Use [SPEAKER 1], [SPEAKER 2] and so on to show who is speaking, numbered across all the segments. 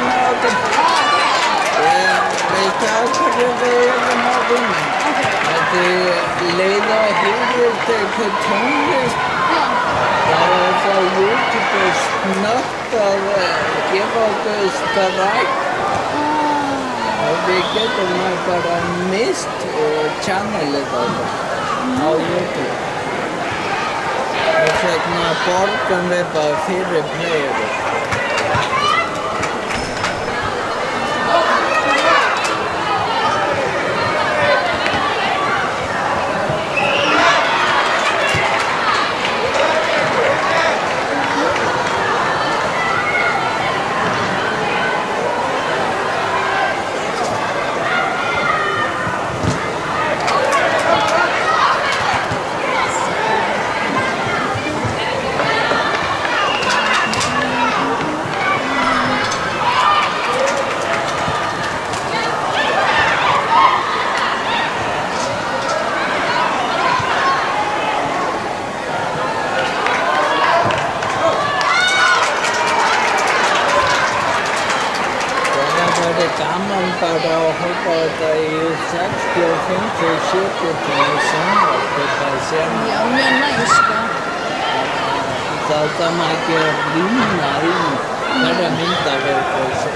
[SPEAKER 1] með okkur. Veistu af hverju við erum að vinna? Þetta leið á hugviti til tónlist. Það er það YouTube snöggt að gefa okkur stræk. Og við getum bara mist channelið okkur á YouTube. Þess vegna borgum við bara fyrir playerið. Gaman bara að horfa á þetta í 65-70 sjónvarpi sem.
[SPEAKER 2] Já, mjög næs sko.
[SPEAKER 1] Það má ekki rýna í hverja myndavél og svo.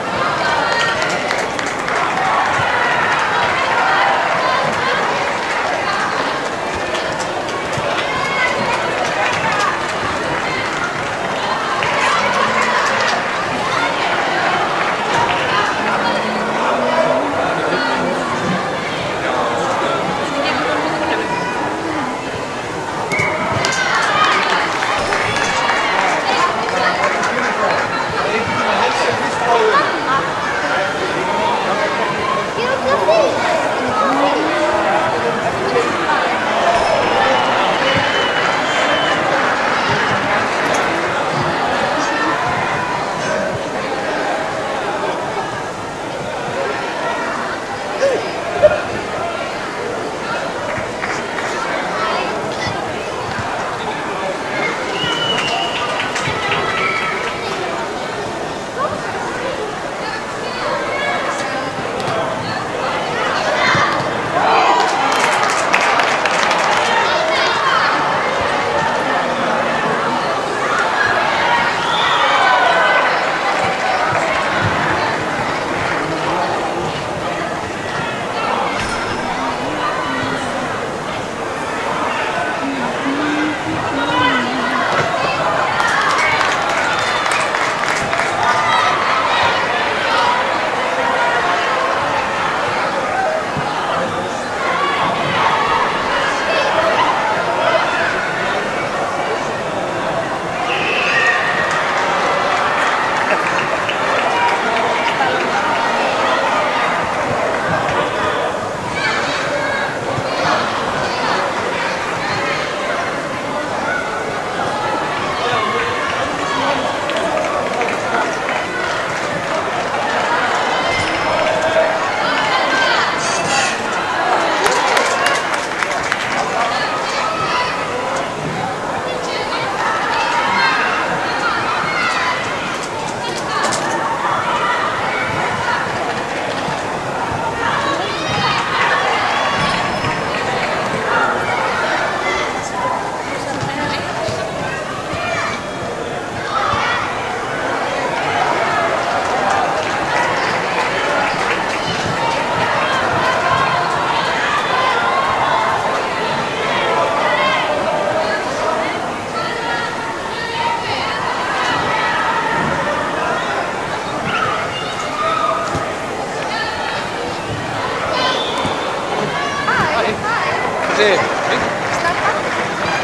[SPEAKER 3] Sì.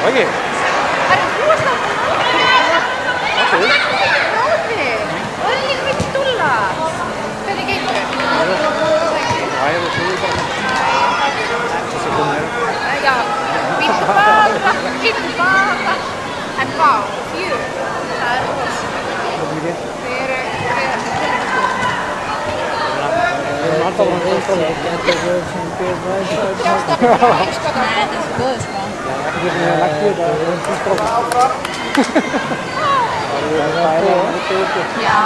[SPEAKER 3] Oye.
[SPEAKER 2] Oli miks tulla? Peale keegi. Ja, mitte vaata. En vau, fjör. Það rosa. Ja,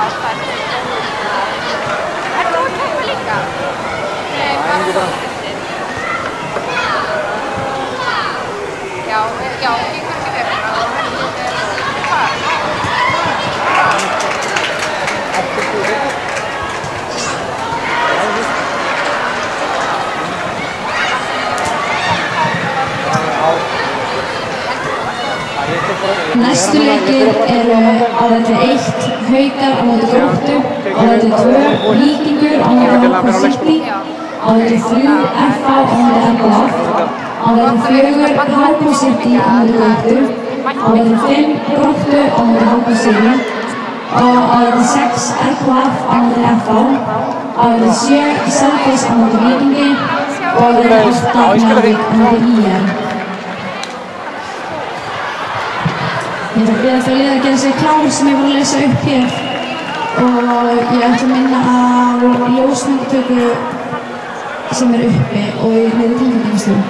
[SPEAKER 3] Næstu leikir eru á velli 1 Haukar á móti Gróttu, á velli 2 Víkingur á móti HK City, á velli 3 FH á móti FH, á velli 4 HK City á móti Gróttu, á velli 5 Gróttu á móti HK City, og á velli 6 RKF á móti FH, á velli 7 Selfoss á móti Víkingi og á velli 8 Njarðvík á móti IR. Ég ætla að biðja þau liða að gera sig klár sem ég var að lesa upp hér og ég ætla að minna á ljósmyndatöku sem er uppi og í niður tilkynningastöðum.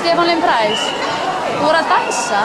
[SPEAKER 2] Stefán Lindberg, voru að dansa?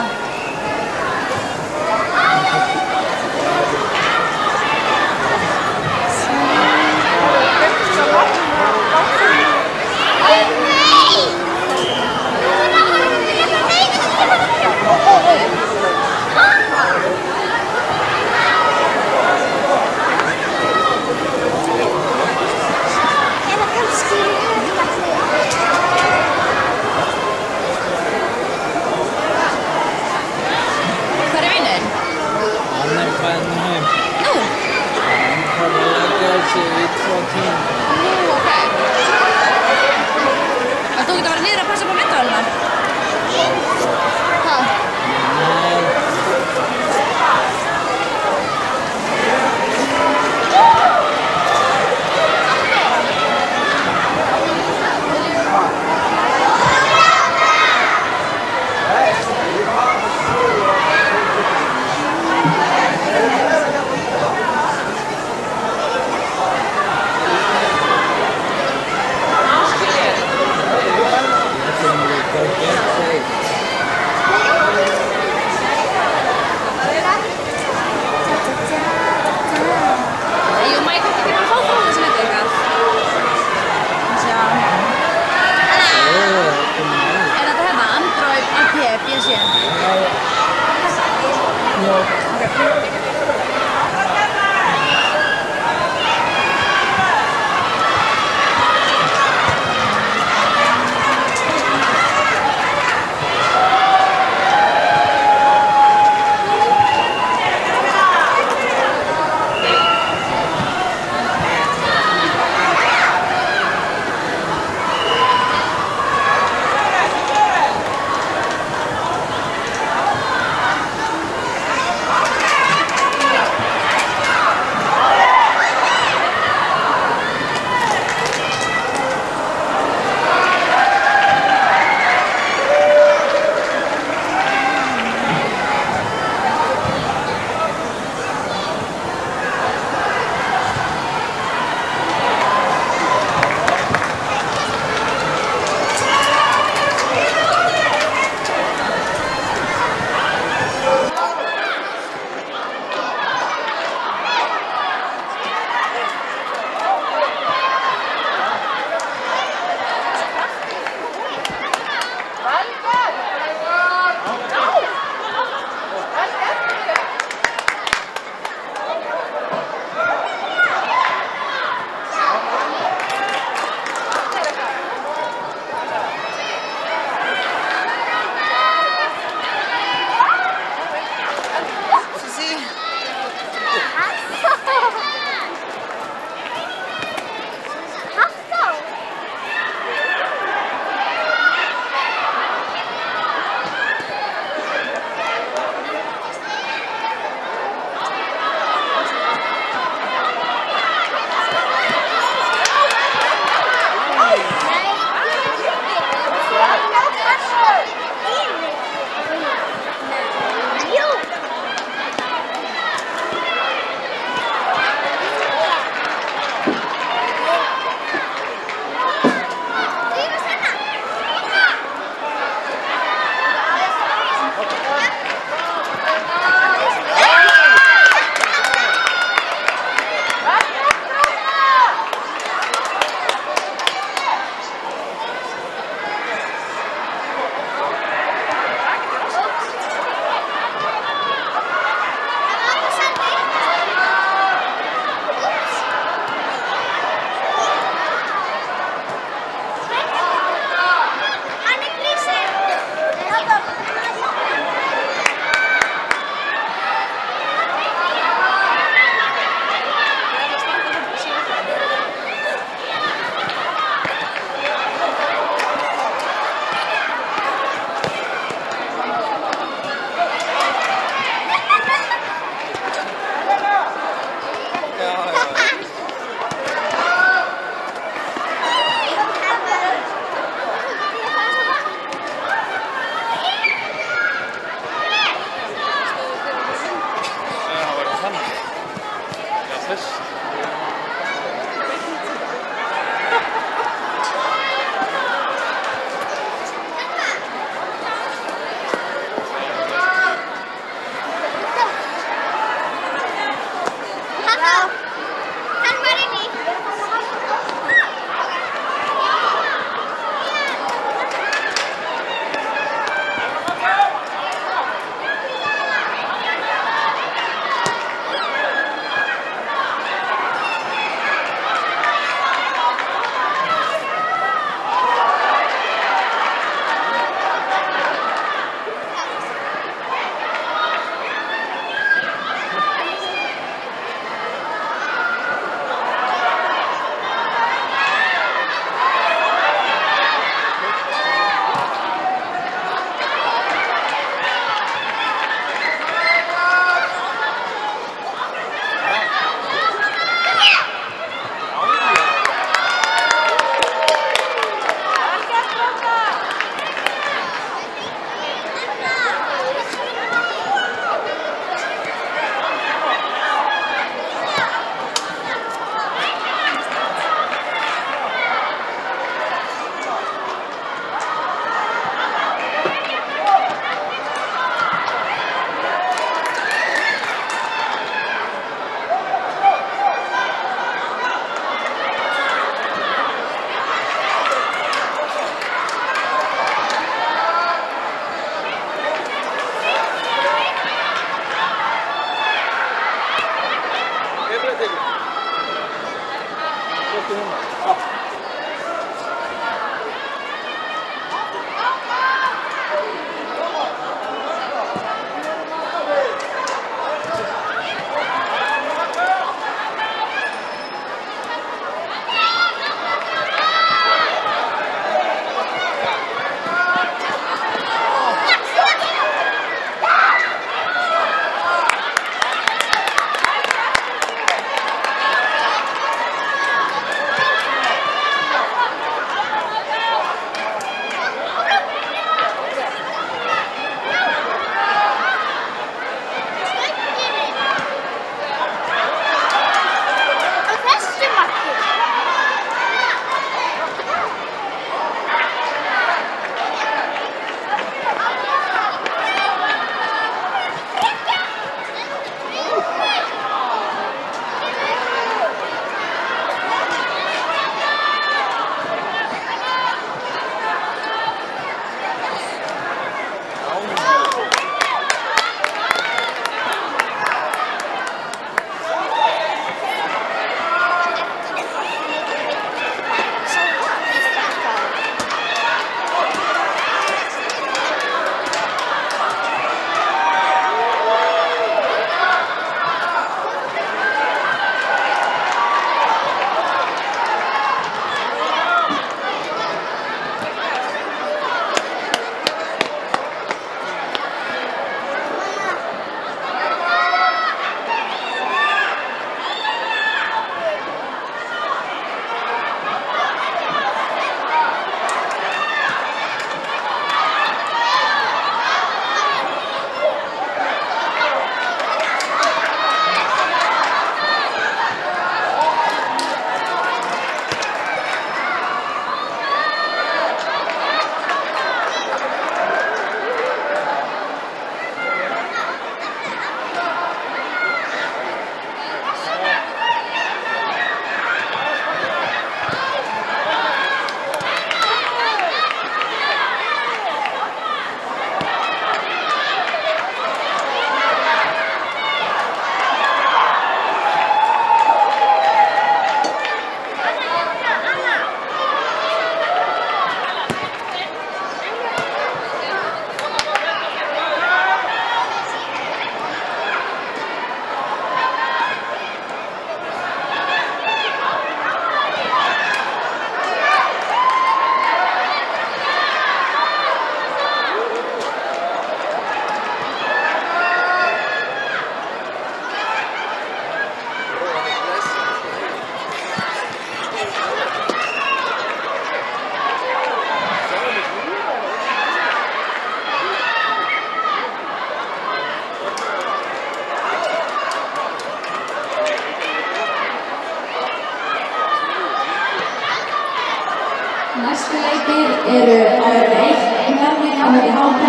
[SPEAKER 3] Næstu leikir eru árið 1 Njarðvík á móti HK,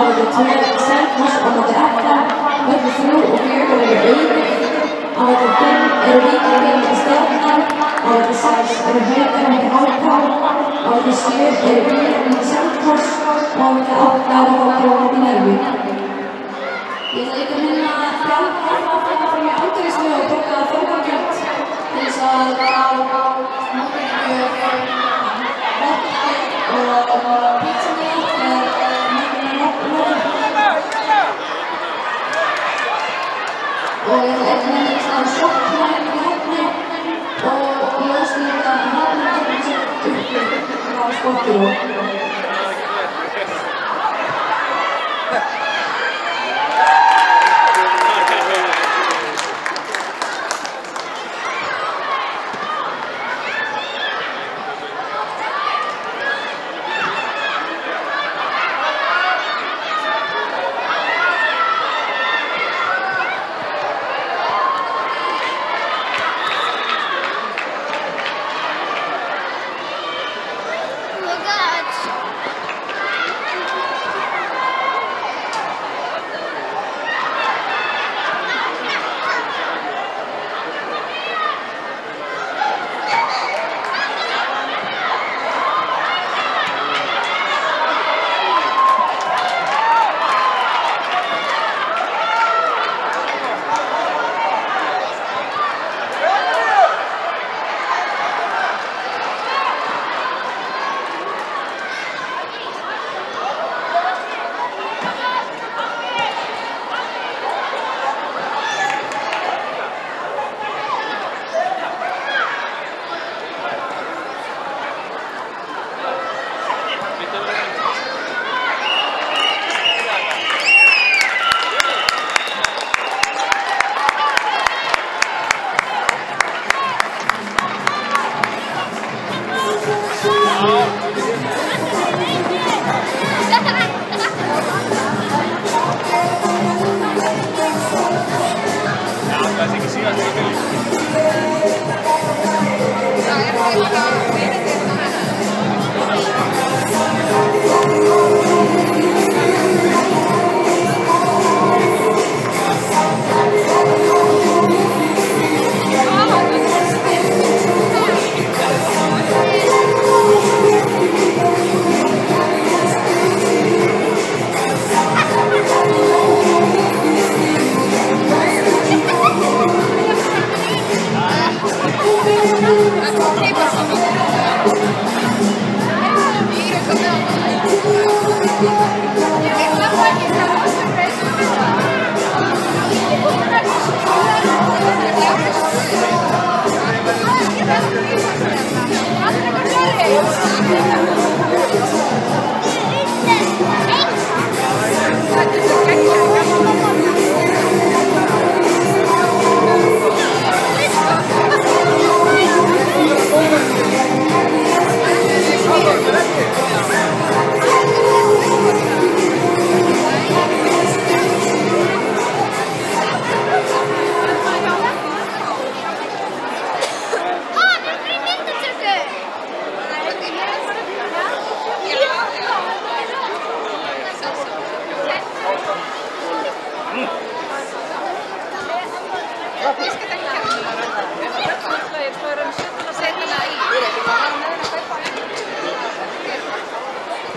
[SPEAKER 3] árið 2 Selfoss á móti FH, árið 3 og 4 eru Eyðir, árið 5 eru Víkingur á móti Stjarnan, árið 6 eru Haukar á móti HK, árið 7 eru ÍR á móti Selfoss og árið 8 eru HK á móti Njarðvík. Ég ætla ykkur minna að þjálfa fram í afgreiðslu og borga þorgargjöld til þess að og pítsunni og ég ætla einnig að sopna hérna og ljósmynda hérna upp á skottur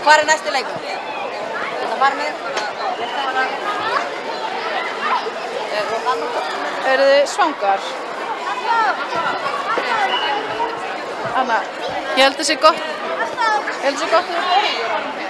[SPEAKER 4] Hvar er næsti leikur? Þetta var með.
[SPEAKER 2] Eru þið svangar? Anna, ég held að það sé gott. Ég held að það sé gott að það er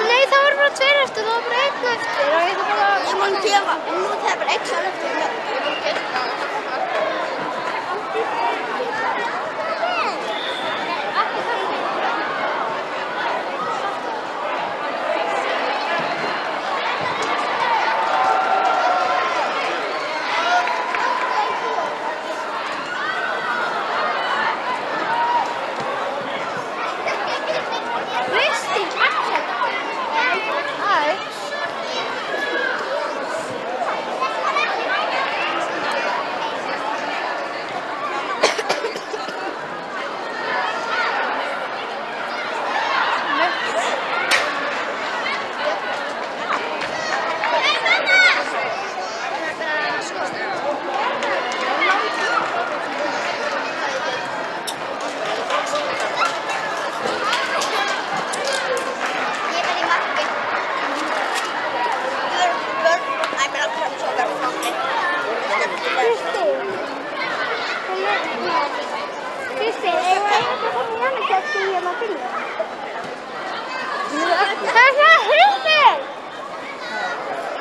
[SPEAKER 5] Nei, það var bara 2 eftir, það var bara 1 eftir og ég þarf bara að... Ég má gefa, nú það er bara 1 svar eftir.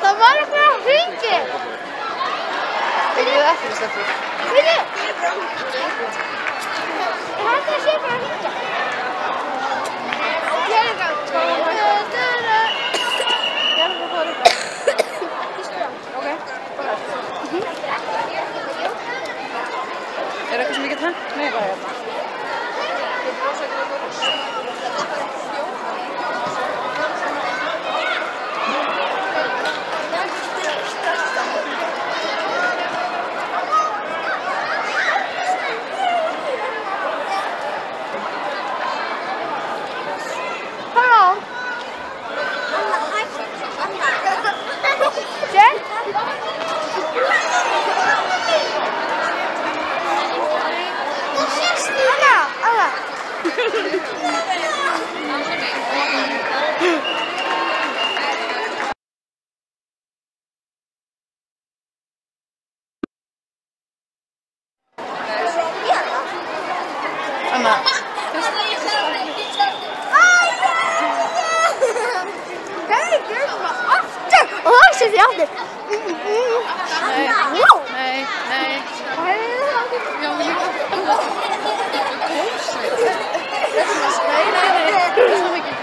[SPEAKER 5] Það var eitthvað að hringja.
[SPEAKER 2] Ég veit ekki hvað það er.
[SPEAKER 5] Ég held að sé bara að hringja. Gerðu það líka.
[SPEAKER 2] Ok, bara. Er eitthvað sem ég get hent með það hérna?
[SPEAKER 5] því aftur.
[SPEAKER 2] Nei, nei, nei. Já, nei, nei, nei. Það er svo mikið.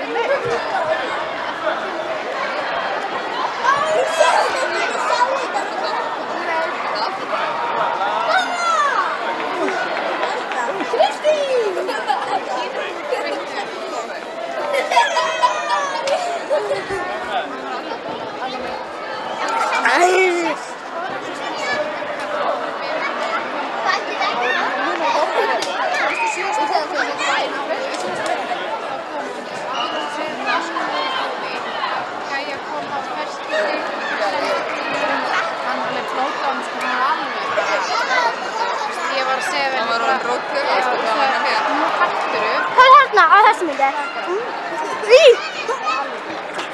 [SPEAKER 2] Nei. Ég var að segja vel bara
[SPEAKER 5] Hvað er hérna á þessum myndi?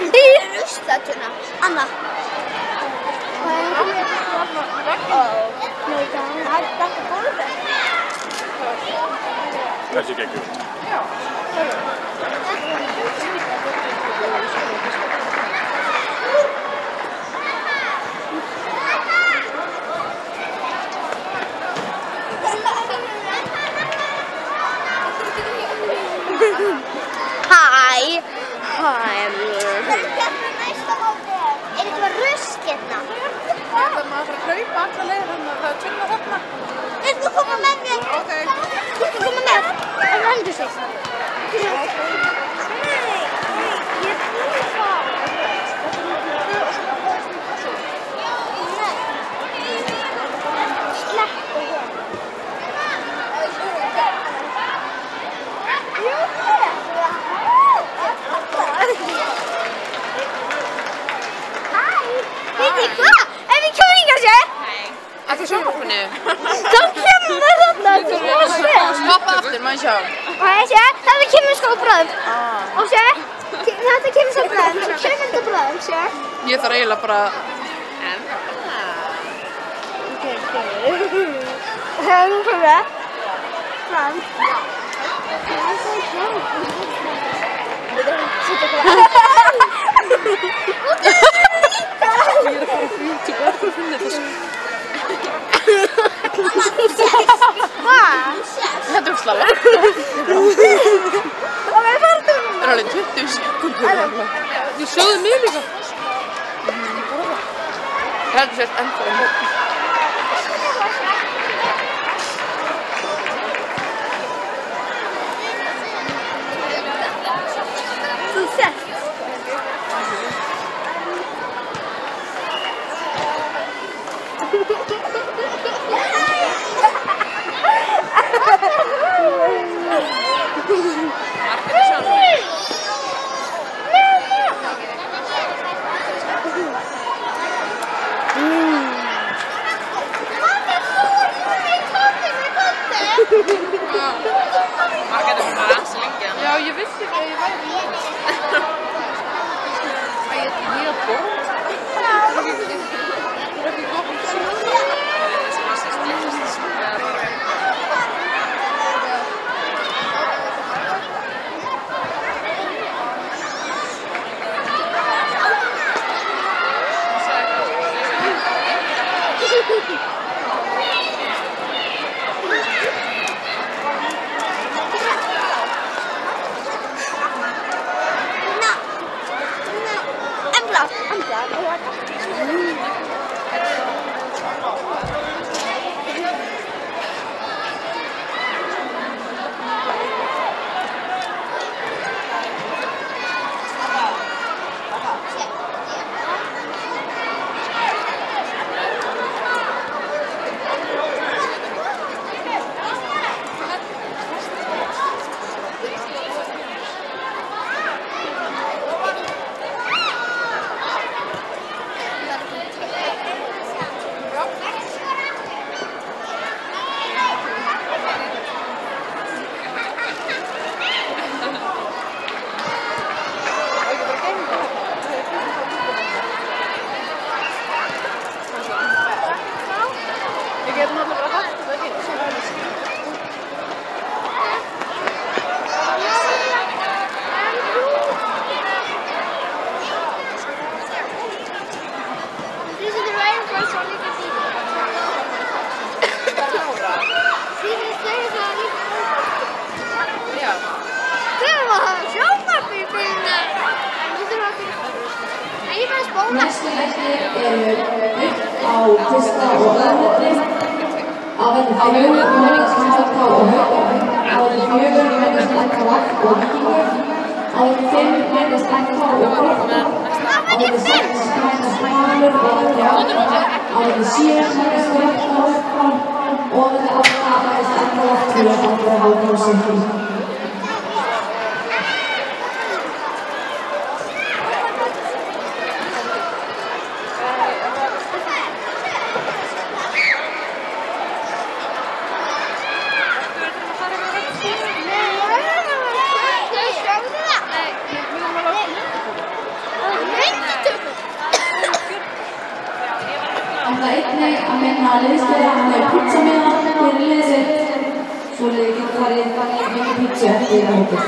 [SPEAKER 5] Í ruslatunna. Anna. Hvað er hérna? Nei, það er ekki gólfið.
[SPEAKER 6] Þessi geggjur.
[SPEAKER 2] Já.
[SPEAKER 5] Hæ. Er þetta rusk hérna?
[SPEAKER 2] Það maður að hlaupa alla leið þannig að það er tunna þarna.
[SPEAKER 5] Viltu koma með mér?
[SPEAKER 2] Ok.
[SPEAKER 5] Viltu koma með? Það hendur sig.
[SPEAKER 2] Ekki sjónvarpinu.
[SPEAKER 5] Þá kemur þarna
[SPEAKER 2] Stoppa aftur, maður sjá.
[SPEAKER 5] Og þetta kemur sko bráðum. Og þetta kemur svo bráðum. Svo kemur þetta bráðum,
[SPEAKER 2] Ég þarf eiginlega bara...
[SPEAKER 5] Nú fyrir það. Fram.
[SPEAKER 2] Ég er að fara á YouTube og að finna þetta. Þetta er úrsláð. Það er alveg 20 sekundur. Ég sjóði mig líka. Ég heldur sért ennþá mót.
[SPEAKER 5] Þú sért.
[SPEAKER 3] eru aukt á fyrsta og öðru. Á velli 4 mætast HK og Haukar. Á velli 4 mætast LKF og Víkingur. Á velli 5 mætast FH og Grótta. Á velli 6 mætast Valur og Árborg. Á velli 7 mætast Grótta og Haukur. Og á velli 8 mætast LKF 2 og Haukur. Það einnig að minna að liðsstjóra hann hefur pizzamiða fyrir liðið sitt svo liðið getur farið mikið pizza eftir mótið.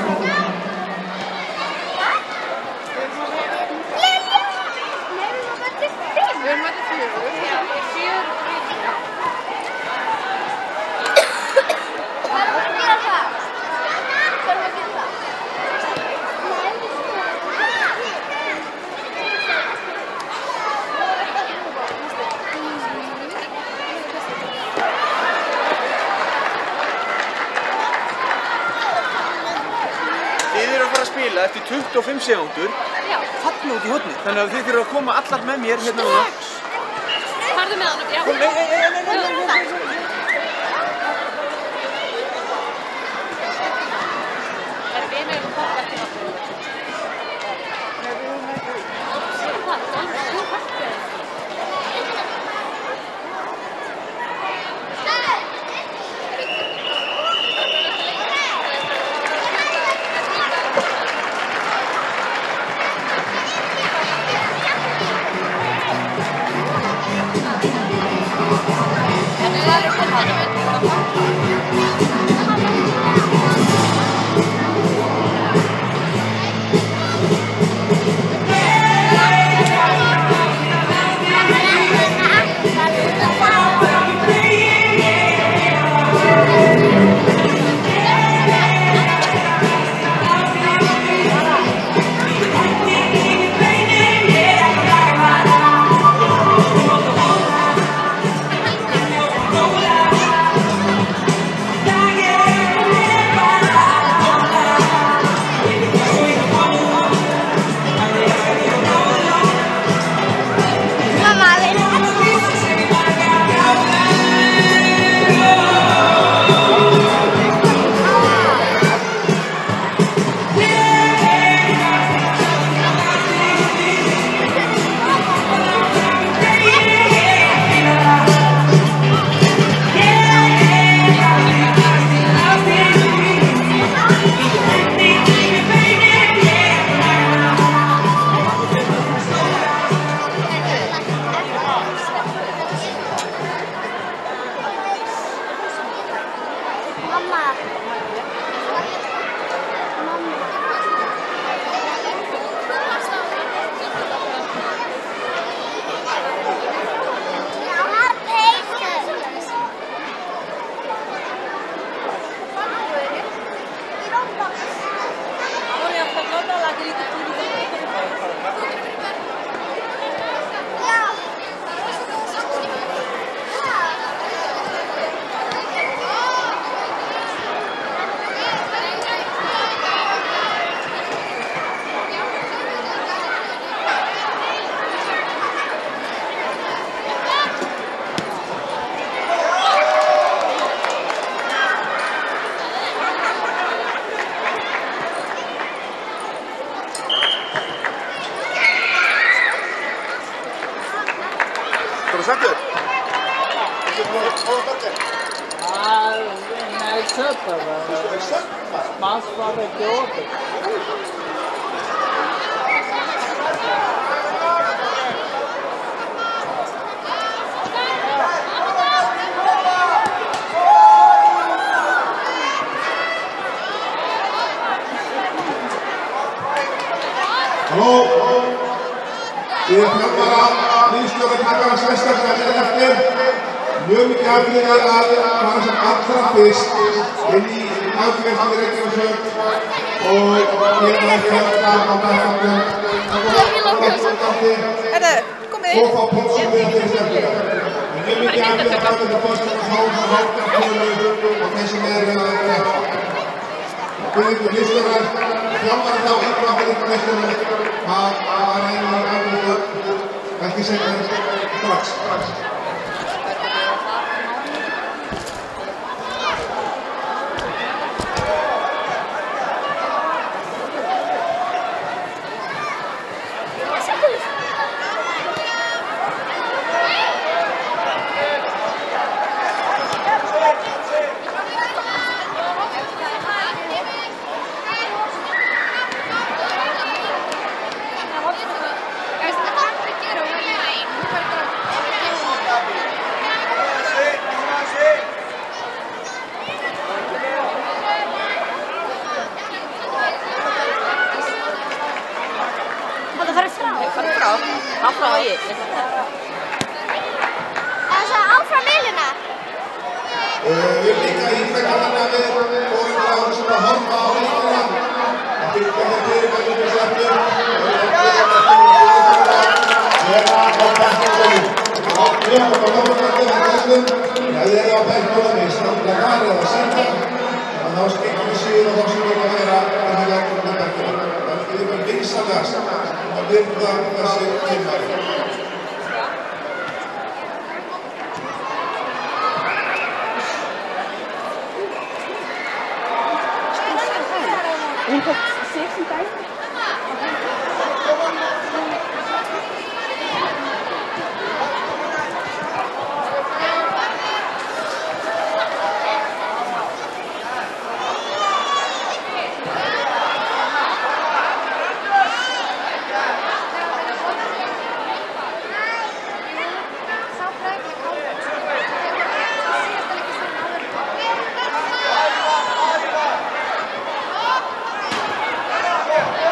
[SPEAKER 6] Eftir 25 sekúndur þarna út í hornið. Þannig að þið þurfum að koma allar með mér hérna núna.
[SPEAKER 2] Farðu með hann upp, já. Er vinur og pappa ekki náttúrulega?
[SPEAKER 6] Sættur?
[SPEAKER 1] Nei, köpa það. Maður var ekki opið.
[SPEAKER 7] Halló, ég þjálfara, liðsstjóri Kaka sérstaklega eftir. Mjög mikið aflýðar að fara sem allra fyrst inn í afgjörðum í Reykjavík og gera þetta á dagfættum.
[SPEAKER 4] Herðu, komið
[SPEAKER 7] Svo fá pulsum við að þeirri stefnum. Mjög mikið aftur að hafa þetta fyrst að háta hátartölu og þeir sem að keppa. Guðmundur Lýsturar þjálfari þá íþróttameistarinn að reyna að afgreiða ekki seinna strax.
[SPEAKER 4] Áfram á ég.
[SPEAKER 5] Það er áfram Elina.
[SPEAKER 7] Við líka ítreka hana við foreldrar sem að horfa á leikina að fylgja þeim fyrirbærum settum vera á bekknum á bekknum ef þið eru á bekknum í strandlegar eða senda þá skilja við síðan og þá sem við að vera að leggja á bekknum. Það er bara vinsanlegast að virða þessi tilmæli.
[SPEAKER 2] Hún tók 6 í dag.
[SPEAKER 7] Yeah.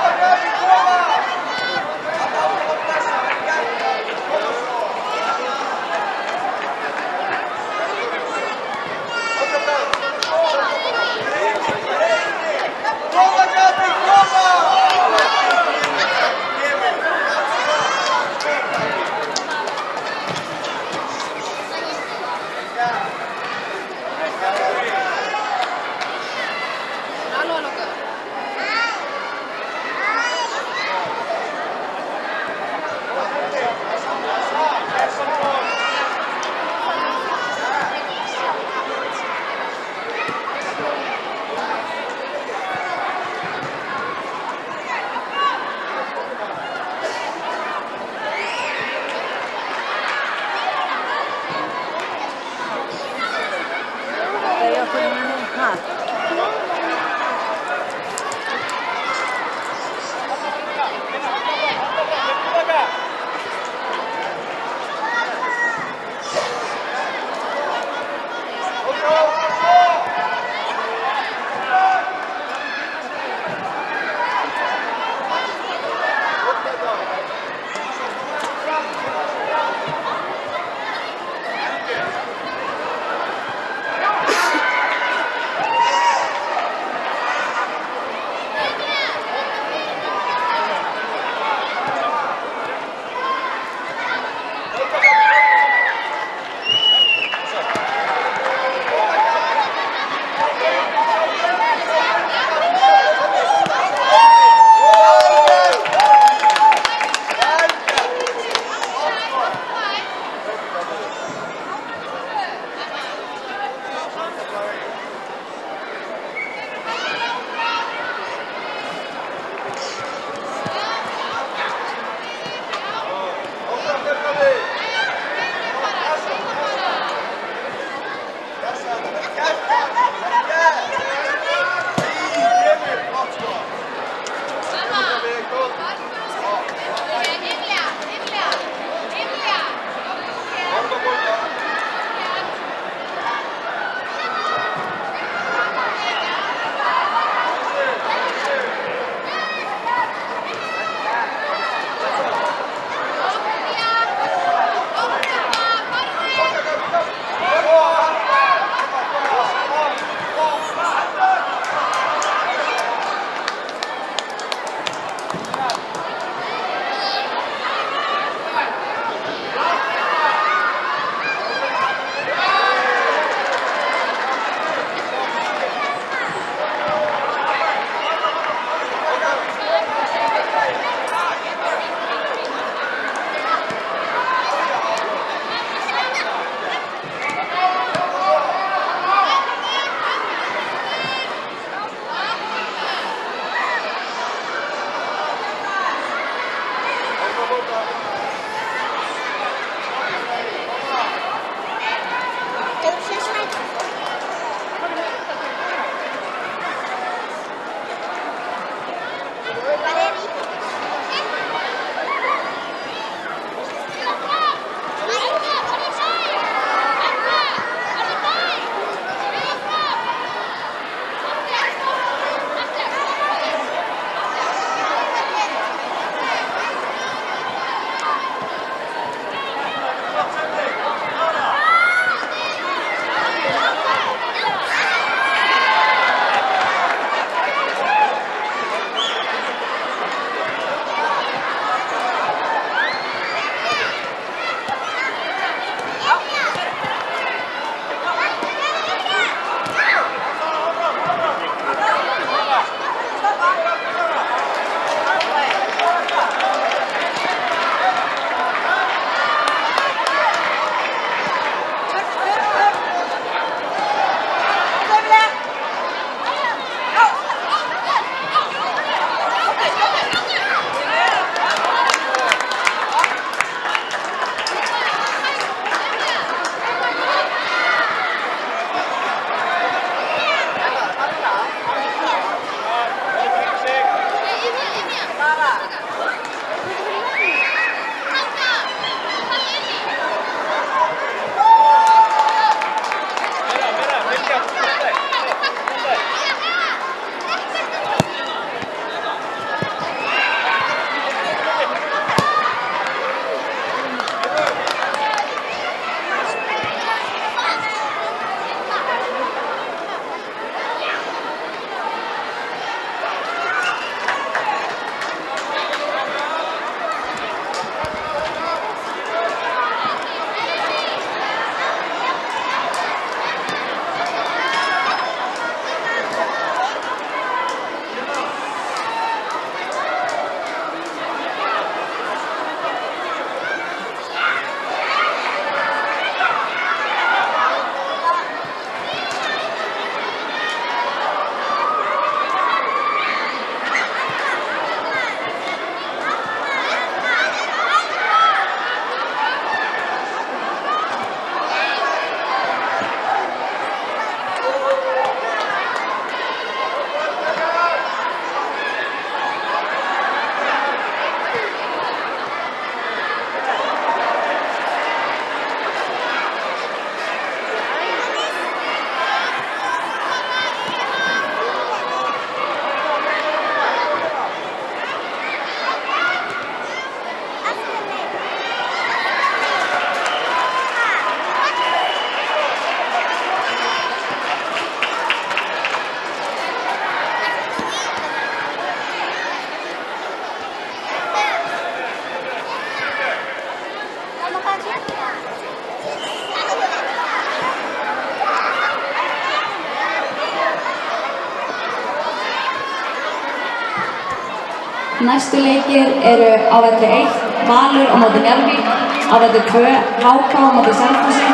[SPEAKER 3] Næstu leikir eru á velli 1 Valur á móti Njarðvík, á velli 2 HK á móti Selfossi,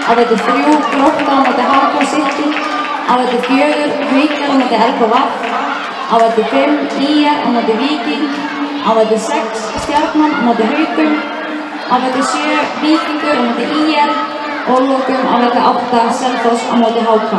[SPEAKER 3] á velli 3 Grótta á móti HK City, á velli 4 Haukar á móti LKV, á velli 5 IR á móti Víking, á velli 6 Stjarnan á móti Haukum, á velli 7 Víkingur á móti IR og lokum á velli 8 Selfoss á móti HK.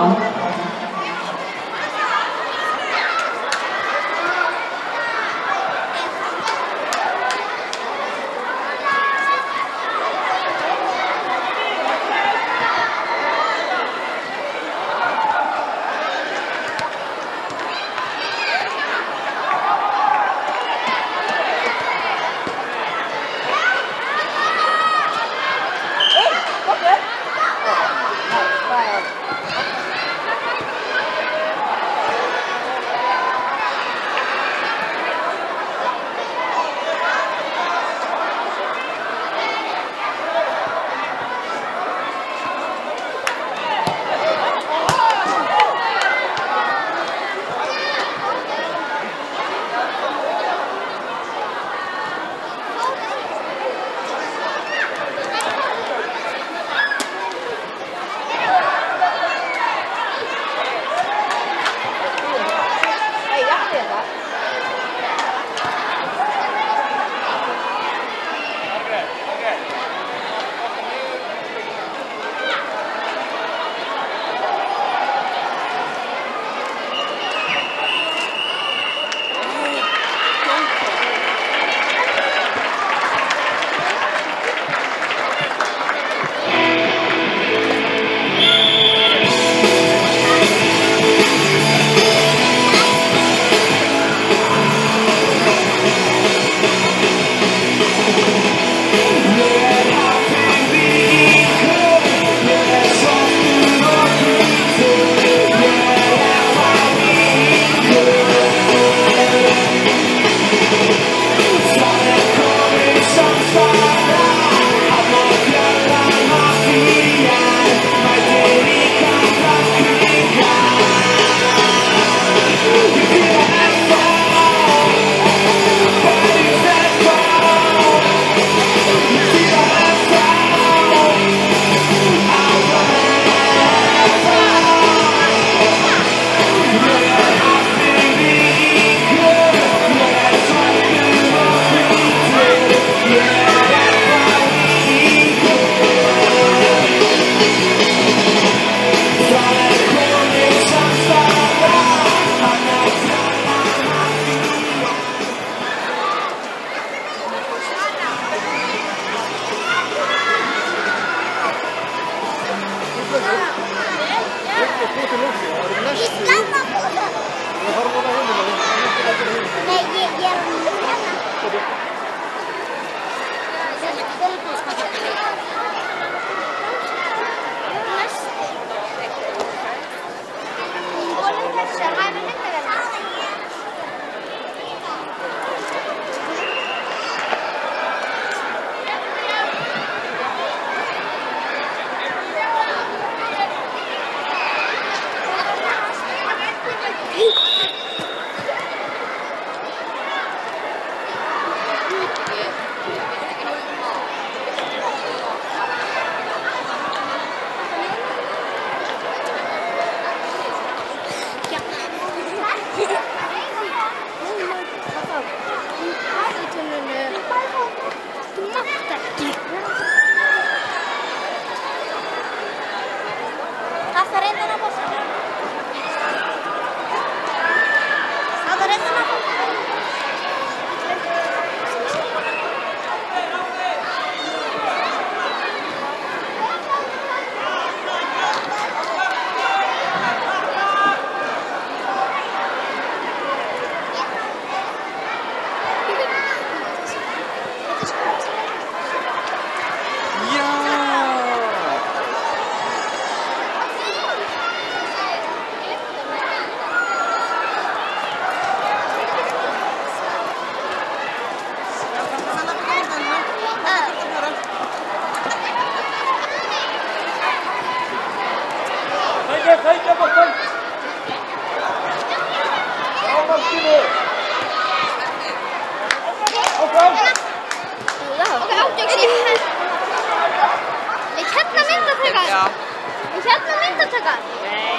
[SPEAKER 5] fótataka?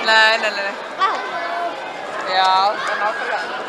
[SPEAKER 2] Nei.
[SPEAKER 5] Vá.
[SPEAKER 2] Já, það er náttúrulega.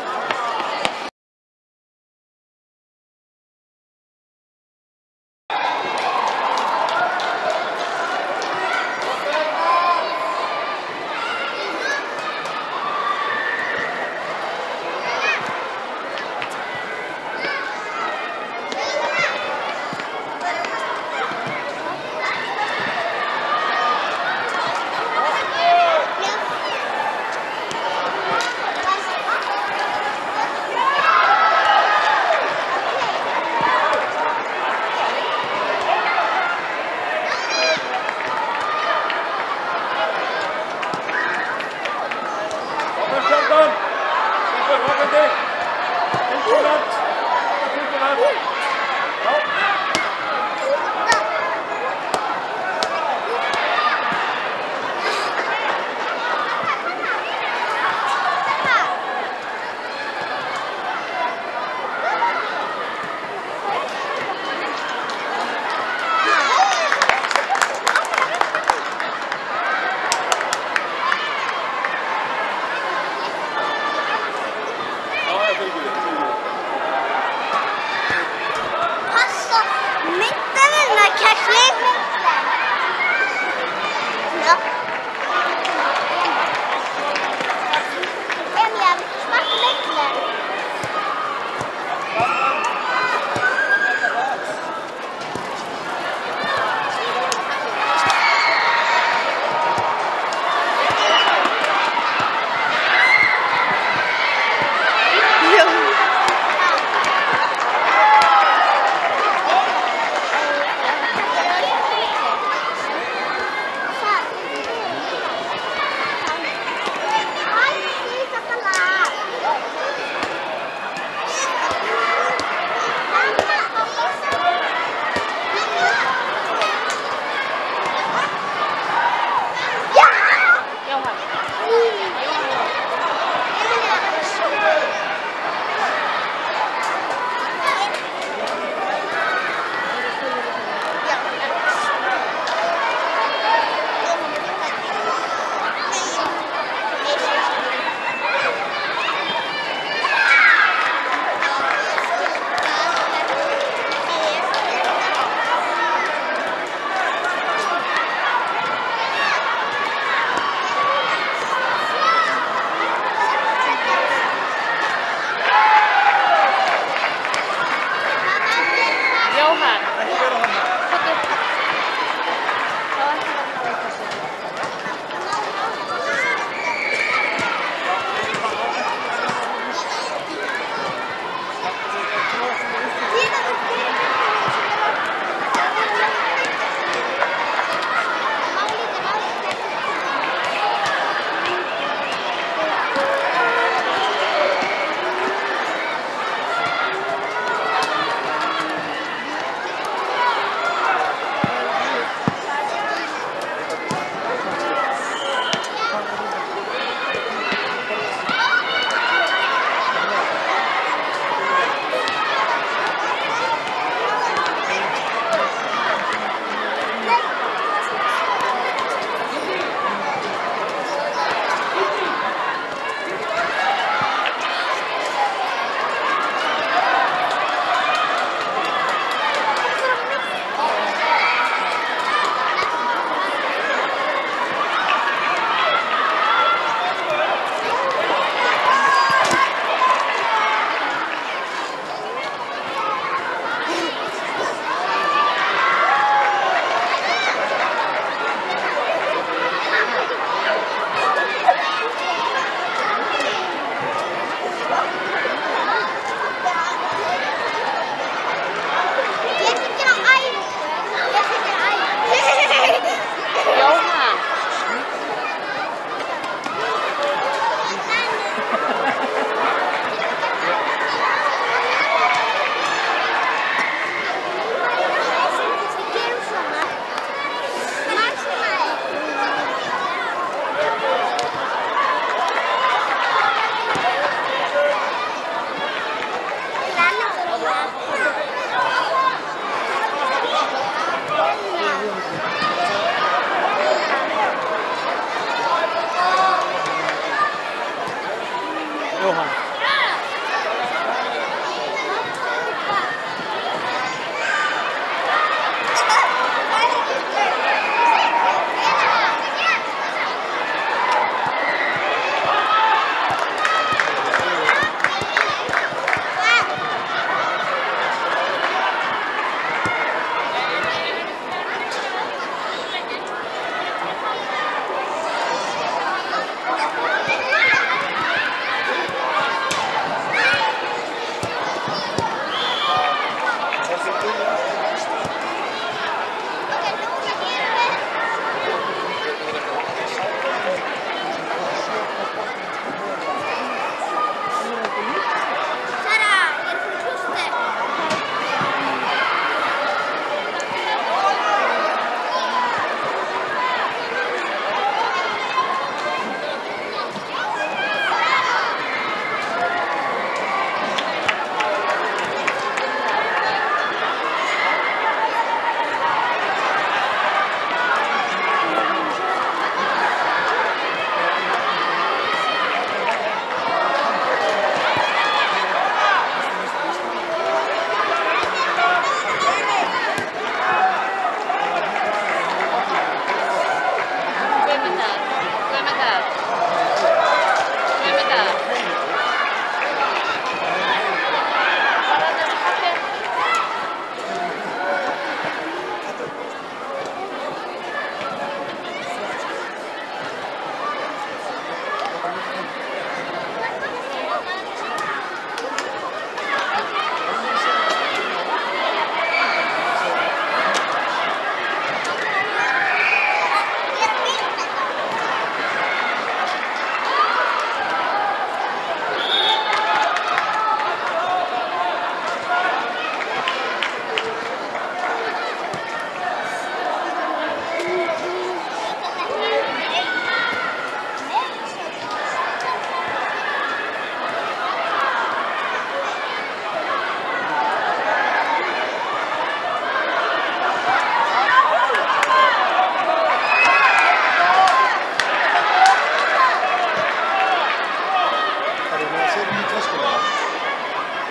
[SPEAKER 5] Passa myndavélarnar, Kexli. Já. Emilía, viltu smakka myndavélarnar?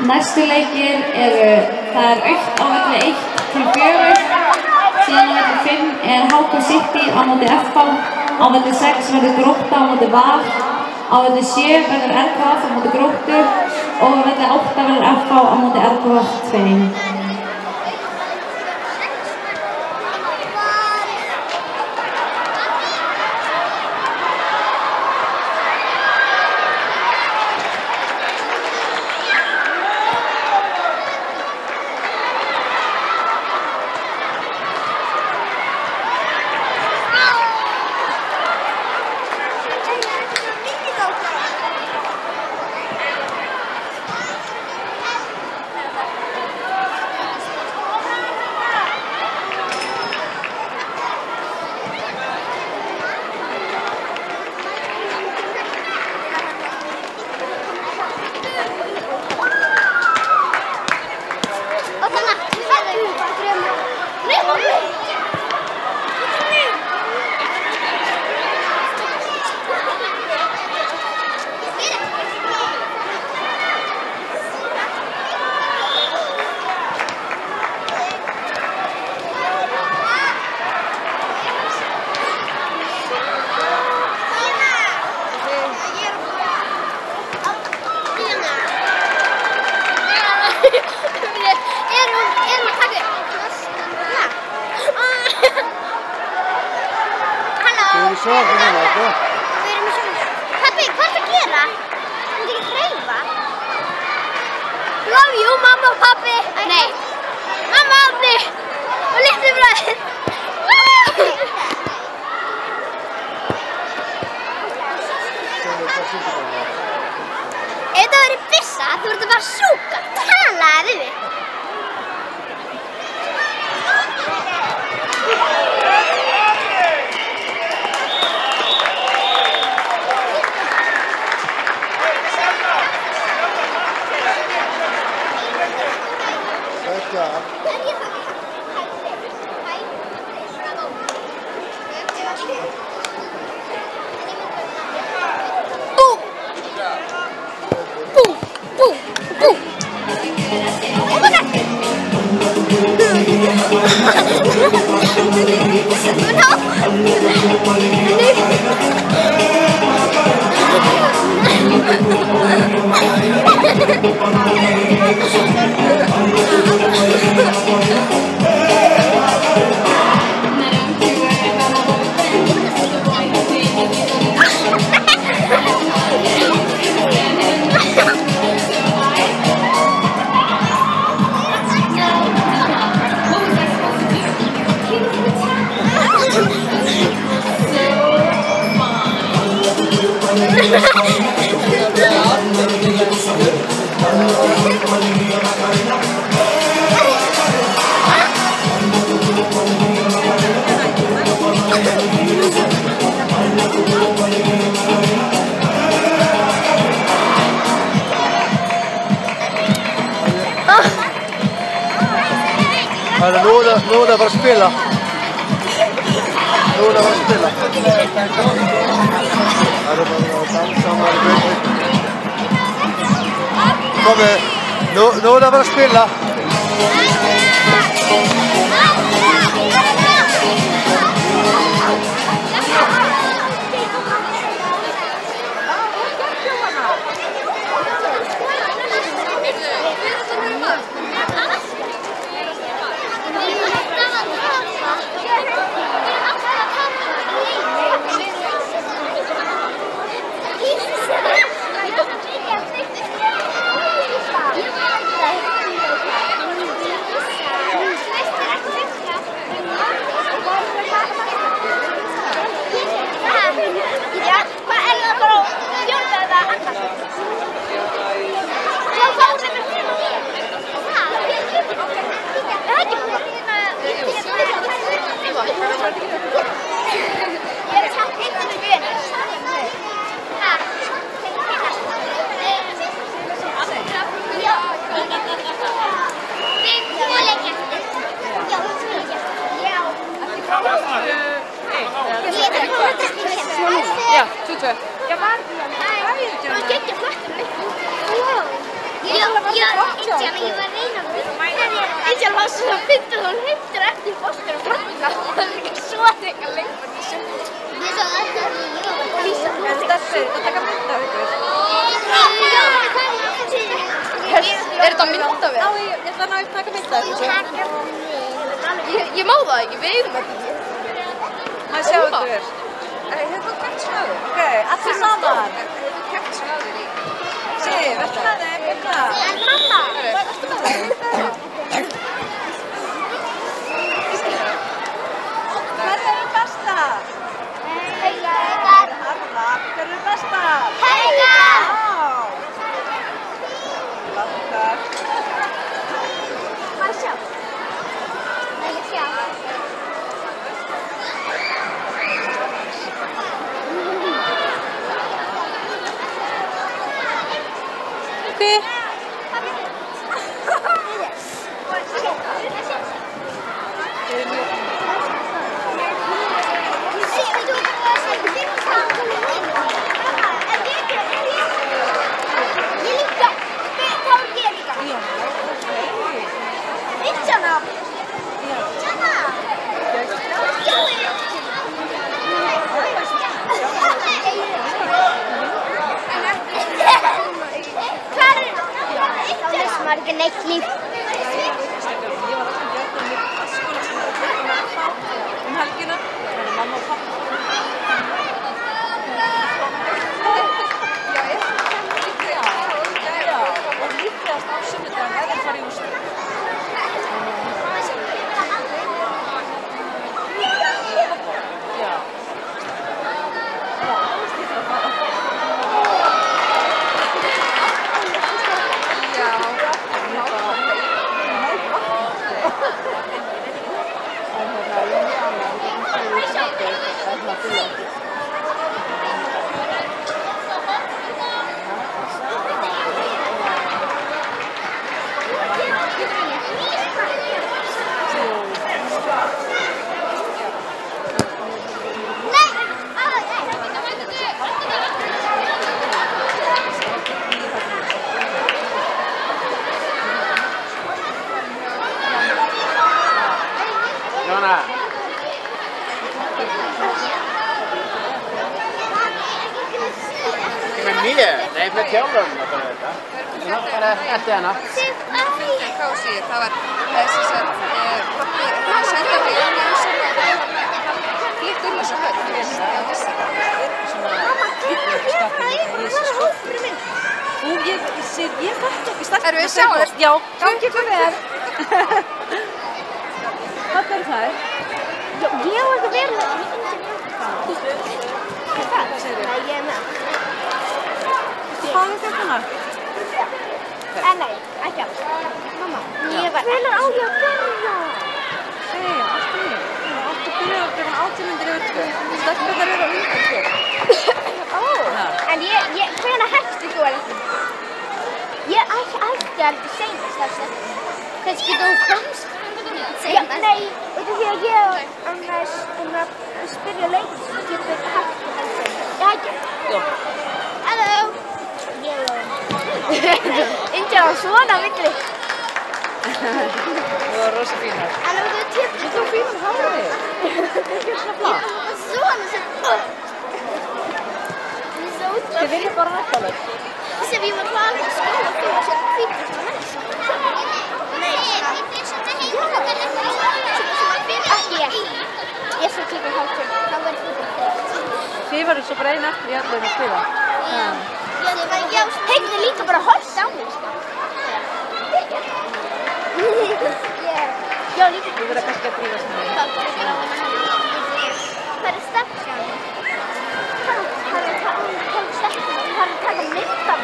[SPEAKER 3] Næstu leikir það er aukt á velli 1-4, síðan á velli 5 er HK City á móti FH, á velli 6 verður Grótta á móti Val, á velli 7 verður RKF á móti Gróttu og á velli 8 verður FH á móti RKF 2.
[SPEAKER 5] Pappi, hvað ertu að gera? Þú ert ekki að hreyfa. Love you, mamma og pappi. Nei. Mamma, pappi. Og litlu bræður. Ef þetta verður byssa, þú ert að bara sjúka. Talaði við mig.
[SPEAKER 6] Nú er það bara að spila. Nú er það bara að spila. Það er bara að dansa maður í byrju. Komið, nú er það bara að spila.
[SPEAKER 2] Já, 22. Já, var það? Nei, það er ekki. Það er ekki flottur upp. Ég
[SPEAKER 5] ég var að reyna að mynda Angel var svo að mynda hún heimtir eftir fóstur og framlega og það er ekki svo þegar lengur þessu. Ég svo að það er Lísa.
[SPEAKER 4] En stelpur, það taka mynda af ykkur.
[SPEAKER 2] Er þetta myndavél?
[SPEAKER 4] Ég ætla að ná að taka mynda af ykkur.
[SPEAKER 2] Ég má það ekki, við eigum þetta ekki.
[SPEAKER 4] Má ég sjá ykkur? Hefur þú kært snáður? Ok, allir saman.
[SPEAKER 2] Hefur þú kært snáður í?
[SPEAKER 4] Sif, verður með þeim, Birna?
[SPEAKER 5] En mamma!
[SPEAKER 4] Hver eru bestar?
[SPEAKER 5] Haugar!
[SPEAKER 4] Arna, hver eru bestar?
[SPEAKER 5] Haugar!
[SPEAKER 4] Lakkar.
[SPEAKER 5] Má sjá. Má ég sjá.
[SPEAKER 4] Ok.
[SPEAKER 5] Maður ekki neitt líf.
[SPEAKER 4] Ég var alltaf gert um skóla sem var helgina. Það var mamma og pappa. Já, og líklegast á sunnudag ef þeir fara í úrslit. Já.
[SPEAKER 6] Jóna. Með mér? Nei, með þjálfum að fara þetta. Það bara eftir hana.
[SPEAKER 2] Kási, það var pappi, hann sendi mig inn í húsinu og það flýtt þessu höll.
[SPEAKER 4] Ég fætti ekki stakka.
[SPEAKER 2] Erum við sjáum?
[SPEAKER 4] Já, gangi ykkur vel. Hvað er það?
[SPEAKER 5] Ég var ekki verið með Hvað
[SPEAKER 4] segirðu?
[SPEAKER 5] Nei, ég er með.
[SPEAKER 4] Hvað er þetta hana?
[SPEAKER 5] Nei, ekki alls. Mamma, ég var ekki. Hvenær á ég að byrja?
[SPEAKER 4] Hei, allt í mig. Þú átt að byrja að byrja 80 myndir yfir 2. Stelpurnar eru á undan 2.
[SPEAKER 5] En hvenær hættu þú að leta? Ég ætti aldrei seinast af þetta. Kannski þú komst? Nei, út af því að ég spyrja leikur sem getur hægt að helsa. Ég hætti.
[SPEAKER 4] Já.
[SPEAKER 5] Halló. Inga var svona milli.
[SPEAKER 4] Það var rosa fínar.
[SPEAKER 5] En þú tippið.
[SPEAKER 4] Þú fínar hárið. Það er ekki svona flott.
[SPEAKER 5] Svona sem...
[SPEAKER 4] Þið viljið bara nættalög.
[SPEAKER 5] Sem ég var klar með skóla og þú var svona hvítur svona næst. Nei, ekki ég. Ég fyrir klukkan 12:30. Þá verður klukkan 3.
[SPEAKER 4] Þið verður svo bara einn eftir í allir að spila.
[SPEAKER 5] Heyrðu líka bara að horfa á mig, sko. Já, líka.
[SPEAKER 4] Þú verður kannski að drífa sem þig.
[SPEAKER 5] Hvað er stefnsján? Hann er að taka mynd af.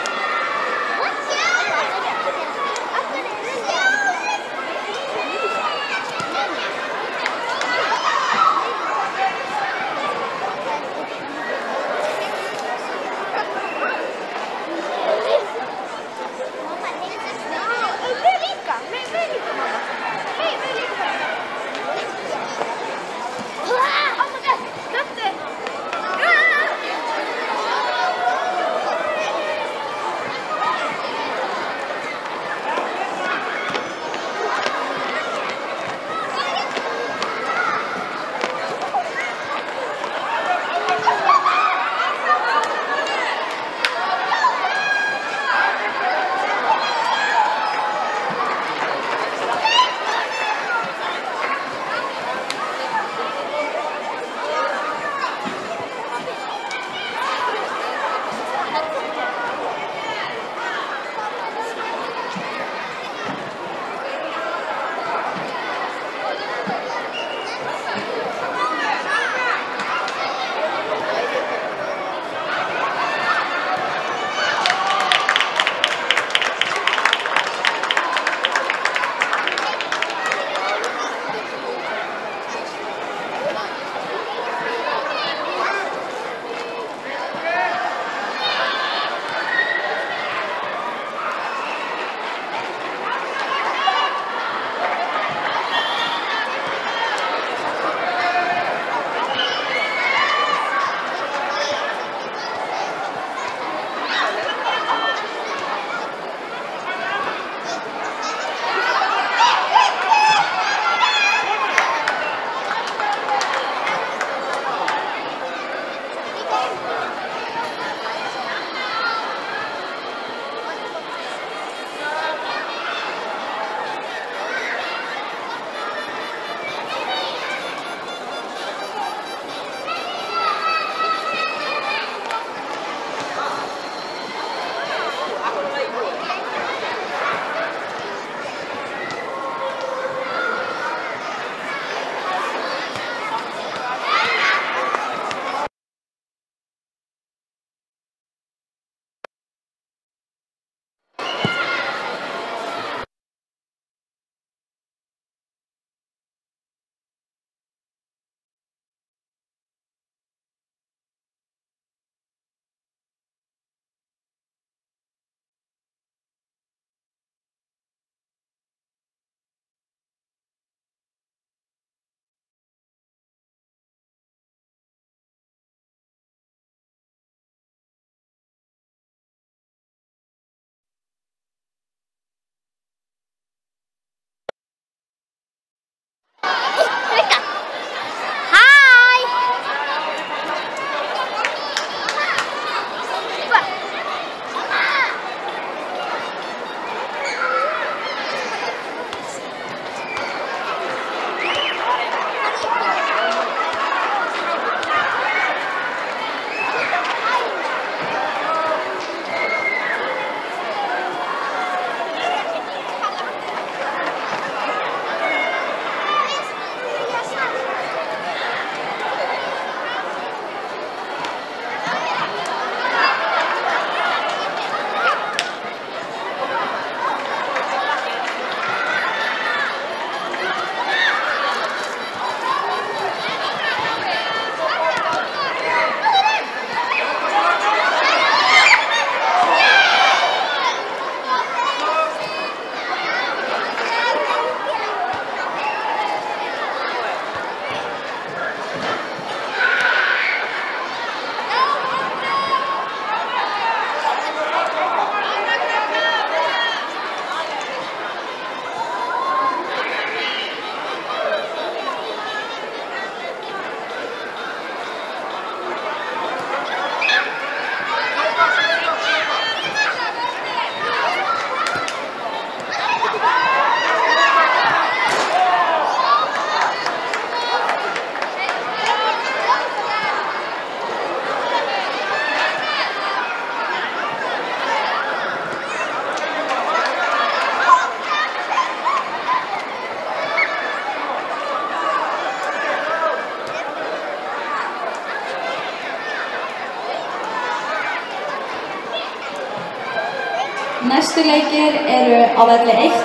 [SPEAKER 3] Næstu leikir eru á velli 1,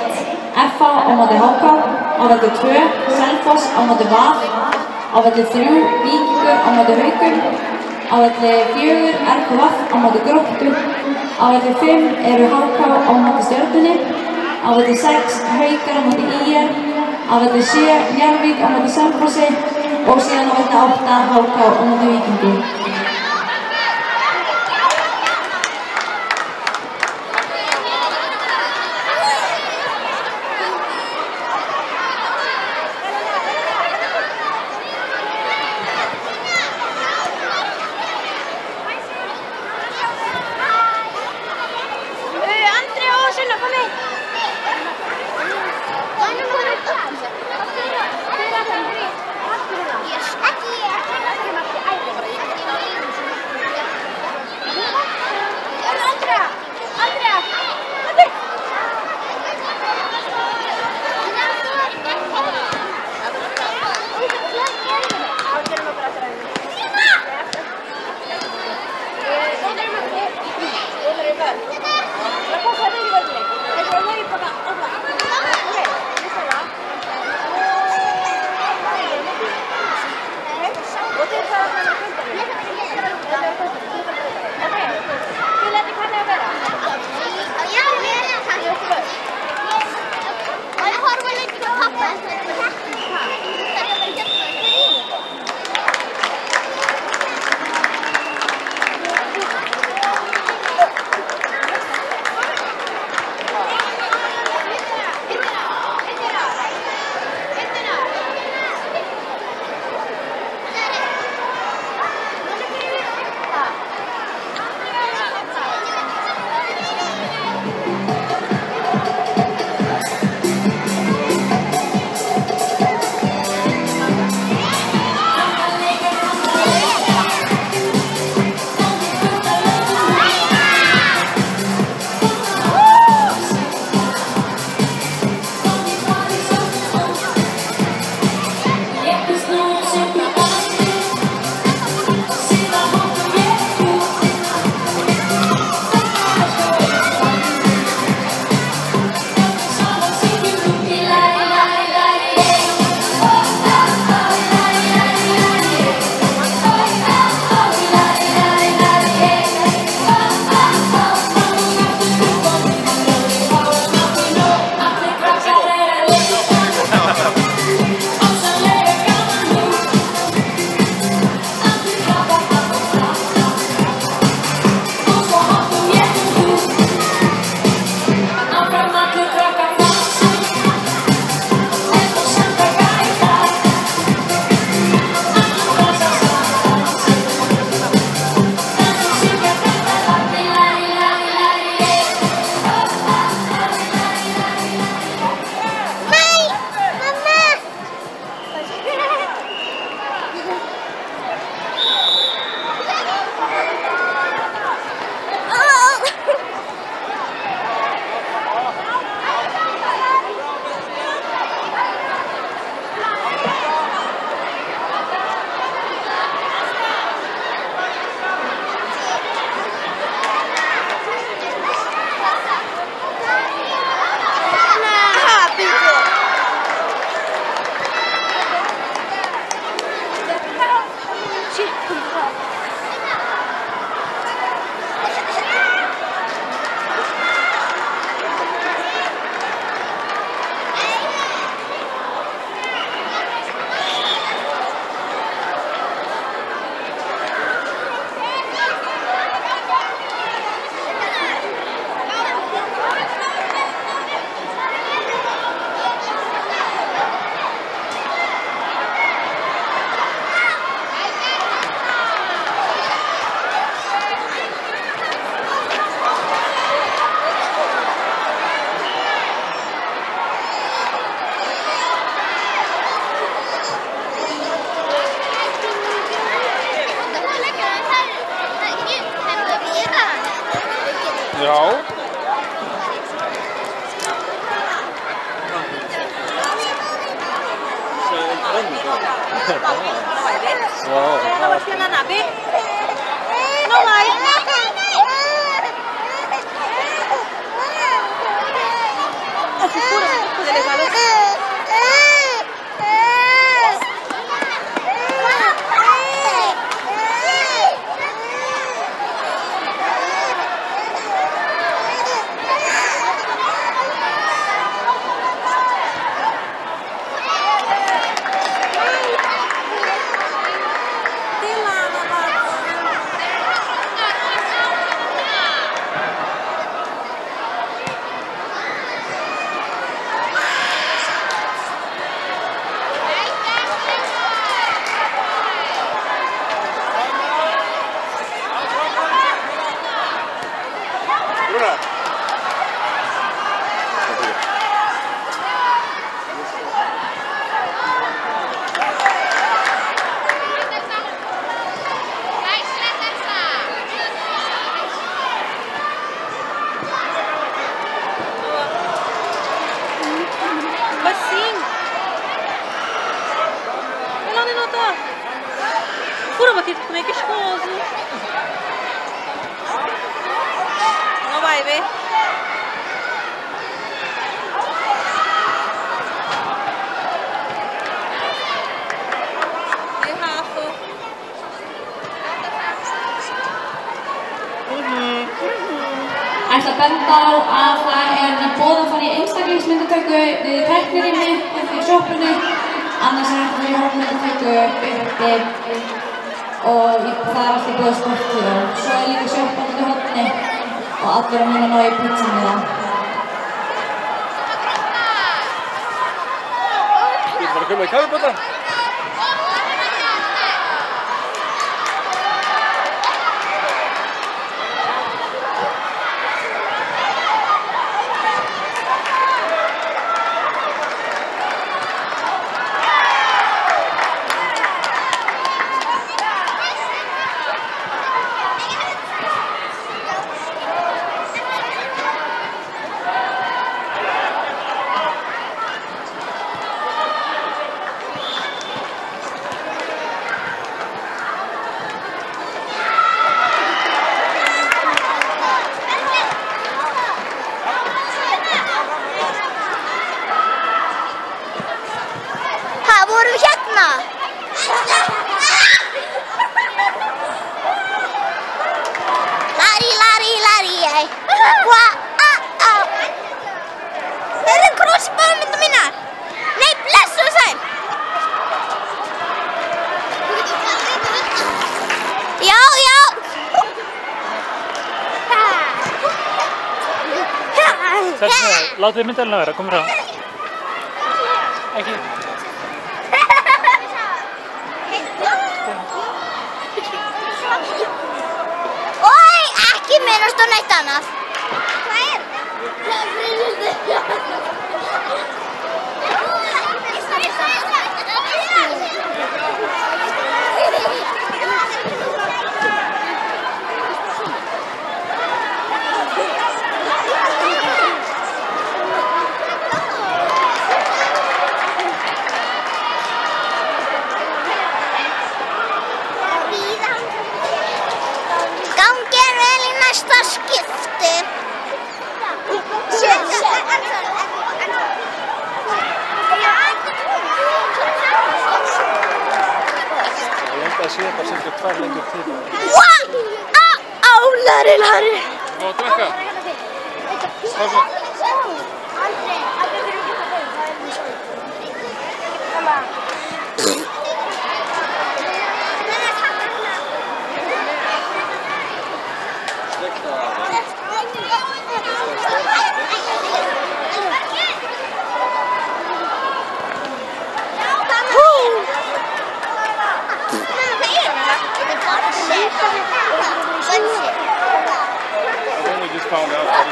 [SPEAKER 3] FH á móti HK, á velli 2, Selfoss á móti Val, á velli 3, Víkingur á móti Haukum, á velli 4, RKF á móti Gróttu, á velli 5 eru HK á móti Stjörnunni, á velli 6, Haukar á móti IR, á velli 7, Njarðvík á móti Selfossi og síðan á velli 8, HK á móti Víkingi.
[SPEAKER 4] Nó bật lên nạp đi. Nó này. figura delle valori. Pura batida como é que escoso. Não vai ver. E Rafa.
[SPEAKER 3] Ætla að benda á að það í boði að fara í einstaklingsmyndatöku við tæknirými uppi í sjoppunni, annars hægt að fara í hópmyndatöku uppi og það allt í boði sporttíð og svo líka sjoppan út í horni og allir að minna ná í pizzamiða.
[SPEAKER 6] Þú ert bara að koma í kaffibolla?
[SPEAKER 8] Látið myndalina vera, komið frá. Ekki.
[SPEAKER 5] Oj, ekki minnast á neitt annað. Hvað er
[SPEAKER 6] Það sé bara sem þetta tvær lengur til.
[SPEAKER 5] Larry.
[SPEAKER 6] Má að drekka? Hvað
[SPEAKER 5] Andri, allir fyrir ekki að byrja, það mjög skoð.
[SPEAKER 6] Found out that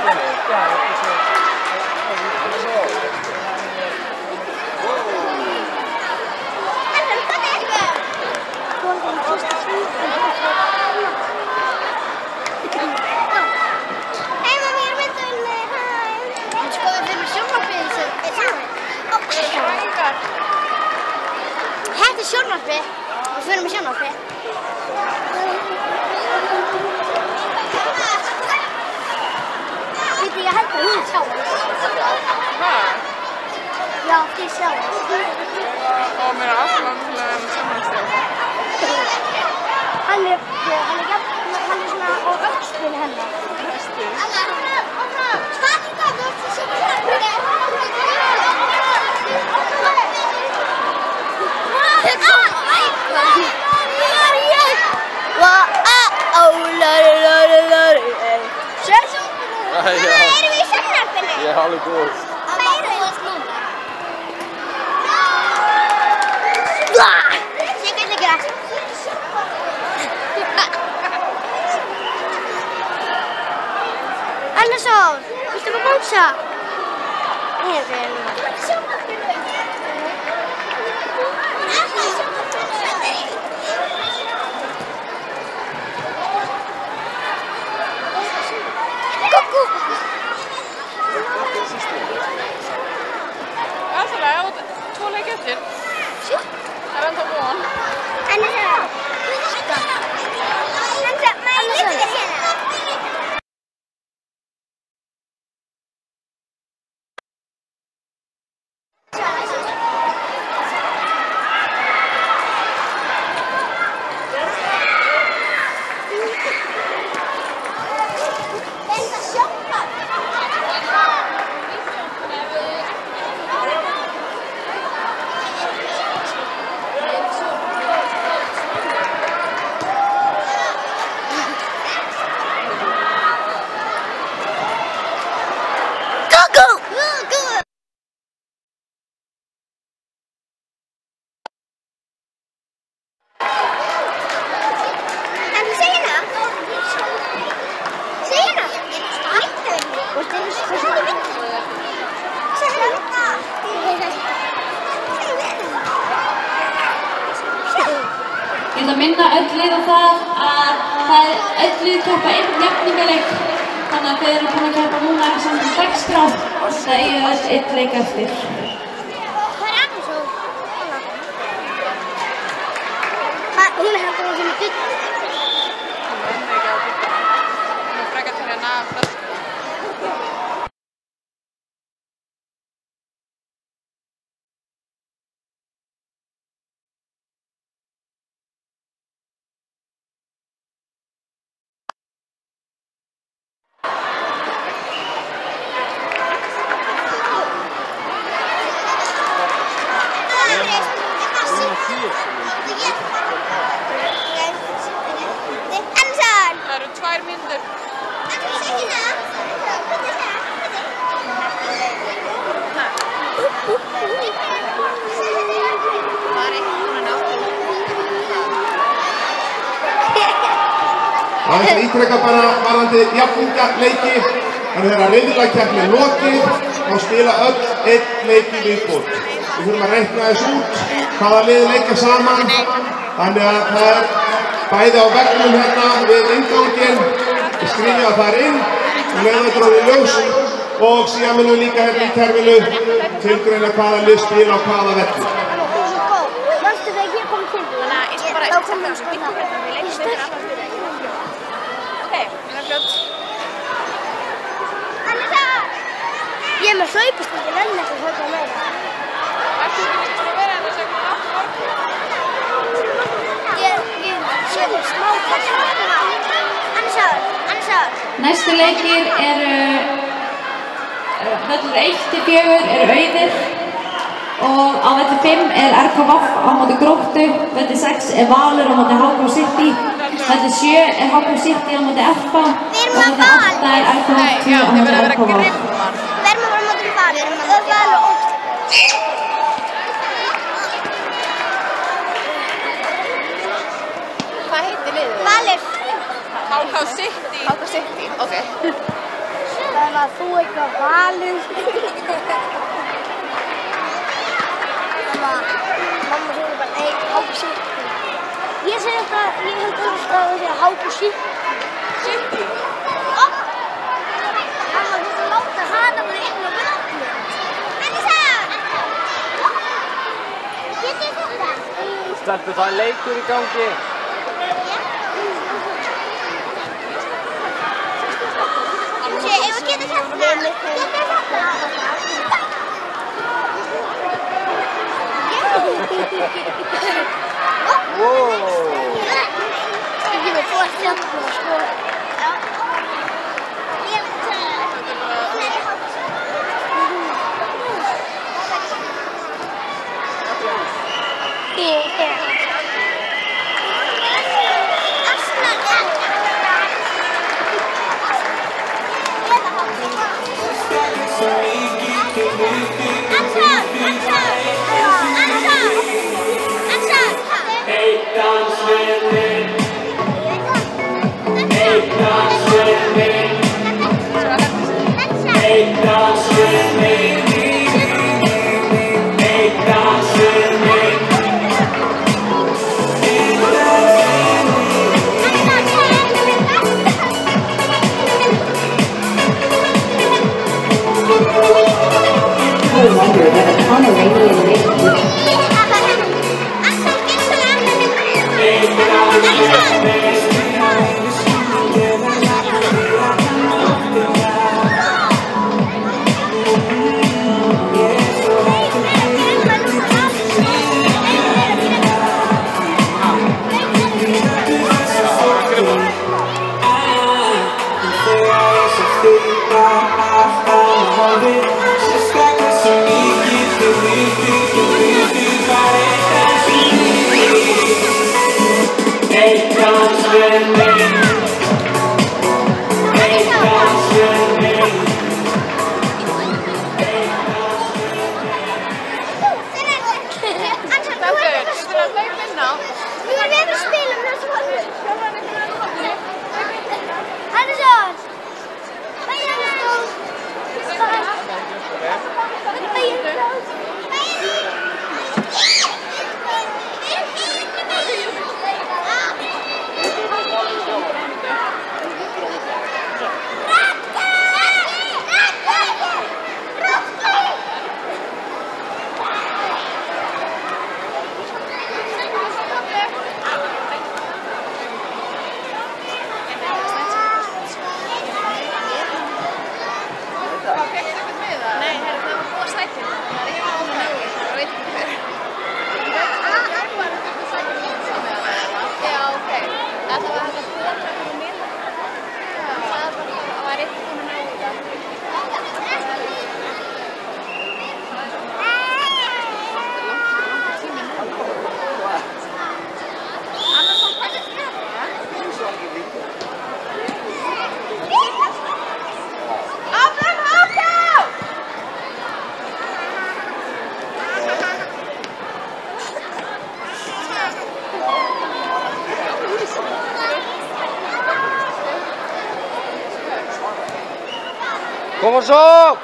[SPEAKER 5] Hey mamma, ég myndi með hæ. Sko við fyrir sjónvarpið saman. Þetta sjónvarpið. Við fyrir með sjónvarpið. ég held að hún sjáist.
[SPEAKER 2] Hvað?
[SPEAKER 5] Já, þið sjáist.
[SPEAKER 2] Og mér er afslátt til að vera með samanstjóð.
[SPEAKER 5] Hann er svona á öxlunni hennar.
[SPEAKER 2] Hestur.
[SPEAKER 5] Erum við í sjónvarpinu?
[SPEAKER 6] Ég er alveg góð.
[SPEAKER 5] Hvað eru þið núna? Ég vil ekki það. Annarsson, viltu bara bánsa? Ég vil.
[SPEAKER 2] Två leik eftir. Það er ennþá von.
[SPEAKER 5] Annarsson. Maður lyftir hérna.
[SPEAKER 3] Ég ætla að minna öll lið á það að það er öll lið keppa einn jafningaleik. Þannig að þið eru búin að keppa núna samkvæmt dagskrá. Það eigi öll einn leik eftir.
[SPEAKER 5] Hvað er Annarsson? Hún er hægt að vera með dutt.
[SPEAKER 2] Hún er ekki á duttuna. Hún er frekar til að naga flösku. Það eru 2 mínútur.
[SPEAKER 7] Það er ítrekka bara varðandi jafningaleiki. Þannig þegar riðlakeppni er lokið, þá spila öll einn leik í viðbót. Við þurfum að reikna þess út, hvaða lið leika saman. Þannig að það er bæði á veggnum hérna við innganginn, við skrifja þar inn, leiðum þetta í ljós og síðan munum við líka hérna í kerfinu tilgreina hvaða lið spila á hvaða veggnum.
[SPEAKER 5] Manstu þegar ég kom til því?
[SPEAKER 2] Þannig að ég skal bara eitthvað með þessu byggjum hérna við leikum við fyrir allar fyrir. Ok, það er fljótt.
[SPEAKER 5] Annarsson! Ég er með hlaupastík, ég nenni ekki að hlaupa meira.
[SPEAKER 2] Ættu ekki líka að vera hérna sem aftur morgun?
[SPEAKER 5] Ég sé smá þessu. Annarsson!
[SPEAKER 3] Næstu leikir eru völlur 1-4 eru Auðir og á velli 5 er RKVF á móti Gróttu, velli 6 er Valur á móti HK City, velli 7 er HK City á móti FH og velli 8 er RKVF 2 á móti RKVF.
[SPEAKER 5] Verðum að vera mótum Valur og
[SPEAKER 2] Hvað heitir liðið?
[SPEAKER 5] Valur.
[SPEAKER 2] HK City. HK City, ok.
[SPEAKER 5] Þannig að þú eitthvað Valur. Mamma segir bara, nei, HK City. Ég segi þetta, ég held alltaf að það sé HK City.
[SPEAKER 2] City?
[SPEAKER 5] Mamma, þú þarf að láta hana bara inn á völlum. Annarsson! Getið þetta?
[SPEAKER 6] Stelpur, það er leikur í gangi.
[SPEAKER 5] Ef getur hérna. Getur hérna.
[SPEAKER 6] Wow.
[SPEAKER 5] Ég vil få að þjáttna, sko. Já. Ég vil það.
[SPEAKER 6] Kom eens op!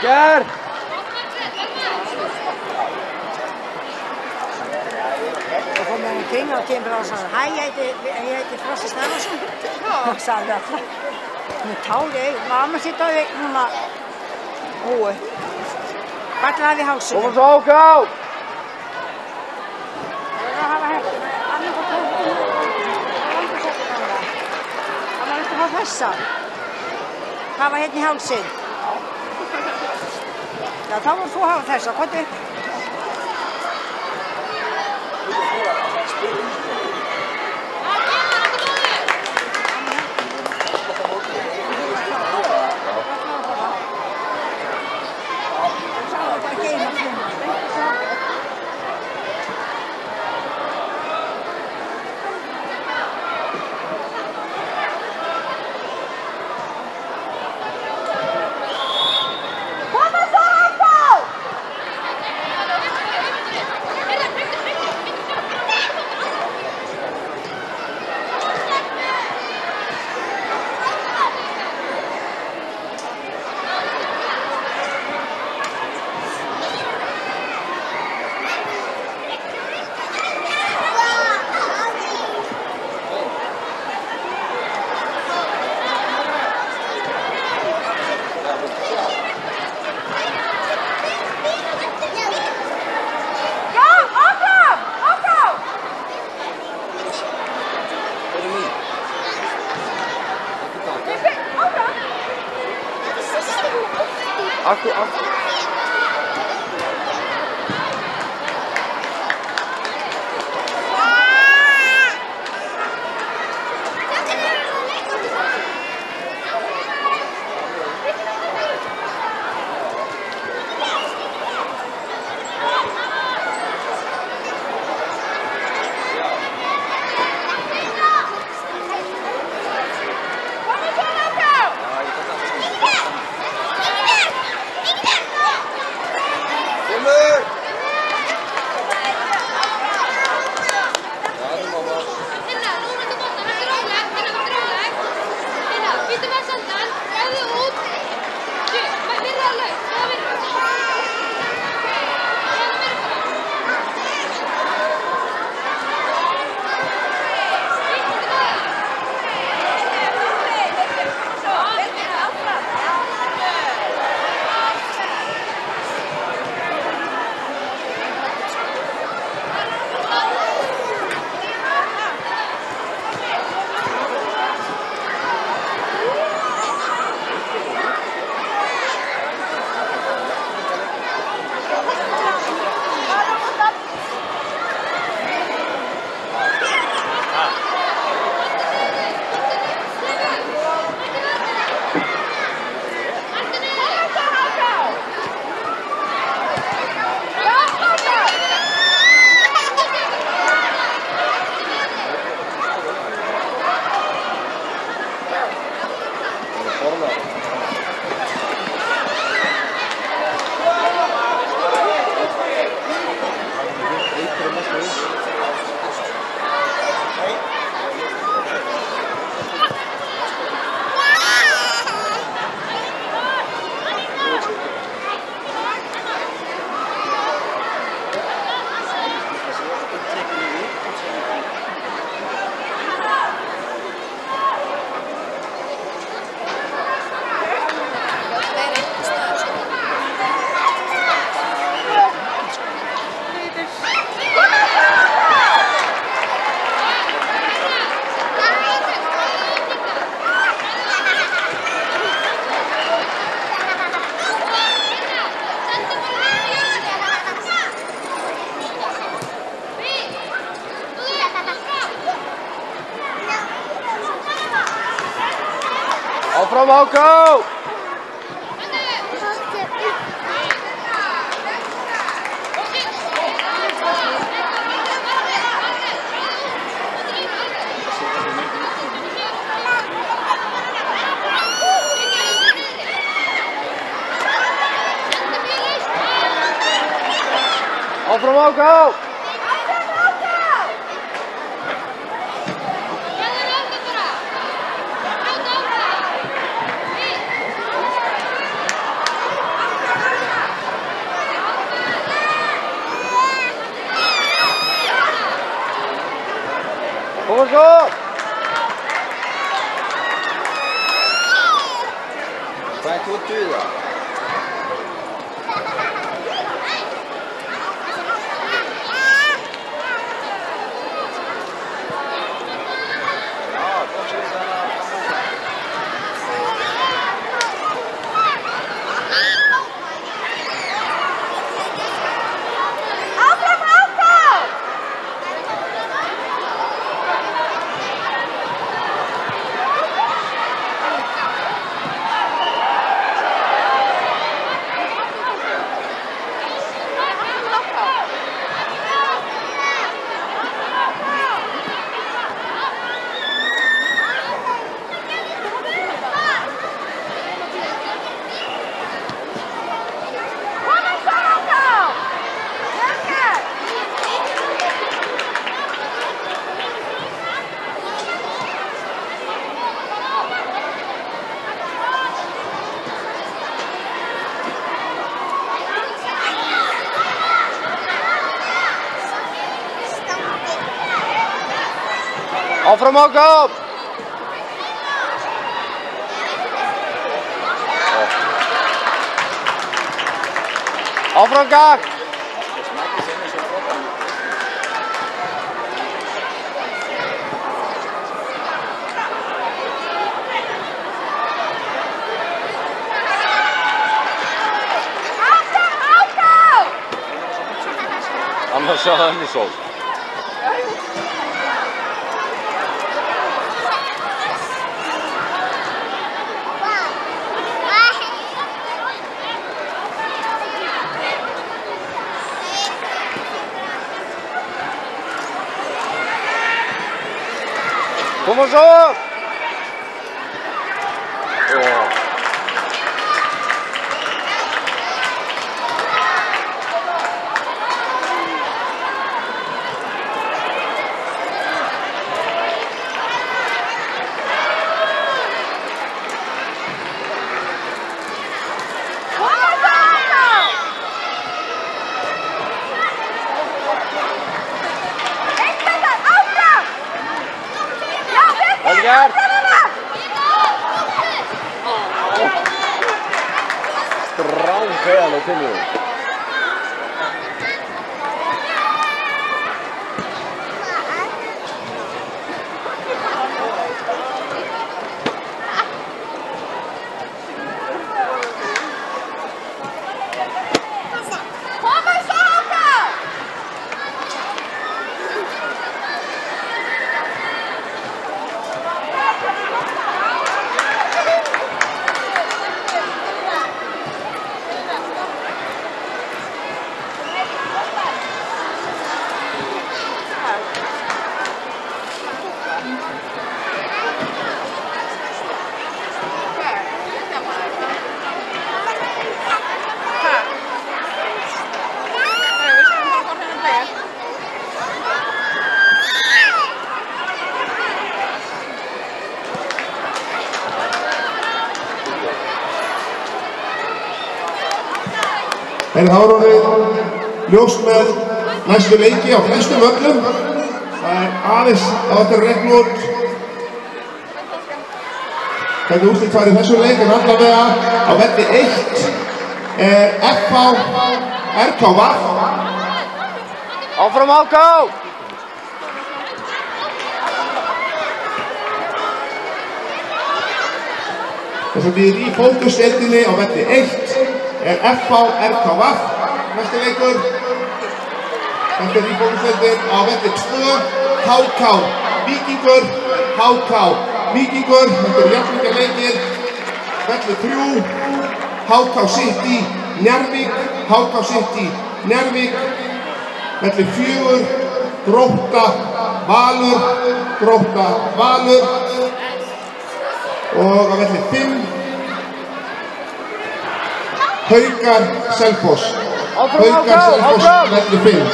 [SPEAKER 9] Edgar!
[SPEAKER 10] Og fór með henni kring og kemur á og sagði, hæ, ég heiti Frosti Stefánsson. Og sagði alltaf, með tári, mamma sitt á því, núna, húi. Ballaði við hálsum.
[SPEAKER 9] Kom eens ook á!
[SPEAKER 10] Það var að hafa hægt, annað fór tókum. Það var eftir að fá þessa. Hafa hérna í hálsinn. Já, þá voru þú að hafa þessa, hvað er?
[SPEAKER 9] Áfram Háká! Áfram Háká! Kom zo!
[SPEAKER 6] Hvað þú duða?
[SPEAKER 9] Áfram Háká! Áfram Gag! Ása Hönnesól. Kom maar zo! Edgar! Strangfäl och till nu.
[SPEAKER 7] En þá erum við ljóst með næstu leiki á flestum völlum. Það aðeins á þetta reikna út hvernig úrslit var í þessum leik, en allavega á velli 1 er FH RKV.
[SPEAKER 9] Áfram HK!
[SPEAKER 7] Þess að við í fókusdeildinni á velli 1 er FH RKV næsti leikur. Þetta er í fókusdeildin á velli 2 HK Víkingur, HK Víkingur. Þetta er jafningaleikir. Velli 3 HK City Njarðvík, HK City Njarðvík. Velli 4 Grótta Valur, Grótta Valur. Og á velli 5 Haukar Selfoss, Haukar Selfoss velli 5.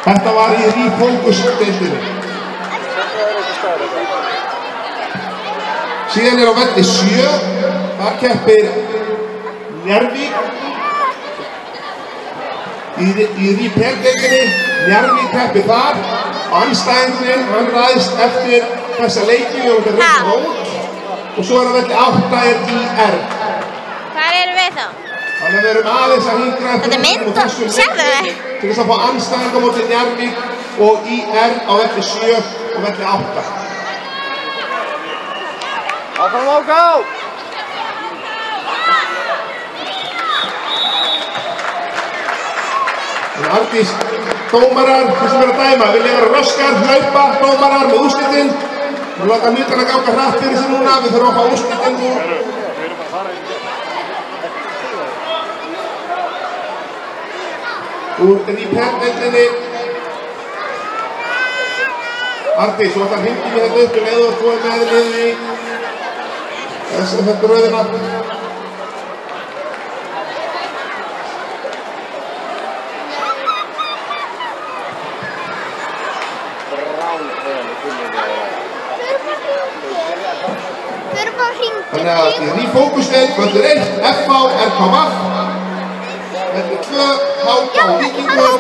[SPEAKER 7] Þetta var í Refocus-deildinni. Síðan er á velli 7, þar keppir Njarðvík. Í Repair-deildinni, Njarðvík keppir þar. Andstæðingurinn, hann ræðist eftir þessa leiki og þetta reikna út. Og svo er á velli 8 er IR.
[SPEAKER 5] Hvar erum við þá?
[SPEAKER 7] Þannig að við erum aðeins að hingra eftir
[SPEAKER 5] sérðu þið?
[SPEAKER 7] til þess að fá andstæðinga móti Njarðvík og IR á velli 7 og velli 8.
[SPEAKER 9] Áfram HK!
[SPEAKER 7] En Arndís, dómarar, þeir sem eru að dæma, vilja vera röskar, hlaupa, dómarar með úrslitinn. Við láta hlutarna ganga hratt fyrir sig núna, við þurfum að fá úrslitinn úr. Úr Repair-deildinni. Arndís, þú ætlar að hringja mér þetta upp um leið og þú er með liðið í þetta rauðina. Þannig að í Refocus-deild völlur 1 FH RKV, velli 2 HK Víkingur,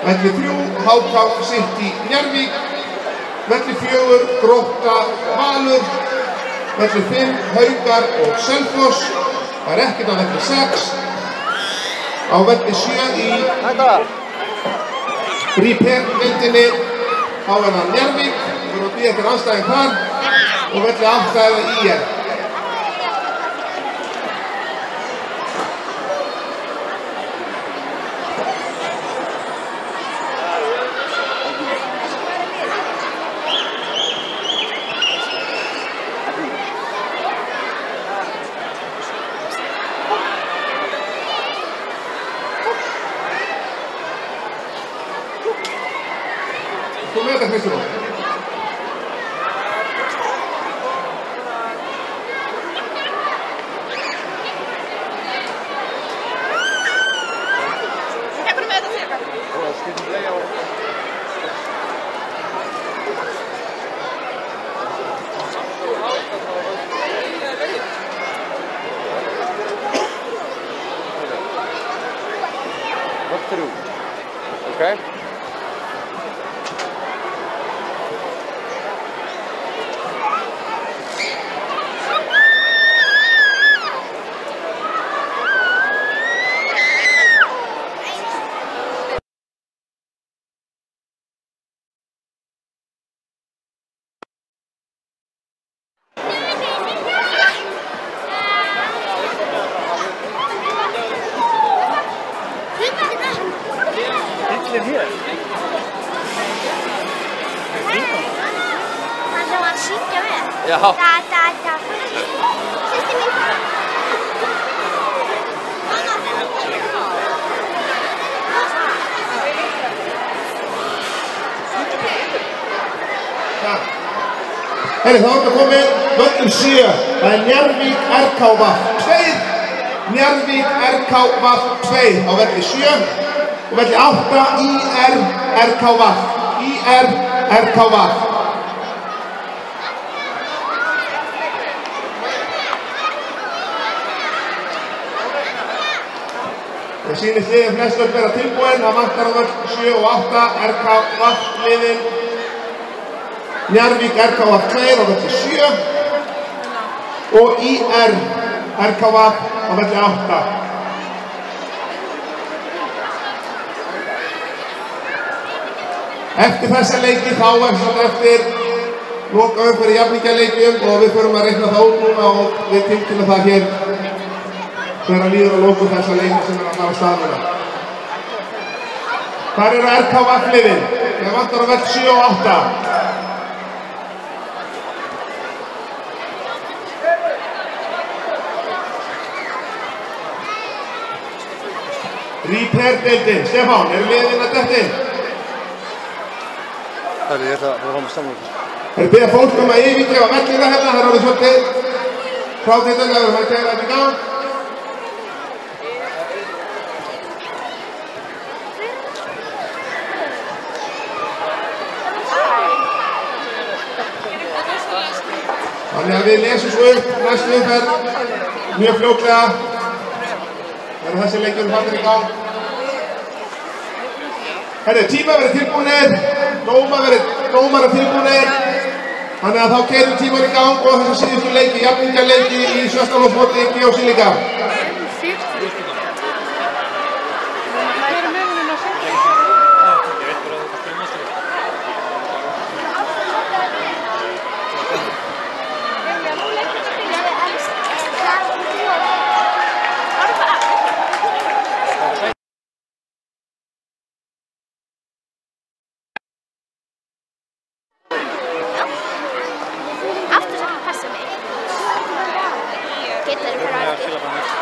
[SPEAKER 7] velli 3 HK City Njarðvík, velli 4 Grótta Valur, velli 5 Haukar og Selfoss. Það er ekkert á velli 6. Á velli 7 í Repair-deildinni þá er það Njarðvík, við erum að bíða eftir andstæðing þar. Og velli 8 er það IR.
[SPEAKER 9] Okay.
[SPEAKER 8] Bíllinn hér?
[SPEAKER 5] Hann sem var að syngja með.
[SPEAKER 9] Já.
[SPEAKER 5] Da. Systir mín.
[SPEAKER 7] Herri, þá er þetta komið völlur 7. Það er Njarðvík RK Vaf 2. Njarðvík RK Vaf 2 á velli 7 og velli 8 IR RK Vaf. IR RK Vaf. Það sýnir liðin flestur vera tilbúin. Það vantar á völl 7 og 8 RK Vaf liðin. Njarðvík RK Vaf 2 á velli 7 og IR RK Vaf á velli 8. Eftir þessa leiki þá er svona eftir loka umferð í jafningjarleikjum og við förum að reikna það út núna og við tilkynnum það hér þegar líður að loka þessa leiki sem er að fara á stað núna. Hvar eru RK Vaf liðin? Það vantar á velli 7 og 8. Repair-deildin, Stefán, eru liðin að detta inn?
[SPEAKER 9] Það er ég ætla að fara með samlunum.
[SPEAKER 7] Það er beða fólk að yfirgefa vellina hérna, það er orðið svolítið frátýrlega að við kæra þetta í gang. Þannig að við lesum svo upp næstu umferð mjög fljótlega. Það eru þessi leikjum fattir í gang. Herri, tíma verið tilbúinir, dómar tilbúinir. Þannig að þá keyrum tíman í gang og þessa síðustu leiki, jafningjarleiki í Svestalónsmóti GOC líka.
[SPEAKER 5] Aftur sem passa mig. Getur það fyrir aftur.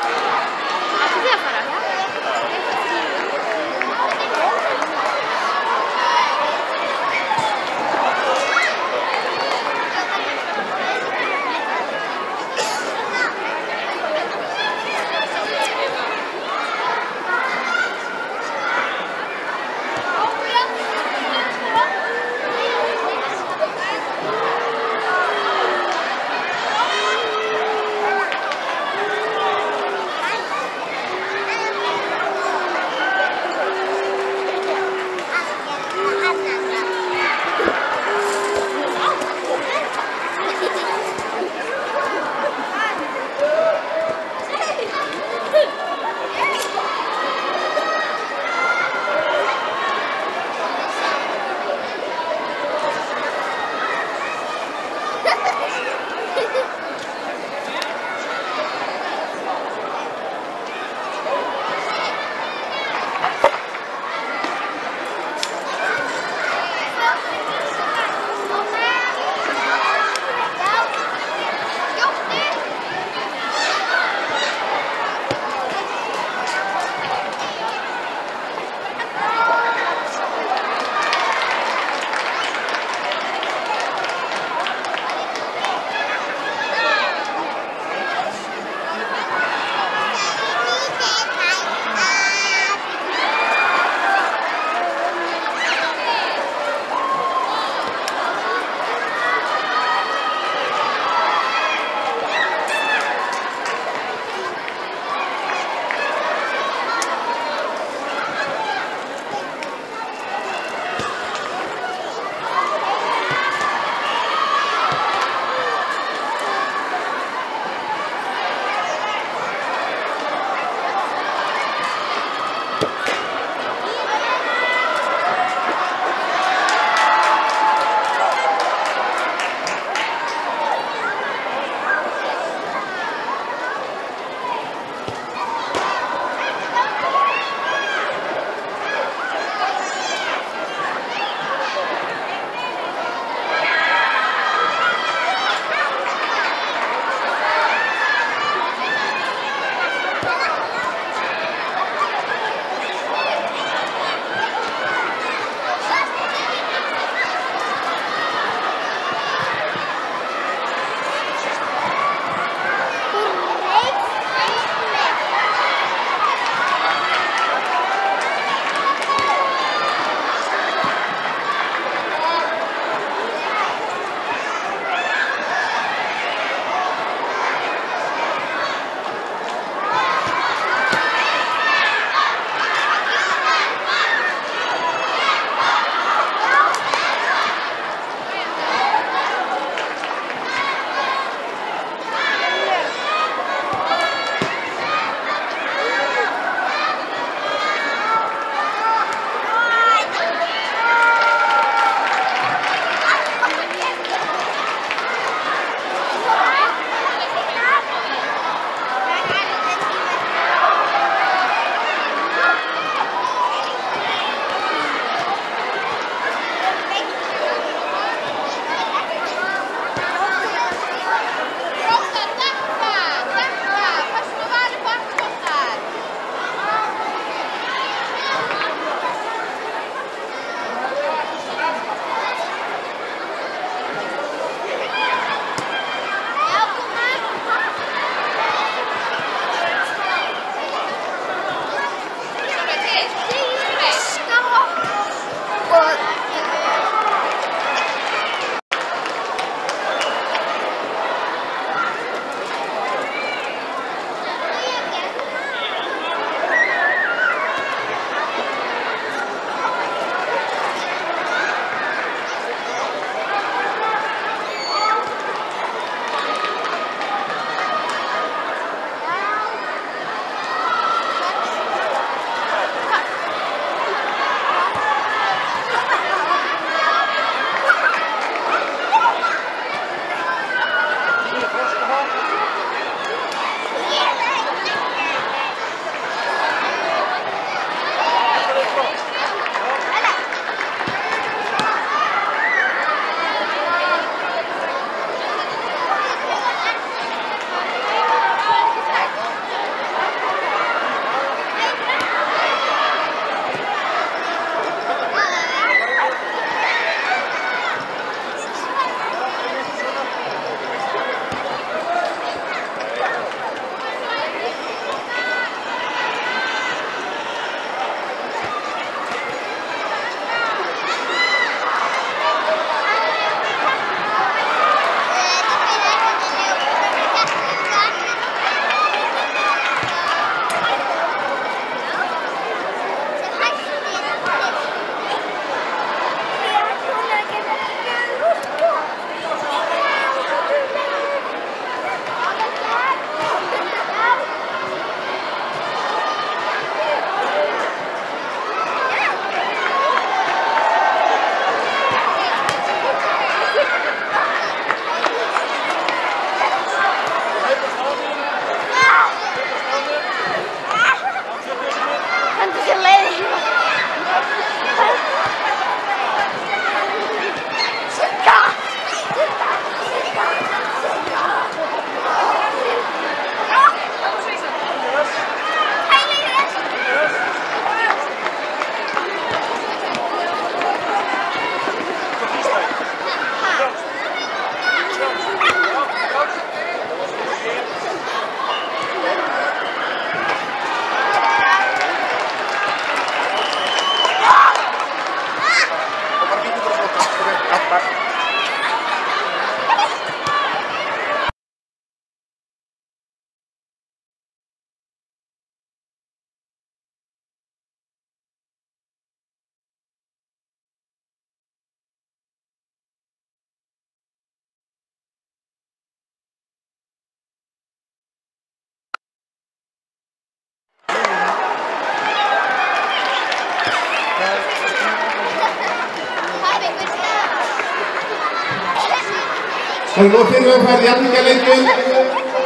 [SPEAKER 7] Það nú fyrir umferð jafningjaleikur.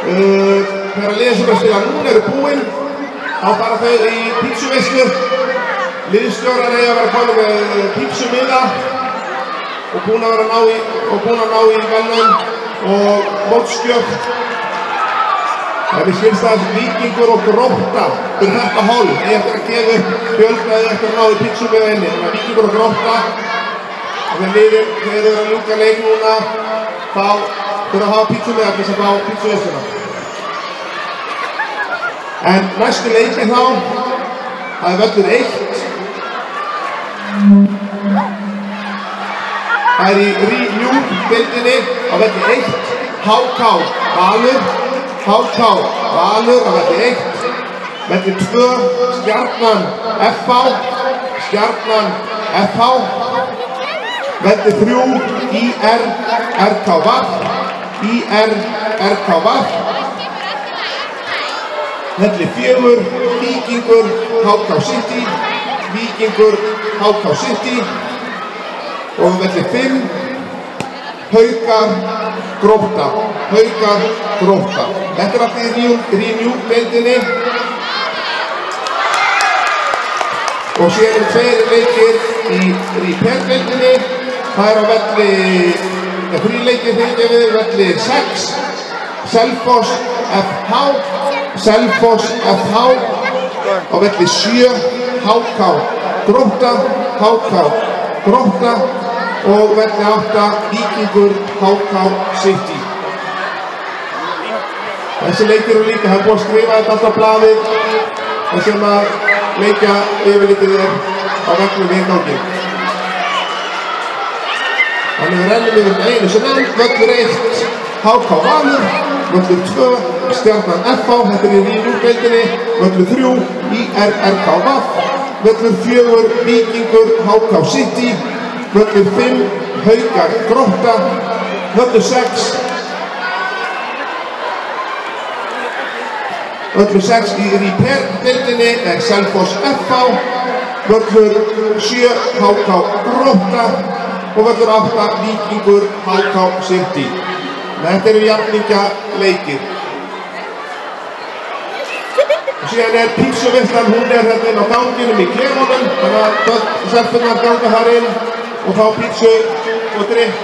[SPEAKER 7] Þegar liðið sem spila núna eru búin, þá fara þau í pítsuveislu. Liðsstjórar eiga að vera komin með pítsumiða og búin að ná í velnaun og mótskjöf. Það skilst að Víkingur og Grótta fyrir þetta hólf eigi eftir að gefa upp fjöldaði eftir að ná í pítsumiða inni. Þannig að Víkingur og Grótta, þegar liðin eru að ljúka leik núna, þá þurfa að hafa pítsumiða til þess að fá pítsuvesluna. En næstu leikir þá, það er völlur 1. Það er í Renew-deildinni á velli 1, HK Valur á velli 1, velli 2, Stjarnan FH, velli 3, IR RK VAR, velli 4, Víkingur HK City, og velli 5, Haukar Grótta. Þetta er allt í Renew-deildinni. Og síðan eru 2 leikir í Repair-deildinni. Það er á velli 3 leikir fyrirgefið, velli 6, Selfoss FH, á velli 7, HK Grótta, og velli 8, Víkingur HK City. Þessi leikir eru líka, það er búið að skrifa þetta alltaf á blaðið, það sem að leikja yfirlitið er á vellum í gangi. Þannig við rennum yfir einu sem enn, völlur 1, HK Valur, völlur 2, Stjarnan FH, þetta er í Renew-deildinni, völlur 3, IR RK VAR, völlur 4, Víkingur HK City, völlur 5, Haukar Grótta, völlur 6 í Repair-deildinni er Selfoss FH, völlur 7, HK Grótta og völlur 8, Víkingur HK City. Þetta eru jafningja-leikir. Og síðan er pítsuveislan, hún er hérna inn á ganginum í klefunum, þannig að stelpurnar ganga þar inn og fá pítsu og drykk.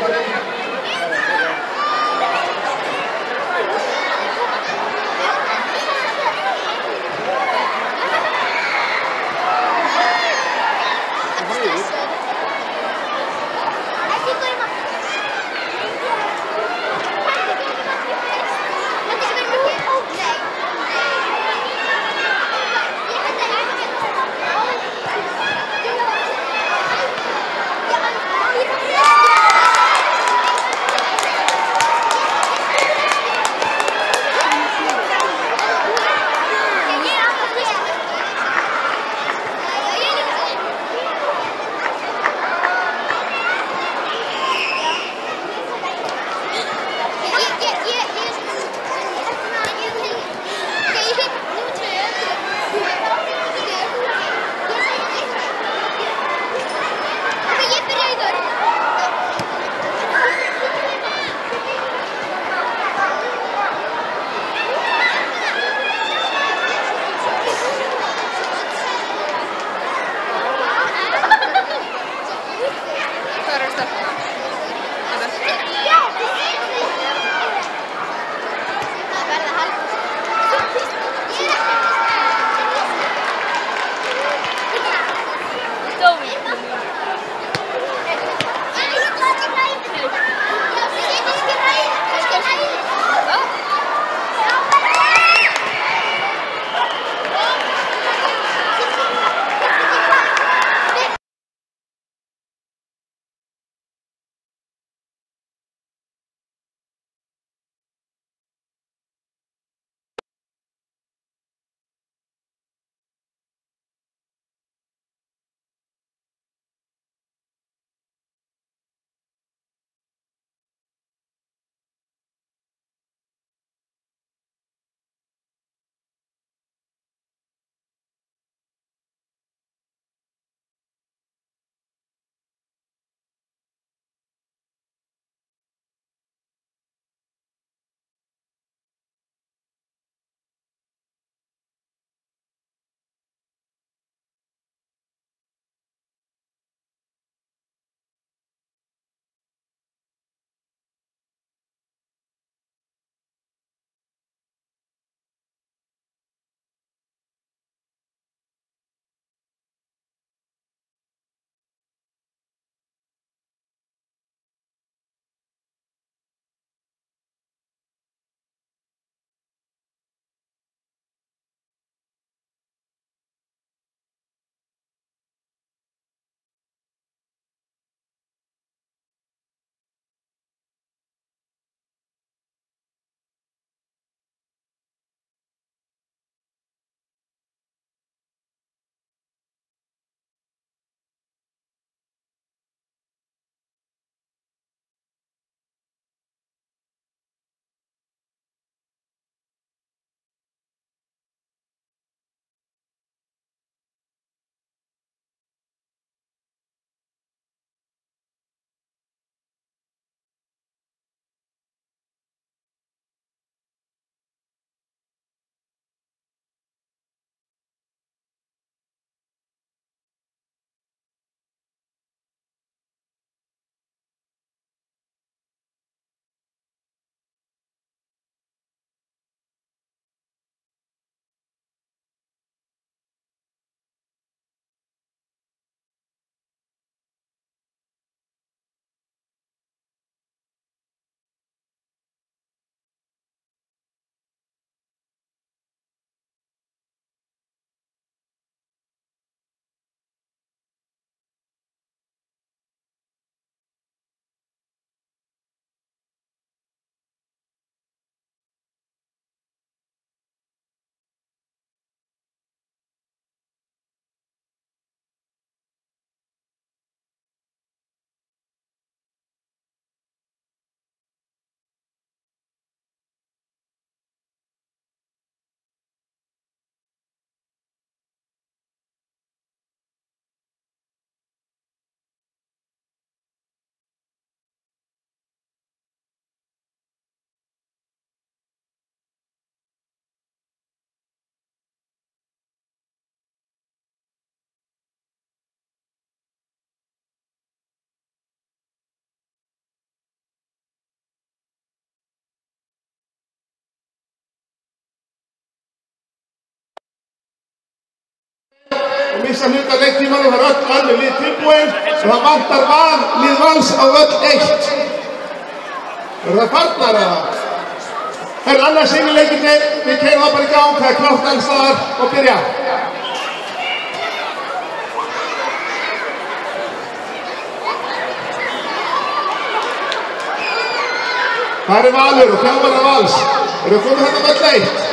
[SPEAKER 7] og missa hluta leiktímanum, það öll önnur lið tilbúin og það vantar lið Vals á völl 1. Það farnar að það er annars einu leikirnir, við keyrum það bara í gang, það er klárt alls staðar og byrja. Það er Valur og þjálfarar Vals. Eru komið þetta völl 1?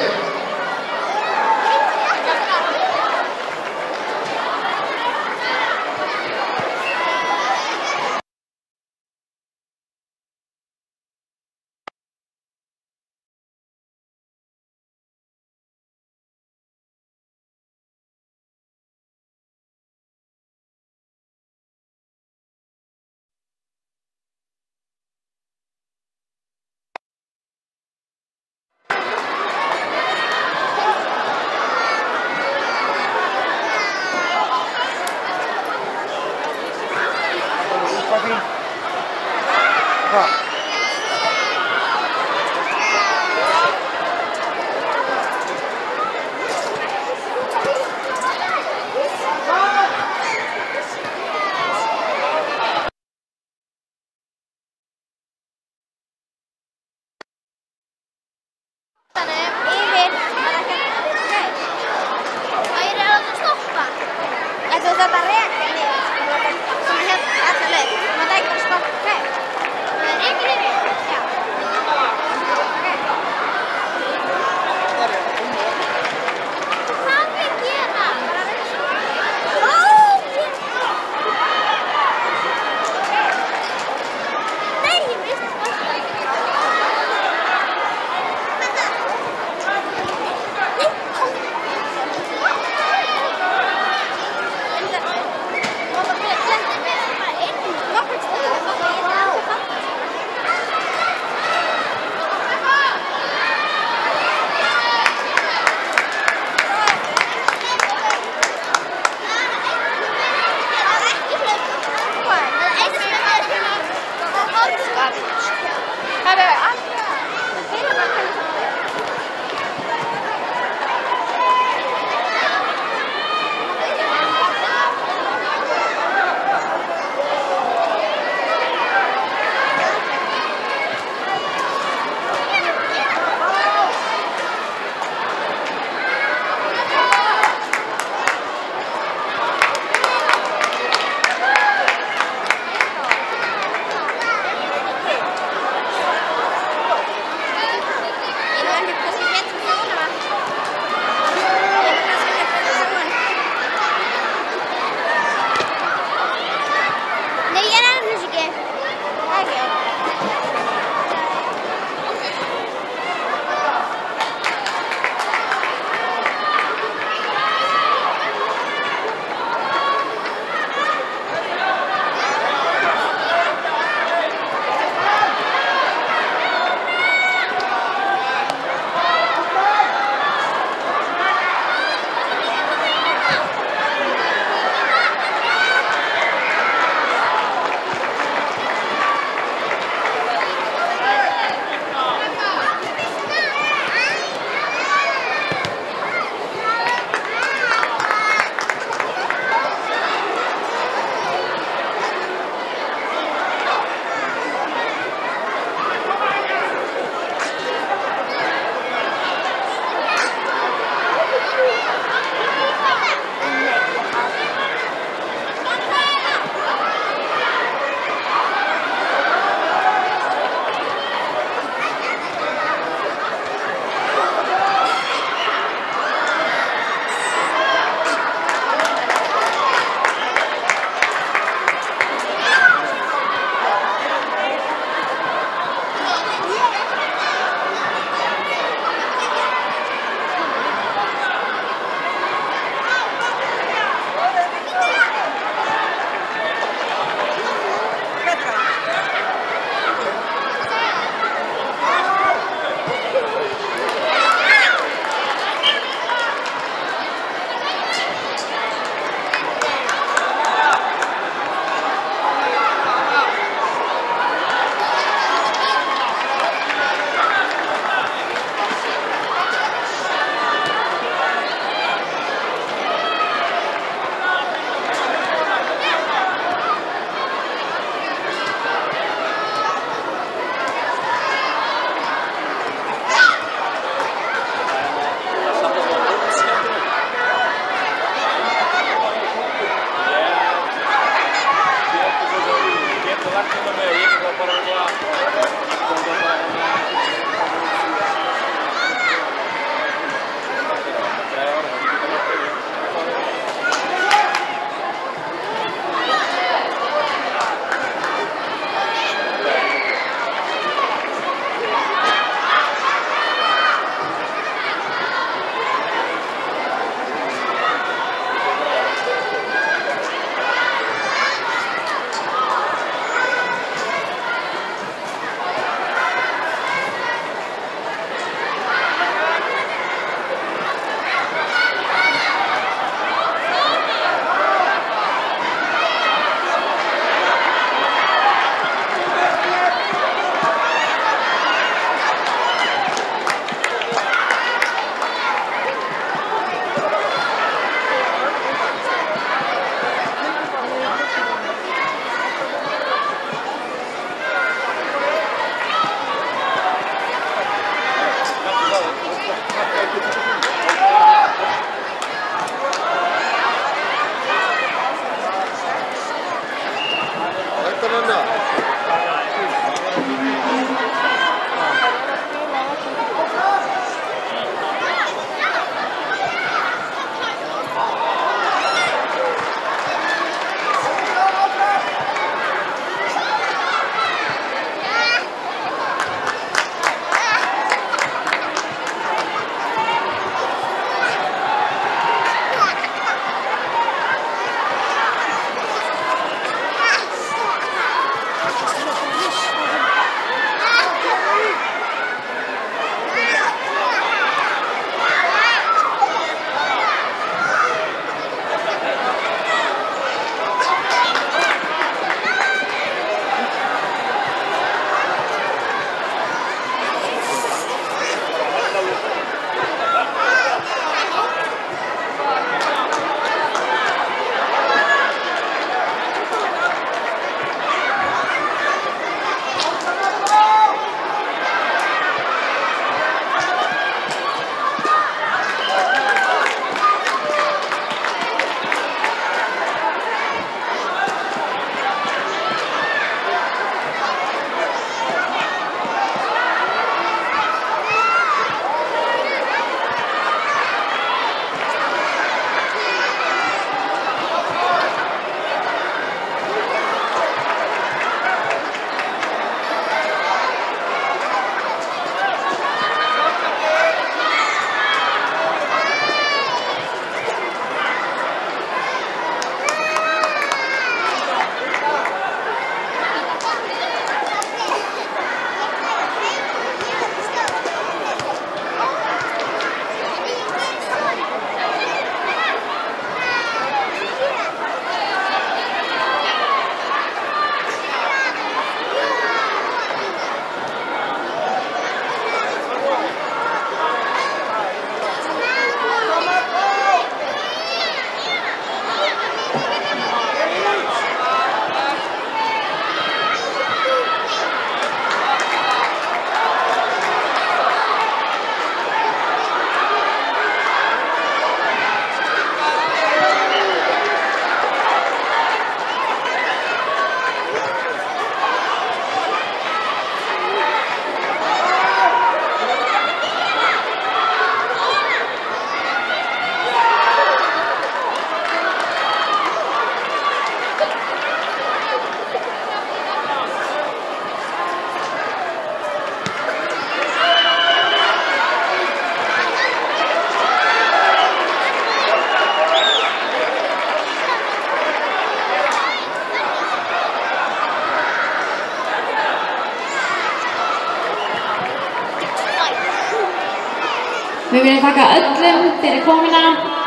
[SPEAKER 3] Við viljum þakka öllum fyrir komuna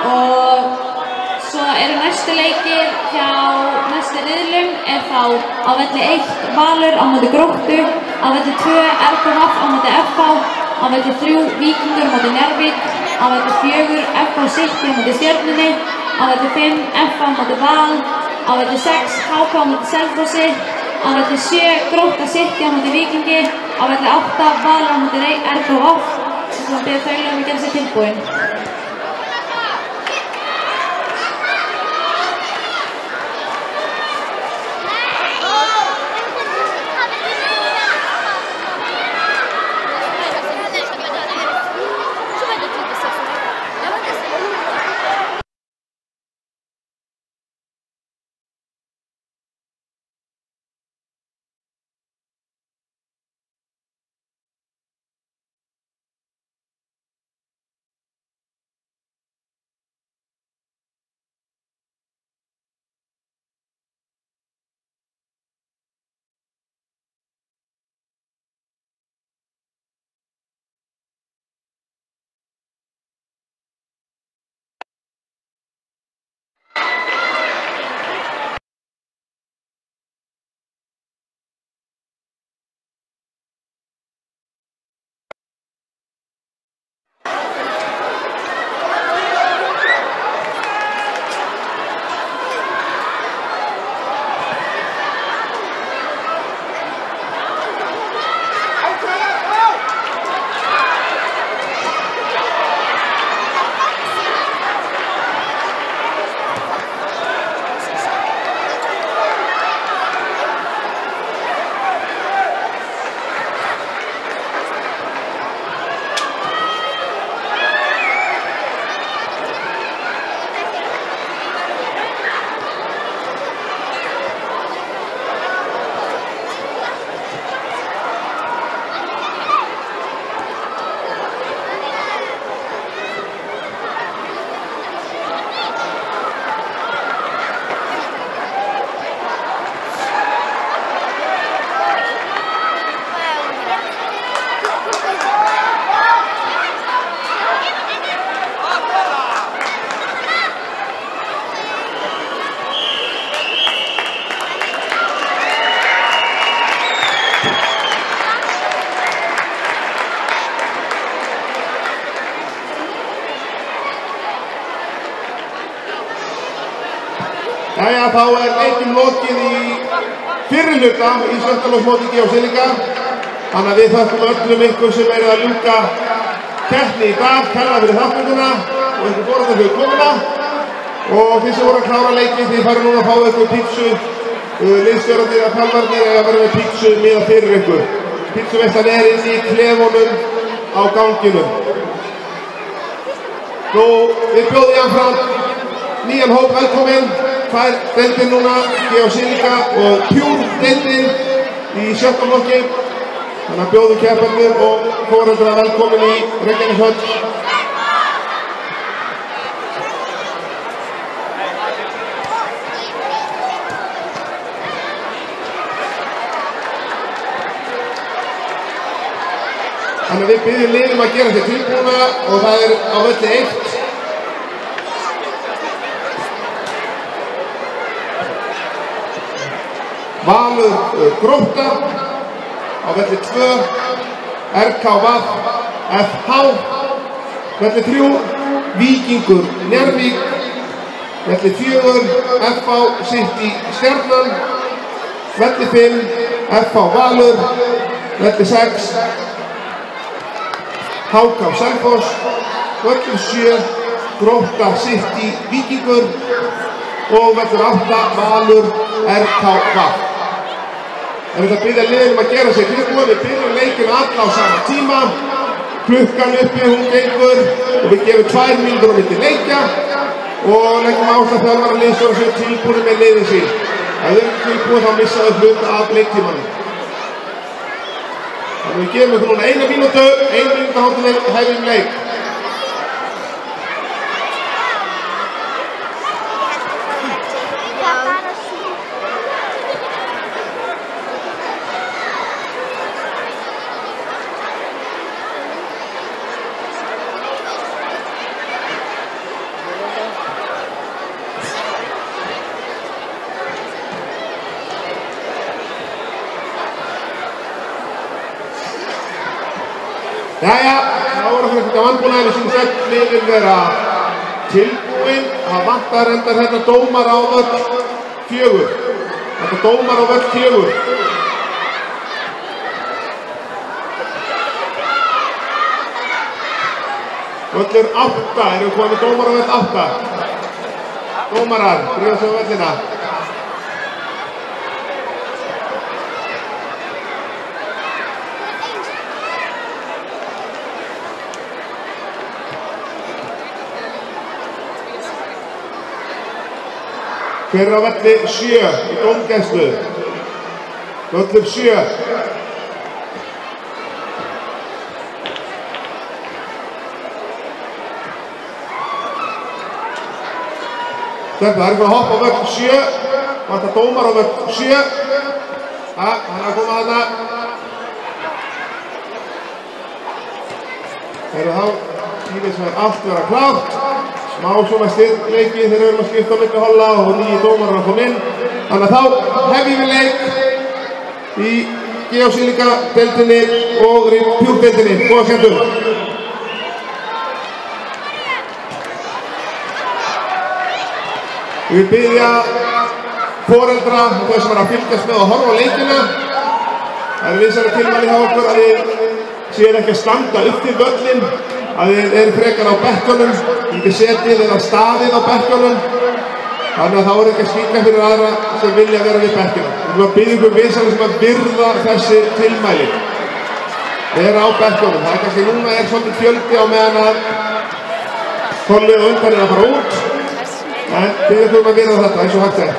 [SPEAKER 3] og svo eru næstu leikir hjá næstu riðlum er þá á velli 1 Valur á móti Gróttu, á velli 2 RKV á móti FH, á velli 3 Víkingur á móti Njarðvík, á velli 4 FH City á móti Stjörnunni, á velli 5 FH á móti Val, á velli 6 HK á móti Selfossi, á velli 7 Grótta City á móti Víkingi, á velli 8 Valur á móti RKV. Svo byrja þau að gera sér tilbúin.
[SPEAKER 7] Jæja, þá leikjum lokið í fyrri hluta í Söltalónsmóti Georg-Silika. Þannig að við þökkum öllum ykkur sem verið að ljúka keppni í dag, kærlega fyrir þátttökuna og ykkur foreldrar fyrir komuna. Og þið sem voru að klára leikinn, þið farið núna að fá ykkur pítsu. Liðsstjórarnir að þjálfarnir eiga að vera með pítsu miða fyrir ykkur. Pítsuveislan er inn í klefunum á ganginum. Nú, við bjóðum jafnframt nýjan hóp velkominn. Það er deildin núna, Georg-Silika og Pure deildin í 7. flokki. Þannig að bjóðum keppendum og foreldrar velkomin í Reykjaneshöll. Þannig að við byggjum liðum að gera sér tilbúna og það er á velli 1. Valur Grótta, á velli 2 RKV FH, velli 3 Víkingur Njarðvík, velli 4 FH City Stjarnan, velli 5 FH Valur, velli 6 HK Selfoss, velli 7 Grótta City Víkingur og velli 8 Valur RKV. En þetta byrja liðum að gera sér tilbúin, við byrjum leikinu alla á sama tíma. Klukkan uppi, hún gengur og við gefum 2 mínútur á milli leikja og leggjum áherslu á þjálfara liðsstjóra séu tilbúin með liðin sín. Ef þau eru tilbúin þá missa þau hluta af leiktímanum. Þannig við gefum ykkur núna 1 mínútu, 1 mínúta þá til við hefjum leik. Jæja, þá voru okkur ekkert á vanbúnaði við sín sett liðin vera tilbúin. Það vantar enda þetta dómar á völl 4. Þetta dómar á völl 4. Völlur 8, erum við komið með dómar á völl 8. Dómarar, drífa sig á völlina. Hver er á velli 7 í dómgæslu? Völlur 7. Þetta, það er eitthvað að hoppa á völl 7. Vantar dómar á völl 7. Hann er að koma þarna. Þegar þá tímið sem er allt vera klárt. Smá svona styrkleiki þegar við erum að skipta á milli holla og nýju dómarar að koma inn. Þannig að þá hefjum við leik í geosýningadeildinni og pjúrdeildinni. Góða skemmtun! Við biðja foreldra og þau sem er að fylgjast með að horfa á leikina. Það er vinsæli tilmæli hjá okkur að þið séu ekki að standa upp til völlin, að þið eru frekar á bekkjunum, ekki setið eða staðið á bekkjunum. Þannig að þá er ekki að skýka fyrir aðra sem vilja vera við bekkjunum. Við erum að biðja ykkur vinsæli sem að virða þessi tilmæli. Vera á bekkjunum. Það er kannski núna svolítið fjöldi á meðan að kollið og undan er að fara út. En biðja ykkur að virða þetta eins og hægt er.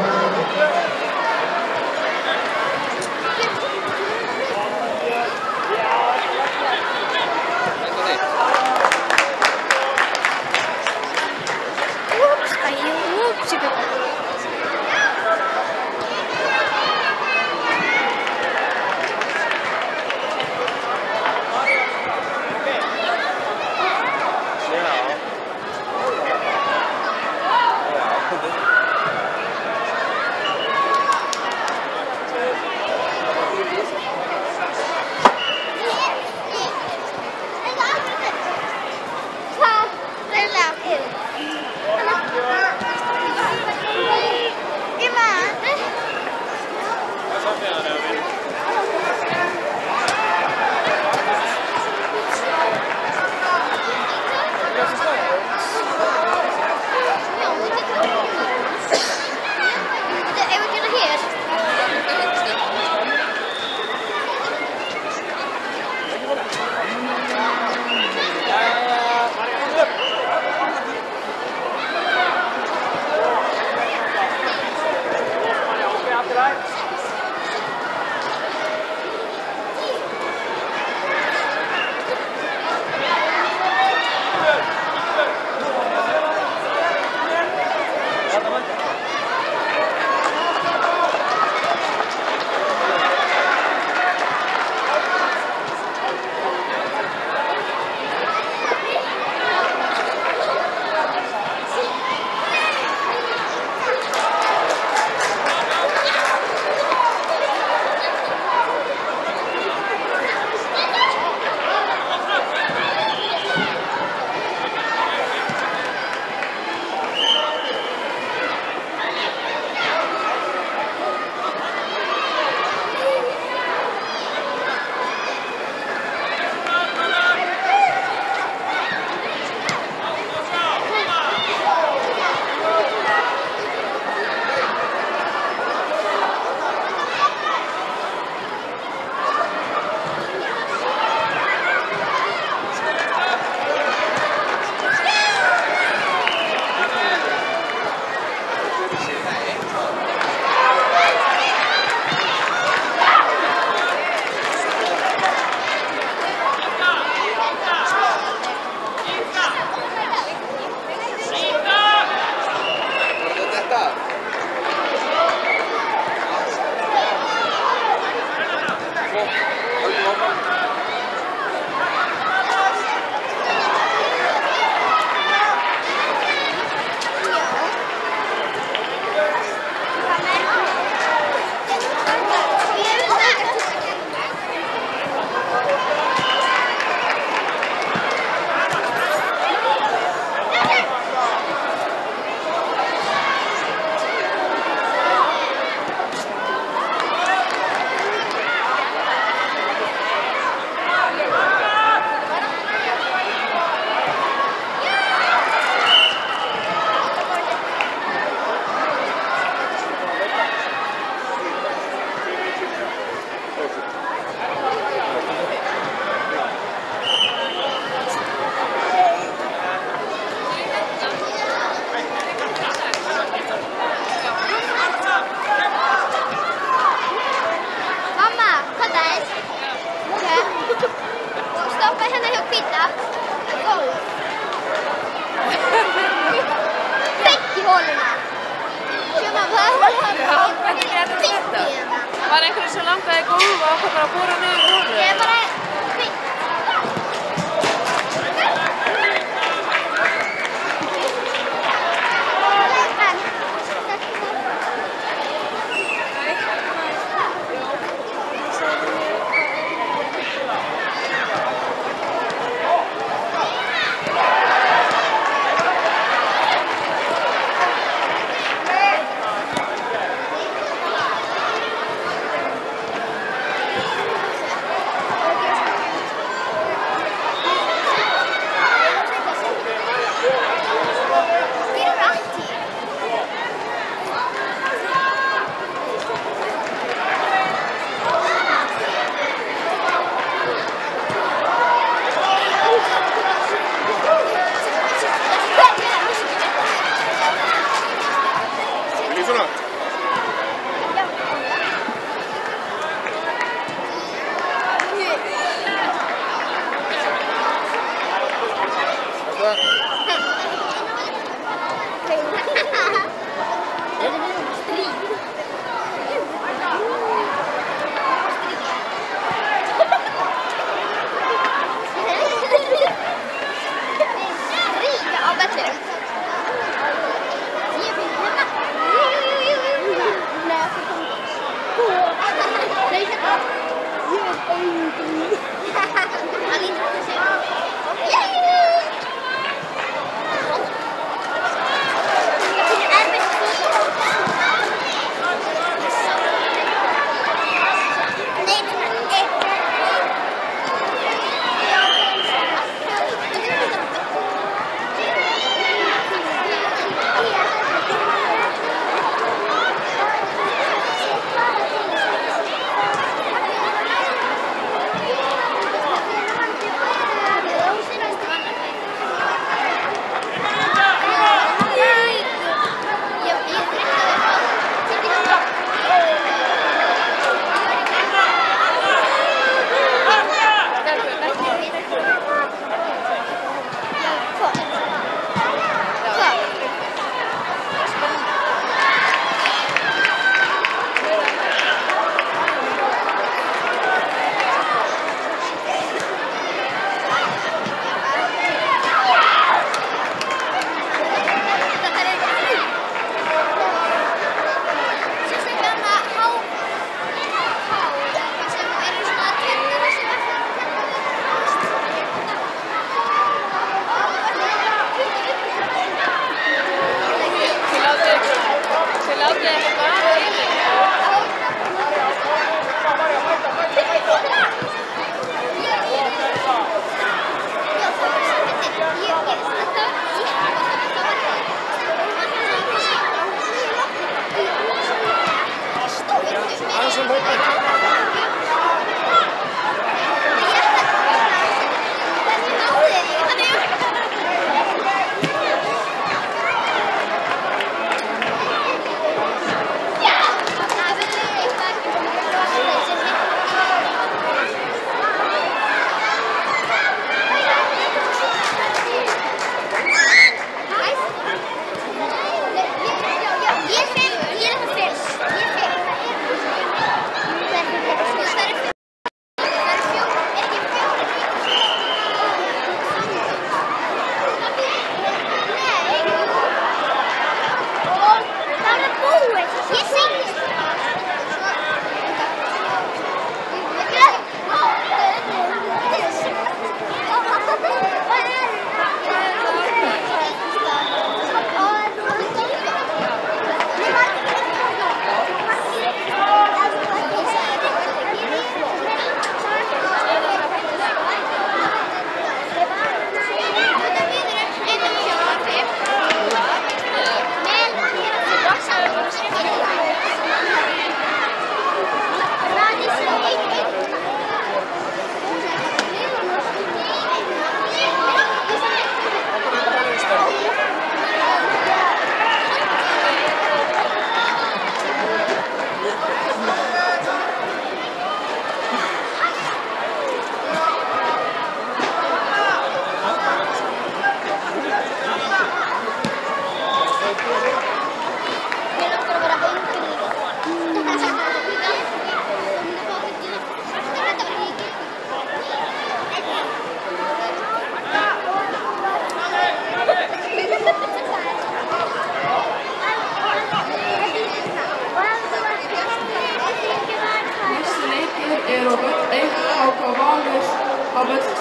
[SPEAKER 5] hoppa hérna hjá hvíta. Gólf. Beint í hóluna. Sjöma, hvað er hóluna?
[SPEAKER 4] Já, hvernig gerðist þetta? Var einhverju sem langaði í gólf og ákvað bara að bora niður í hólu?
[SPEAKER 5] Ég bara beint.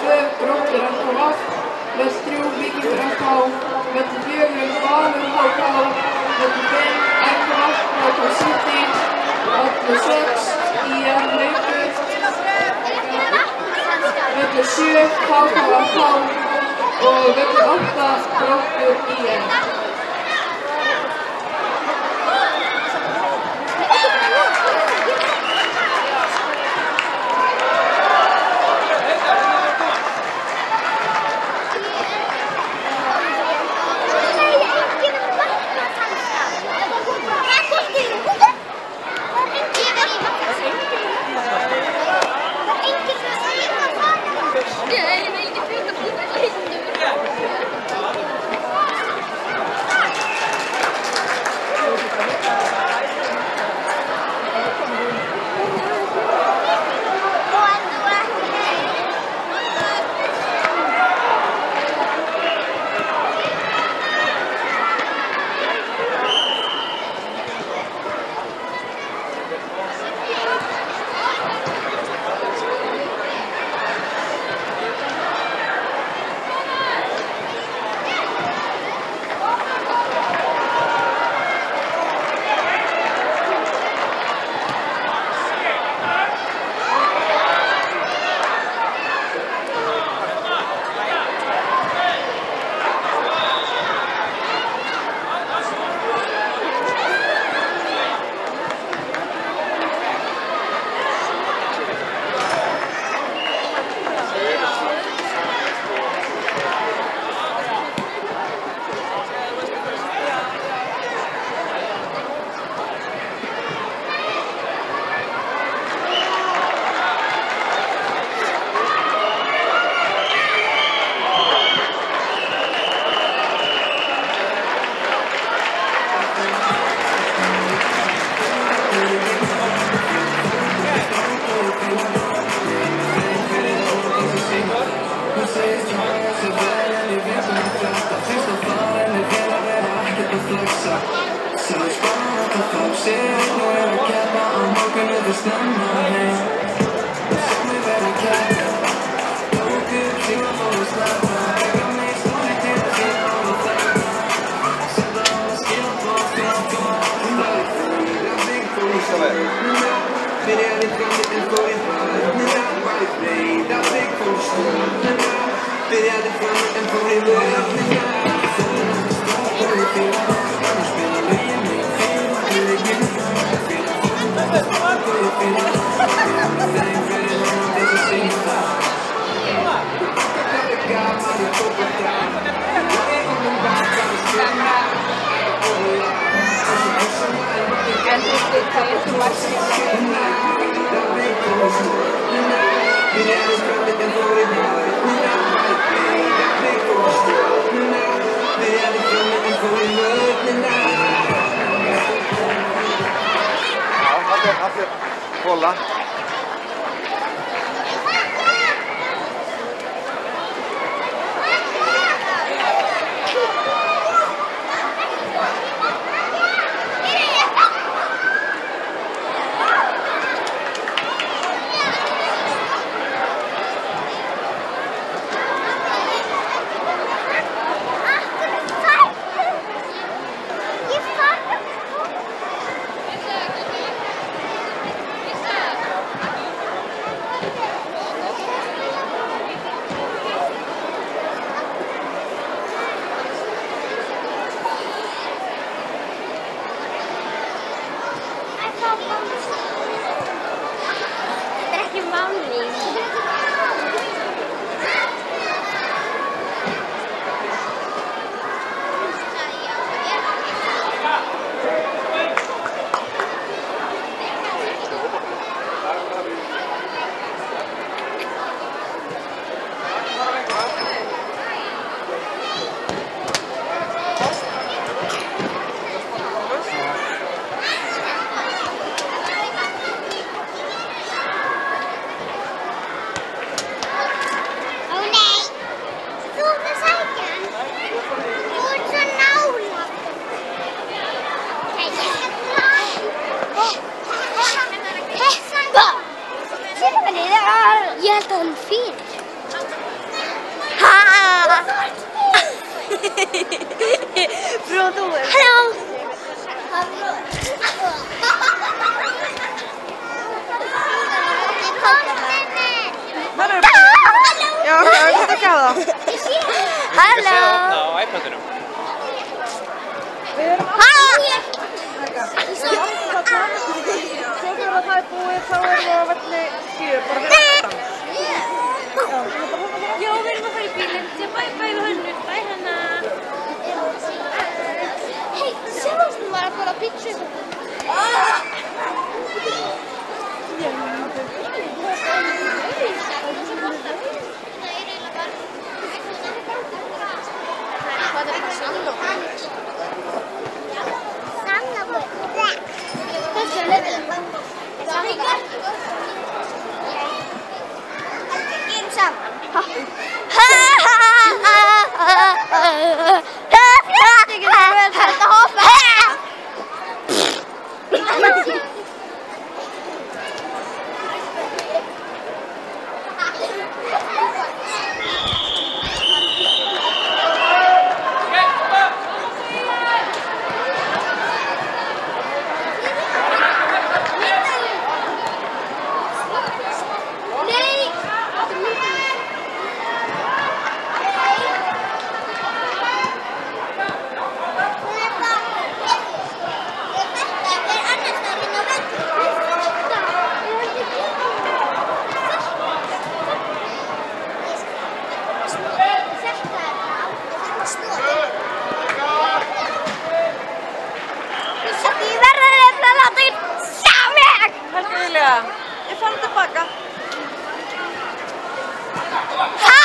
[SPEAKER 11] 2 Gróttur FH, völl 3 Víkingur FH, völl 4 Valur HK, völl 5 FH City, völl 6 IR Haukur, völl 7 HK FH og völl 8 Gróttur IR.
[SPEAKER 6] Kolla.
[SPEAKER 5] Hallå!
[SPEAKER 4] Já, ég veit ekki að það.
[SPEAKER 5] Halló!
[SPEAKER 8] Á iPadinum.
[SPEAKER 4] Við erum
[SPEAKER 5] Halló!
[SPEAKER 4] Svo þegar það búið þá erum við á velli 4, bara fyrir aftan.
[SPEAKER 12] Já, við erum að fara í bílinn. Bæ við Hönnu. Bæ Hanna.
[SPEAKER 5] Hei, sjáum var að fara á pizza.
[SPEAKER 4] Ég fann tilbaka.
[SPEAKER 5] Hæ!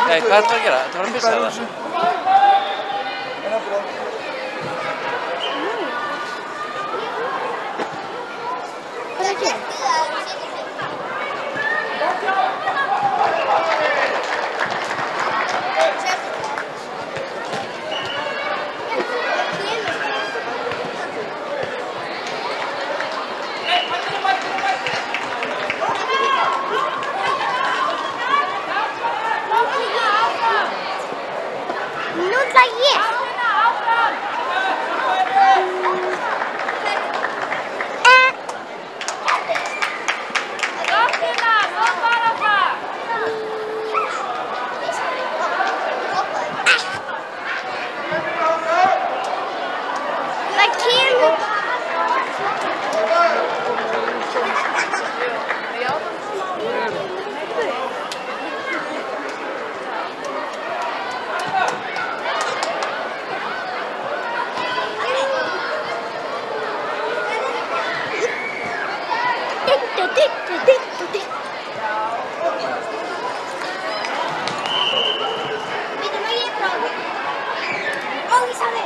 [SPEAKER 8] Nei, hvað ertu að gera? Þetta var að pissa það.
[SPEAKER 5] Hvað er að gera? Nú ætla ég. Það kemur. Vamos a ver.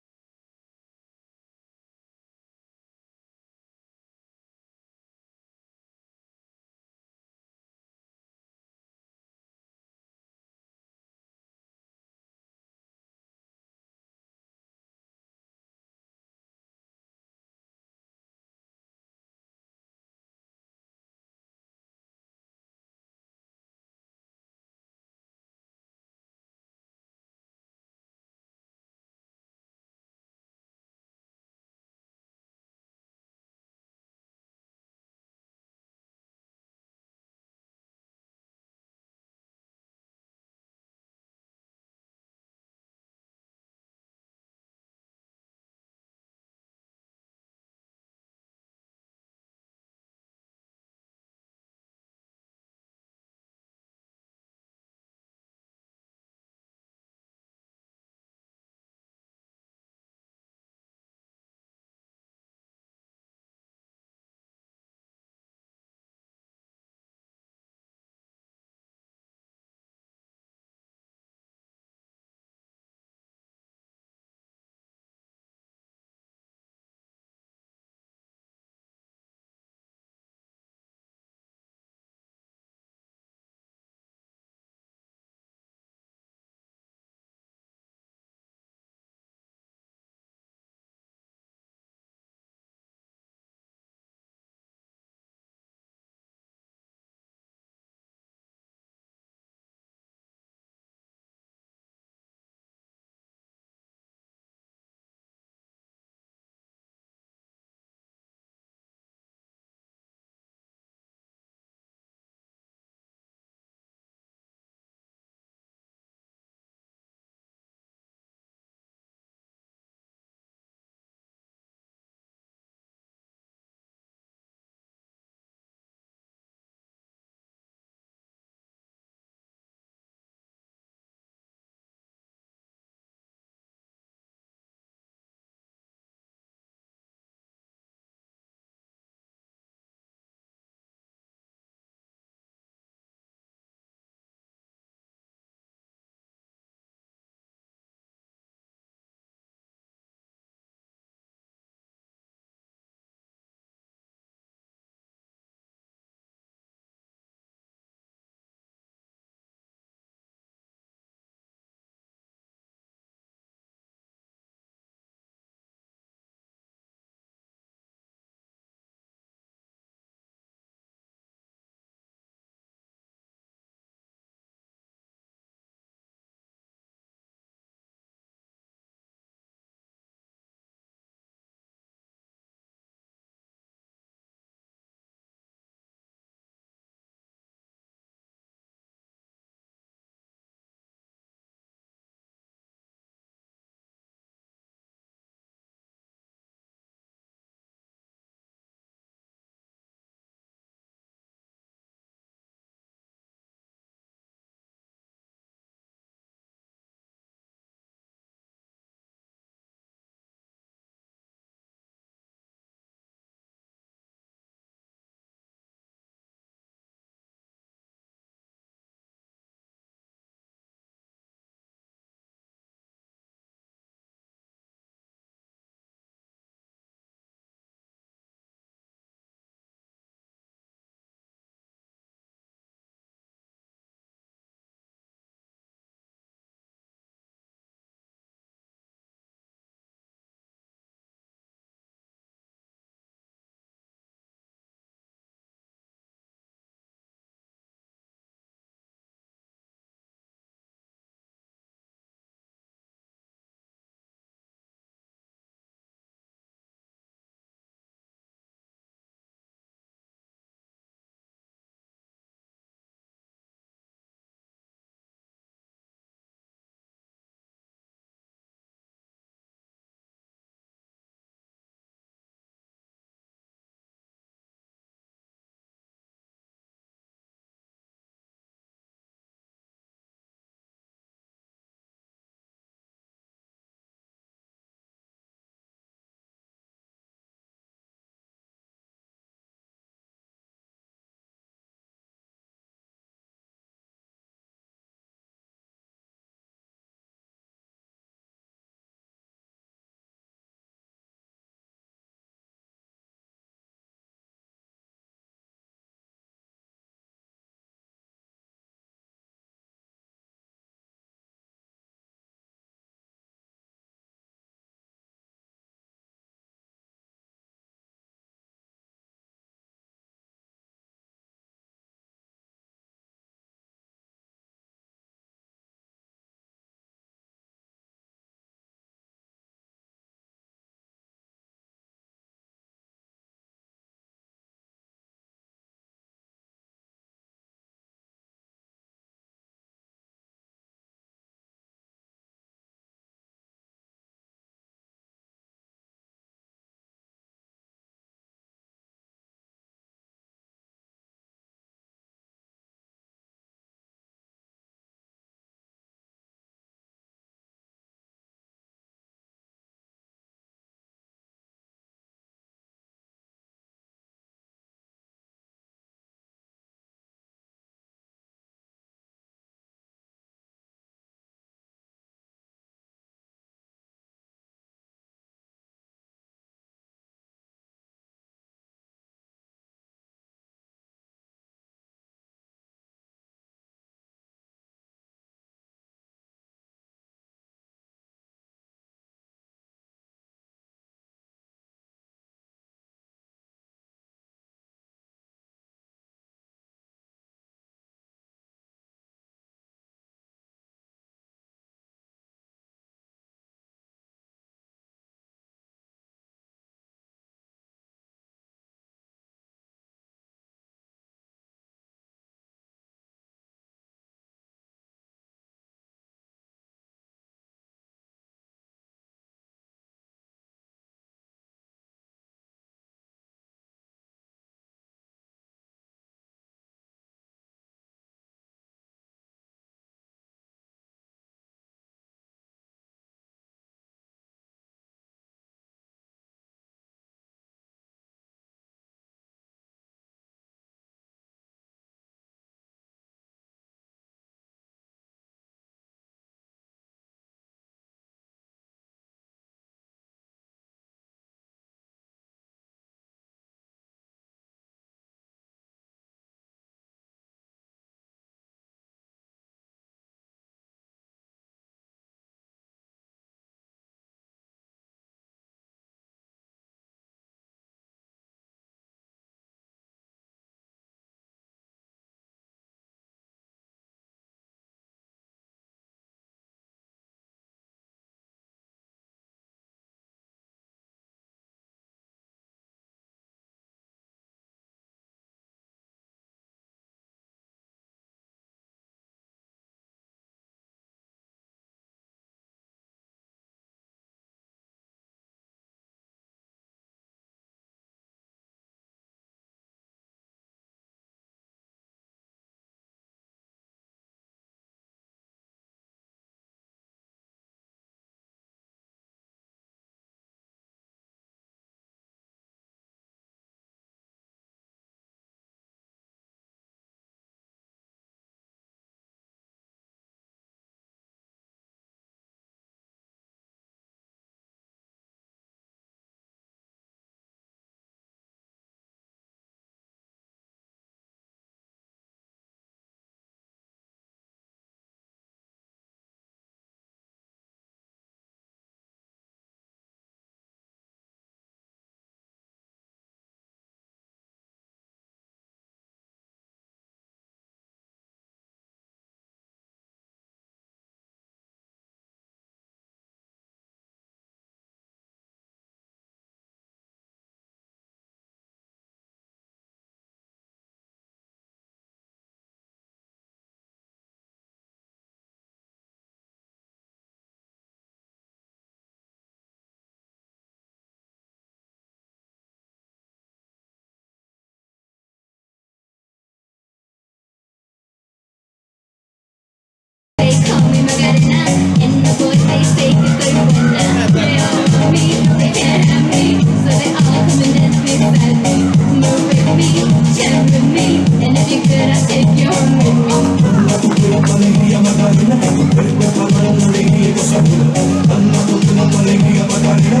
[SPEAKER 3] they call me Macarena, and the boys they say que estoy buena. They all want me, they can't have me, so they all come and dance beside me. Move with me, chat with me, and if you're good, I'll take you home with me. Dala tu cuerpo alegría Macarena, que tu cuerpo es para dar la alegría y cosa buena. Dala tu cuerpo alegría Macarena,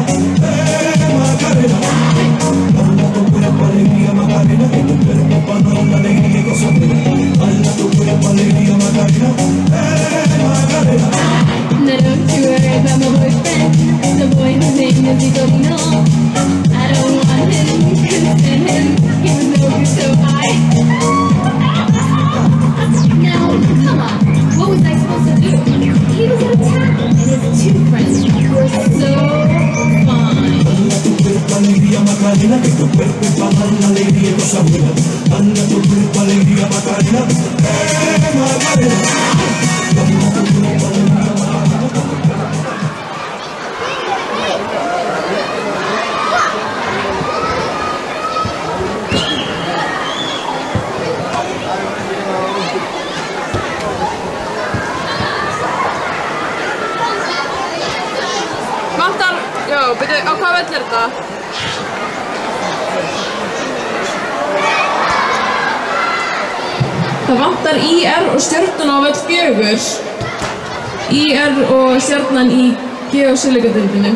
[SPEAKER 3] Macarena. Dala tu cuerpo alegría Macarena, que tu cuerpo es para dar la alegría y cosa buena. Dala tu cuerpo alegría Macarena, Macarena. Now don't you worry about my boyfriend, the boy whose name is Igorino. I don't want him, couldn't stand him, he was no good so high. Now, come on, what was I supposed to do? He was out of town, and his two friends were so fine. Dala tu cuerpo alegría Macarena, que tu cuerpo es para dar la alegría y cosa buena. Dala tu cuerpo alegría Macarena, Macarena. Dala tu cuerpo alegría Macarena.
[SPEAKER 11] Vantar, já, byrju, á hvað völl þetta? Það vantar IR og Stjörnuna á völl 4. IR og Stjarnan í geosílikadeildinni.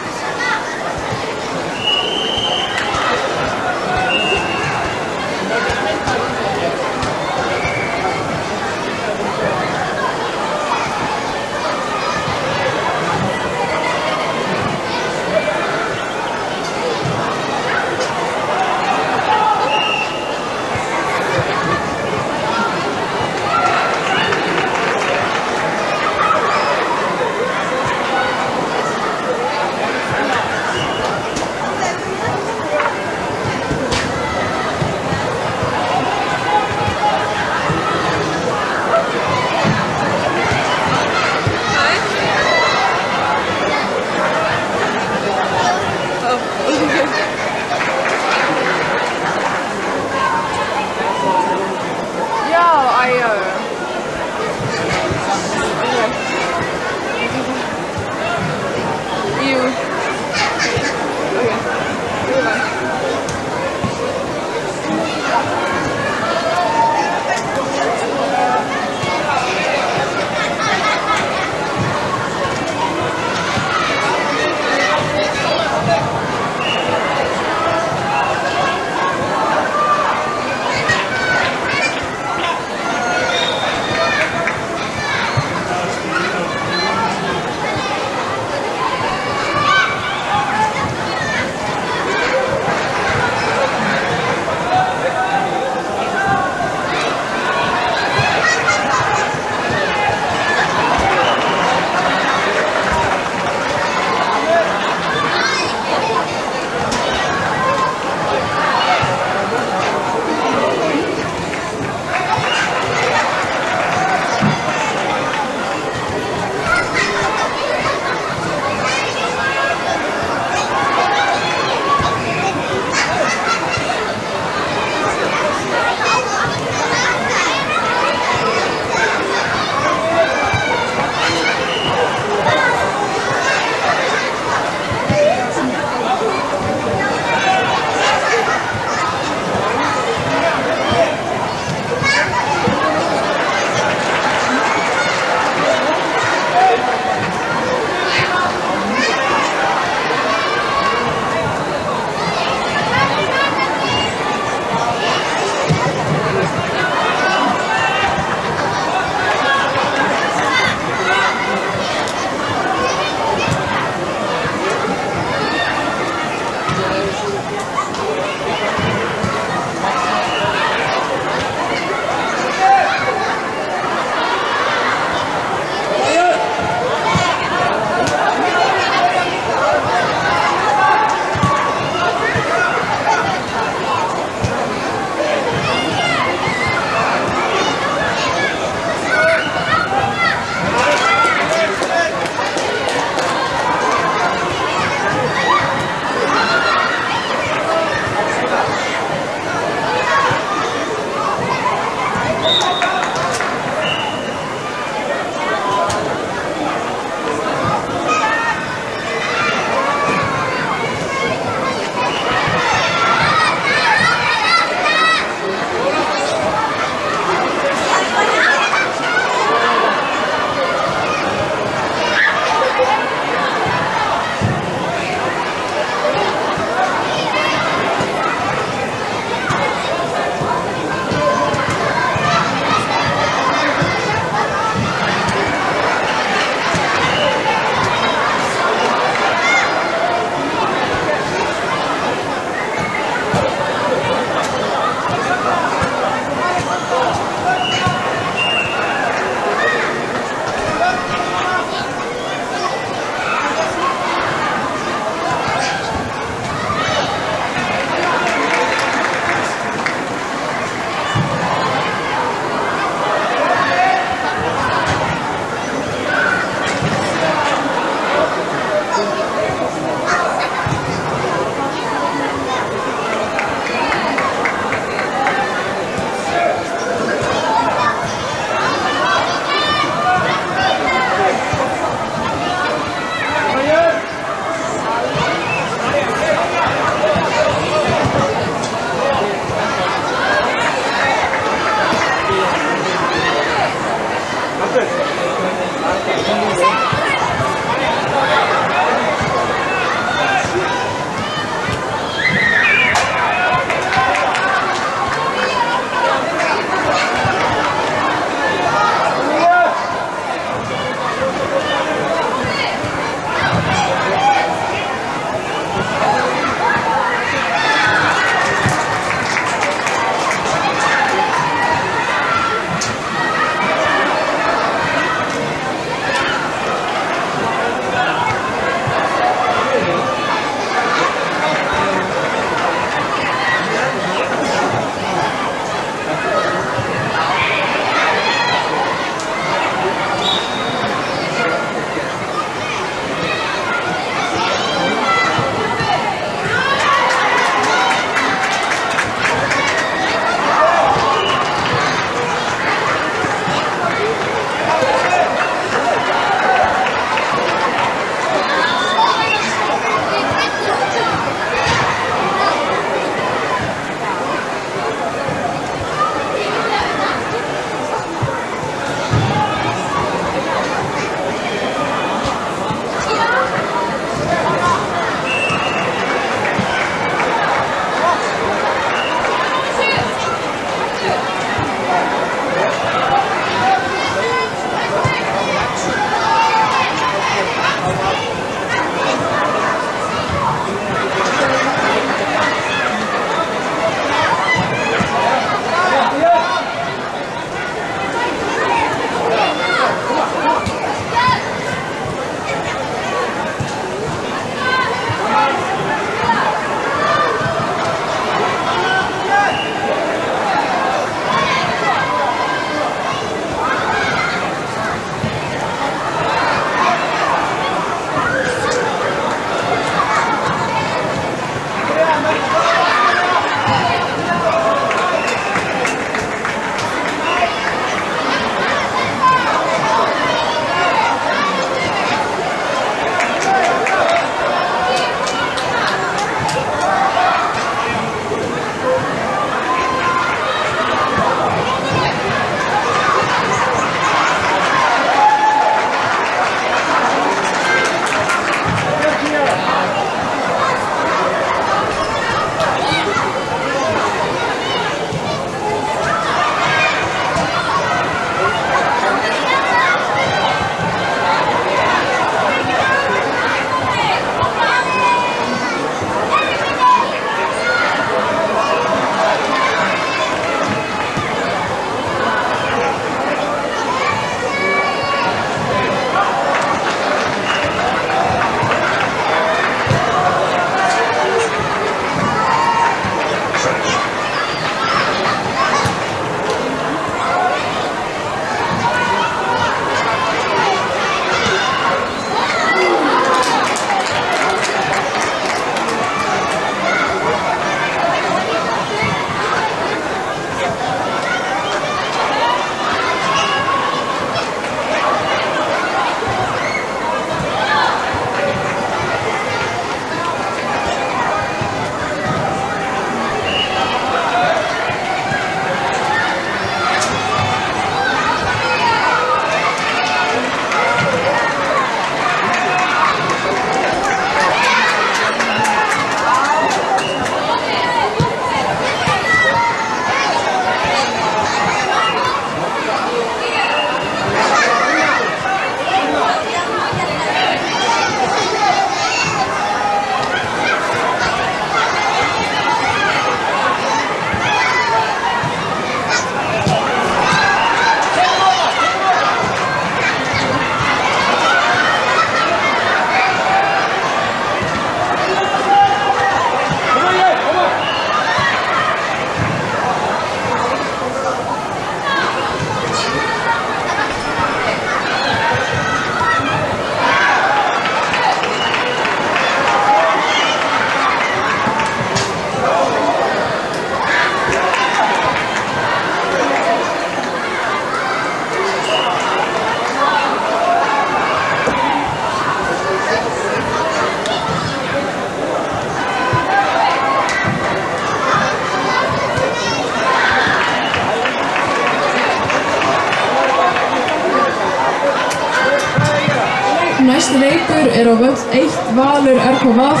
[SPEAKER 11] Næsti leikur á völl 1 Valur RKVF,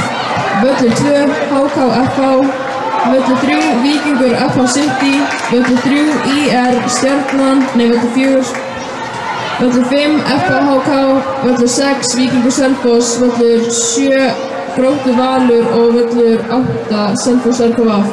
[SPEAKER 11] völlur 2 HK FH, völlur 3 Víkingur FH City, völlur 3 IR Stjarnan, völlur 4, völlur 5 FH HK, völlur 6 Víkingur Selfoss, völlur 7 Gróttu Valur og völlur 8 Selfoss RKVF.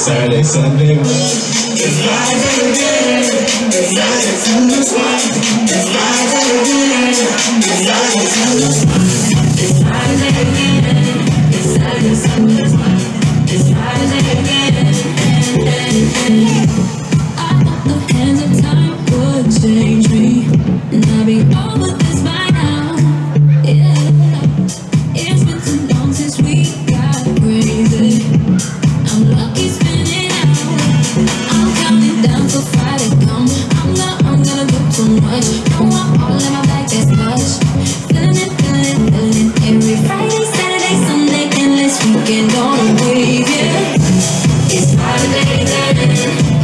[SPEAKER 13] Saturday, Sunday. It's live again. It's live again. It's live again. It's live again. It's live again. It's live again. I thought the hands of time would change me, and I'll be over this by now. Yeah, it's been too long since we got crazy. I'm lucky spinning out. I'm counting down till Friday come. I'm gonna do too much. No, I'm all in my bag, that's much. Feeling it. Every Friday, Saturday, Sunday, endless weekend on a wave, yeah. It's Friday again.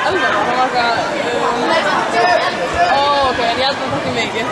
[SPEAKER 11] alveg, það var eitthvað... ok, en ég held að það ekki mikið.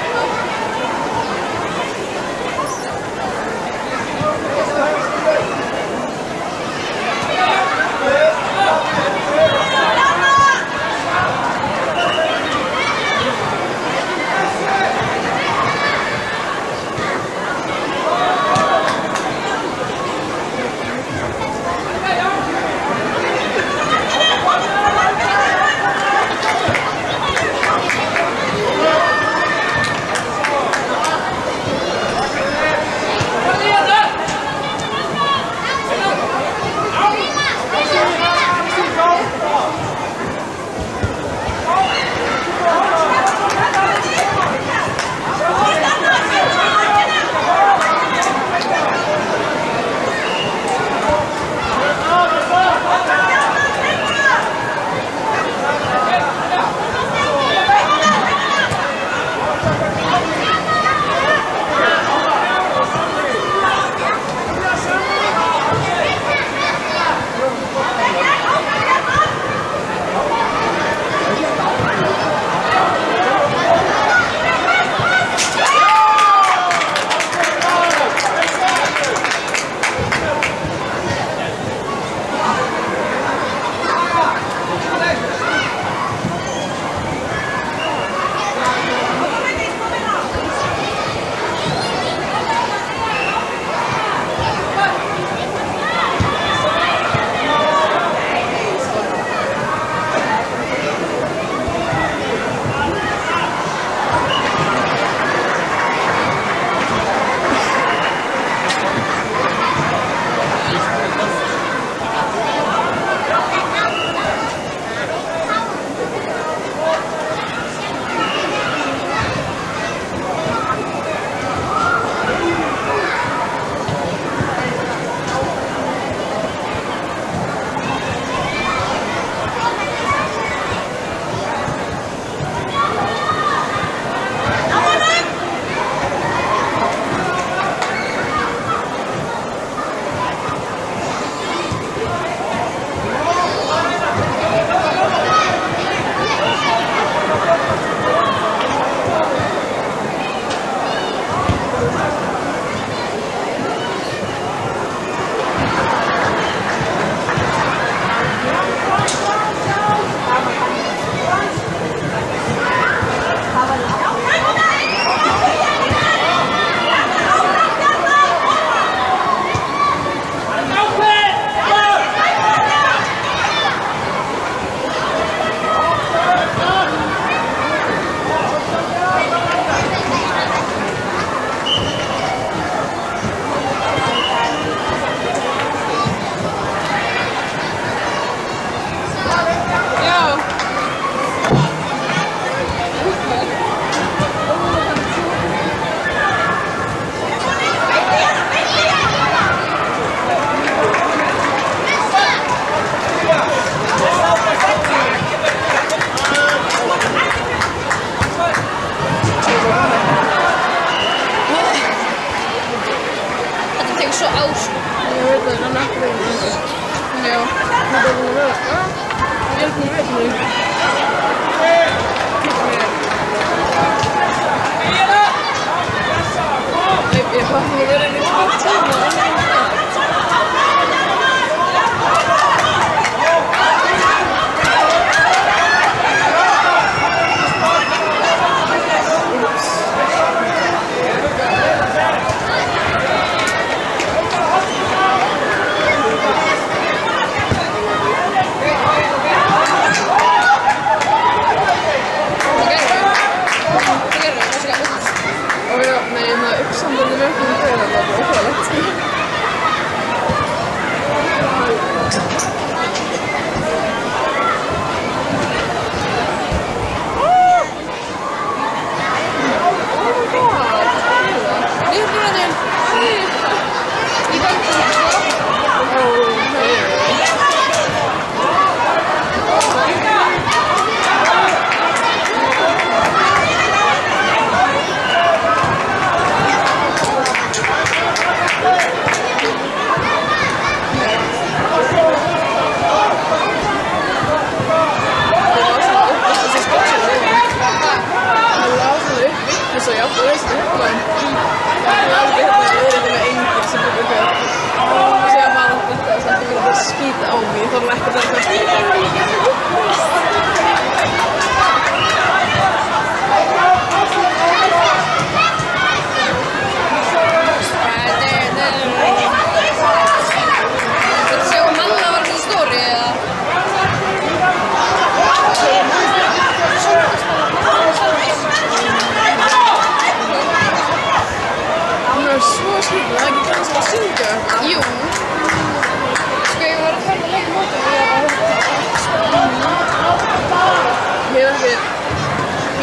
[SPEAKER 11] Uppsamlade verkligen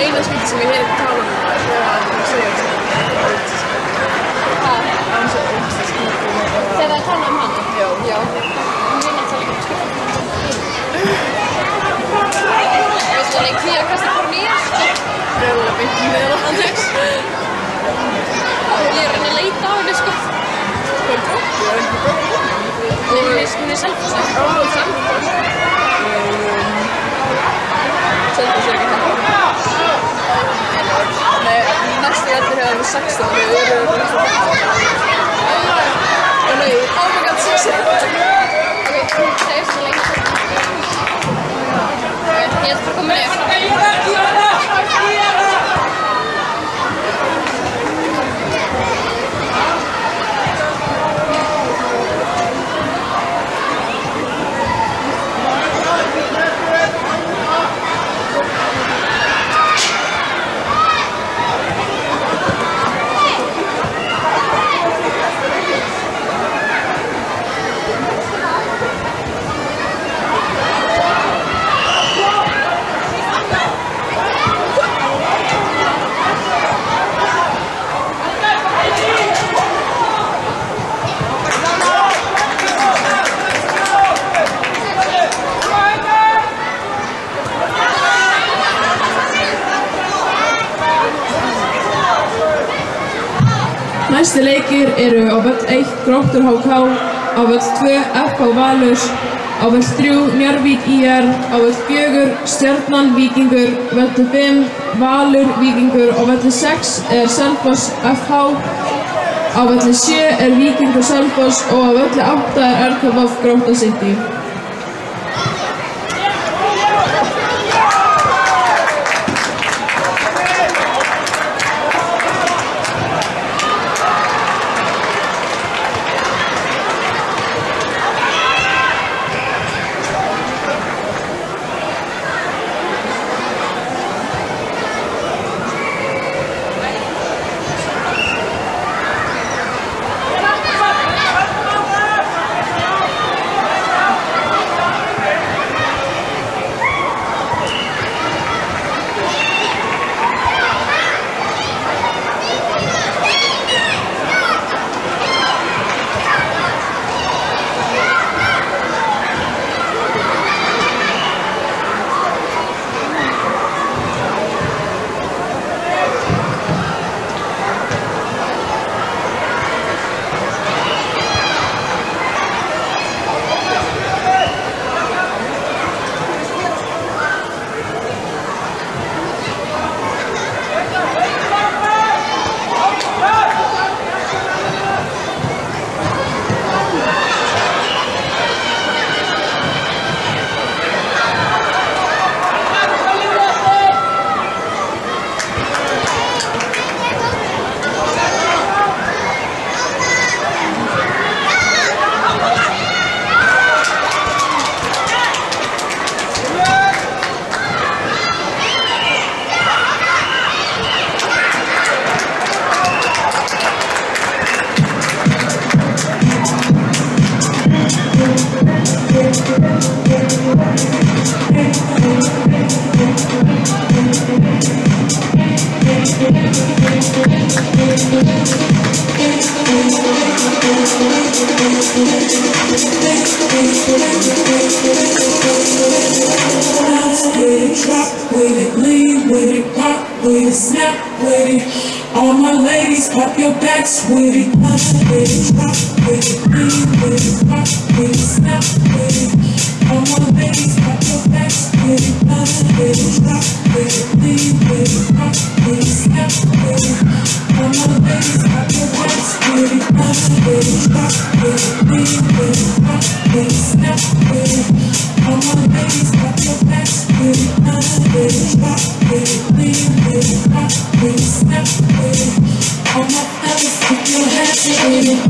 [SPEAKER 11] eina skipti sem ég hef talað um það þegar hann segja þetta. Hvað? Það er svo ógst skipti. Þegar það tala um hann? Já. Já. Hún vil að tala um skipti. Veistu það ekki að kasta fór nýjast? Röðulega byggt með Andrex. Ég er að leita á henni sko. Hvað er gróttu? Það er ekki gróttu. Hún er Selfoss. Já, hún er Selfoss. Selfoss er ekki þetta. Nei, næstu veldur hefur við 16 og við erum nei, oh my god, 6 Ok, það er svo lengi. Ég ætla bara að koma niður. Næstu leikir eru á völl 1 Gróttur HK, á völl 2 FH Valur, á völl 3 Njarðvík IR, á völl 4 Stjarnan Víkingur, völl 5 Valur Víkingur og völl 6 er Selfoss FH, á völl 7 er Víkingur Selfoss og á völl 8 er RKV Grótta City.
[SPEAKER 13] Drop with it, lean with it, pop with it, snap with it. All my ladies, pop your backs with it. Punch with it, drop with it, lean with it, pop with it, snap with it. All my ladies, pop your backs with it. Punch with it, drop with it, lean with it, pop with it, snap with it. All my ladies, pop your backs with it. Punch with it, drop with it, lean with it, pop with it, snap with it. All my ladies, pop your backs with it. Punch with it, drop with it, lean with it, pop with it, snap with it. All my fellas, put your hands with it.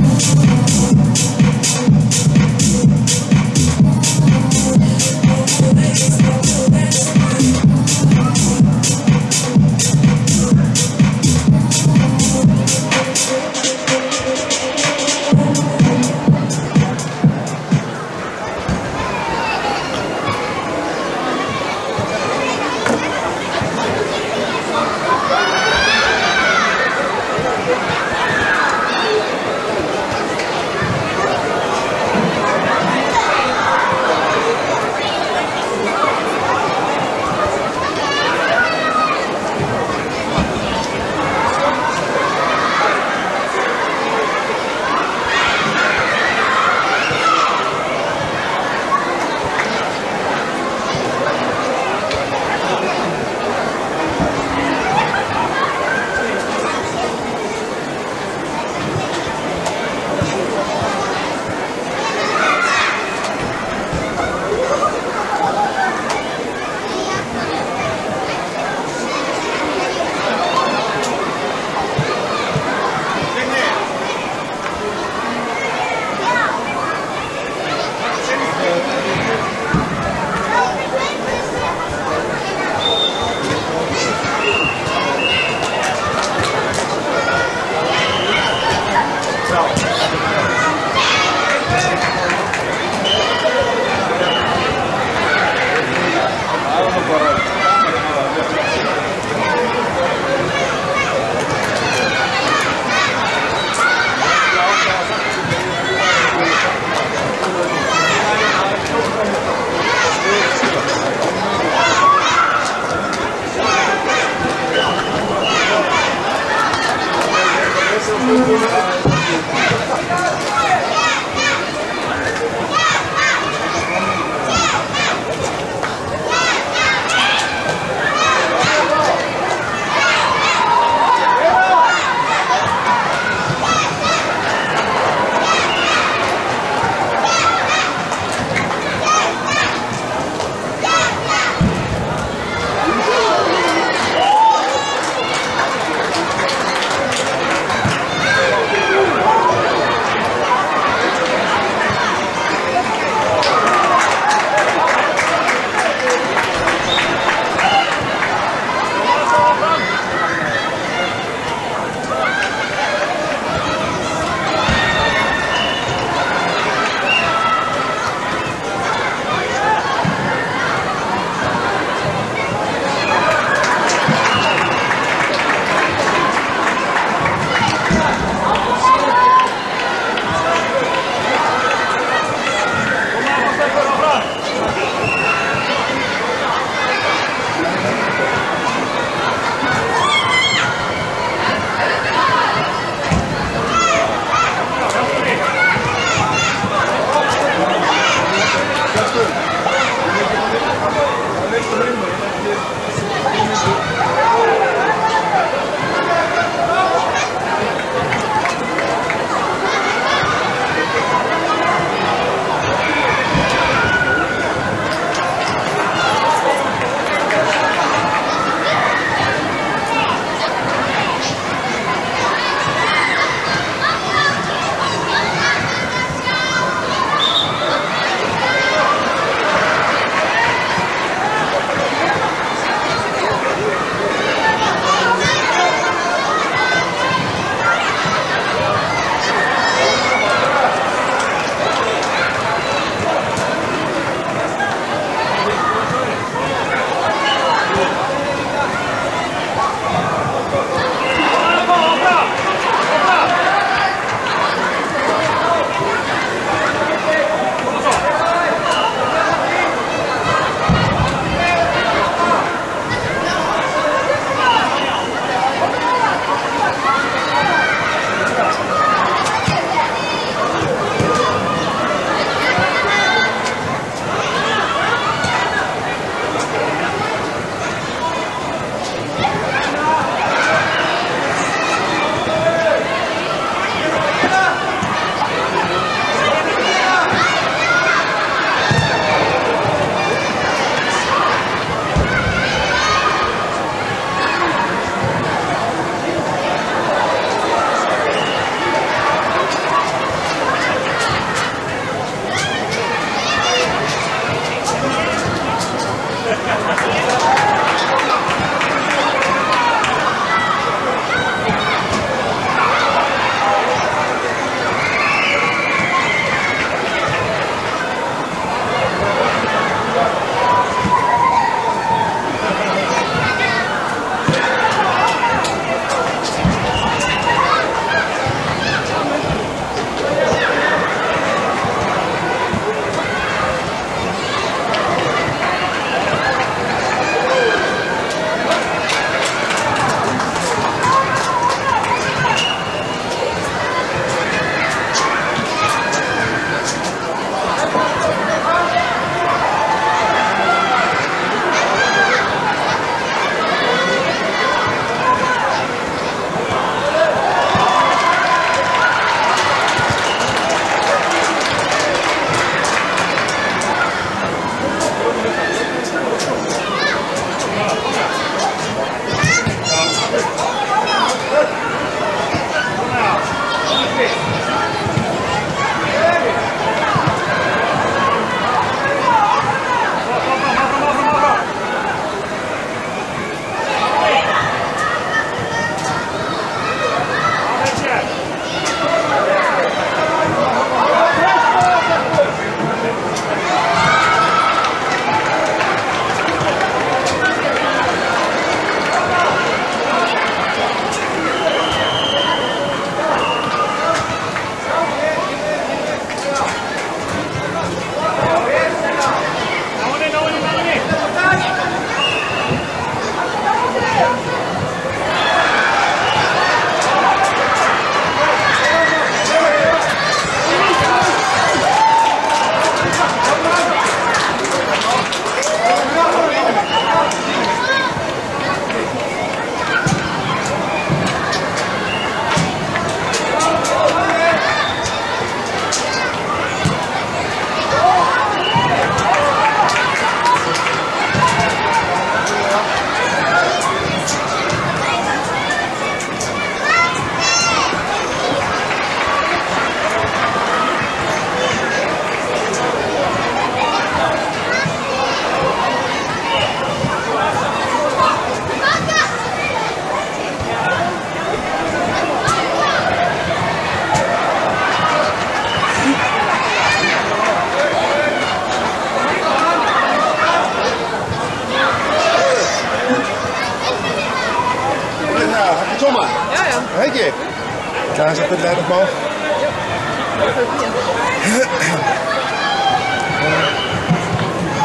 [SPEAKER 7] Það er svolítið erfitt mál.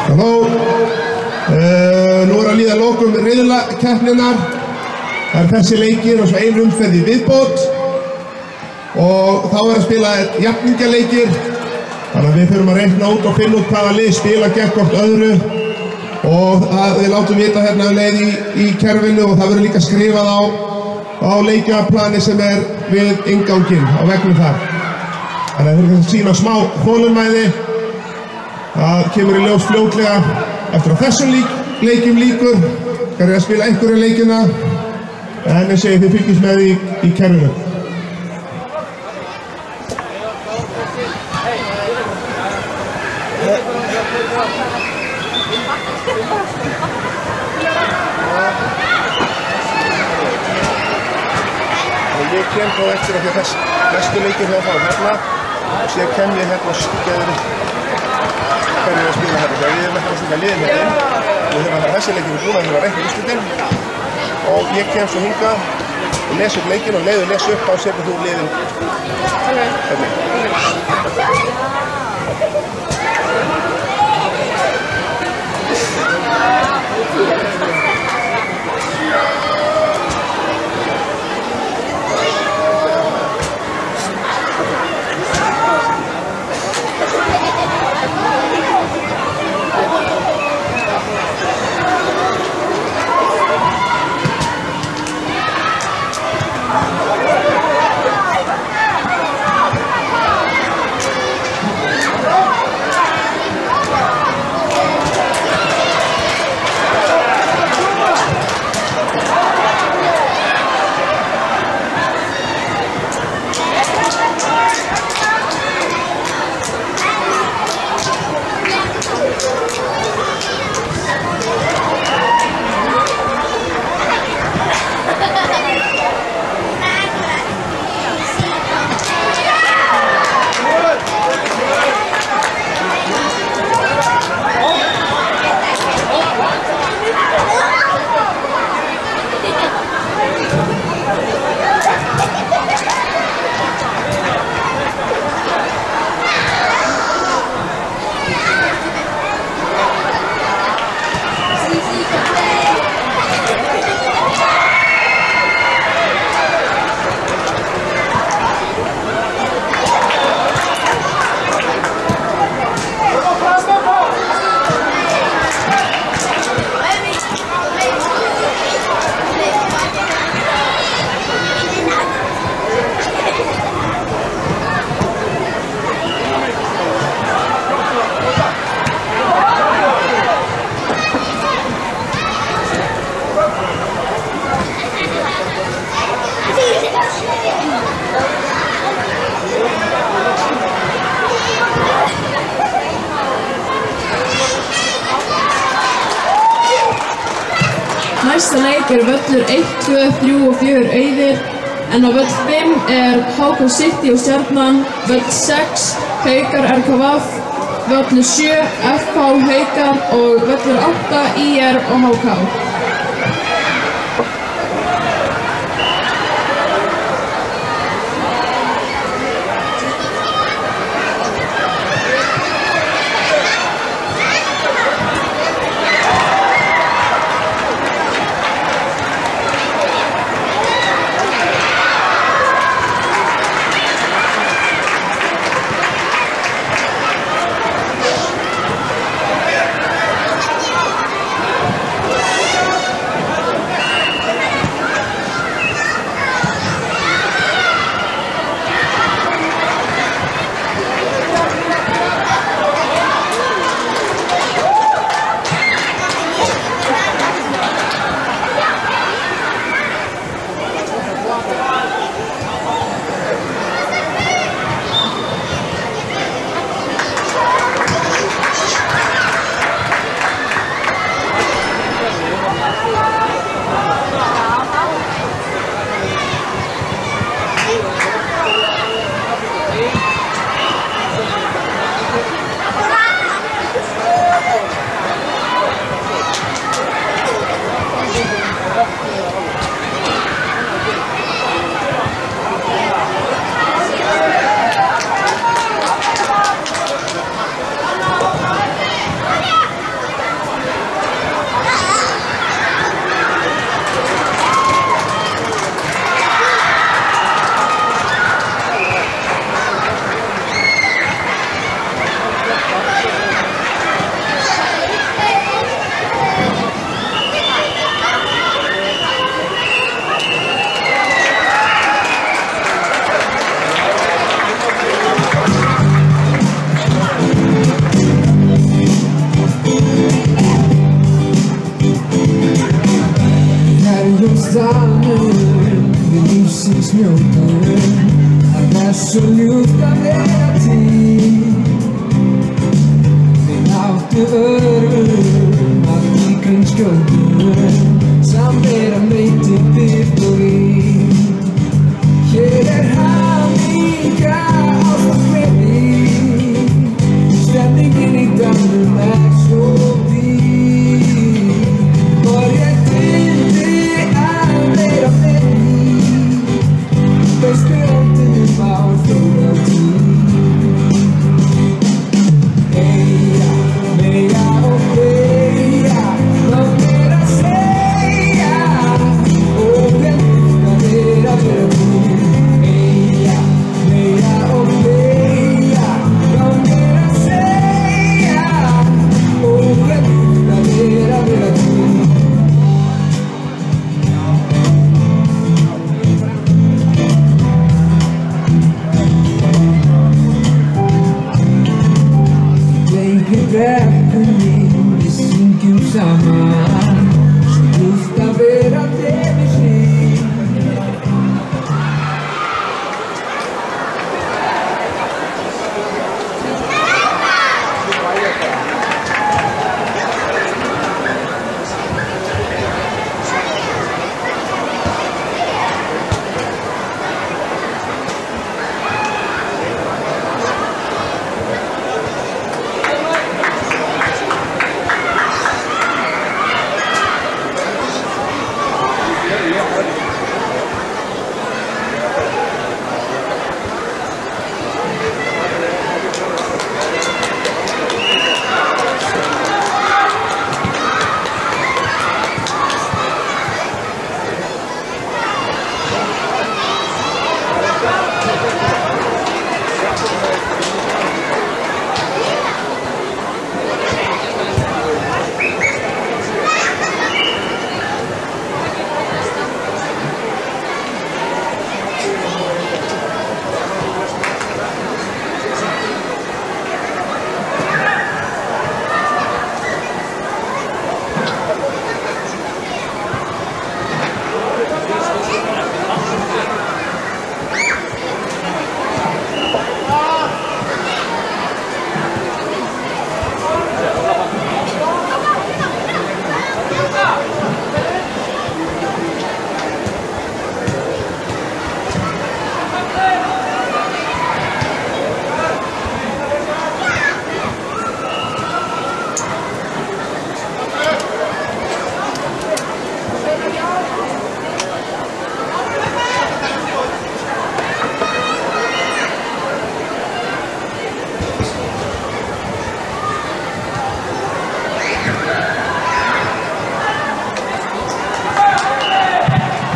[SPEAKER 7] Halló. Nú er að líða lokum riðlakeppninnar. Það er þessi leikir og svo ein umferð í viðbót. Og þá er að spila jafningaleikir. Þannig að við þurfum að reikna út og finna út hvaða lið spila gegn hvort öðru. Og við látum vita hérna leið í kerfinu og það verður líka skrifað á leikjaplani sem er við innganginn á veggnum þar. Þannig að þurfum að sýna smá þolinmæði. Það kemur í ljós fljótlega eftir að þessum leikjum líkur. Það er að spila einhverju leikina. En ég segi þið fylgjast með í kerfinu. Ég kem þá eftir að því að næstu leikir hjá þá hérna og síðan kem ég hérna og skiljaður hverju að spila hérna. Þegar við erum ekki að stunda liðin hérna inn og þegar það er þessi leikir við búin að vera reikna úrslitin og ég kem svo hingað og lesa upp leikin og leiður lesa upp á setur þú liðin
[SPEAKER 11] Næsta leik völlur 1, 2, 3 og 4 Auðir, en á völl 5 HK City og Stjarnan, völl 6 Haukar RKVF, völlur 7 FH Haukar og völlur 8 IR og HK.
[SPEAKER 1] snjóðum að þessu ljúft að vera til. Við áttu örum að tíkring skjöldum samvera meiti byrkt og í. Hér hamingja ást og gleði, stemningin í dalnum svo víð. Og ég tildi að vera með því, veistu öndunum á þjóðatíð. Eyja, meyja og beygja, langar að segja, og glemt að vera þú. Eyja, meyja og beygja, langar að segja, og glemt að vera þú. Brekkunni, við syngjum saman, svo ljúft að vera þér við hlið.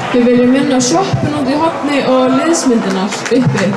[SPEAKER 11] Við viljum vinna sjoppun út í horni og liðsmyndirnar uppi.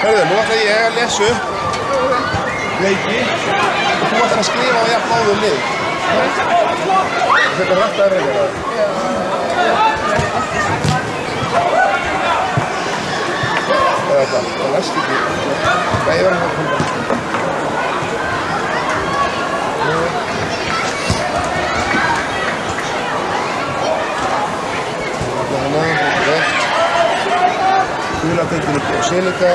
[SPEAKER 7] Hörðu, nú ætla ég að lesa upp leiki og þú ætlar að skrifa á jafn áður lið. Þetta er rætt að reyna það. Þetta, það læst ekki. Nei, ég verður að koma. Hana, rétt. Guladeildin upp á Seneca.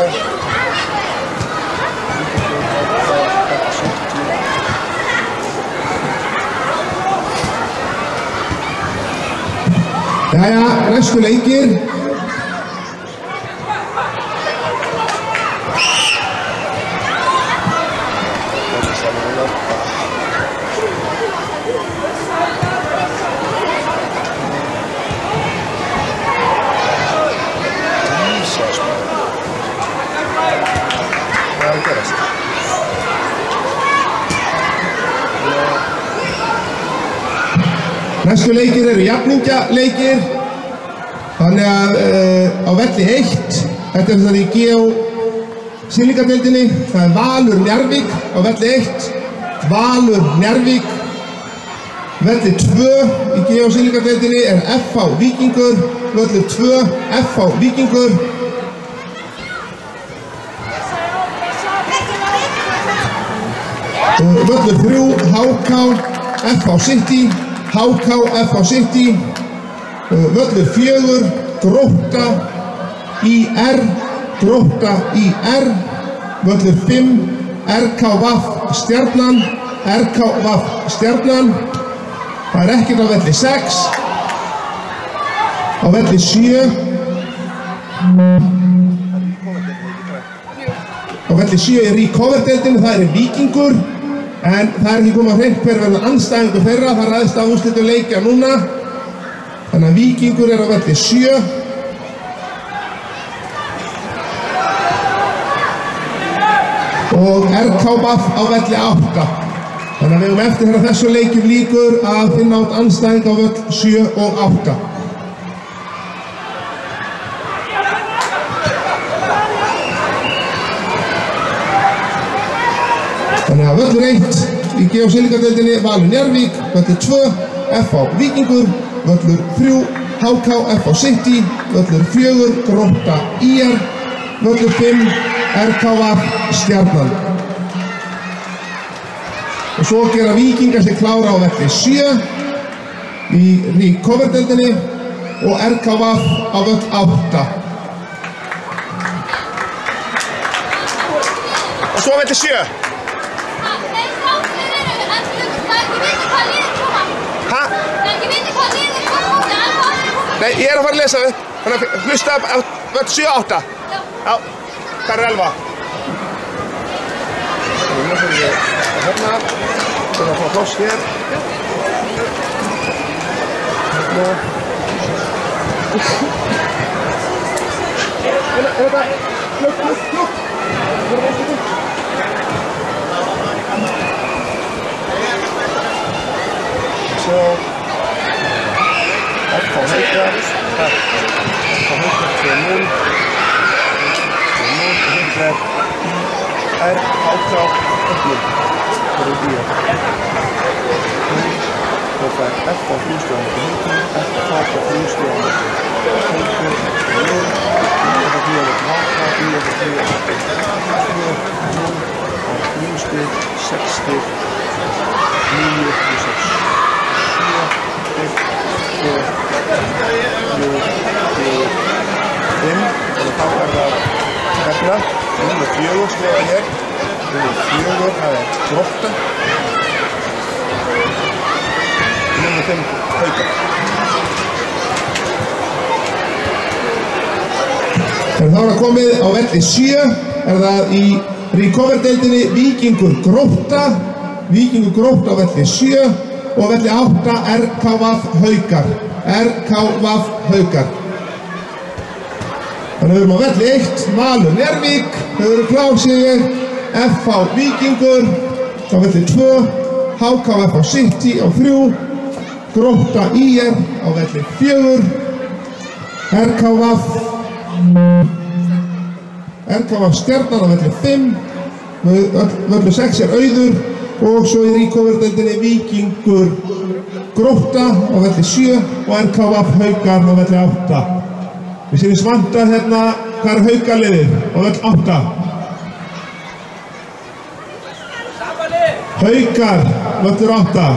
[SPEAKER 7] Jæja, næstu leikir. Næstu leikir eru jafningjaleikir, þannig að á velli 1, þetta er það í GH Sýningardeildinni, það er Valur Njarðvík á velli 1, Valur Njarðvík, velli 2 í GH Sýningardeildinni er FH Víkingur, velli 2 FH Víkingur, velli 3 HK FH City, HK FH City, völlur 4, Grótta IR, Grótta IR, völlur 5, RKVF Stjarnan, RKVF Stjarnan, það er ekkert á velli 6, á velli 7, á velli 7 er í coverdeildinni, það er Víkingur, en það er ekki komið að hreint hver verður andstæðingur þeirra, það ræðist af úrslitum leikja núna. Þannig að Víkingur er á velli 7. Og RKVF á velli 8. Þannig að við höfum eftir þegar þessu leikjum líkur að finna át andstæðing á völl 7 og 8. Þannig að völlur 1 í GH Sýningardeildinni Valur Njarðvík, völlur 2 FH Víkingur, völlur 3 HK FH City, völlur 4 Grótta IR, völlur 5 RKVF Stjarnan. Og svo gera Víkingar sig klára á velli 7 í coverdeildinni og RKVF á völl 8. Og svo velli 7. Nei, ég er að fara að lesa upp, þannig að hlusta á völl 7-8. Já, hvað er 11? Núna fyrir ég hérna, fyrir að fá pláss hér. Hérna. Hérna, fljótt. Svo. FH Haukar, FH Haukar 2-0, 2-0 og hérna er HK öllum fyrir bíja. Þetta er FH Flugstjóðan fyrir Haukar, FH Flugstjóðan fyrir Haukar 2-0, þetta bíja fyrir HK, bíja fyrir 2-0, og 3 stig, 6 stig, 9 og 6. 2, 3, 4, 5 og þá er það hérna, nummer 4 skrifa hér, nummer 4 það er Grótta, nummer 5 Haukar. Þegar þá er það komið á velli 7 er það í recover-deildinni Víkingur Grótta á velli 7 og á velli 8 RKVF Haukar. Þannig við erum á velli 1, Valur Njarðvík, þau eru klár sigur, FH Víkingur, á velli 2, HK FH City á 3, Grótta IR á velli 4, RKVF RKV Stjarnan á velli 5, völlu 6 Auður og svo í recover-deildinni Víkingur Grótta á velli 7 og RKV Haukar á velli 8. Við séum svanta hérna hvað Haukaliðið á velli 8. Haukar völlur 8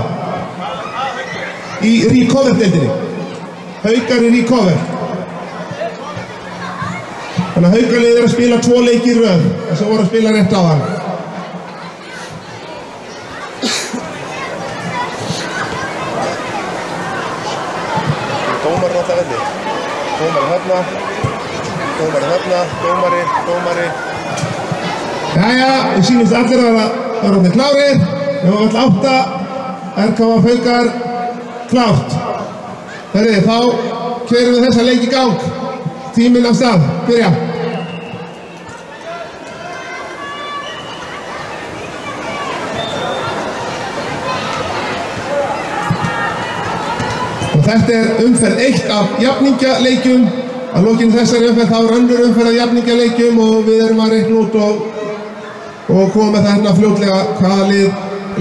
[SPEAKER 7] í recover-deildinni. Haukar í recover. Þannig að Haukaliðið að spila 2 leiki í röð þess að voru að spila rétt á hann.
[SPEAKER 9] Dómar á það velli. Dómari hérna. Dómari.
[SPEAKER 7] Jæja, við sýnumst allir að vera orðnir klárir. Við höfum öll 8. RKV Haukar klárt. Herriði, þá keyrum við þessa leik í gang. Tíminn á stað, byrja. Og þetta umferð 1 af jafningjaleikjum. Að lokinu þessari umferð þá önnur umferð af jafningjaleikjum og við erum að reikna út og koma með það hérna fljótlega hvaða lið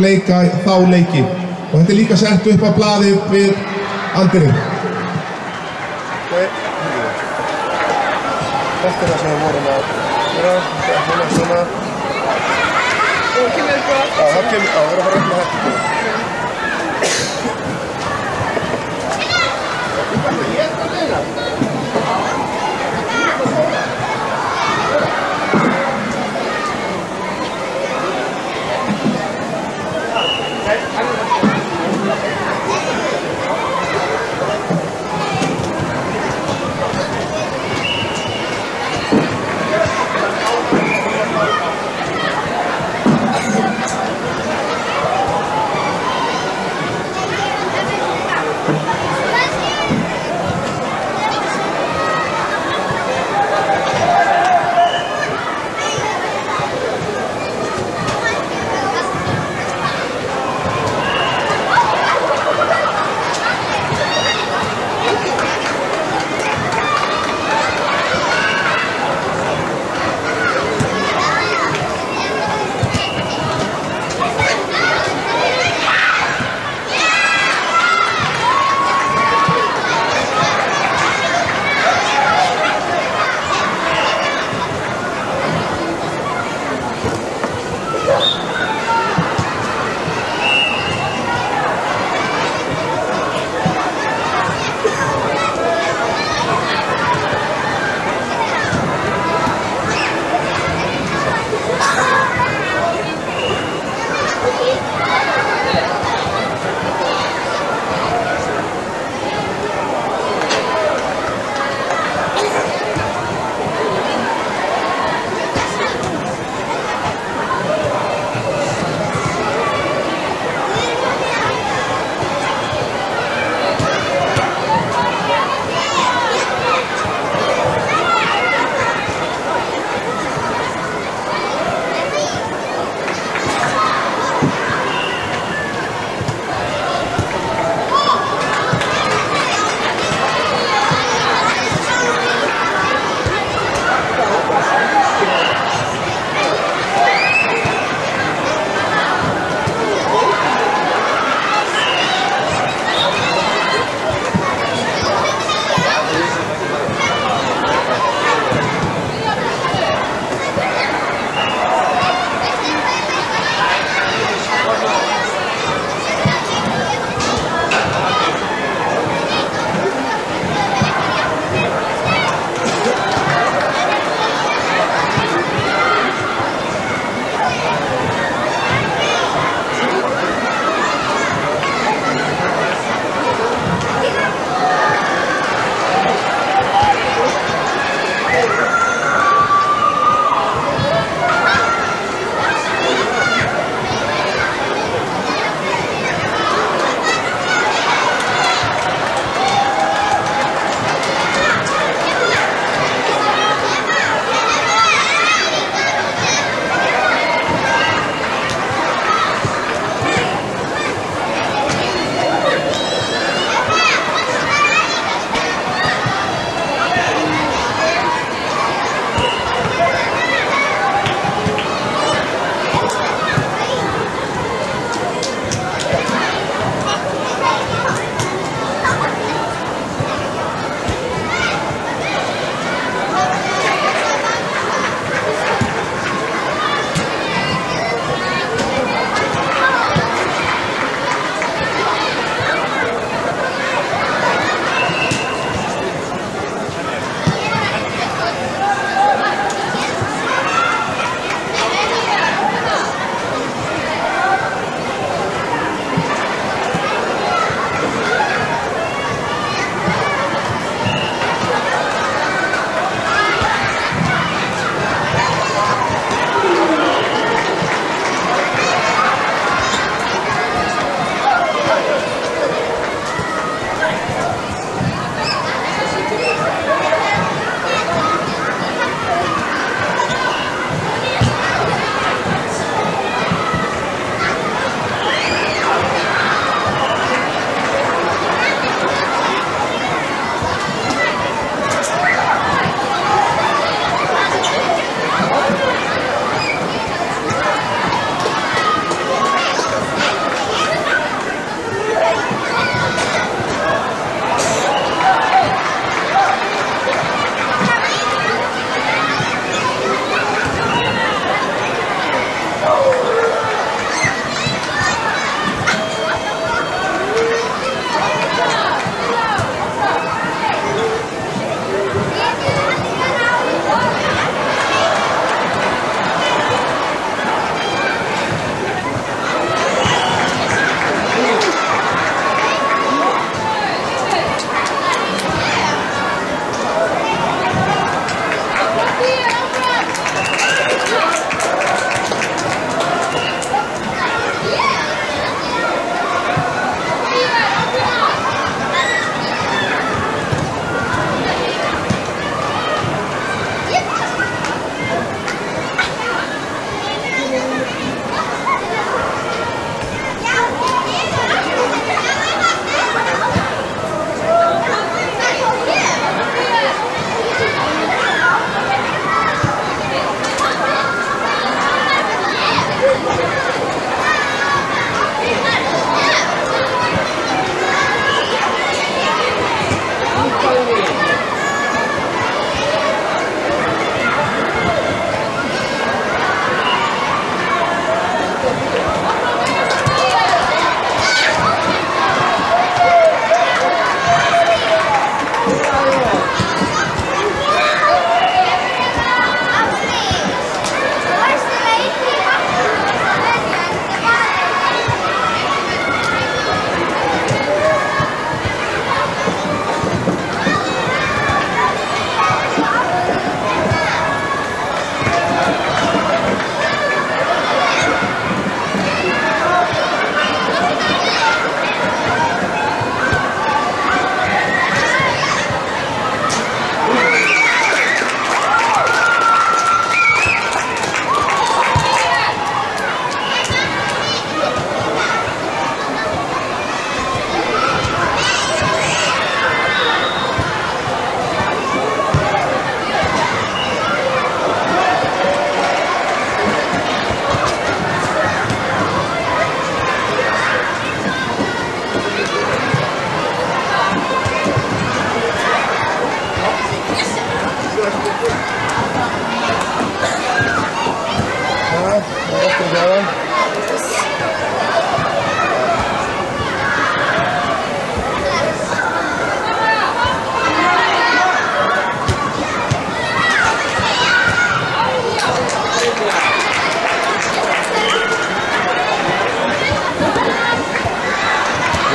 [SPEAKER 7] leika þá leiki. Og þetta líka sett upp á blaðið við Andri.
[SPEAKER 9] Þetta það sem við vorum að gera, svona.
[SPEAKER 11] Og kemur eitthvað aftur?
[SPEAKER 9] Já, það kemur, við erum að fara upp með þetta.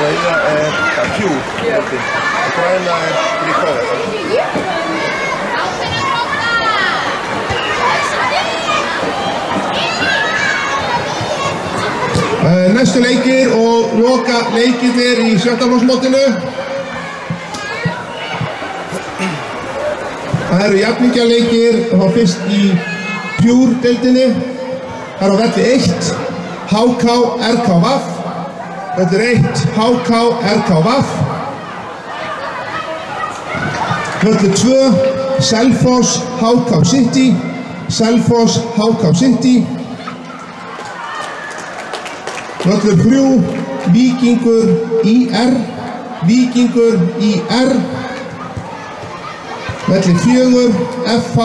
[SPEAKER 9] Rauða Pure, og græna Recover.
[SPEAKER 7] Næstu leikir og loka leikirnir í sjöttaflokksmótinu. Það eru jafningjaleikir og þá fyrst í Pure-deildinni. Það eru á velli 1, HK RK VAF. Vellir 1, HK RK VAF. Vellir 2, Selfoss HK City. Selfoss HK City. Vellir 3, Víkingur IR. Víkingur IR. Vellir 4, FH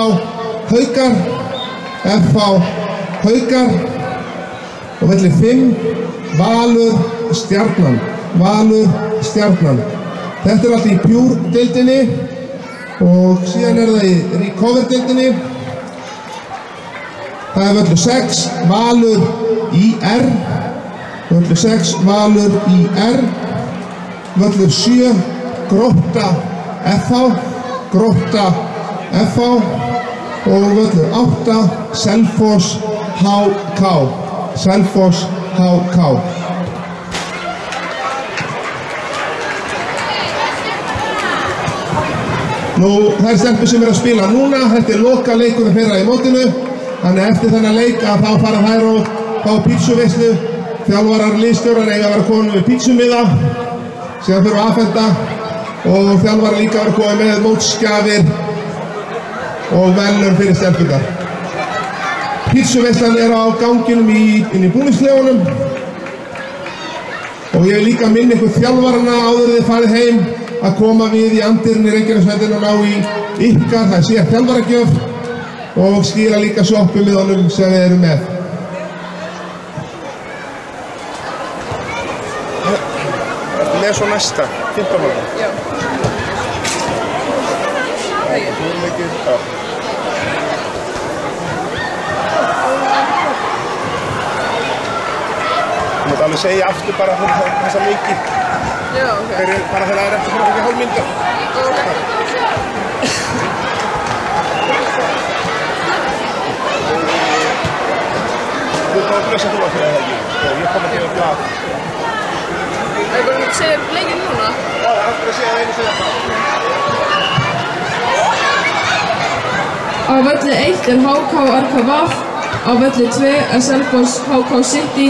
[SPEAKER 7] Haukar. FH Haukar. Og vellir 5, Valur Stjarnan. Valur Stjarnan. Þetta er allt í Pure-deildinni og síðan er það í Recover-deildinni. Það er völlur 6, Valur IR. Völlur 6, Valur IR. Völlur 7, Grótta FH. Grótta FH. Og völlur 8, Selfoss HK. Selfoss HK. Nú, þær stelpur sem að spila núna, þetta er loka leikurinn þeirra í mótinu. Þannig eftir þennan leik að þá fara þær og fá pítsuveislu. Þjálfarar liðsstjórar eiga að vera komin með pítsumiða. Síðan þurfa að afhenda og þjálfarar líka að vera komin með mótsgjafir og verðlaun fyrir stelpurnar. Pítsuveislan er á ganginum inn í búningsklefunum. Og ég vil líka minna ykkur þjálfarana áður þið farið heim að koma við í andirinn í Reykjanesveitina og ná í ykkar, það sé þjálfaragjöf og skila líka sjoppummiðunum sem við erum með.
[SPEAKER 9] Ertu með svo næsta, 15 ára?
[SPEAKER 11] Já.
[SPEAKER 9] Þú mátt alveg segja aftur bara þessa leiki.
[SPEAKER 11] Já, ok.
[SPEAKER 9] Bara þegar það er eftir svona ekki hálfmynda.
[SPEAKER 11] Ok.
[SPEAKER 9] Þú ert að blessa þú að fyrir það ekki. Ég kom að gefa blað.
[SPEAKER 11] Það er bara að segja leikinn núna?
[SPEAKER 9] Já, það er aftur að segja það einu segja það.
[SPEAKER 11] Á velli 1 er HK RK VAF. Á velli 2 er Selfoss HK City.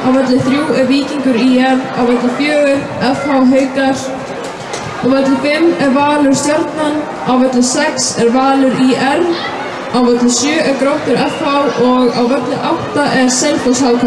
[SPEAKER 11] Á velli 3 er Víkingur IR. Á velli 4 FH Haukar. Á velli 5 er Valur Stjarnan. Á velli 6 er Valur IR. Á velli 7 er Gróttur FH og á velli 8 er Selfoss HK.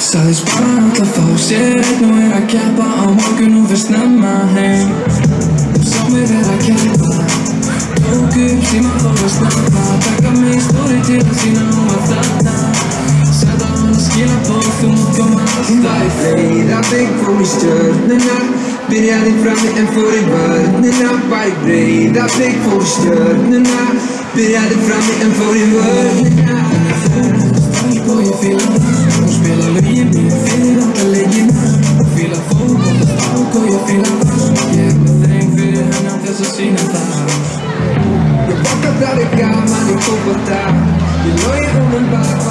[SPEAKER 13] Sagðist bara alltaf fá sér einn og að keppa á morgun og fyrir snemma heim. Sá mig að keppa, tók upp símann þó að snappa, taka mig í stóri til að sýna hún var þarna. Senda hann skilaboð, þú mátt koma alltaf. Hún var í Breiðablik, fór í Stjörnuna, byrjaði frammi en fór í vörnina. Var í Breiðablik, fór í Stjörnuna, Byrjaði frammi en fór í vörðina. Stelp og ég fíla það og spila lögin mín fyrir alla leikina. Fíla fótbolta, stálk og ég fíla það. Ég með þeng fyrir henni án þess að sýna það. Ég bókar það gaman í fótbolta. Ég logi honum bara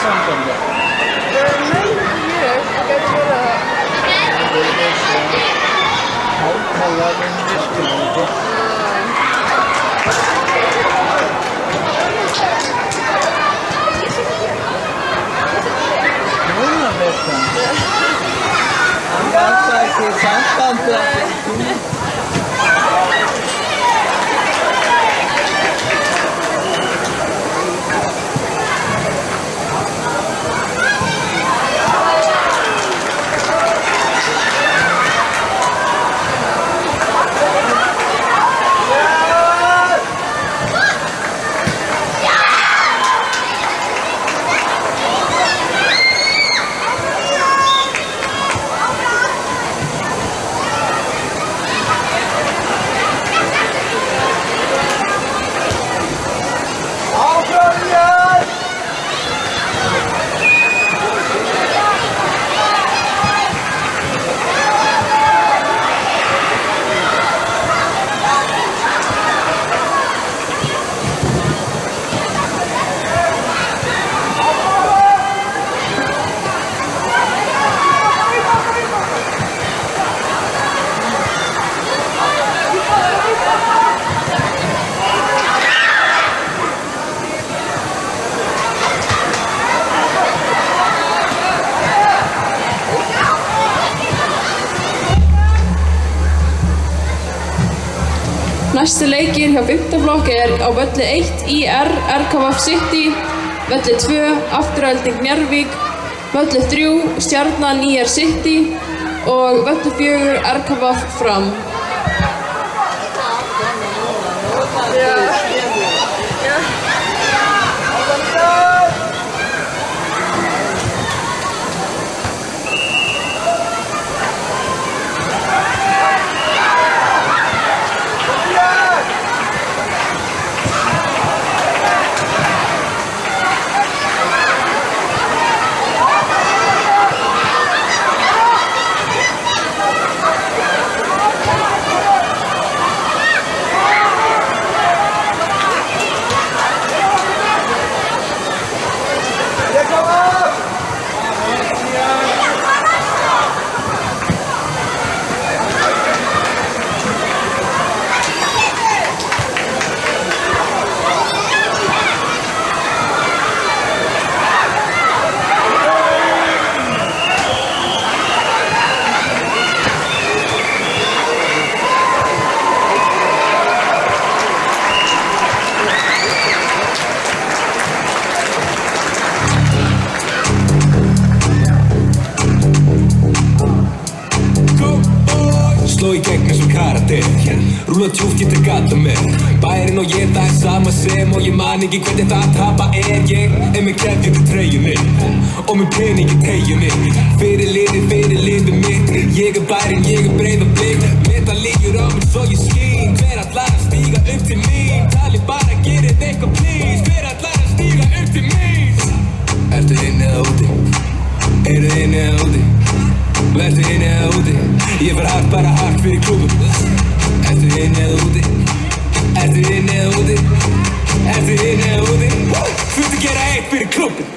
[SPEAKER 1] sambandi?
[SPEAKER 11] Nei, ég. Það getur verið það.
[SPEAKER 1] Það er þess að hátalarinn virkar ekki. Núna virkar hann. Hann vantar ekki sambandi.
[SPEAKER 11] Næsti leikir hjá 5. flokk er á völli 1 IR RKVF City, völli 2 Afturelding Njarðvík, völli 3 Stjarnan IR City og völli 4 RKVF Fram.
[SPEAKER 14] Rúla tjúft getur gata mig Bærin og ég það sama sem Og ég man ekki hvernig það tapa er Ég með keðjur í treyjunni Og með pening í teyjunni Fyrir liðið mitt Ég bærin, ég Breiðablik Meta líkur á mig svo ég skín Hver allar að stíga upp til mín Tali bara gerið eitthvað please Hver allar að stíga upp til mín Ertu inni eða úti? Eru inni eða úti? Vertu inni eða úti? Ég var hart bara hart fyrir klúbum Ertu inni eða úti? Ertu inni eða úti? Ertu inni eða úti? Þú ert að gera eitt fyrir klúbbin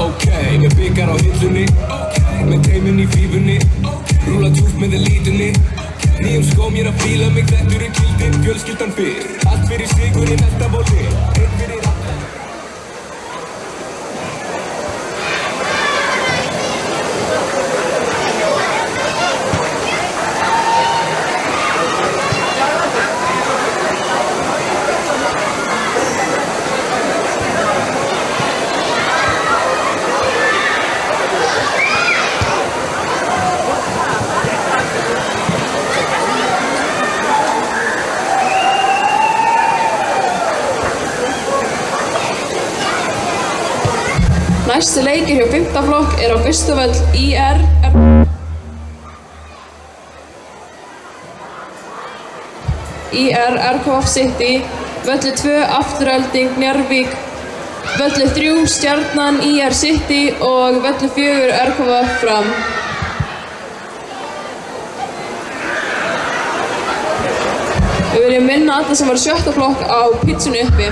[SPEAKER 14] Ok, með byggar á hillunni Með teimun í fífunni Rúla djúpt með elítunni Nýjum skóm ég að fíla mig, þetta eru gildin, fjölskyldan fyrr Allt fyrir sigurinn, alltaf og lir Einn fyrir alla
[SPEAKER 11] Næsti leikir hjá 5. flokk er á Gustavöll IR RKVF City, völli 2 Afturelding Njarðvík, Völlur 3 Stjarnan IR City og völlur 4 RKV Fram. Við viljum minna alla sem var í 7. flokk á pizzunni uppi.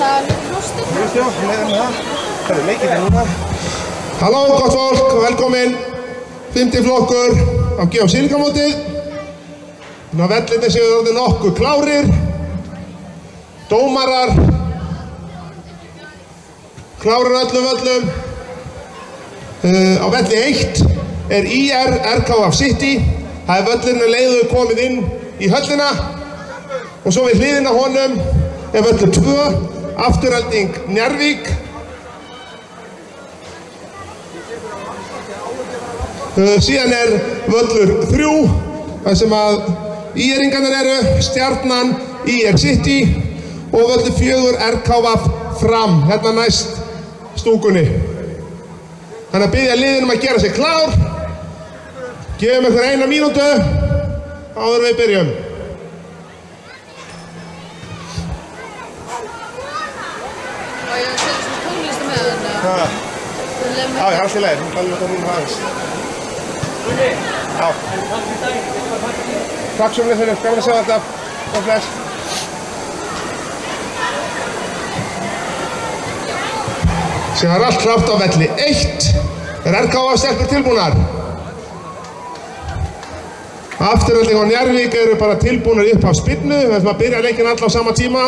[SPEAKER 9] Kristján, leiðum það. Það er leikinn núna. Halló, gott fólk, velkomin. 50 flokkur á GH Sílíkamótið. Ná vellinni séu orðið nokkuð klárir. Dómarar. Klárir öllum völlum. Á velli 1 er IR RKF City. Það er völlurinn leiðu komið inn í höllina. Og svo við hliðina honum er völlur 2, Afturhalding Njarðvík. Síðan er völlur 3, þar sem að IR-ingarnir eru, Stjarnan, IR City og völlur 4 RKF Fram, hérna næst stúkunni. Þannig að biðja liðinum að gera sig klár. Gefum ykkur 1 mínútu áður við byrjum. Já, ég har alltaf leið, hún kallir þetta núna aðeins. Já. Takk svo mjög fyrir, gaman að sjá þetta. Góð bless. Síðan er allt klárt á velli 1. Er RKF-stelpur tilbúnar? Afturhalding og Njarðvík eru bara tilbúnar upp á spyrnu. Við ætlum að byrja leikinn alla á sama tíma.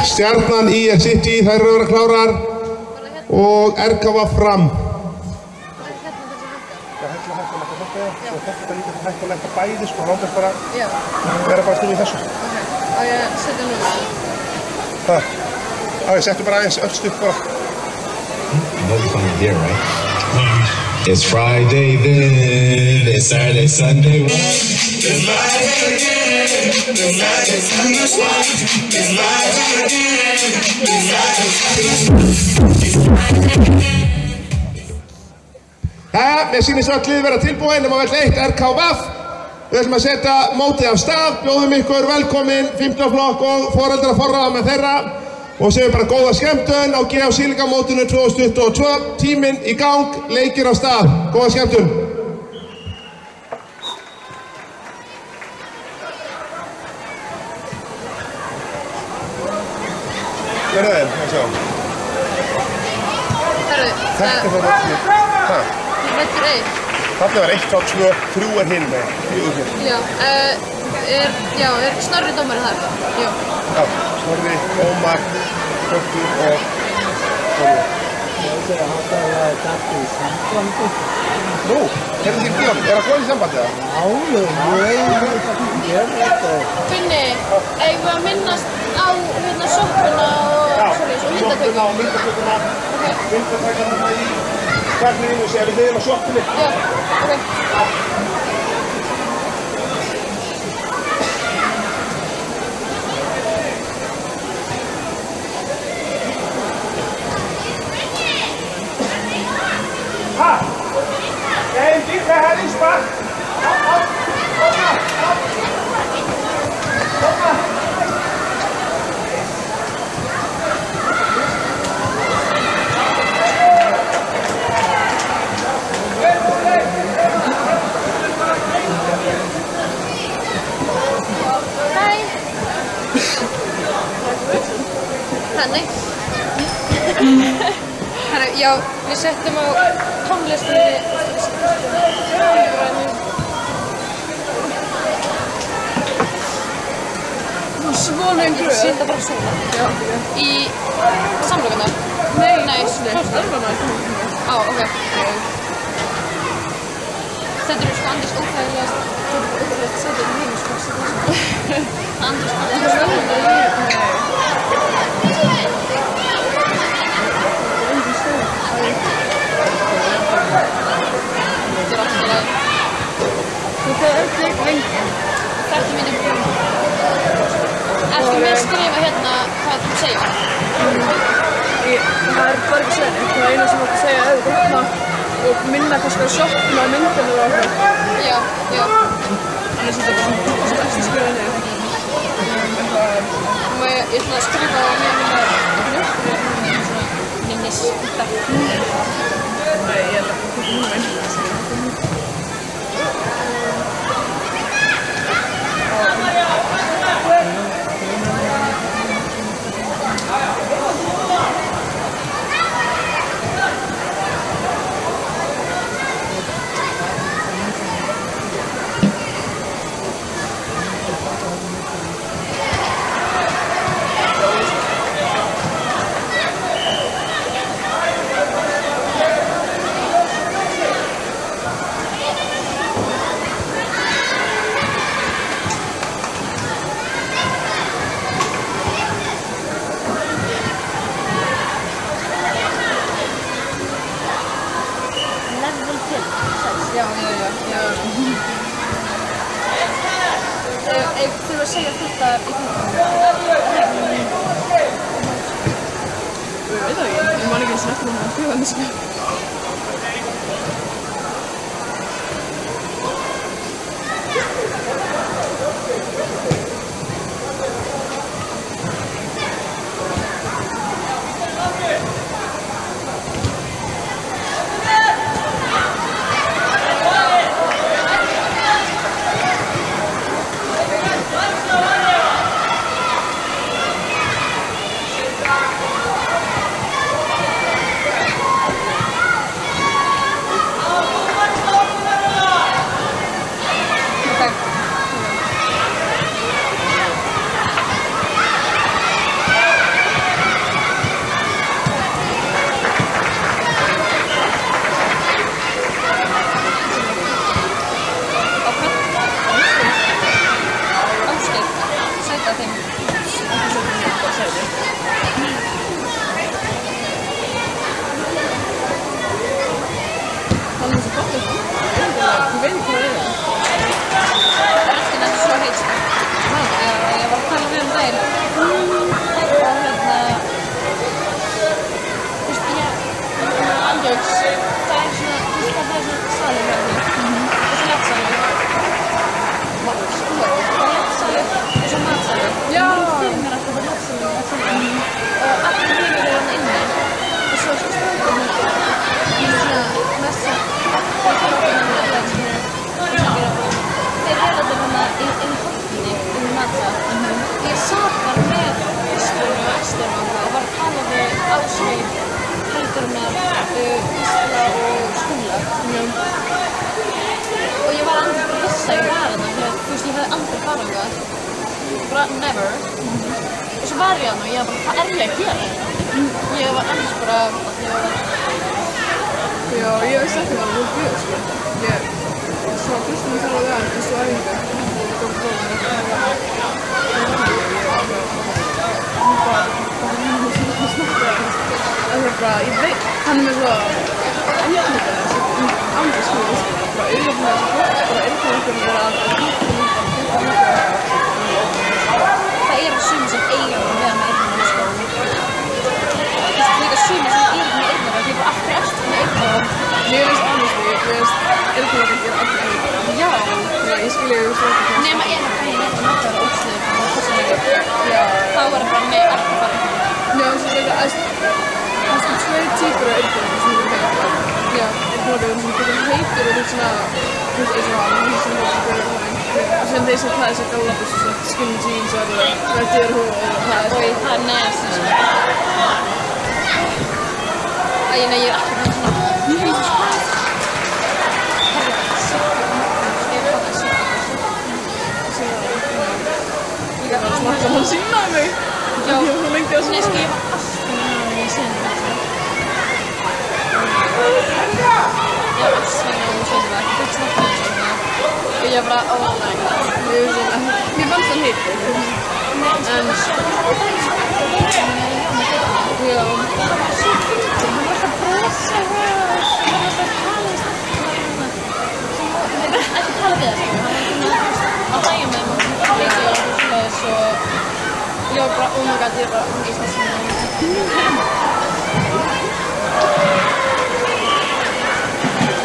[SPEAKER 9] Stjarnan, IR City, þær eru að vera klárar og RKF Fram. Þetta líka hægt að leggja bæði, sko, náttúrulega bara vera bara stund í þessu.
[SPEAKER 2] Á ég að setja núna?
[SPEAKER 9] Það. Á ég setja bara aðeins öll stutt bara.
[SPEAKER 14] You'll be coming here, right? It's Friday then, it's Saturday, Sunday, what? It's life again, it's life is endless one. It's life again, it's life is
[SPEAKER 9] Mér sýnist öll lið vera tilbúin nema vell 1 RKF. Við ætlum að setja mótið af stað, bjóðum ykkur velkomin 15 flokk og foreldra forráða með þeirra og segjum bara góða skemmtun á GH Sílíkamótinu 2022. Tíminn í gang, leikir af stað. Góða skemmtun. Verðu þeim, að sjá. Þetta er það völlur.
[SPEAKER 2] Völlur 1.
[SPEAKER 9] Þarna var 1, 2, 3 er hinn með.
[SPEAKER 2] Já, er Snorri dómarinn þar? Já.
[SPEAKER 9] Já, Snorri, Ómar, Þortur og Þorri.
[SPEAKER 1] Ég segja að hann er dætt í sambandi.
[SPEAKER 9] Nú, hérna þín bíðan, er það góð í sambandi það?
[SPEAKER 1] Já, ég veit það.
[SPEAKER 2] Finni, eigum við að minnast á sjoppuna og myndatökuna?
[SPEAKER 9] Já, myndatökuna. Myndatökuna í hvernig við séum við þeim á sjoppunni.
[SPEAKER 2] Já, ok. Þannig. Já, við settum á tónlistinni. Svona einhverju? Setja bara svona. Já. Í samlokunar? Nei, klóstar. Á, ok. Þetta eru sko Andrés óþægilegast. Þetta er óþægilegt að setja í heim, sko. Andrés óþægilegast. Þú þarf öll leik lengi. 30 mínútur. Ertu með að skrifa hérna hvað þú segir?
[SPEAKER 11] Það er bara ekki segja neitt. Það er eina sem þú ætti að segja ef þú opna og minna kannski á sjoppuna og myndinu og eitthvað.
[SPEAKER 2] Já.
[SPEAKER 11] Þannig að þetta er bara svona eftir að skrifa niður.
[SPEAKER 2] Ég ætla að skrifa á minnis.
[SPEAKER 11] Nei, ég ætla að koma núna inn.
[SPEAKER 2] segja þetta í fólkinu?
[SPEAKER 11] Ég veit það ekki, ég man ekki eins og eftir að skrifa þannig sko.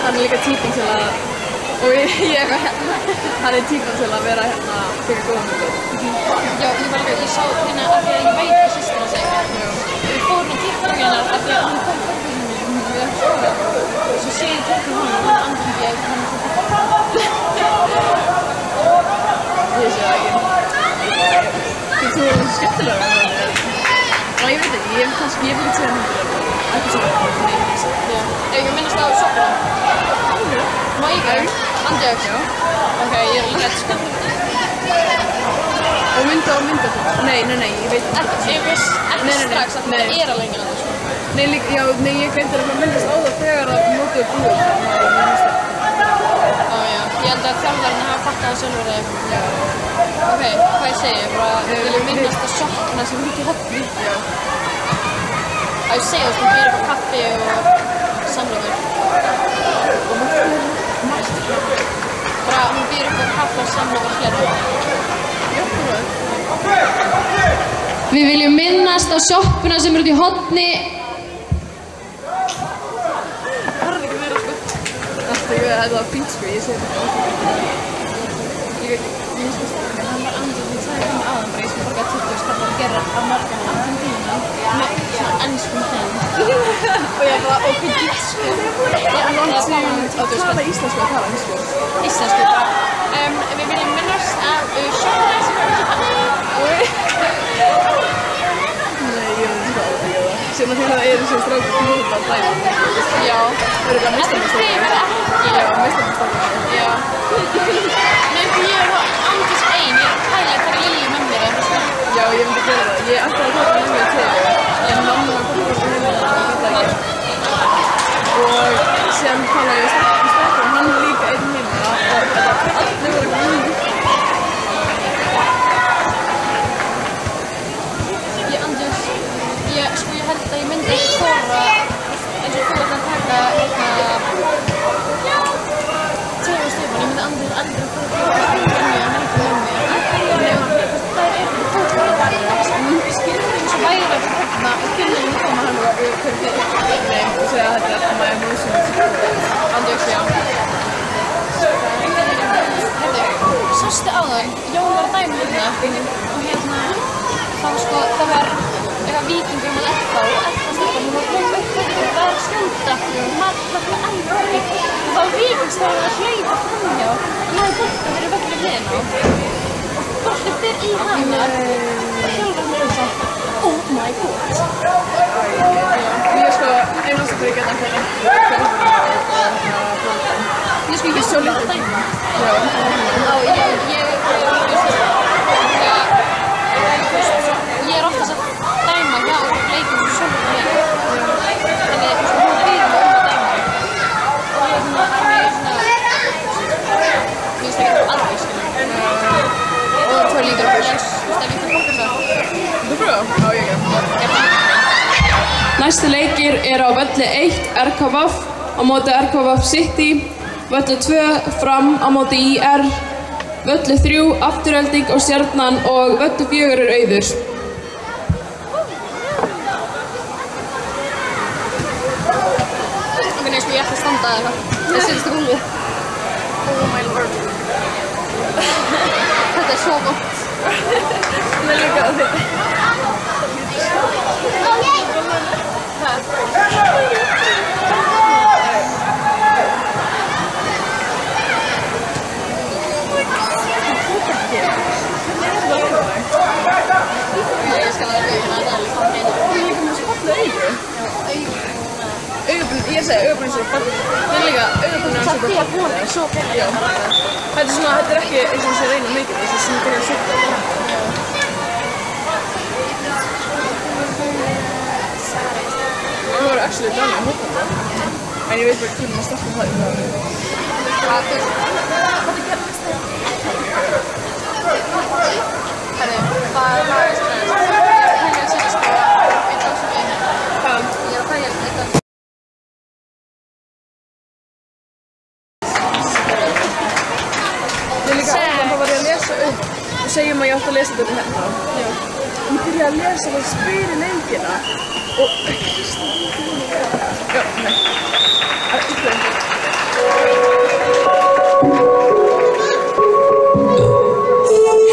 [SPEAKER 11] Hann líka típan til að, og ég hann típan til að vera hérna fyrir góða myndir.
[SPEAKER 2] Já, ég sá hérna af því að ég veit að systir hans eitthvað. Við fórum á TikTok-ina af því að hún kom svo sé ég TikTok hann andrúndi ég hann
[SPEAKER 11] Ég sé það ekki. Þú er skemmtilega að það er. Ég veit ekki, ég hef ekki séð myndir ekki svona.
[SPEAKER 2] Ég minnast á Sopra. Má ég ekki? Andjöks?
[SPEAKER 11] Já.
[SPEAKER 2] Ok, ég er líka sko.
[SPEAKER 11] Og mynda á myndafólk? Nei, ég veit
[SPEAKER 2] ekki. Ég veist ekki strax að þetta er alveg enginn sko.
[SPEAKER 11] Nei, ég gleymdi að myndast á það þegar að mótið búið.
[SPEAKER 2] Ég held að þjálfarinn hafa fattað það sjálfur eða eitthvað. Ok, hvað ég segi? Ég vil minnast að sjokkna sem út í hotni. Að ég segja þú býr upp á kaffi og samlokur. Bara hún býr upp á kaffi og samlokur hérna.
[SPEAKER 11] Já, þú veit.
[SPEAKER 2] Við viljum minnast á sjoppuna sem eru út í horni.
[SPEAKER 11] Það er ekki meira sko. Þetta var fínt sko, ég segi þetta. Ég sko stafni, hann var andið, ég sagði það með aðan bara, ég sko borga 20 skall að gera á morgun allan tíma með svona ennskum þeim. Og ég bara, ok, ég sko. Ég er langt síðan að tala íslensku að tala íslensku.
[SPEAKER 2] Íslensku bara. Við viljum minnast á sjoppuna sem eru út í horni.
[SPEAKER 11] Nei, ég veit ekki hvað það. Sem að því það eru sem strákur knúið bara dæma.
[SPEAKER 2] Já.
[SPEAKER 11] Það eru eitthvað meistarmestari. Já, meistarmestari.
[SPEAKER 2] Já. Nei, því ég var andis ein, ég er að pæla að taka Lilju með mér eða svona.
[SPEAKER 11] Já, ég myndi gera það. Ég ætti að taka með mér til. En mamma var komið frá heimilinu og það gæti ekki. Og sem talaði ég strákur, hann er líka einn heimila og allir voru eitthvað nýtt.
[SPEAKER 2] Sko ég held að ég myndi ekki þora eins og þú ætla að taka Teo og Stefán, ég myndi aldrei þora að taka með mig og helga með mig. Það er eitthvað fólk skilur eins og væri að hérna og skilur að koma hann og hverju fyrir mig og segja að þetta er my emotions. Andjóks, já. Herðu, sástu áðan, Jón var að dæma hérna og hérna það var eitthvað víkingur með F.A. og F.A. stefnum og kom upp og það var skjóta og maður hlökk alveg og þá var víkingsstofan að hlaupa framhjá og hann hafði boltan fyrir vögglu hliðina og boltan fyrir í hana og hjálpar mér og sagði oh my god.
[SPEAKER 11] Ég sko, einast að ég geta ekki
[SPEAKER 2] Ég sko, ég svo líka að dæma. Já, ég er oftast að dæma hjá leikum sem svona með. Þannig að hún býður mig að dæma. Og ég er svona, mér finnst það ekki aldrei, skilur. Og svo líka að lens, ef ég fyrir fólk þess að.
[SPEAKER 11] Þú pröfa? Já, ég er.
[SPEAKER 15] Næstu leikir eru á völli 1 RKVF á móti RKVF City, völli 2 Fram á móti IR, völli 3 Afturelding og Stjarnan og völli 4 er Auður.
[SPEAKER 2] Ég ætla að standa eða eitthvað. Það sýnst rúmið.
[SPEAKER 11] Oh my lord.
[SPEAKER 2] Þetta er svo gott.
[SPEAKER 11] Það er líka að þetta.
[SPEAKER 2] Ég skal að auðvitað að það er líka hreinu.
[SPEAKER 11] Þú er líka með svo fallega augu. Ég segi augabrún svo fallega. Það er líka augabrún svo fallega. Svo fallega. Já. Þetta er svona, þetta er ekki eins og þessi reyna mikið. Þessi sem byrja að setja. Það voru actually dæmi að hópa það. En ég veit bara hvernig maður starta það. Hvað gerðist?
[SPEAKER 2] Herri, það er aðeins næst. Ég er að setja sko í dásum einu.
[SPEAKER 11] Hvað?
[SPEAKER 2] Ég er að pæja í dásum.
[SPEAKER 11] Þá var ég að lesa upp og segjum að ég átti að lesa þetta hérna. Já. Ég byrjaði að lesa það spyrir leikina og já, nei. Það er ykkur.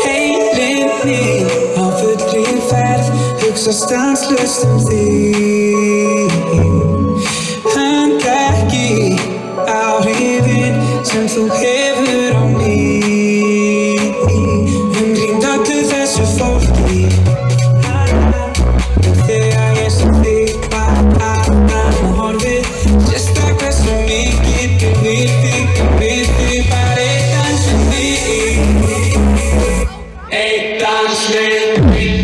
[SPEAKER 14] Heilinn á fullri ferð hugsa stanslaust þig. Hann ekki áhrifin sem þú hefur á mig. Umkring öllu þessu fólki þegar ég sé þig og horfir sérstaklega hversu mikið ég vil þig bara einn dans við þig. Einn dans við þig.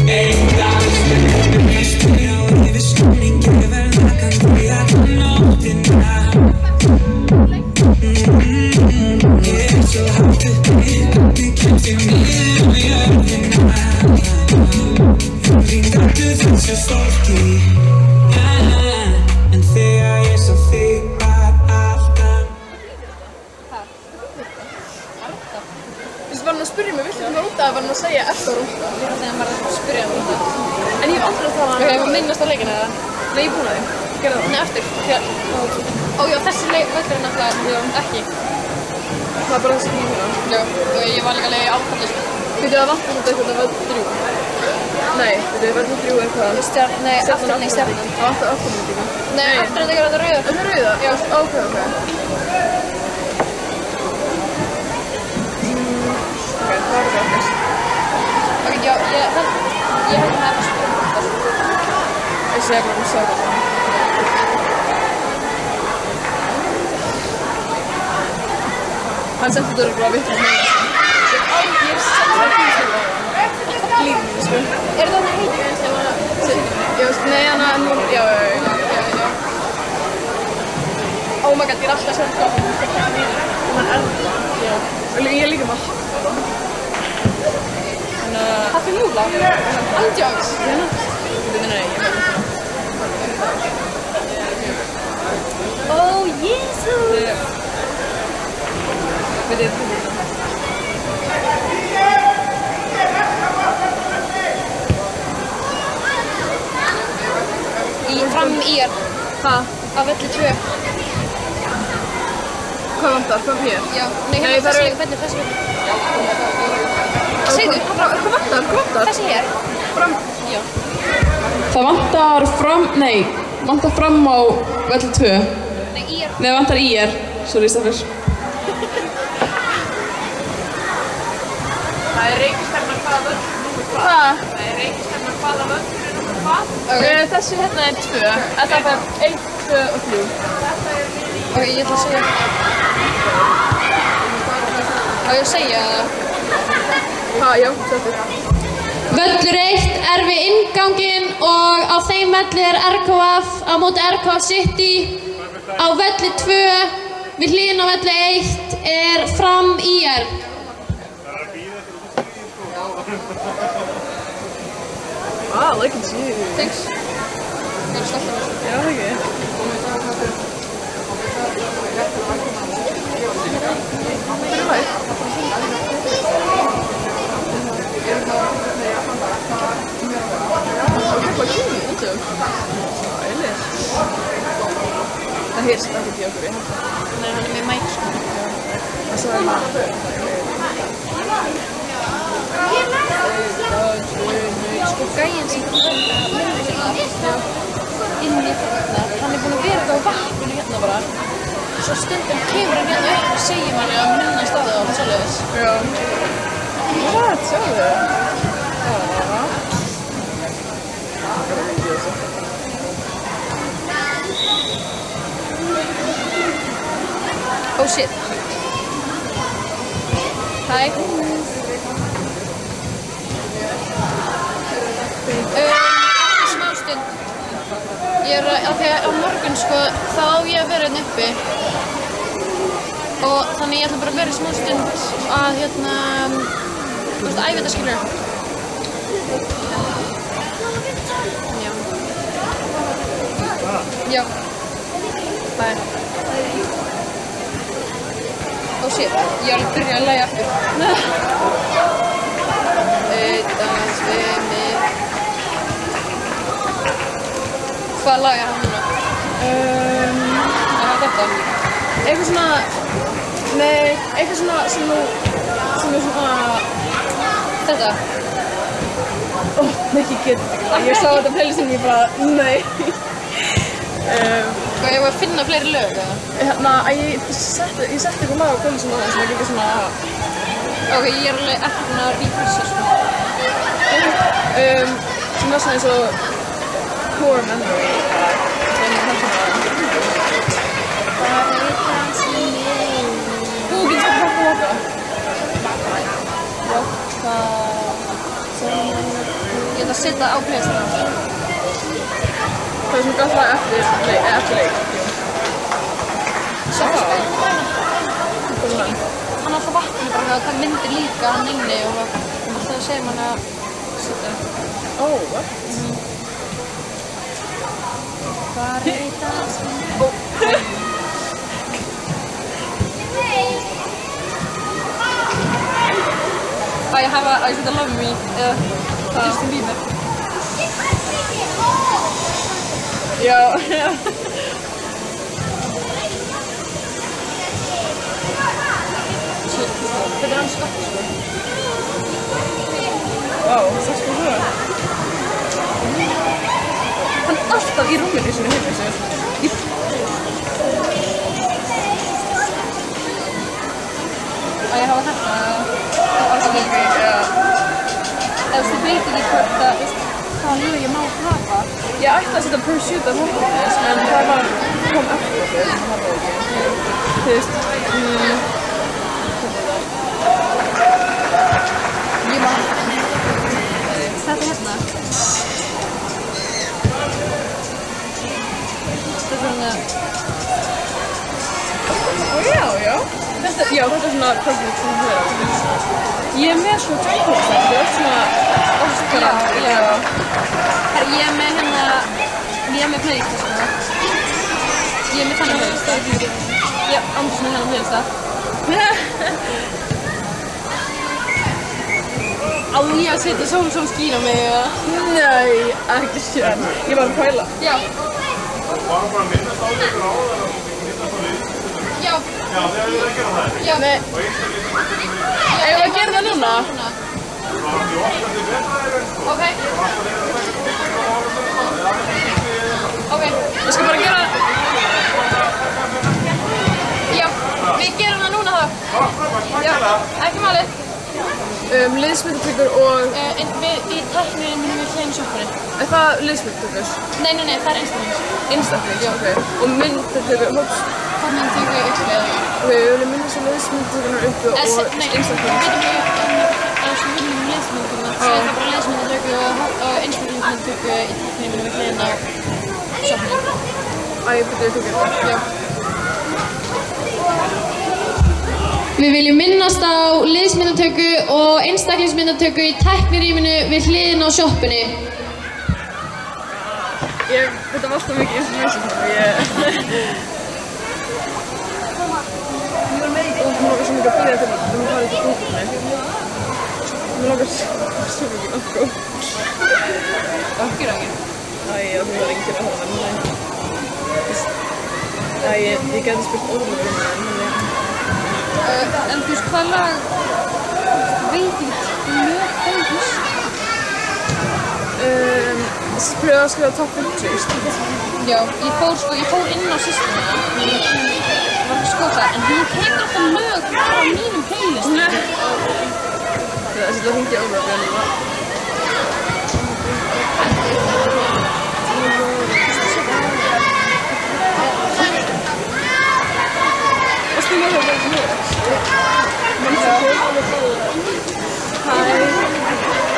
[SPEAKER 14] Hey,
[SPEAKER 15] hann að segja eftir rúnta.
[SPEAKER 2] Þannig að maður spyrja um þetta.
[SPEAKER 15] En ég hef aldrei talað
[SPEAKER 2] hann. Ég hef minnast á leikina eða?
[SPEAKER 15] Nei, ég er búin að því. Gerðu það?
[SPEAKER 2] Nei, eftir. Ó já, þessi völlur er náttúrulega ekki.
[SPEAKER 15] Það er bara þessi tíma hérna?
[SPEAKER 2] Já, og ég var líka leið í áfalli sko.
[SPEAKER 15] Vitið það vantar þetta eitthvað völl 3? Nei, vitið völl 3 er hvað?
[SPEAKER 2] Stjarnan.
[SPEAKER 15] Það vantar afturlendingu.
[SPEAKER 2] Nei, afturlendingu er þetta rauða.
[SPEAKER 15] Þetta er rauða?
[SPEAKER 2] Já.
[SPEAKER 15] Ok. Ok, hvað er það fyrst?
[SPEAKER 2] Ok, já, ég held að það er spurning.
[SPEAKER 15] Ég sé ekki sá það. Hann setti þetta örugglega á vitlaust núna. Ég setti það í lífinu sko. Lífinu sko.
[SPEAKER 2] Er það það heitir eins og
[SPEAKER 15] nei, já. Oh my god, ég er alltaf að segja það. Og hann er það. Já. Og ég er líka með hafða. Þannig að...
[SPEAKER 2] Hafði núla? Andjóks?
[SPEAKER 15] Nei, ég veit ekki.
[SPEAKER 2] Ó, Jesús!
[SPEAKER 15] Veit ég þetta?
[SPEAKER 2] Fram IR.
[SPEAKER 15] Hæ?
[SPEAKER 2] Á velli 2.
[SPEAKER 15] Hvað vantar? Fram hér?
[SPEAKER 2] Já. Nei, hérna þessi velli. Segðu.
[SPEAKER 15] Hvað vantar?
[SPEAKER 2] Þessi hér.
[SPEAKER 15] Fram?
[SPEAKER 2] Já.
[SPEAKER 15] Það vantar fram á velli 2.
[SPEAKER 2] Nei, IR.
[SPEAKER 15] Nei, það vantar IR. Sorry, Stafir. Það er reikistefnan hvaða völlur númer hvað? Hvað? Það er reikistefnan hvaða völlur númer hvað? Þessi hérna er 2. Þetta er 1, 2 og 3.
[SPEAKER 2] Ok, ég ætla að segja. Á ég að segja það?
[SPEAKER 15] Já, Stafir.
[SPEAKER 3] Völlur 1 er við innganginn og á þeim velli er RKF á móti RKF City. Á velli 2 við hliðina á velli 1 er Fram IR.
[SPEAKER 15] Ah, I like it too.
[SPEAKER 2] Thanks. Ég er stolt af þessu.
[SPEAKER 15] Já, það ekki. Hvað er það? Hvað kynni út af? Ælir. Það heyrst ekki í okkur, ég held það.
[SPEAKER 2] Nei, hann er með mæk sko.
[SPEAKER 15] Það sagði maður.
[SPEAKER 2] Sko gæinn sem kom inn í þarna, hann er búinn að vera þetta á vatninu hérna bara. Svo stundum kemur hann hérna upp og segir manni að minna staði á það svoleiðis.
[SPEAKER 15] Já. What? Sjáðu þau?
[SPEAKER 2] Oh shit. Hæ. Smástund. Ég er að því að á morgun sko, þá á ég að vera hérna uppi. Og þannig ég ætla bara að vera í smástund að hérna, þú veist, æfa þetta skilur. Já. Bye. Oh shit, ég er alveg að byrja að lægja aftur. Dans við mig. Hvað lag er hann núna? Er það þetta?
[SPEAKER 15] Eitthvað svona... Nei, eitthvað svona sem er svona...
[SPEAKER 2] Þetta?
[SPEAKER 15] Nei, ég get þetta ekki. Ég sá þetta á playlistinu og ég bara, nei.
[SPEAKER 2] Sko, ég var að finna fleiri lög, eða?
[SPEAKER 15] Hérna, ég setti eitthvað lag á playlistinu sem er líka svona...
[SPEAKER 2] Ok, ég er alveg ekki búin að refresha, sko.
[SPEAKER 15] Sem var svona eins og Core Memory. Þú getur svo Waka Waka.
[SPEAKER 2] Waka... Ég ætla að setja á playlistinu.
[SPEAKER 15] Það er svona gott lag eftir leik.
[SPEAKER 2] Sokkaspil.
[SPEAKER 15] Hvað er hann?
[SPEAKER 2] Hann er alltaf vatninu bara þegar það myndir líka hann inni og alltaf segir manni að setja.
[SPEAKER 15] Oh, what?
[SPEAKER 2] Hvar er það? I could love me. Justin Bieber.
[SPEAKER 15] Já.
[SPEAKER 2] Þetta hans skott, sko.
[SPEAKER 15] Vá, það sko það. Hann alltaf í rúminu sinni heima sér.
[SPEAKER 2] Ég hafa þetta. Þú veit ekki hvort að, hvaða lög ég má hafa.
[SPEAKER 15] Ég ætlaði að setja Pursuit of Happiness, en það kom eftir okkur, það var ekki. Þú veist,
[SPEAKER 2] ég má þetta hérna. Þetta svona...
[SPEAKER 15] Já. Þetta er svona perfect sem það er. Ég er með svona tæknist, þetta er svona Oscar-andi.
[SPEAKER 2] Já. Ég er með playlist, sko. Ég er með þannig playlist. Já, Anders með hennar playlista. Á ég að setja sól skín á mig, eða?
[SPEAKER 15] Nei, ekki sér. Ég var að pæla.
[SPEAKER 2] Já.
[SPEAKER 7] Bara að minnast á þetta áður og minnast á því.
[SPEAKER 2] Já.
[SPEAKER 7] Já, þegar þið að gera það.
[SPEAKER 15] Já. Nei. Eigum við að gera það núna?
[SPEAKER 2] Ok. Ok.
[SPEAKER 15] Ég skal bara gera það.
[SPEAKER 2] Já, við gerum það núna þá. Já, ekki málið.
[SPEAKER 15] Liðsmyndatökur og...
[SPEAKER 2] Í tækninni munum við hliðin sjoppunni.
[SPEAKER 15] Er það liðsmyndatökur?
[SPEAKER 2] Nei, það er einstaklings.
[SPEAKER 15] Einstaklings, ok. Og myndatökur, hóps...
[SPEAKER 2] Hvað myndatökur uppið?
[SPEAKER 15] Ok, við viljum mynda svo liðsmyndatökurnar uppi og einstaklings.
[SPEAKER 2] Nei, við viljum liðsmyndatökurnar. Svo er það bara liðsmyndatöku og einstaklingsmyndatöku í tækninni munum við hliðin á sjoppunni.
[SPEAKER 15] Æ, ég byrja að tökja þetta.
[SPEAKER 2] Já.
[SPEAKER 3] Við viljum minnast á liðsmyndatöku og einstaklingsmyndatöku í tæknirýminu við hliðin á sjoppunni.
[SPEAKER 15] Þetta var alltaf mikið information fyrir mig. Mér langar svo mikið að byrja til að fara út í búðinni. Mér langar svo mikið okkur.
[SPEAKER 2] Okkur ekki?
[SPEAKER 15] Æ, það var enginn að hafa það. Æ, ég gæti spurt ótrúlega um það,
[SPEAKER 2] en þú veist, hvað lag veit ég lög þeim húst?
[SPEAKER 15] Pröfa að skrifa top 50,
[SPEAKER 2] Já, ég fór inn á systemina, var að skota, en hún tekur alltaf lög á mínum playlistum.
[SPEAKER 15] Þetta hringdi ótrúlega vel núna. Hæ,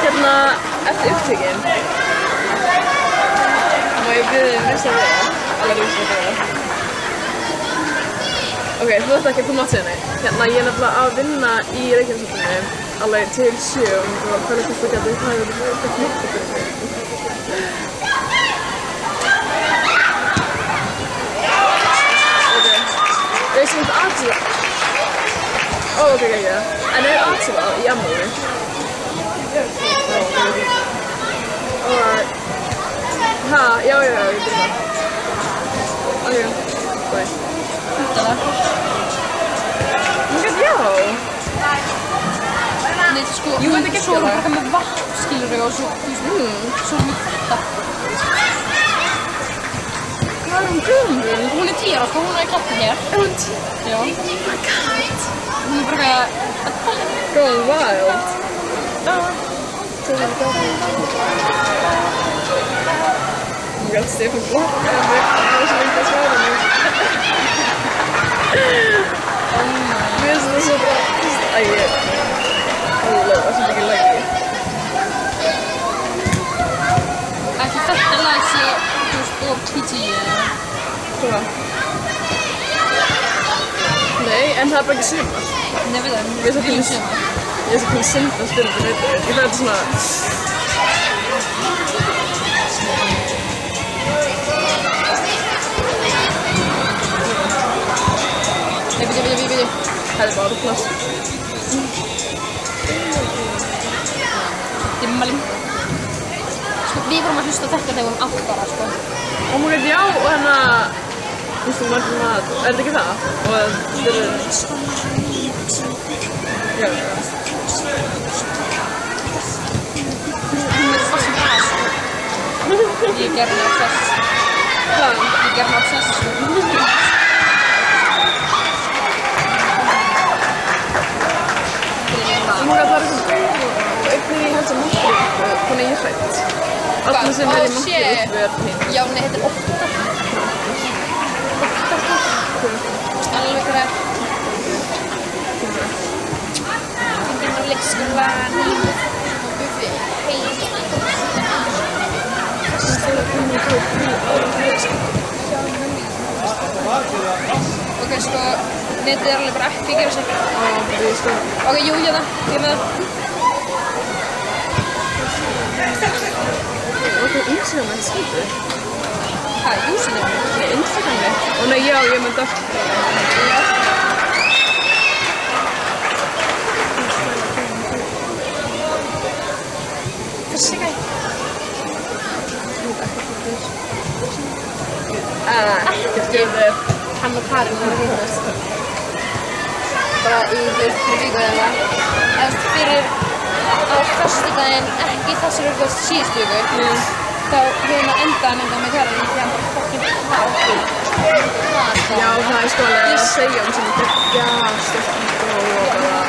[SPEAKER 15] hérna eftir upptökin. Má ég byrja þig næsta vera? Alveg næsta vera. Ok, þú ætti ekki að koma að segja neitt. Hérna, ég er nefnilega að vinna í Reykjavík-safninu alveg til 7 og hvað hvort þú getur það hefur verið nokkuð fyrir mig. Ok, veist þú aðtíða? Ok. En er aðtíða í afmæli? Alright. Ha, já, ég byrja það. Ok, bye. Já.
[SPEAKER 2] Nei, sko,
[SPEAKER 15] Jú, þetta getur
[SPEAKER 2] svo er hún bara með vatn, skilur þau, og svo, þú veist, svo er hún þetta.
[SPEAKER 15] Hvað er hún gömul?
[SPEAKER 2] Hún er 10 ára, sko, hún er að keppa hér.
[SPEAKER 15] Er hún 10?
[SPEAKER 2] Já.
[SPEAKER 15] Oh my god.
[SPEAKER 2] Hún er bara
[SPEAKER 15] going wild. Oh my god, Stefán blokkaði mig. Það var svo lengi að svara mig. Mér finnst það svo bara, það var svo mikið lægi.
[SPEAKER 2] Ætli þetta lag sé, þú veist, og PG eða?
[SPEAKER 15] Hvað? Nei, en það er bara ekki sumar.
[SPEAKER 2] Nei, við erum sumar.
[SPEAKER 15] Ég er svo pínu synd að spila þetta veitur. Ég fæði þetta svona... Nei, bíddu. Það er bara plast.
[SPEAKER 2] Dimmalinn. Sko, við vorum að hlusta á þetta þegar við vorum 8 ára, sko.
[SPEAKER 15] Oh my god, já, og hérna, þú veist, maður svona, er þetta ekki það? Og þetta er... Já,
[SPEAKER 2] Hún er fast sem það, sko. Ég gerði hana obsess. Hvað? Ég gerði hana obsess, sko.
[SPEAKER 15] Oh my god, það er eitthvað greið og einnig ég held sem múltið, þannig ég er hrætt. Allir sem er í múltið uppi er hinn.
[SPEAKER 2] Já, nei, þetta er 8. 8. Alveg græð. Fyndin á leikskólan, Buffi, heim. Ok, sko, netið er alveg bara ekki að gera sig. Ok, jú, hérna, hérna.
[SPEAKER 15] Og það er Instagram ekki skildur.
[SPEAKER 2] Hæ, Instagram?
[SPEAKER 15] Nei, Instagram mitt. Ó nei, já, ég með dögt.
[SPEAKER 2] Þessi gæi.
[SPEAKER 15] Ekkert gefið.
[SPEAKER 2] Hann og Karin voru að hittast. Bara í fyrir viku eða eitthvað. Fyrir á föstudaginn, ekki þessari síðustu viku, þá höfum að enda með Karin því hann bara fucking hata.
[SPEAKER 15] Já, það er sko alveg að segja svona geggja, stökk og bara...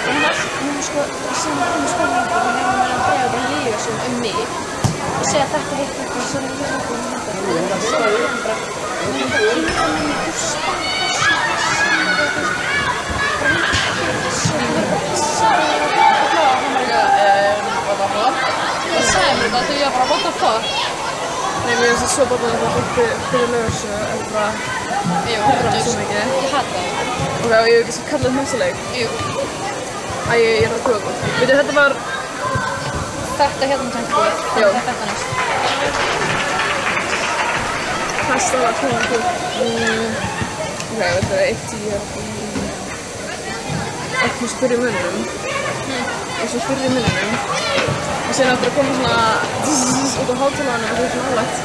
[SPEAKER 2] Hún sko, sem hún skoði ekki, hún hefði að bregja það líga svo mig og segja þetta heitt eitthvað sem ég hefði þetta. Það segir hann bara, hún hefði að kynna mig í Gústa. Það sagði mér þetta þegar ég var bara, what the fuck?
[SPEAKER 15] Nei, mér finnst það svo bara að það fyrir lögursu, en bara...
[SPEAKER 2] Jú,
[SPEAKER 15] það er svo mikið.
[SPEAKER 2] Ég hata það.
[SPEAKER 15] Ok, og ég hef ekki svo kallað messaleg.
[SPEAKER 2] Jú.
[SPEAKER 15] Æ, ég er að kóða. Veitu, þetta var...
[SPEAKER 2] Þetta hérna tengt við.
[SPEAKER 15] Já.
[SPEAKER 2] Þetta næst.
[SPEAKER 15] Næsta var kóða. Ok, þetta er 1-10 ekki spyrja mununum. Og svo spyrja mununum. Og síðan aftur að koma svona út á hátalarnum og það er svona nálægt.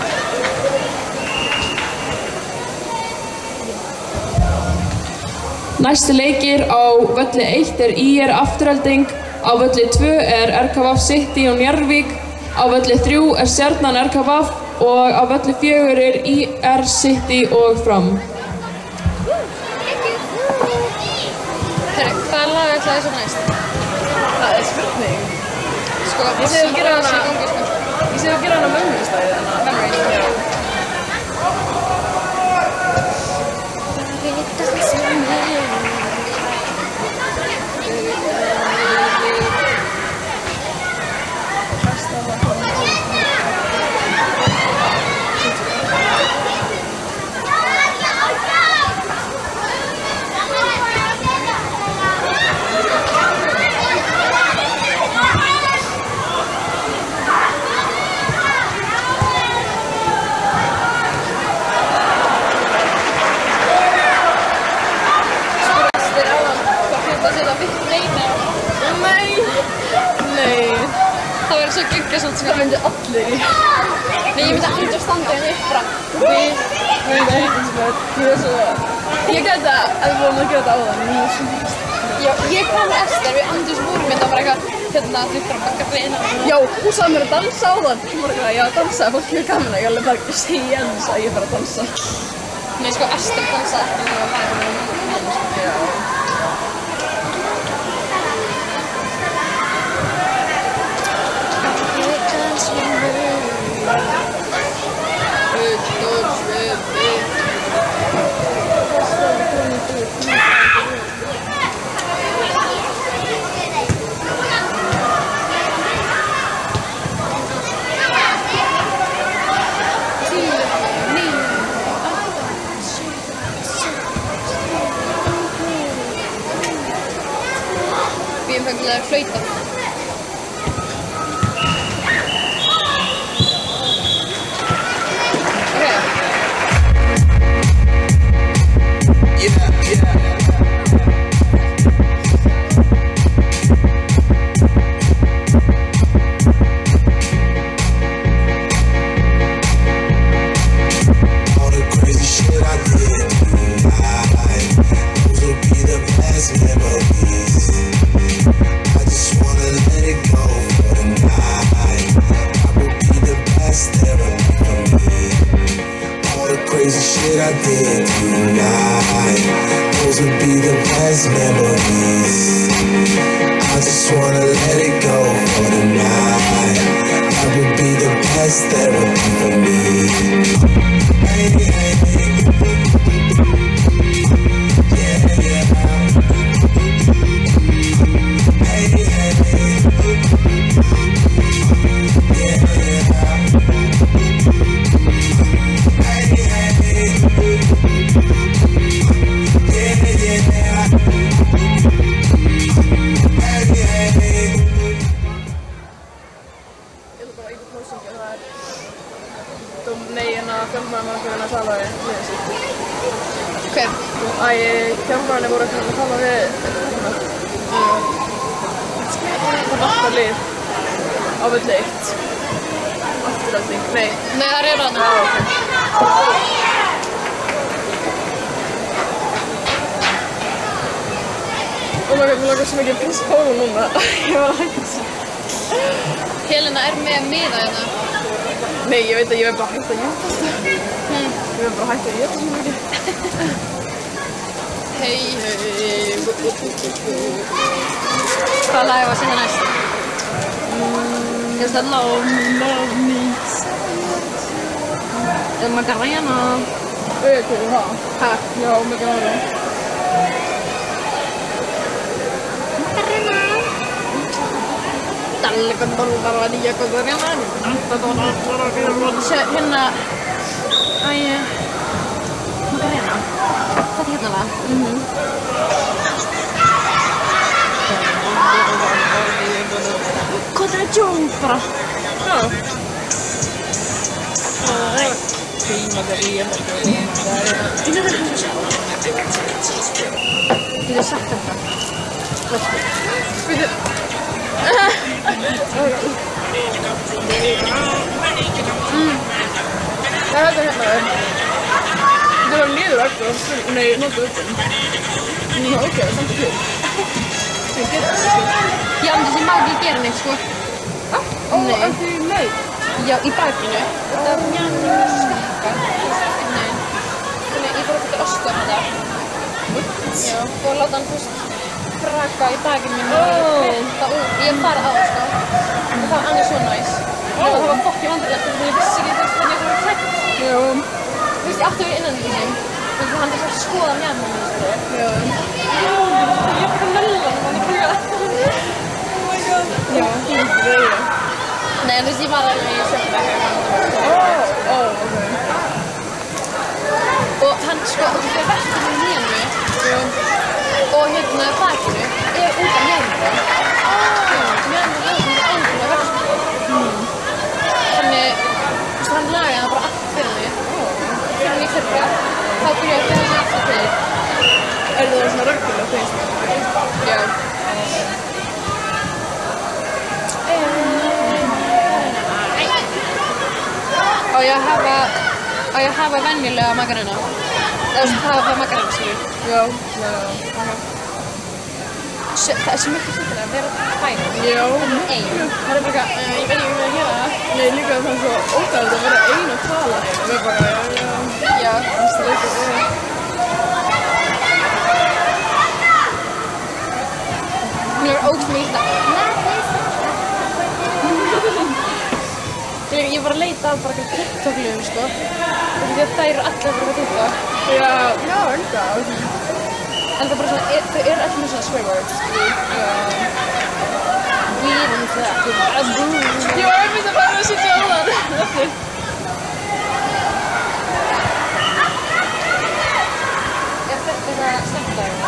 [SPEAKER 15] Næstu leikir á völli 1 er IR Afturelding, á völli 2 er RKVF City og Njarðvík, á völli 3 er Stjarnan RKVF og á völli 4 er IR City og Fram.
[SPEAKER 2] Herri, hvaða lag ætlaði þessu næst?
[SPEAKER 15] Það er spurning.
[SPEAKER 2] Sko,
[SPEAKER 15] Ég segi að gera hana mömmustæði þannig.
[SPEAKER 2] Memories, já.
[SPEAKER 15] Það myndi allir í.
[SPEAKER 2] Nei, ég myndi aldrei standa hérna upp bara.
[SPEAKER 15] Nei, ég gæti að við vorum að gera þetta áðan.
[SPEAKER 2] Já, ég kom með Ester, við andjum vorum þetta bara eitthvað, hérna, þú fyrir að bakka beina.
[SPEAKER 15] Já, hún sagði mér að dansa áðan. Hún var eitthvað, já, dansa, fólk mjög gaman að ég alveg bara segja eins að ég fara að dansa.
[SPEAKER 2] Nei, sko, Ester dansaði ekki með að fara með
[SPEAKER 15] Já.
[SPEAKER 2] Við erum fengið að flauta.
[SPEAKER 14] shit I did tonight, those would be the best memories. I just wanna let it go for the night. That would be the best therapy for me. Hey, hey, hey. Yeah, yeah. Hey, hey, hey. Yeah, yeah. Hey, hey. Yeah, yeah.
[SPEAKER 15] Fjármálamaðurinn að tala við liðið sitt.
[SPEAKER 2] Hver?
[SPEAKER 15] Fjármálarnir voru að tala við okkar lið á velli 1. Afturhaldning, nei.
[SPEAKER 2] Nei, það er þarna.
[SPEAKER 15] Oh my god, mér langar svo mikið að pissa á hún núna. Ég var að hætta þessu.
[SPEAKER 2] Helena er með miða hérna.
[SPEAKER 15] Nei, ég veit að ég verð bara að hætta að éta þessu. Ég verð bara að hætta að éta svo mikið.
[SPEAKER 2] Hei. Hvað lag var að syngja næst? Ég veist að Love Me Macarena.
[SPEAKER 15] Hvað er það?
[SPEAKER 2] Hæ?
[SPEAKER 15] Já, Macarena.
[SPEAKER 2] Dalle con dollar dia con Macarena. Hérna Macarena. Hvað hérna var? Hvað er Jón bara?
[SPEAKER 15] Já.
[SPEAKER 2] Getur sagt þetta?
[SPEAKER 15] Bíddu. Hvað er þetta hérna? Þetta var liður eftir og nei, nota upp. Ok, það er samt ekki. Ég get það ekki.
[SPEAKER 2] Já, en þessi má ekki gera neitt, sko.
[SPEAKER 15] Nei. Ertu í leik?
[SPEAKER 2] Já, í bakinu. Það var mjög snakka. Nei. Þannig, ég fór að fyrir Óskar þetta. Já, og láta hann fyrst kraka í bakinu mínu og prenta út. Ég farið á það, sko. Og það var annars svo næs. Það var fokkið vandræðilegt, þannig að ég vissi ekki þess að ég fór að klætt.
[SPEAKER 15] Já.
[SPEAKER 2] Þú veist, ég átti að vera innan í þessum. Þannig að hann er að skoða mjörnum minni, sko.
[SPEAKER 15] Já.
[SPEAKER 2] Ég er bara mellan, hann er bara að oh my god.
[SPEAKER 15] Já, þú veist það.
[SPEAKER 2] Nei, en þú veist, ég var alveg í sjöfnvekk.
[SPEAKER 15] Ok.
[SPEAKER 2] Og hann, sko, þú fyrir verkefni í nýjanu og hérna bakinu er út af mjörnum. Mjörnum er út af einhverju verkefni. Þannig, þú veist, hann lagaði það bara allt fyrir mig. Fyrir mig fyrra, þá byrjaði ég að finna sér aftur til.
[SPEAKER 15] Er það svona reglulega þegar?
[SPEAKER 2] Já. Á ég að hafa venjulega Macarena? Það er hafa Macarena, skilur?
[SPEAKER 15] Já.
[SPEAKER 2] Það er svo miklu skemmtilega að vera tvær.
[SPEAKER 15] Já.
[SPEAKER 2] Ein. Það er bara eitthvað, ég veit ekki hvað að gera.
[SPEAKER 15] Nei, líka það er svo óþægilegt að vera ein og tala ein. Það er bara,
[SPEAKER 2] já.
[SPEAKER 15] Það er eitthvað.
[SPEAKER 2] Mér er ótrúlega Ég var að leita að bara eitthvað TikTok-liðum, sko. Því að þær eru allir bara með TikTok.
[SPEAKER 15] Já, enda.
[SPEAKER 2] En það er bara svona, þau eru allir með svona swear words. Weed and that.
[SPEAKER 15] Ég var einmitt að fara að sitja á það.
[SPEAKER 2] Ég þetta snabbt-dagur.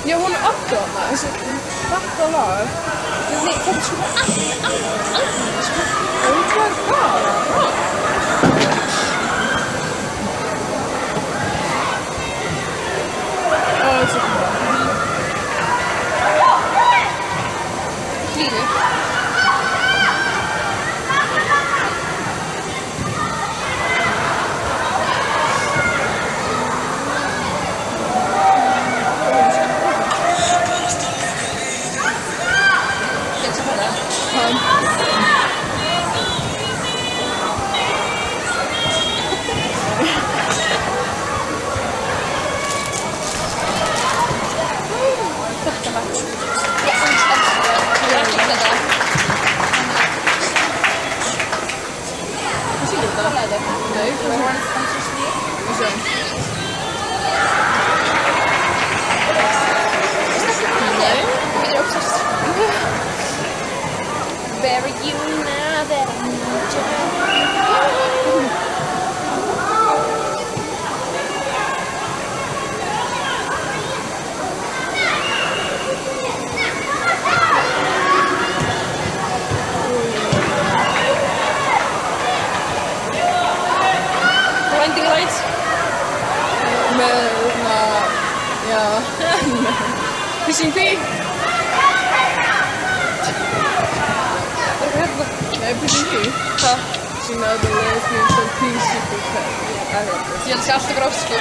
[SPEAKER 15] Já, hún er alltaf þarna, þessi þetta lag.
[SPEAKER 2] Nei, þetta er sko allir, sko.
[SPEAKER 15] Oh my god! Það er svo
[SPEAKER 2] Hlýðu.
[SPEAKER 15] Fishing Pea? Nei, Fishing Pea? Hvað? Sýna að það lesbíum sem Pea-super-pet. Ég held að það sé alltaf gróft, sko.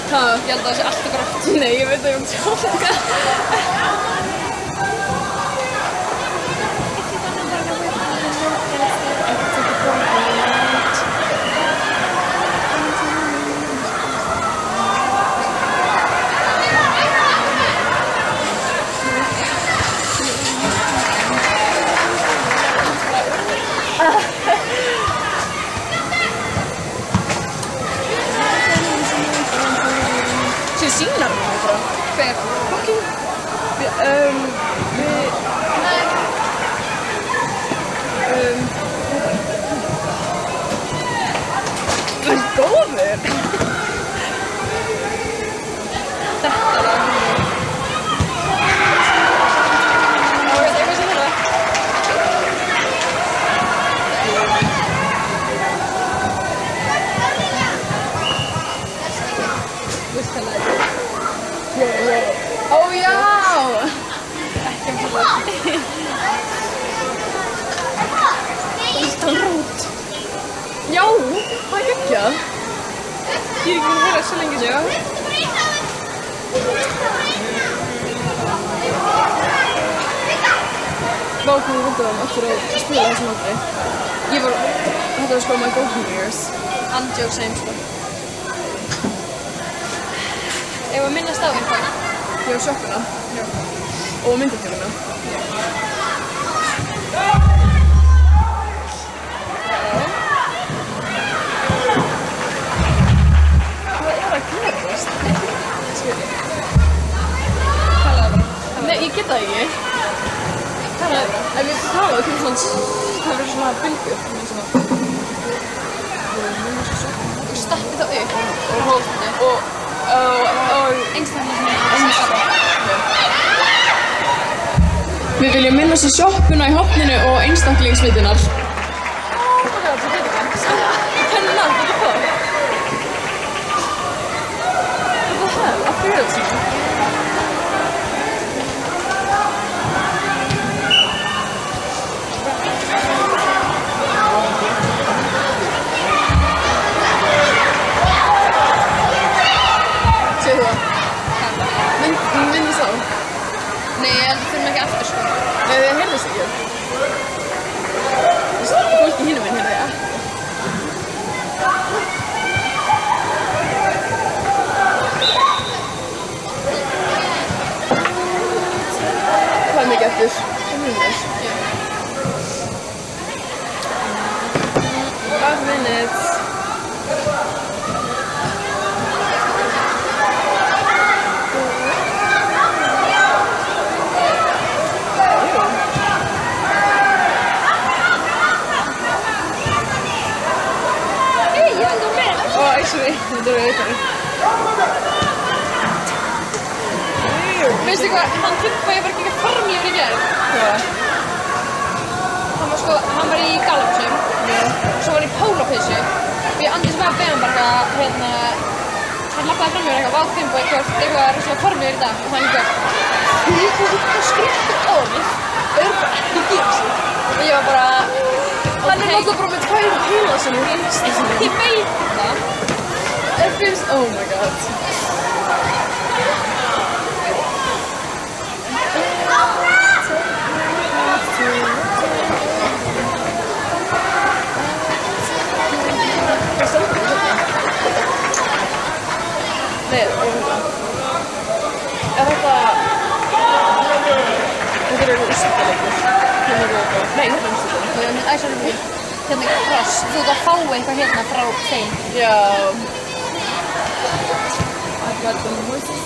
[SPEAKER 15] Hvað? Ég held að það sé alltaf gróft. Nei, ég veit að ég tjóka. Sýnar mér bara. Hver? Fucking. Þú ert góður. Þetta var hún. Það var eitthvað sem þetta. Veist hvað það er? Ó já! Ekki um það. Íslandrút. Já, það er geggjað. Ég er ekki búin að vera svo lengi sér. Vá, hvað ég vildi það aftur að spila þessum aldrei. Þetta var sko my golden years. Andjók sem sko. Ef að minnast á eitthvað? Ég var sjokkuna. Já. Og myndatökuna. Hvað er að gerast? Talaðu bara. Nei, ég get það ekki. Talaðu bara. Ef ég talaðu það kemur það verður svona bylgur. Þú stappi það upp og hóðni og einstaklega. Við viljum minnast á sjoppuna í horninu og einstaklingsmyndirnar. Það getur það. Hennar, þetta er það. What the hell? Af hverju er þetta svona? Séu það? Minnast á? Nei, ég fyrir mig ekki aftur sko. Nei, það heyrðist ekki. Fólki hinum minn heyrði ekki. Hvað er mikið eftir? 5 minutes? Já. 5 minutes. Actually, þetta er auðvitað. Veistu hvað, hann Tippa ég var ekki að farm yfir í gerð. Hvað? Hann var í galabusum. Já. Svo var hann í pólapeysu. Við andis var að beða hann bara hann lappaði fram yfir eitthvað, vá Timbo eitthvað er svona farm yfir í dag. Og hann eitthvað, hvað skriftur orð? Bara ekki gera sig. Og ég var bara, hann er náttúrulega bara með 2 píla sem hún einstu sinni. Ég veit það. Það finnst, oh my god. Hvað stendur þetta? Nei, ég veit það. Er þetta... Þetta er úrslitaleikur. Nei, þetta er úrslitaleikur. Æsarubí, hérna kross. Þú ert að fá eitthvað hérna frá þeim. Já. I've got the voices.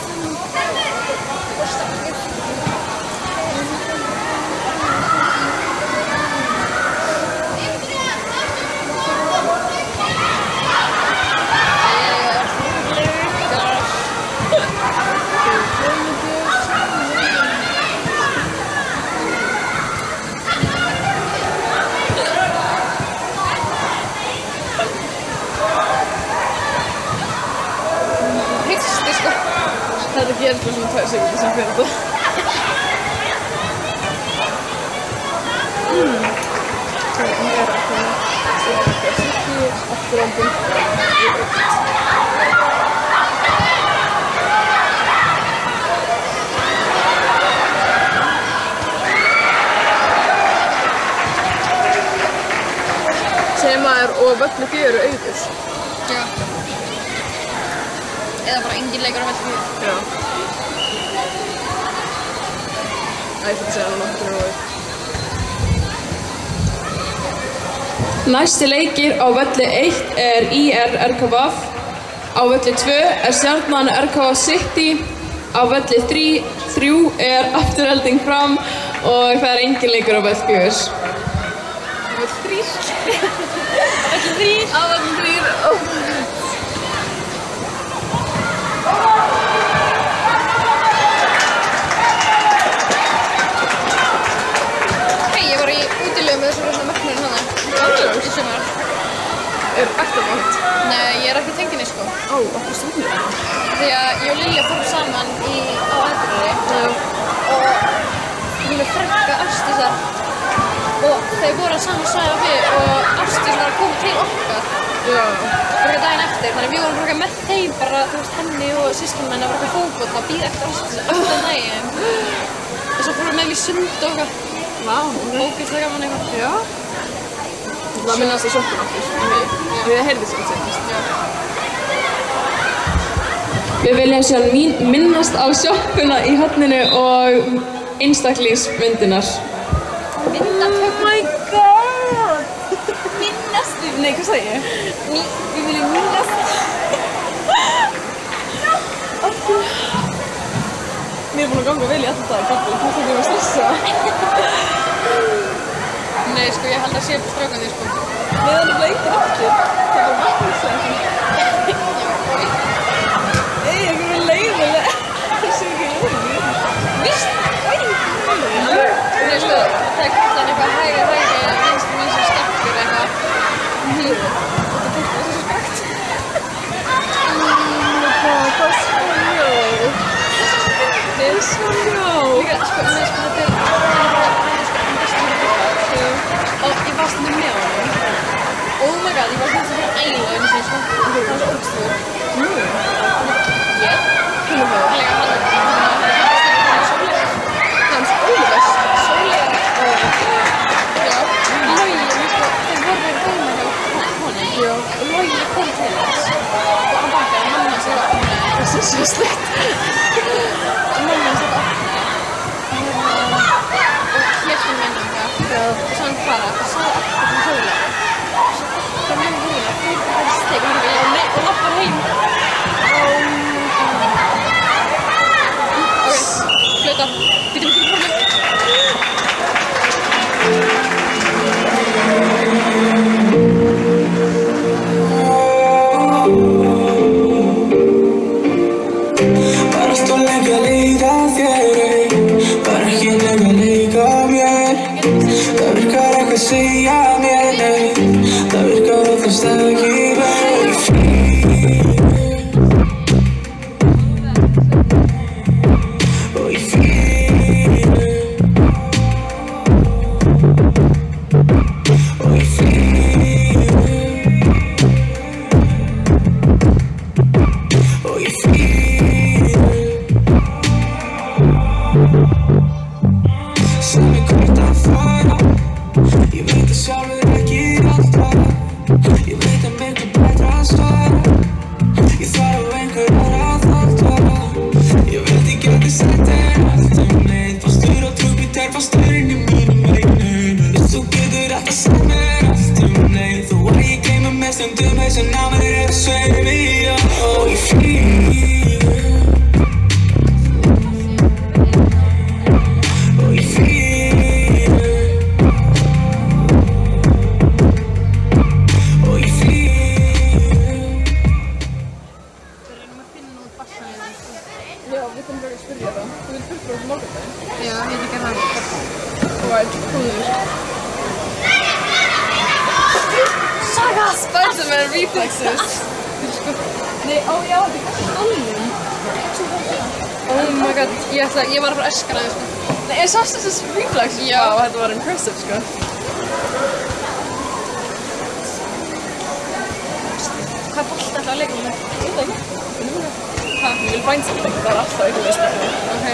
[SPEAKER 15] Þetta gerist bara svona 2 sekúndur sem fyrir þetta. Sem að og völlu 4 auður.
[SPEAKER 2] Já. Eða bara engin leikur á völlu 4.
[SPEAKER 15] Já. Það er að segja hann okkur og Næsti leikir á völli 1 er IR RKVF, á völli 2 er Stjarnan RKV City, á völli 3 er Afturelding Fram og það er engin leikur á völl 4. Völl 3? Völl 3? Á völl 3,
[SPEAKER 2] Ég var í útilegu með þessu markmiðin hana. Í sumar.
[SPEAKER 15] Er eftirmátt?
[SPEAKER 2] Nei, ég er ekki tenginni sko.
[SPEAKER 15] Ó, okkur stundum það?
[SPEAKER 2] Því að ég og Lilja fórum saman á Akureyri og hún er frænka Ásdísar og þau voru á sama svæði við og Ásdís var að koma til okkar.
[SPEAKER 15] Já.
[SPEAKER 2] Bara daginn eftir, þannig við vorum bara með þeim bara, þú veist, henni og systkinin henni að bara fótbolta og bíða eftir Ásdísi allan daginn. Og svo fórum við með í sund og okkar.
[SPEAKER 15] Vá,
[SPEAKER 2] ógeðslega gaman eitthvað.
[SPEAKER 15] Já. Það minnast að sjokkun okkur. Við heyrðum sem þetta. Við viljum síðan minnast á sjokkuna í horninu og einstaklingsmyndinar.
[SPEAKER 2] Myndatökum.
[SPEAKER 15] Oh my god!
[SPEAKER 2] Minnast við.
[SPEAKER 15] Nei, hvað sagði ég?
[SPEAKER 2] Við viljum minnast.
[SPEAKER 15] Mér er búin að ganga vel í alltaf dag, Gabbi. Þú þarf ekki að stressa.
[SPEAKER 2] Nei, sko, ég held að sé upp strákandi, sko.
[SPEAKER 15] Nei, það er nefnilega enginn allir. Það er bara markmiðslega. Ei, ég er með leiðilega. Það sé ekki leiðilega.
[SPEAKER 2] Vist? Nei, sko, það er kallan eitthvað hægri, vinstri, skakkur eitthvað.
[SPEAKER 15] Þetta er svo spekt. Hvað svo? Það er svo ljó.
[SPEAKER 2] Líka, sko, þetta er og ég var stundum með honum. Oh my god, ég var stundum fyrir ægilega einu sinni, sko. Það var svo ógstlegur. Ég?
[SPEAKER 15] Hvernig var það?
[SPEAKER 2] Hann Sólegar. Sólegar? Já. Logi, sko, þeir voru heima hjá honum.
[SPEAKER 15] Já.
[SPEAKER 2] Og Logi kom til hans. Og hann bakaði að mamma sér að opna.
[SPEAKER 15] Það er svo slegt.
[SPEAKER 2] Og mamma sér að opna. Og héttum minninga. Og svo hann fara. Og svo aftur Sólegar. Og svo aftur mamma húnna. Fyrir það steg. Og lappar heim. Flöta. Býtum við fyrir
[SPEAKER 14] Bara alltaf lengi að leita þér, bara ekki lengi að leika mér. Það virkar ekki að segja mér neitt, það virkar oftast ekki vel. Og ég fíl og ég fíl og ég fíl sem ég hvert að fara. Ég veit að sjálfur ekki allt vara. Ég veit að miklu betra að svara. Ég þarf á einhver aðra að þáttara. Ég veit ég geti sagt þér allt leið. Fastur og trúbítar, fastur inn í mínum einum. Þú getur alltaf sagt mér allt leið. Þú að ég gleyma mér stundum sem á mér er að sveifja. Og ég fíl og ég fíl og ég fíl.
[SPEAKER 15] Já, við þurfum bara að spyrja það. Þú vilt fulltrúa á morgundaginn?
[SPEAKER 2] Já, ég veit ekki að það.
[SPEAKER 15] Þú vært kúður.
[SPEAKER 2] Saga!
[SPEAKER 15] Spider-Man reflexes. Nei, ó já, þetta er stólnum.
[SPEAKER 2] Oh my god, ég var að fara að öskra þau, sko.
[SPEAKER 15] Nei, ég sást þessi reflex og þetta var impressive, sko.
[SPEAKER 2] Hvað bolta ætlaðu að leika með?
[SPEAKER 15] Ég veit ekki. Ég vil bænda þetta, það alltaf eitthvað við spilum.
[SPEAKER 2] Ok.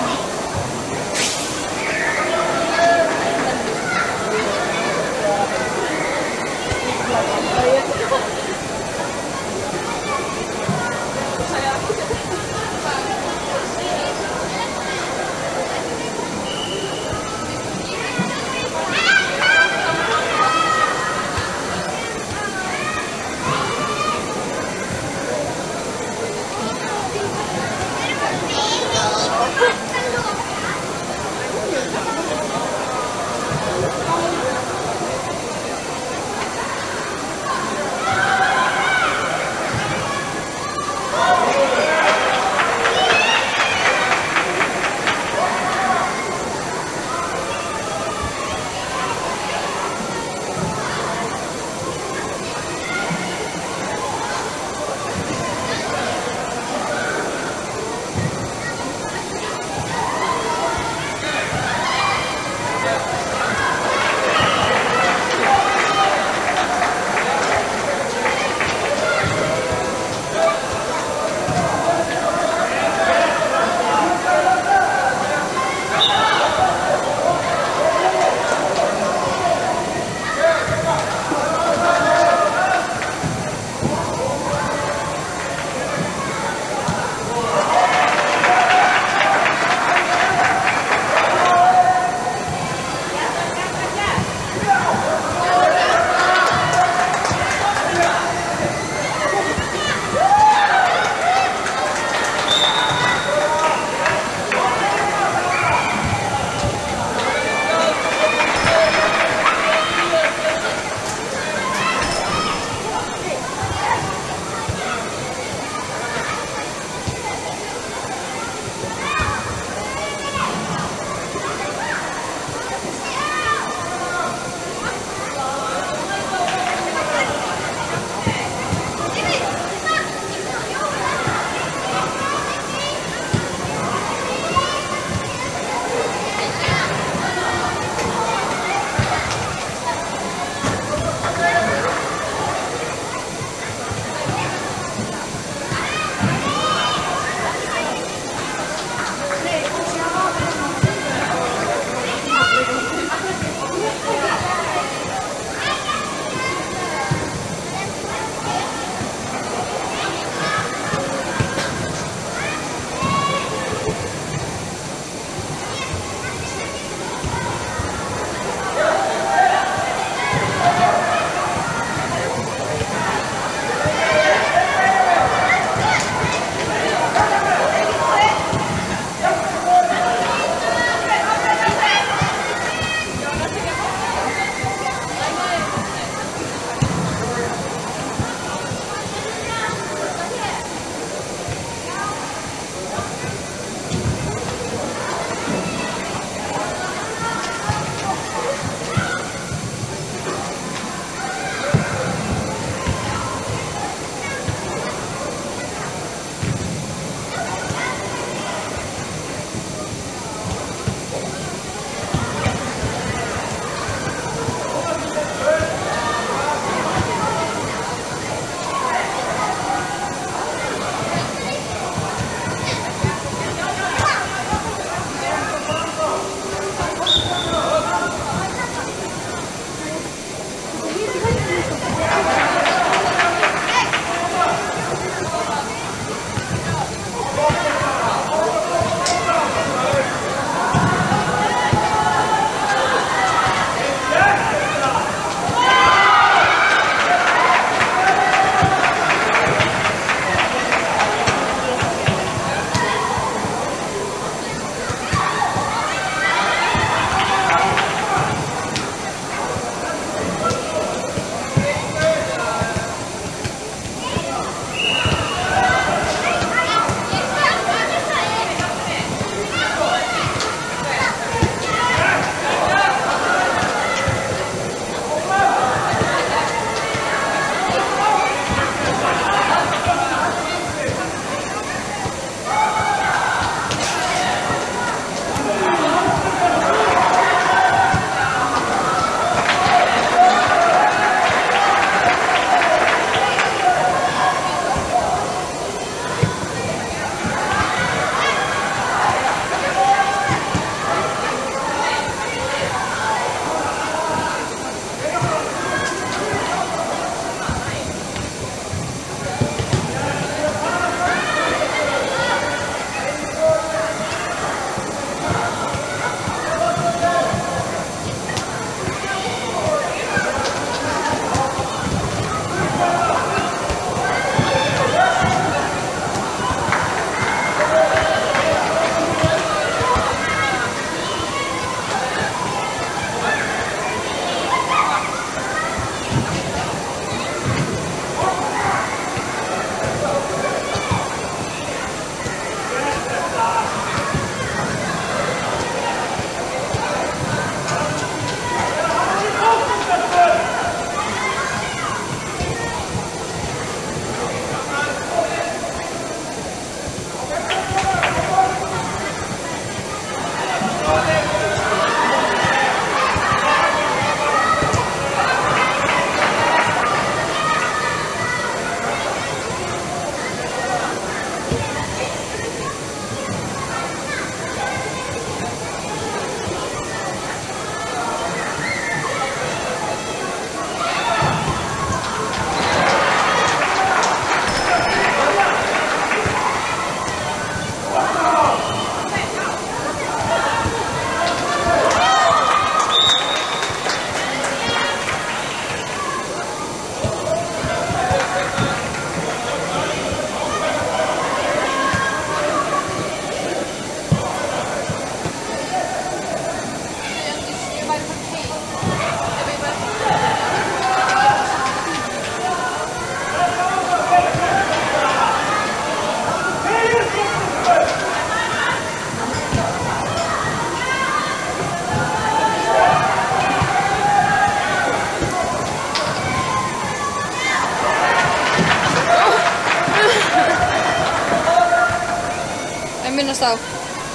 [SPEAKER 2] að minnast á.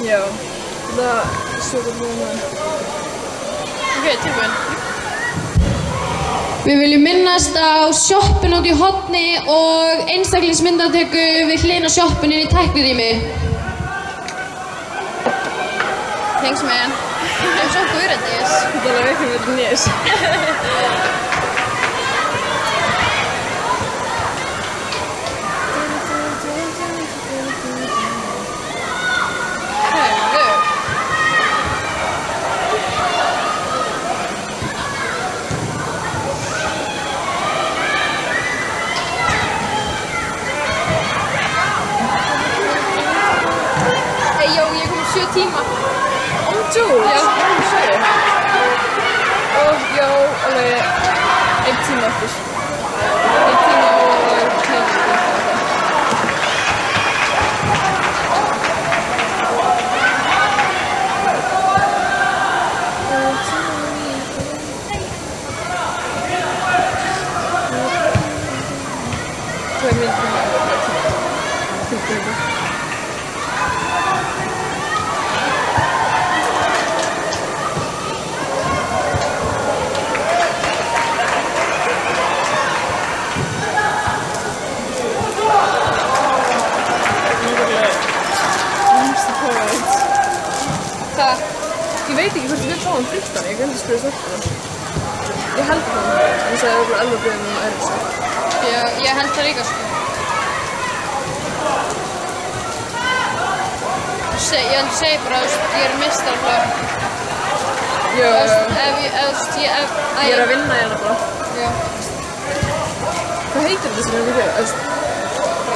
[SPEAKER 15] Já. Það svo góð núna.
[SPEAKER 2] Ok, tilbúin. Við viljum minnast á sjoppun út í horni og einstaklingsmyndatöku við hlina sjoppunni í tæknirými. Thanks man. I'm so good at this.
[SPEAKER 15] Þetta er ekki með nýs.
[SPEAKER 2] Tíma.
[SPEAKER 15] Ómtjú?
[SPEAKER 2] Já.
[SPEAKER 15] Og já, alveg 1 tíma eftir.
[SPEAKER 2] 1 tíma og 10
[SPEAKER 15] Ég veit ekki hvort ég vil fá hann fríktan, ég glemdi að spyrja stelpuna. Ég held það, ég sagði að Elva beðið um Eiríks.
[SPEAKER 2] Já, ég held það líka sko. Ég held að segja bara, ég er meistaraflöð.
[SPEAKER 15] Já,
[SPEAKER 2] Ég
[SPEAKER 15] er að vinna hérna bara.
[SPEAKER 2] Já.
[SPEAKER 15] Hvað heitir þetta sem ég vil gera?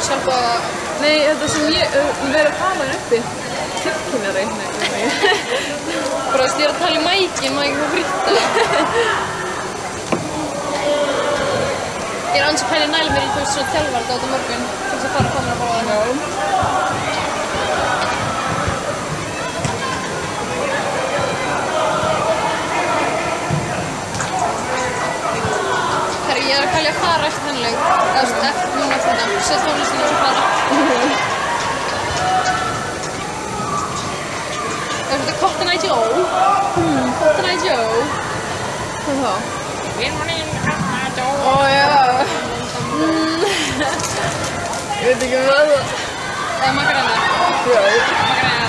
[SPEAKER 2] Sjálfboða...
[SPEAKER 15] Nei, þetta sem ég verið að tala hérna uppi. Tilkynnari, nei.
[SPEAKER 2] Bara ég er að tala í mækinn, maður ekki hvað frítta. Ég er aðeins að pæla í næla mér í svona þjálfarda út á morgun til þess að fara að koma að báða það. Herri, ég er að pæla að fara eftir þennleik. Eftir núna eftir þetta. Sett tónlistinu og svo fara. Þetta er Cotton Eye Joe. Cotton Eye Joe.
[SPEAKER 15] Hvað þá?
[SPEAKER 2] Good morning, Cotton Eye Joe.
[SPEAKER 15] Ó, já. Ég veit ekki hvað það.
[SPEAKER 2] Það er Macarena.
[SPEAKER 15] Já.
[SPEAKER 2] Macarena.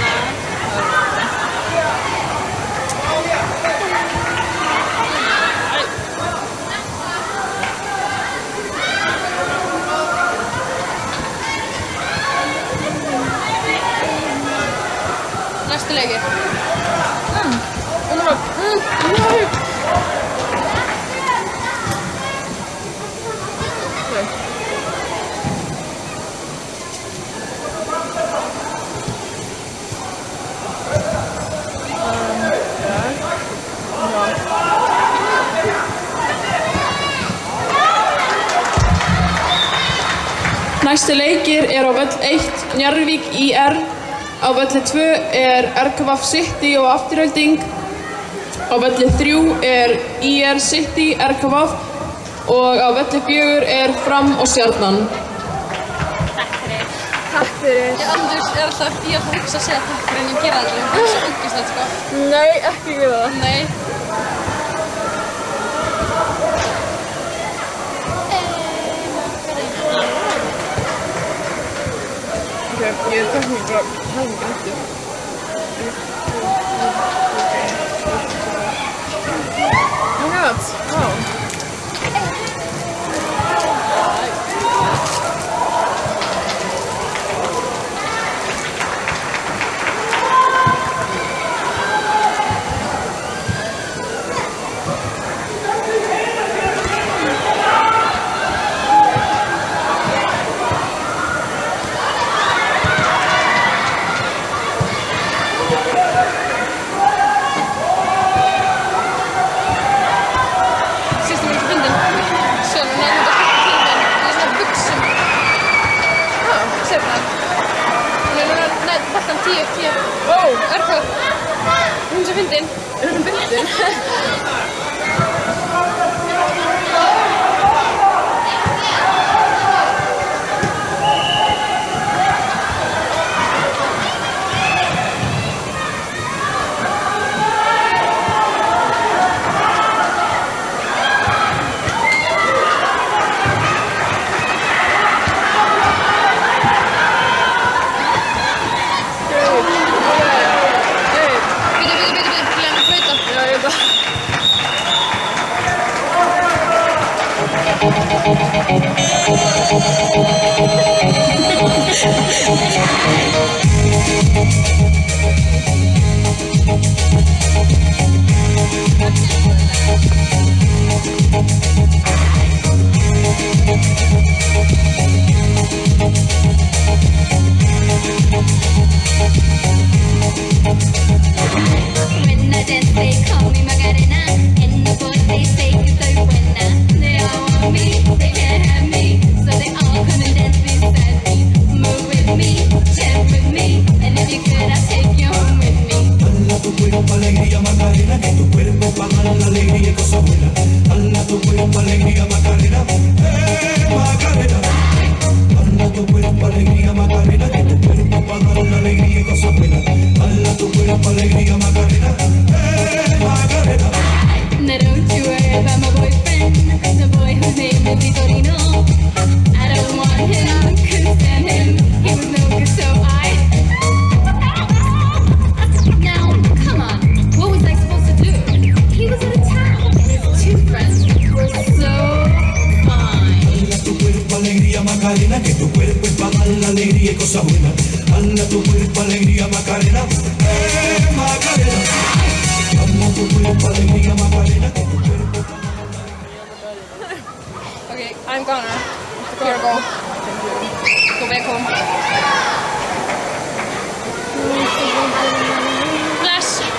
[SPEAKER 2] Næstu leikir.
[SPEAKER 15] Næstu leikir er á völl 1 Njarðvík IR, á völli 2 er RKVF City og Afturelding, á völli 3 er IR City RKVF og á völli 4 er Fram og Stjarnan.
[SPEAKER 2] Takk fyrir.
[SPEAKER 15] Takk fyrir.
[SPEAKER 2] Ég andurs er alltaf í að hugsa að segja takk fyrir en ég gera aldrei. Það er svo ógeðslegt sko.
[SPEAKER 15] Nei, ekki gera það.
[SPEAKER 2] Nei.
[SPEAKER 15] Ég tek mér bara helmingin eftir. Oh my god, wow.
[SPEAKER 14] mueve tu cuerpo, alegría Macarena. Macarena. Mueve tu cuerpo, alegría Macarena.
[SPEAKER 15] Okay, I'm Connor. Here we go. Go back home. Flash.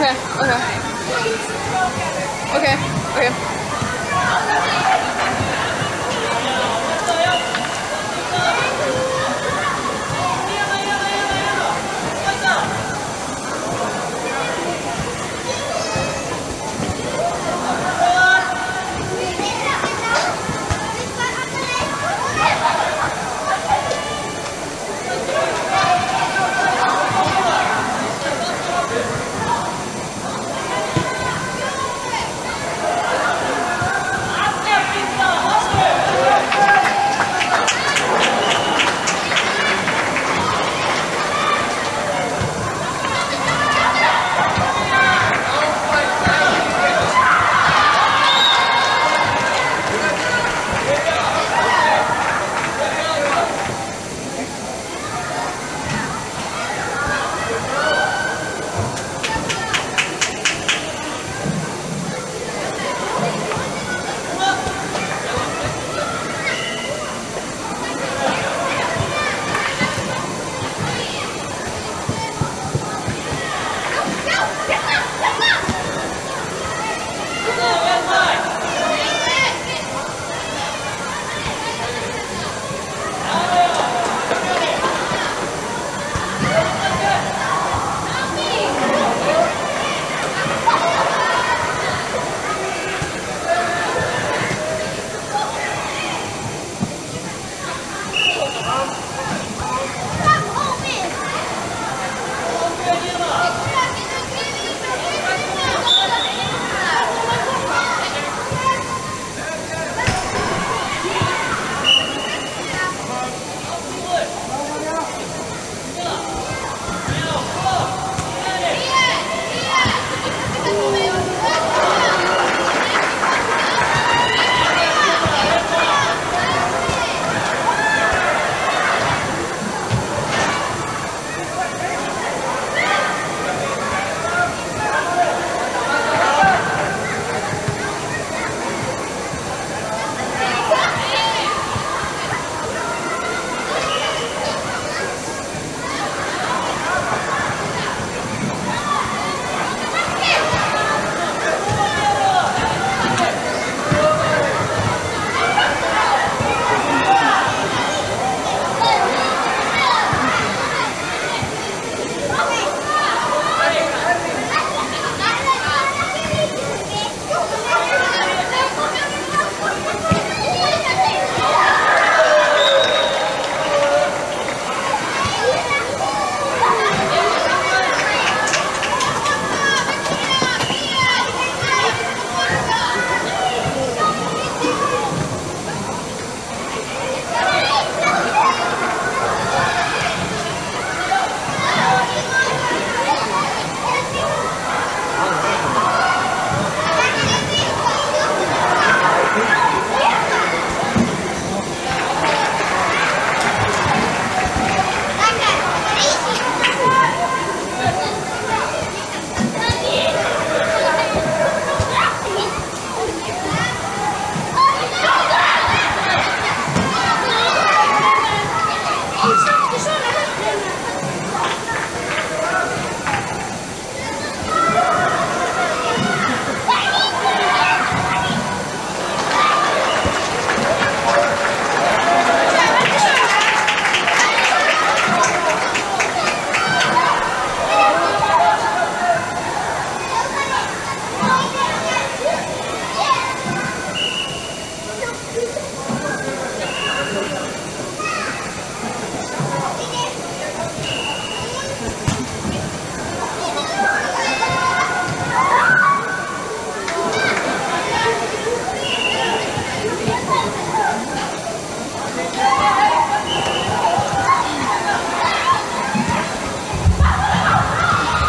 [SPEAKER 15] Okay.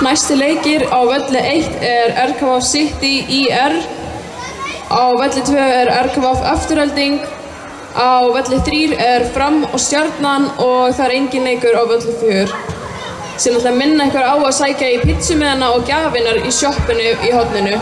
[SPEAKER 15] Næsti leikir á velli 1 er RKV City IR, á velli 2 er RKV Afturelding, á velli 3 er Fram og Stjarnan og það er engin leikur á velli 4. Sem ætla að minna ykkur á að sækja í pizzumiðana og gjafinnar í sjoppinu í horninu.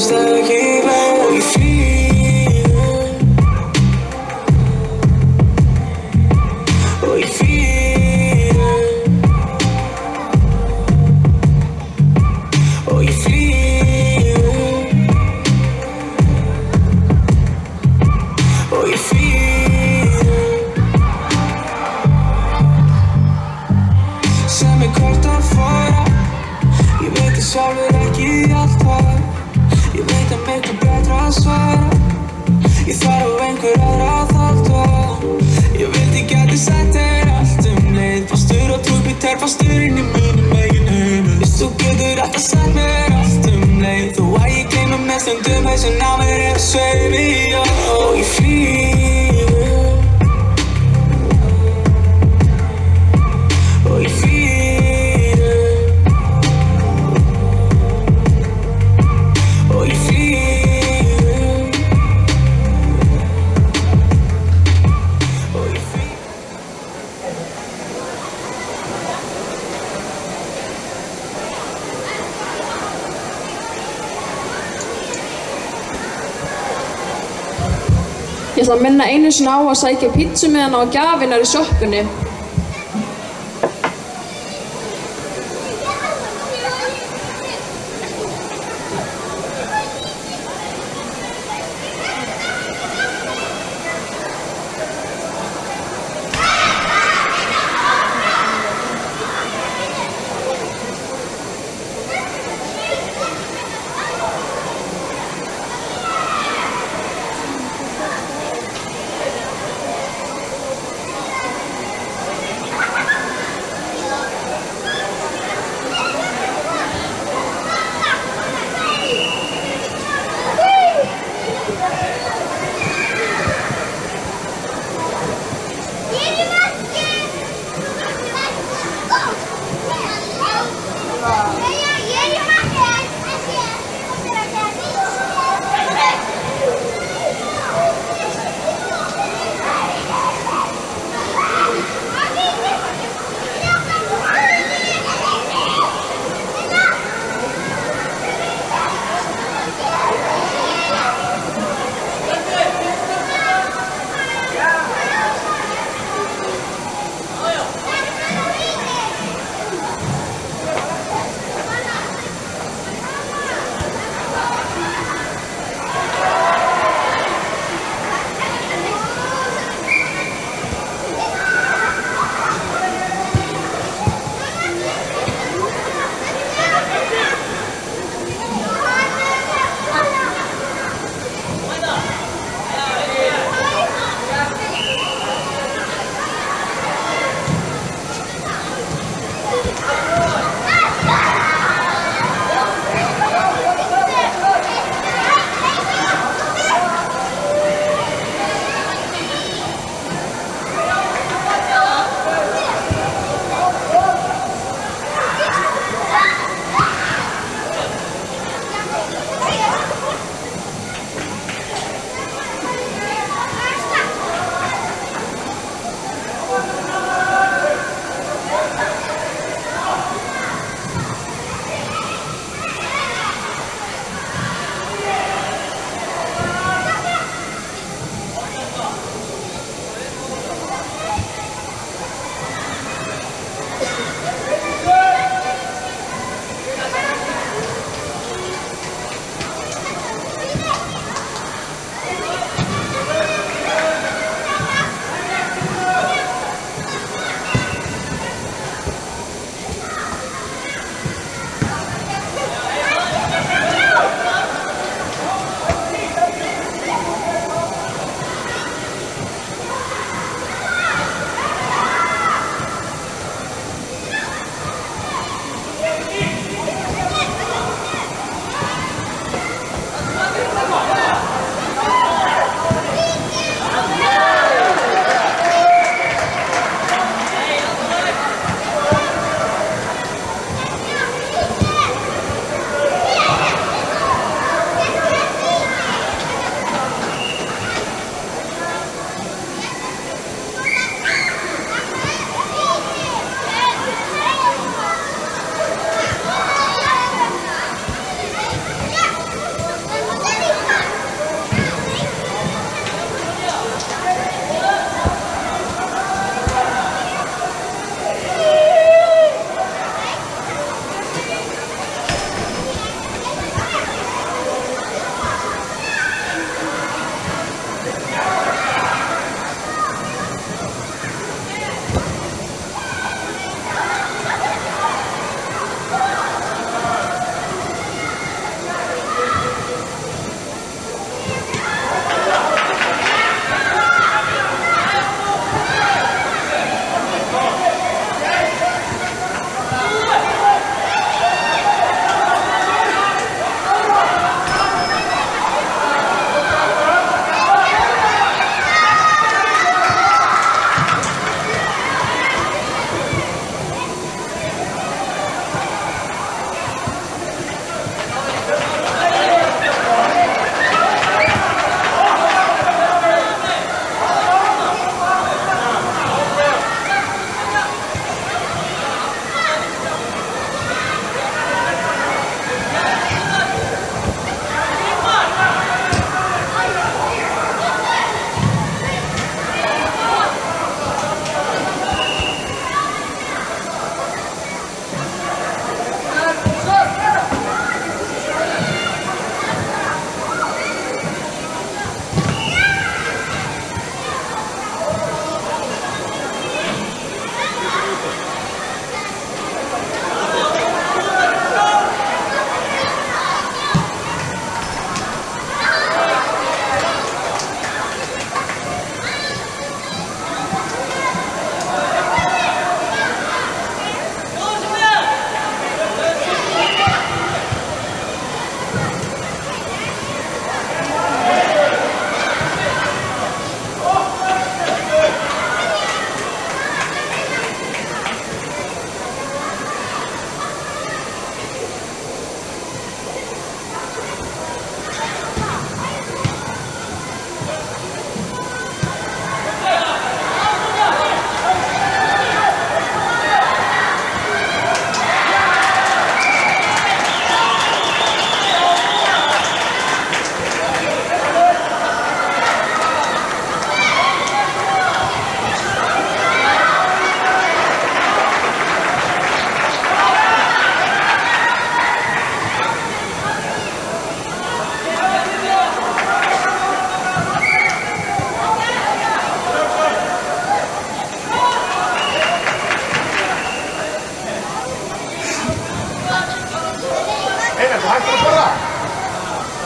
[SPEAKER 14] komst ekki í veg og ég flýgur og ég flýgur og ég flýgur og ég flýgur sem hvort að fara ég veit að sjálfur ekki allt var ég veit að miklu betra að svara ég þarf á einhver aðra að halda ég vildi gæti sagt þér allt leið fastur og Júpíter fastur inn í mínum eigin höfuð Vist þú getur alltaf sagt mér allt leið þó að ég gleymum með stundum hausinn á mér er að sveifi og ég flýgur og ég flýgur og ég flýgur og ég flýgur
[SPEAKER 15] Ég ætla að minna einu sinni á að sækja pítsumiðana og gjafirnar í sjoppunni.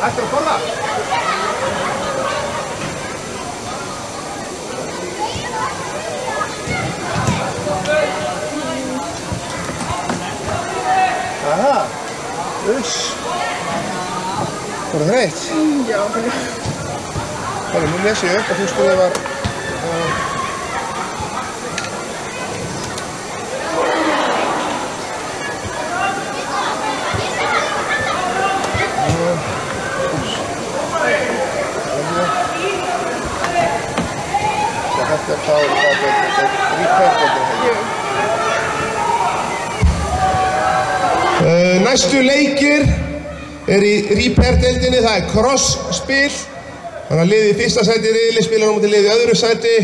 [SPEAKER 9] Ættir að borða? Aha, uss. Var það þreytt?
[SPEAKER 11] Já.
[SPEAKER 9] Þannig, nú les ég upp að þú skoðið var Þetta er þá næstu leikir í repair-deildinni, það er cross-spil. Þannig að liðið í fyrsta sæti í riðli spilar á móti liðið í öðru sæti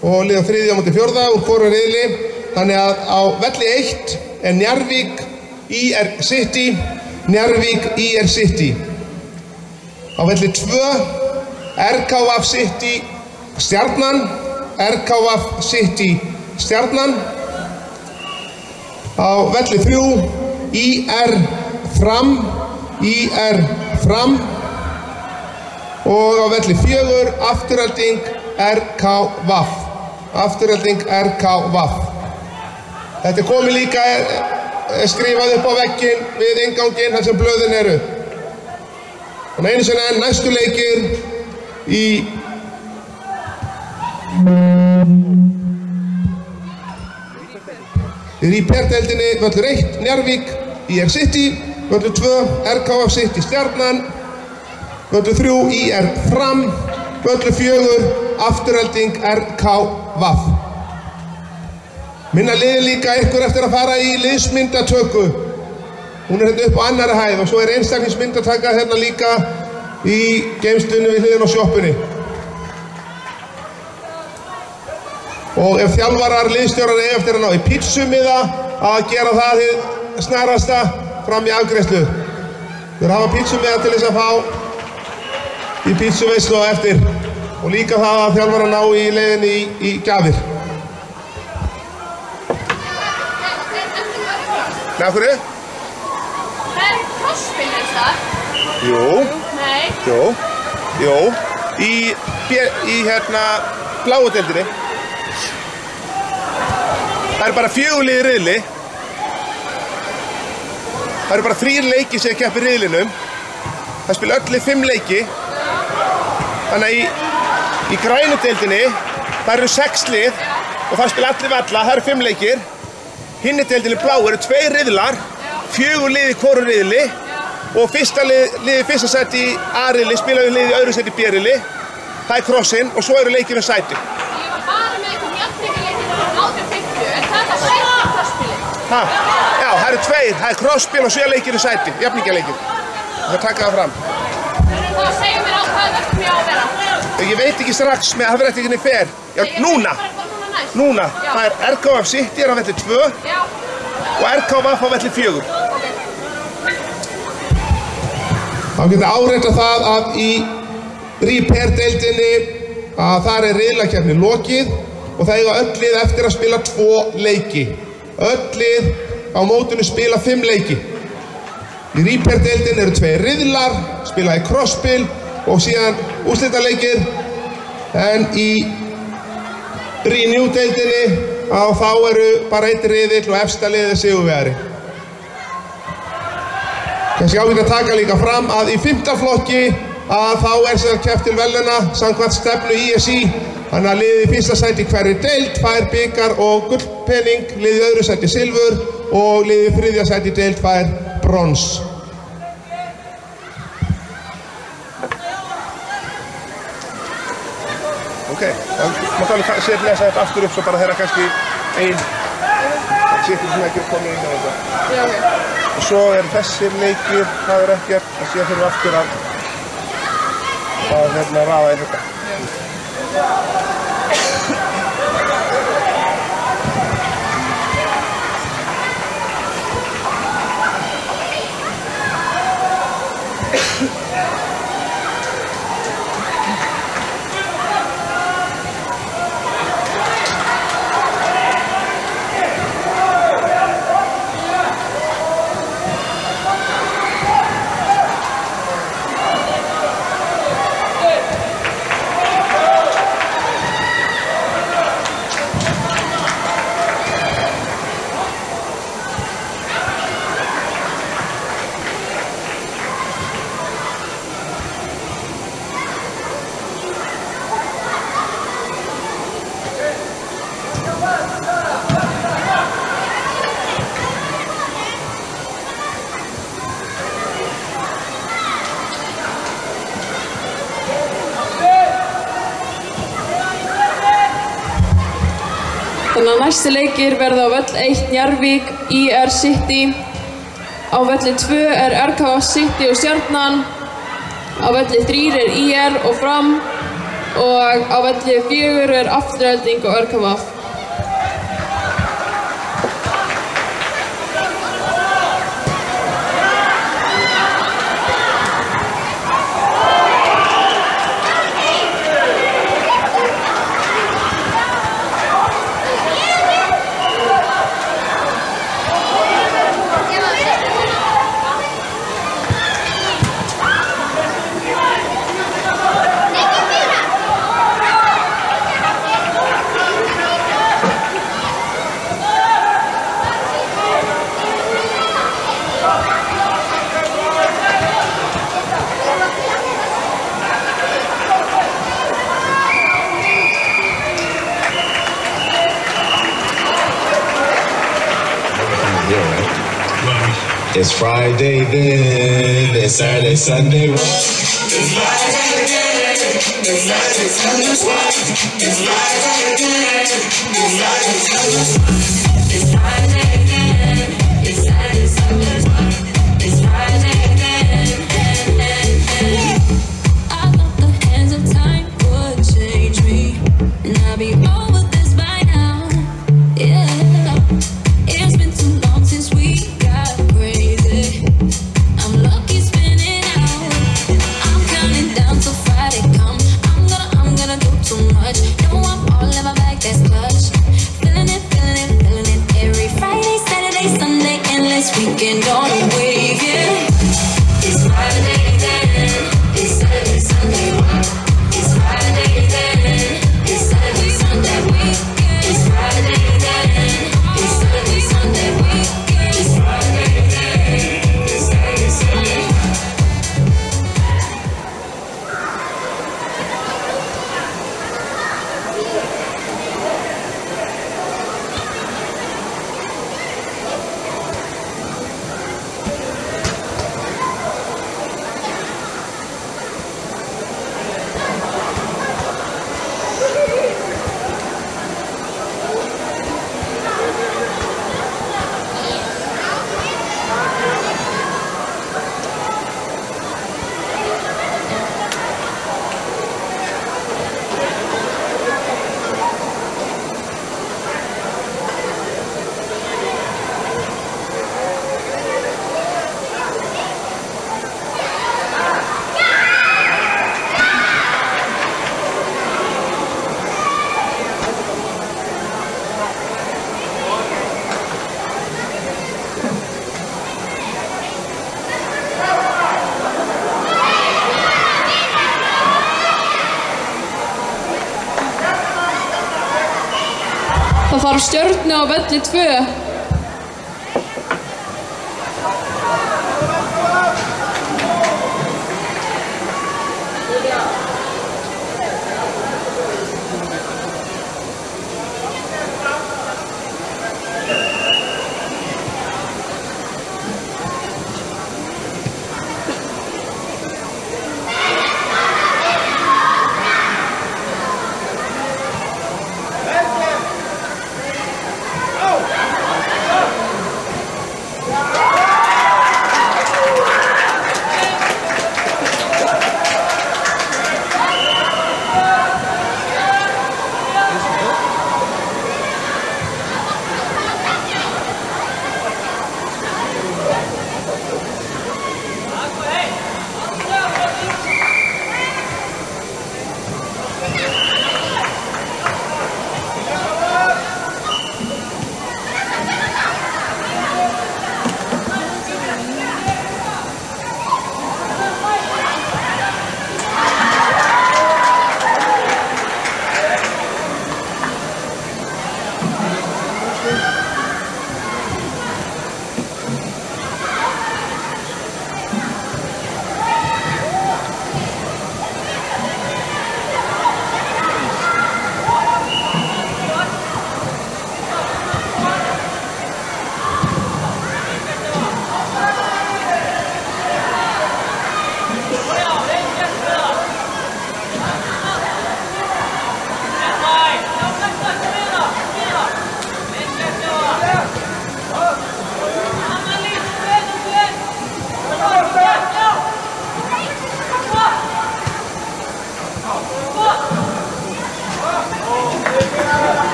[SPEAKER 9] og liðið á þriðja á móti fjórða úr hvoru riðli. Þannig að á velli 1 er Njarðvík IR City, Njarðvík IR City. Á velli 2 RKF City Stjarnan, RKF City Stjarnan. Á velli 3 IR Fram, IR Fram. Og á velli 4 Afturelding RKVAF, Afturelding RKVAF. Þetta er komið líka skrifað upp á vegginn við innganginn þar sem blöðin eru. Þannig einu sinni enn næstu leikir í repair-deildinni völlur 1 Njarðvík IR City, völlur 2 RKF City Stjarnan, völlur 3 IR Fram, völlur 4 Afturelding RKVAF. Minna liði líka ykkur eftir að fara í liðsmyndatöku. Hún er hérna upp á annarri hæð og svo er einstaklingsmyndataka hérna líka í geymslunni við hliðina á sjoppunni. Og ef þjálfarar liðsstjórar eiga eftir að ná í pítsumiða að gera það hið snarasta fram í afgreiðslu. Þeir hafa pítsumiða til þess að fá í pítsuveislu á eftir og líka það að þjálfarar ná í leiðinni í gjafir. Nei, af hverju?
[SPEAKER 2] Það er crossspil eins þar.
[SPEAKER 9] Jú.
[SPEAKER 2] Nei.
[SPEAKER 9] Jú. Í hérna bláu deildinni. Það eru bara 4 lið í riðli. Það eru bara 3 leiki sem keppa í riðlinum. Það spila öll 5 leiki. Þannig að í grænu deildinni það eru 6 lið og það spila allir við alla. Það eru 5 leikir. Hinni deildinni blá eru 2 riðlar, 4 lið í hvoru riðli og liðið fyrsta sæti í A-riðli spila við liðið í öðru sæti í B-riðli. Það er crossinn og svo eru leikir með sæti.
[SPEAKER 2] Ég var bara með einhvern jafnleikaleikir á 1850, en það er sæti í crossspili.
[SPEAKER 9] Já, það eru 2, það er crossspil og 7 leikir í sæti, jafnleikaleikir. Það taka það fram.
[SPEAKER 2] Það segir mér á hvaða verkum ég á að vera.
[SPEAKER 9] Ég veit ekki strax með að það verður eftir hvernig fer. Já, núna. Það er RKF City á velli 2 og RKVAF á velli 4. Þá getur áréttað það að í repair-deildinni að þar er riðlakeppni lokið og það eiga öll lið eftir að spila 2 leiki. Öll lið á mótinu spila 5 leiki. Í repair-deildinni eru 2 riðlar, spila í crossspil og síðan úrslitaleikir, en í renew-deildinni þá eru bara 1 riðill og efsta liðið sigurvegari. Kannski ágætt að taka líka fram að í 5. flokki að þá er sem keppt til verðlauna samkvæmt stefnu ISI. Þannig að liðið í fyrsta sæti í hverri deild fær bikar og gullpening, liðið í öðru sæti silfur og liðið í þriðja sæti í deild fær brons. Ok, maður kann alveg sér lesa þetta aftur upp svo bara þeirra kannski einn sittir sem ekki komið inn á þetta.
[SPEAKER 11] Já, ok.
[SPEAKER 9] Og svo er þessir leikir, það er ekkert, og síðan þurfum við aftur að raða í þetta.
[SPEAKER 15] Þannig að næstu leikir verða á völl 1 Njarðvík, IR City. Á völli 2 er RKV City og Stjarnan. Á völli 3 er IR og Fram. Og á völli 4 er Afturelding og RKV.
[SPEAKER 16] It's Friday then, it's Saturday, Sunday. It's Friday again, it's Saturday, Sunday. It's Friday again, it's Saturday, Sunday. It's Friday again, it's Saturday, Sunday. It's Friday again,
[SPEAKER 13] I thought the hands of time would change me, and I'll be over this by now. Yeah, it's been too long since we got crazy. I'm lucky spinning out. I'm counting down till Friday come. I'm gonna do too much. No, I'm all in my bag, that's clutch. Feeling it, feeling it, feeling it. Every Friday, Saturday, Sunday, endless weekend on a wave, yeah.
[SPEAKER 16] It's Friday then, it's Saturday, Sunday. It's Friday then, it's Saturday, Sunday. It's Friday then, it's Saturday, Sunday. It's Friday then, it's Saturday, Sunday.
[SPEAKER 15] Það þarf Stjörnu á velli 2.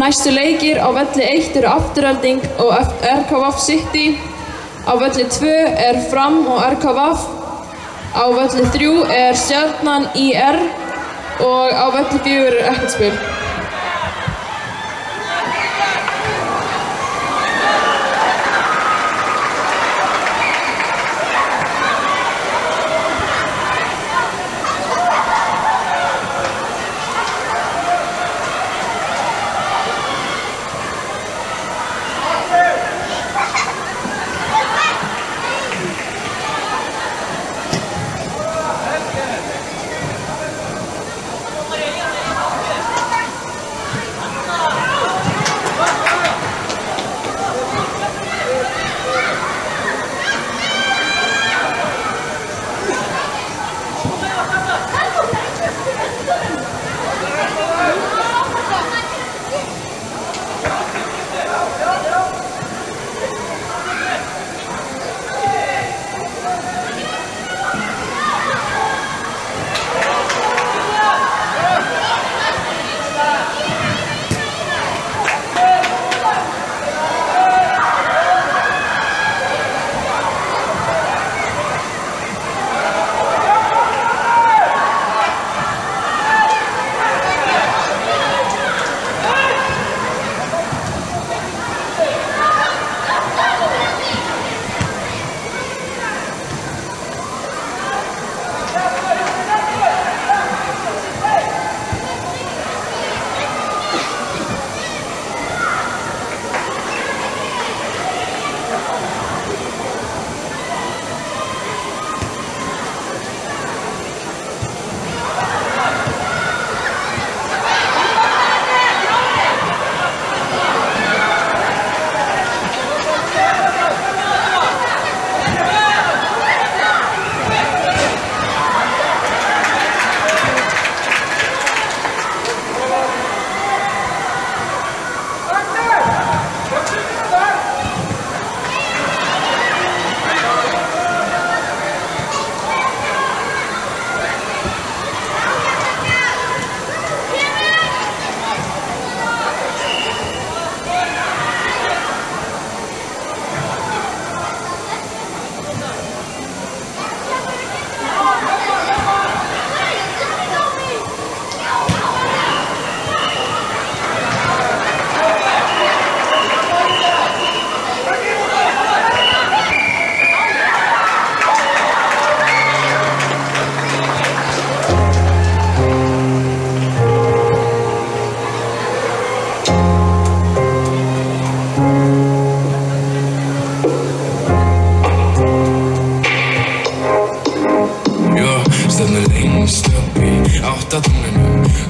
[SPEAKER 15] Næstu leikir á velli 1 eru Afturelding og RKVF City. Á velli 2 er Fram og RKVF. Á velli 3 er Stjarnan IR og á velli 4 er ekkert spil.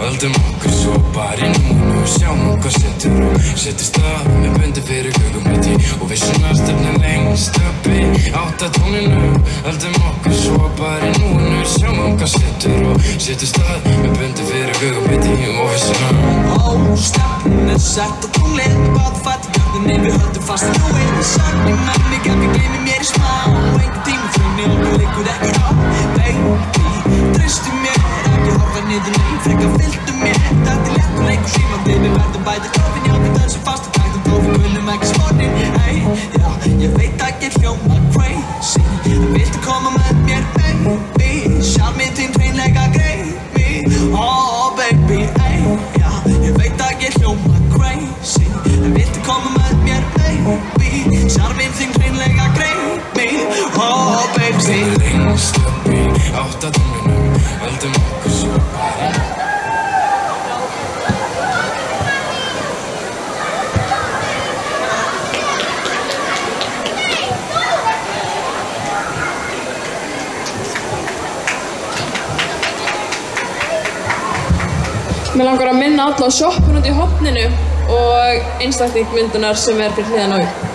[SPEAKER 14] Höldum okkur svo bara í núinu, sjáum hvað setur og setjum stað með bundi fyrir göngumliti og við svona stefnum lengst uppi átt að tóninu. Höldum okkur svo bara í núinu, sjáum hvað setur og setjum stað með bundi fyrir göngumliti og við svona stefnum er sett og tónlið báð fætt í jörðinni, við höldum fast í núið Sorgni með mig ef ég gleymi mér í smá einhver tíma frunni okkur liggur ekki á Baby, treystu mér ekki horfa niður nei, frekar fylgdu mér þetta er léttur leikur símandi, við verðum bæði klófin já, við dansum fast og tæktum tóf við kunnum ekki sportin, ey já, ég veit að ég hljóma crazy en viltu koma með mér, baby sjálfminn þín hreinlega greið mig, oh baby, ey já, ég veit að ég hljóma crazy en viltu koma með mér, baby sjálfminn þín hreinlega greið mig, oh baby Stefnum lengst uppi átt að tóninu, höldum okkur svo bara
[SPEAKER 15] Mér langar að minna alla á shoppun út í horninu og einstaklingsmyndunar sem er fyrir hliðan á upp.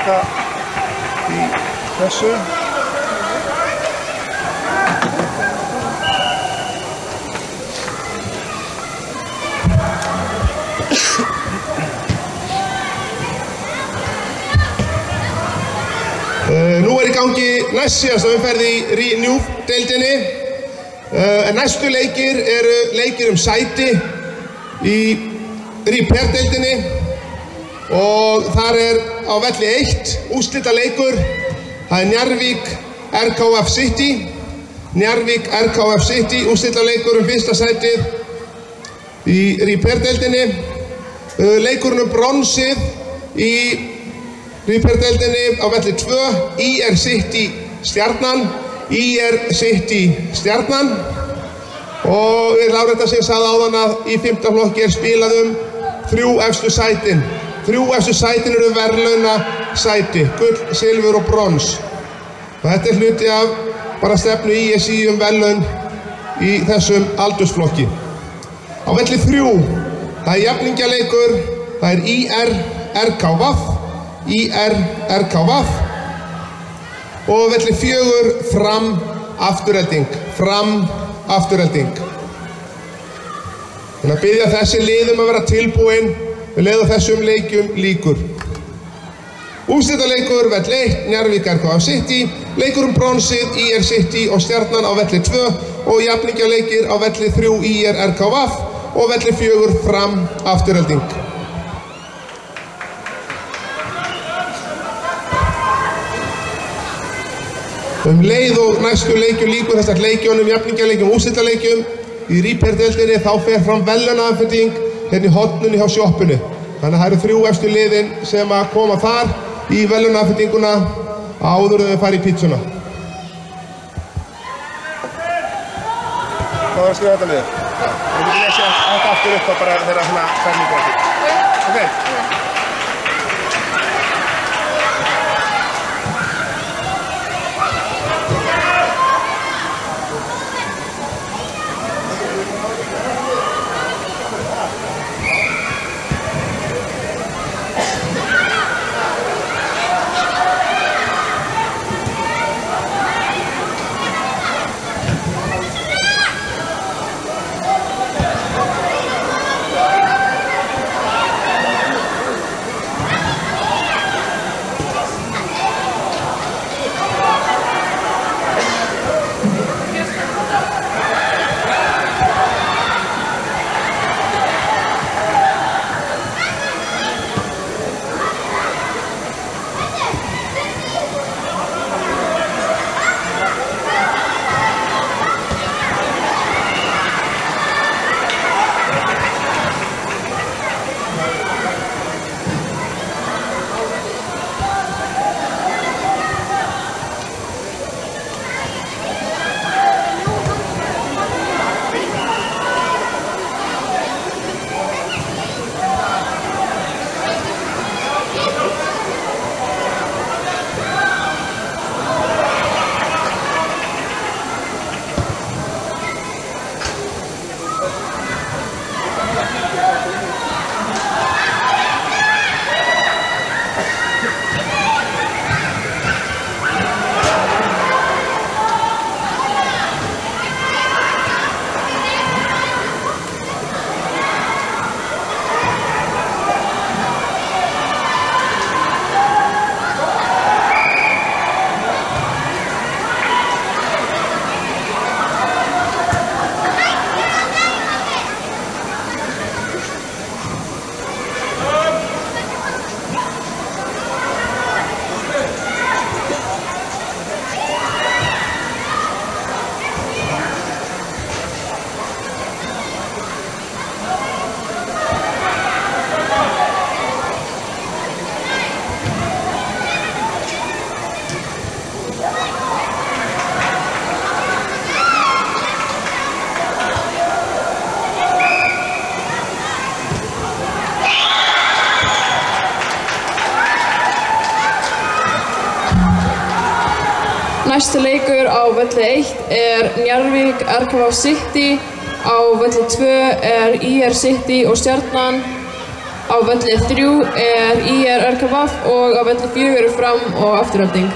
[SPEAKER 9] taka í þessu. Nú í gangi næst síðasta umferð í Renew-deildinni. Næstu leikir eru leikir sæti í Repair-deildinni og þar á velli 1 úrslitaleikur. Það Njarðvík RKF City. Njarðvík RKF City, úrslitaleikur fyrsta sætið í Repair-deildinni. Leikurinn bronsið í Repair-deildinni á velli 2, IR City Stjarnan, IR City Stjarnan og Láretta sem sagði áðan að í 5. flokki spilað 3 efstu sætin. 3 efstu sætin eru verðlauna sæti, gull, silfur og brons. Og þetta hluti af bara stefnu ISI verðlaun í þessum aldursflokki. Á velli 3, það jafningjaleikur, það IR RKVF. IR RKVF og velli 4 Fram Afturelding. Fram Afturelding. Þannig að biðja þessi liðum að vera tilbúin við leið á þessum leikjum lýkur. Úrslitaleikur velli 1 Njarðvík RKF City, leikur bronsið IR City og Stjarnan á velli 2 og jafningjaleikir á velli 3 IR RKVF og velli 4 Fram Afturelding. Leið og næstu leikjum lýkur þessar leikjónum, jafningjaleikjum, úrslitaleikjum í Repair-deildinni þá fer fram verðlaunaafhending hérna í horninu hjá sjoppunni. Þannig að það eru 3 efstu liðin sem að koma þar í verðlaunaafhendinguna áður en þau fara í pítsuna. Hvað var að skrifa þetta liður? Við getum lesið þetta aftur upp bara þeirra svona ferningu á því. Ok?
[SPEAKER 15] Næsti leikur á velli 1 Njarðvík RKF City, á velli 2 IR City og Stjarnan Á velli 3 IR RKVF og á velli 4 Fram og Afturelding.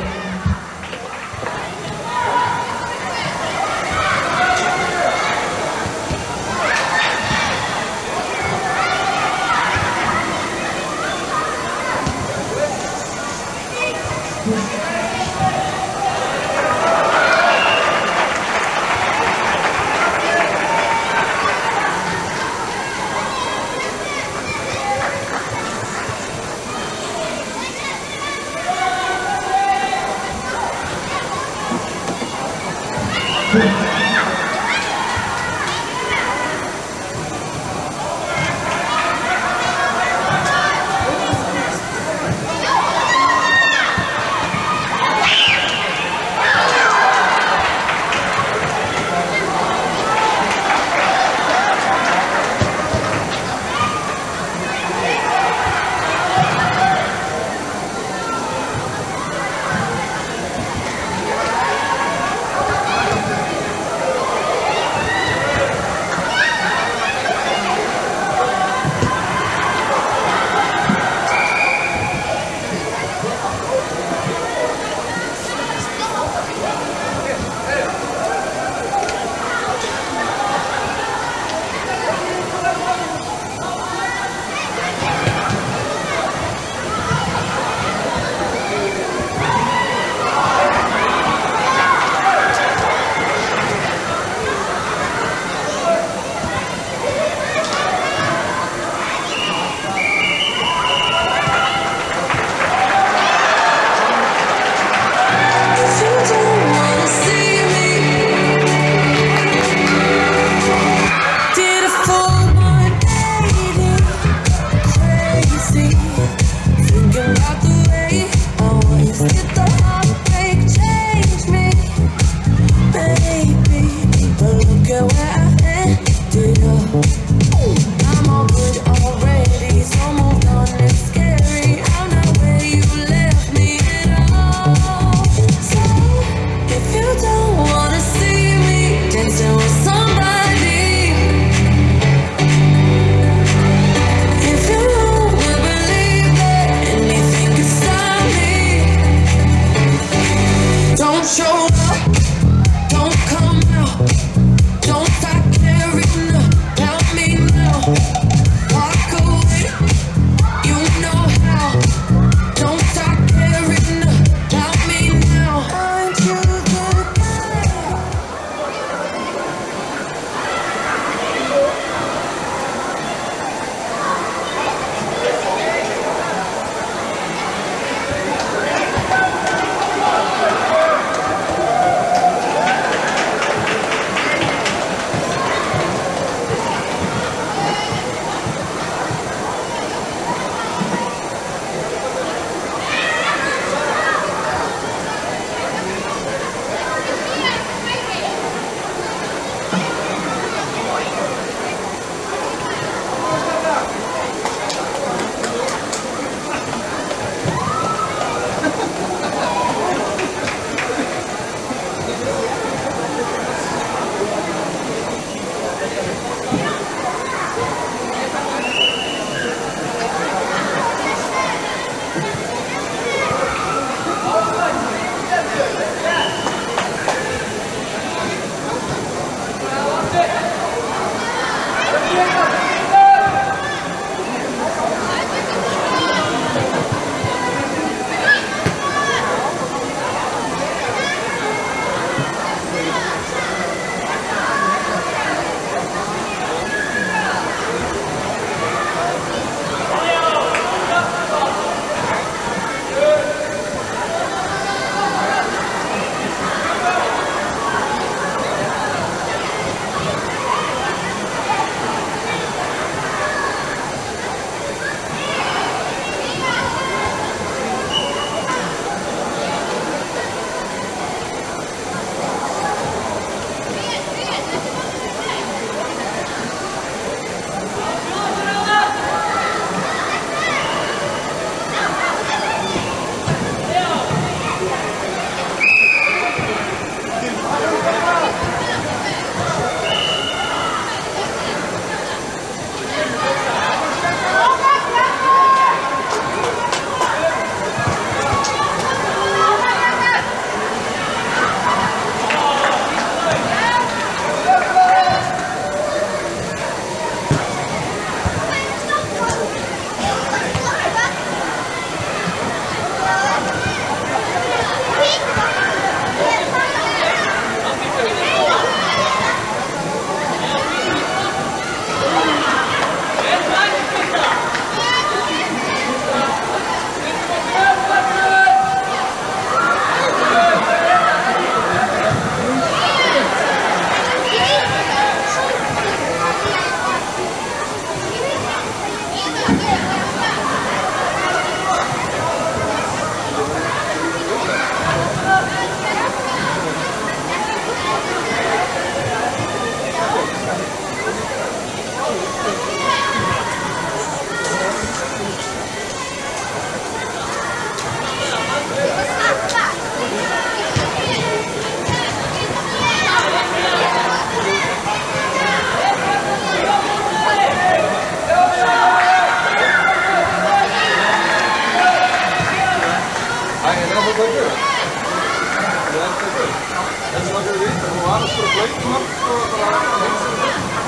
[SPEAKER 9] annars bara blöytum allt og bara heimsum þetta.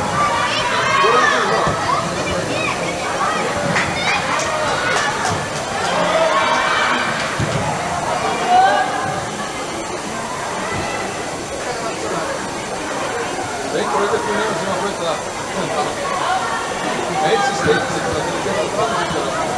[SPEAKER 9] Þú er ekki það. Einhver auðvitað nefnir sem að blöyta það. Eins í steikti sig til að gera framsýkjara.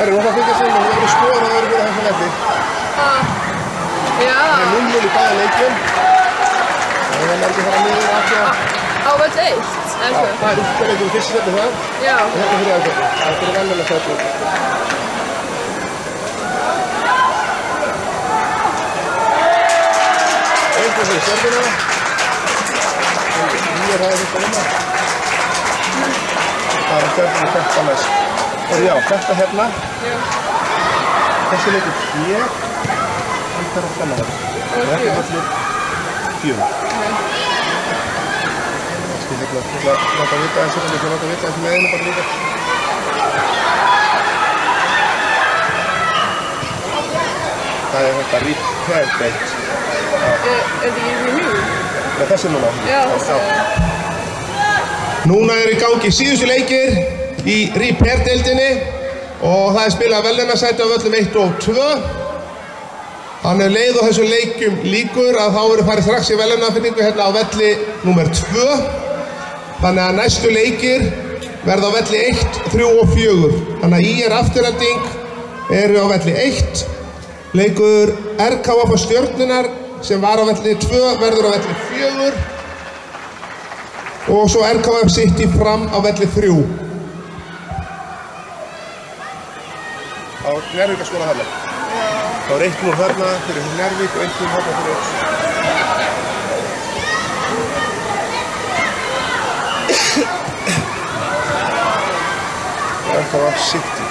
[SPEAKER 9] Herri, nú það fylgjast við með, við erum skoðað að vera fyrir þessum velli.
[SPEAKER 15] Já.
[SPEAKER 9] Það er 0-0 í báða leikjum. Það er ekki fara niður aftur.
[SPEAKER 15] Á völl 1, eða
[SPEAKER 9] svo? Já, það er úrslitaleikur í fyrsta sæti það.
[SPEAKER 15] Já.
[SPEAKER 9] Og þetta er þriðja sæti. Þetta er venjulega sæti. Eitthvað fyrir Stjörnuna. Nýjar hafði þetta vinna. Það er Stjörnuna þetta næst. Já, þetta hérna. Þessi leikur hér. Þetta er að spenna þetta. Þetta er allir 4. Ég ætla að láta vita eins og þetta, láta vita eins með einu bara líka. Það er þetta repair date.
[SPEAKER 15] Er þetta ekki renew?
[SPEAKER 9] Nei, þessi núna.
[SPEAKER 15] Já, þessi.
[SPEAKER 9] Núna í gangi síðustu leikir í repair deildinni og það er spilað verðlaunasæti á völlum 1 og 2. Þannig leið og þessum leikjum líkur að þá verður farið strax í verðlaunafinningu hérna á velli nr. 2. Þannig að næstu leikir verða á velli 1, 3 og 4. Þannig að IR Afturelding eru á velli 1. Leikur RKF á Stjörnunar sem var á velli 2 verður á velli 4. Og svo RKF City Fram á velli 3. Á Njarðvík að skora þarna. Það var 1-0 þarna fyrir Njarðvík og 1-0 þarna fyrir RKF City.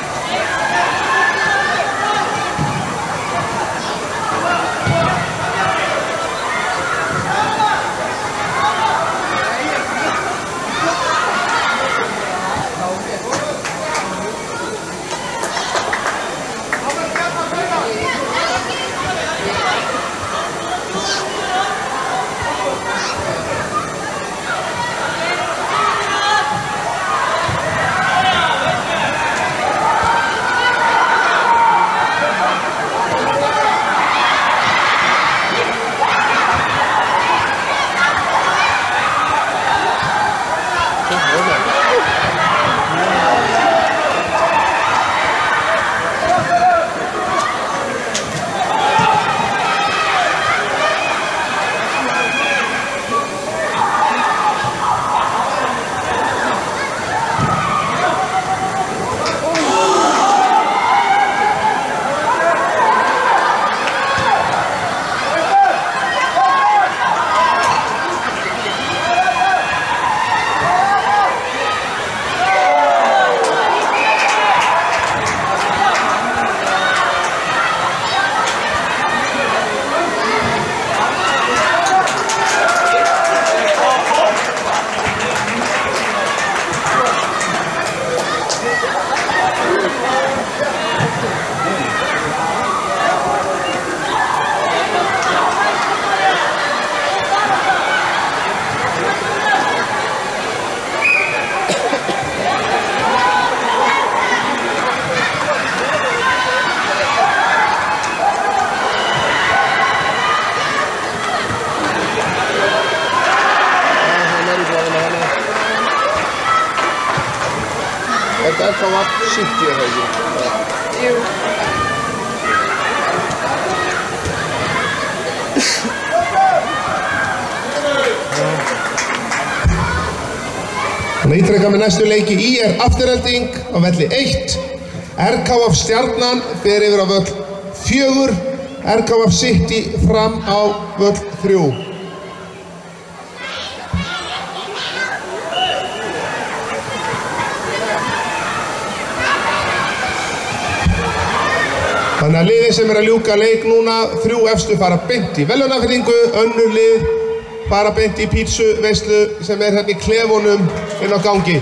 [SPEAKER 9] Þetta er þá að City er það ekki? Jú. Þannig ítrekka með næstu leiki IR Afturelding á velli 1. RKF Stjarnan fer yfir á völl 4. RKF City Fram á völl 3. Þannig að liðið sem er að ljúka leik núna, 3 efstu fara beint í verðlaunafinningu, önnur lið fara beint í pítsu veislu sem er hérna í klefunum inn á gangi.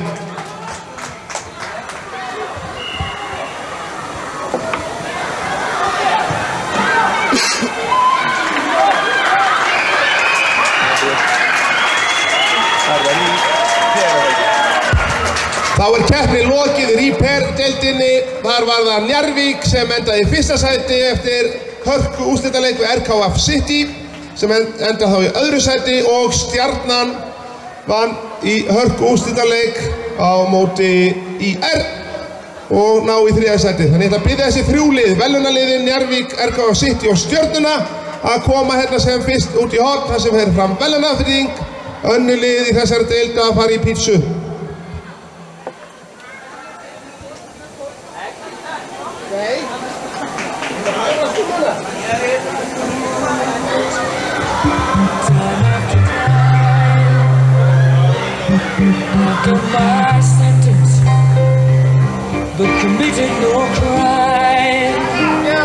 [SPEAKER 9] Þá er keppni lokið í repair-deildinni. Þar var það Njarðvík sem endaði í fyrsta sæti eftir hörku úrslitaleik við RKF City sem endaði þá í öðru sæti og Stjarnan vann í hörku úrslitaleik á móti IR og ná í 3. sætið. Þannig ég ætla að biðja þessi 3 lið, velunarliðin, Njarðvík, RKV City og Stjörnuna að koma hérna sem fyrst út í horn þar sem fer fram velunarafþrýing. Önnur lið í þessari deildu að fara í pítsu.
[SPEAKER 14] But committed no crime.
[SPEAKER 15] Yo.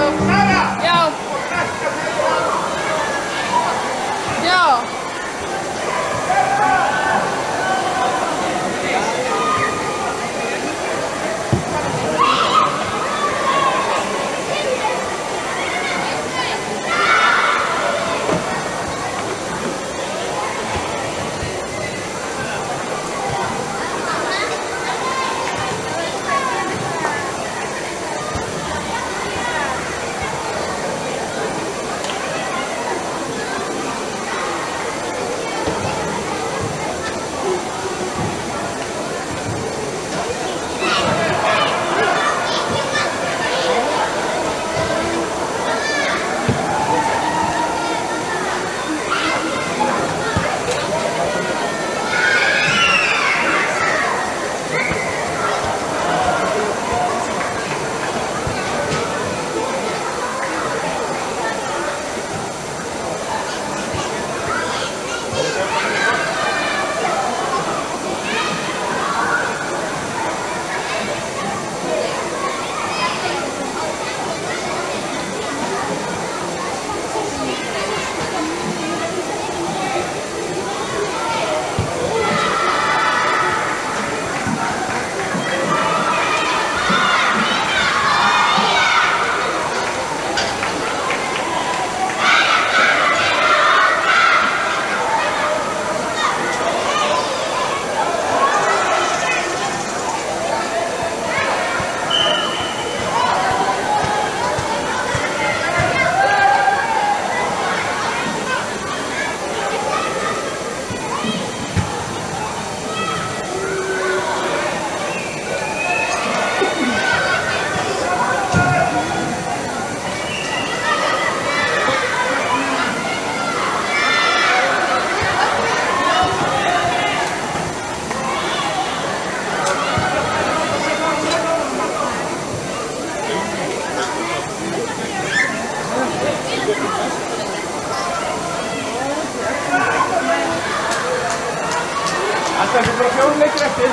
[SPEAKER 6] Alltaf ekki bara 4 leikir eftir.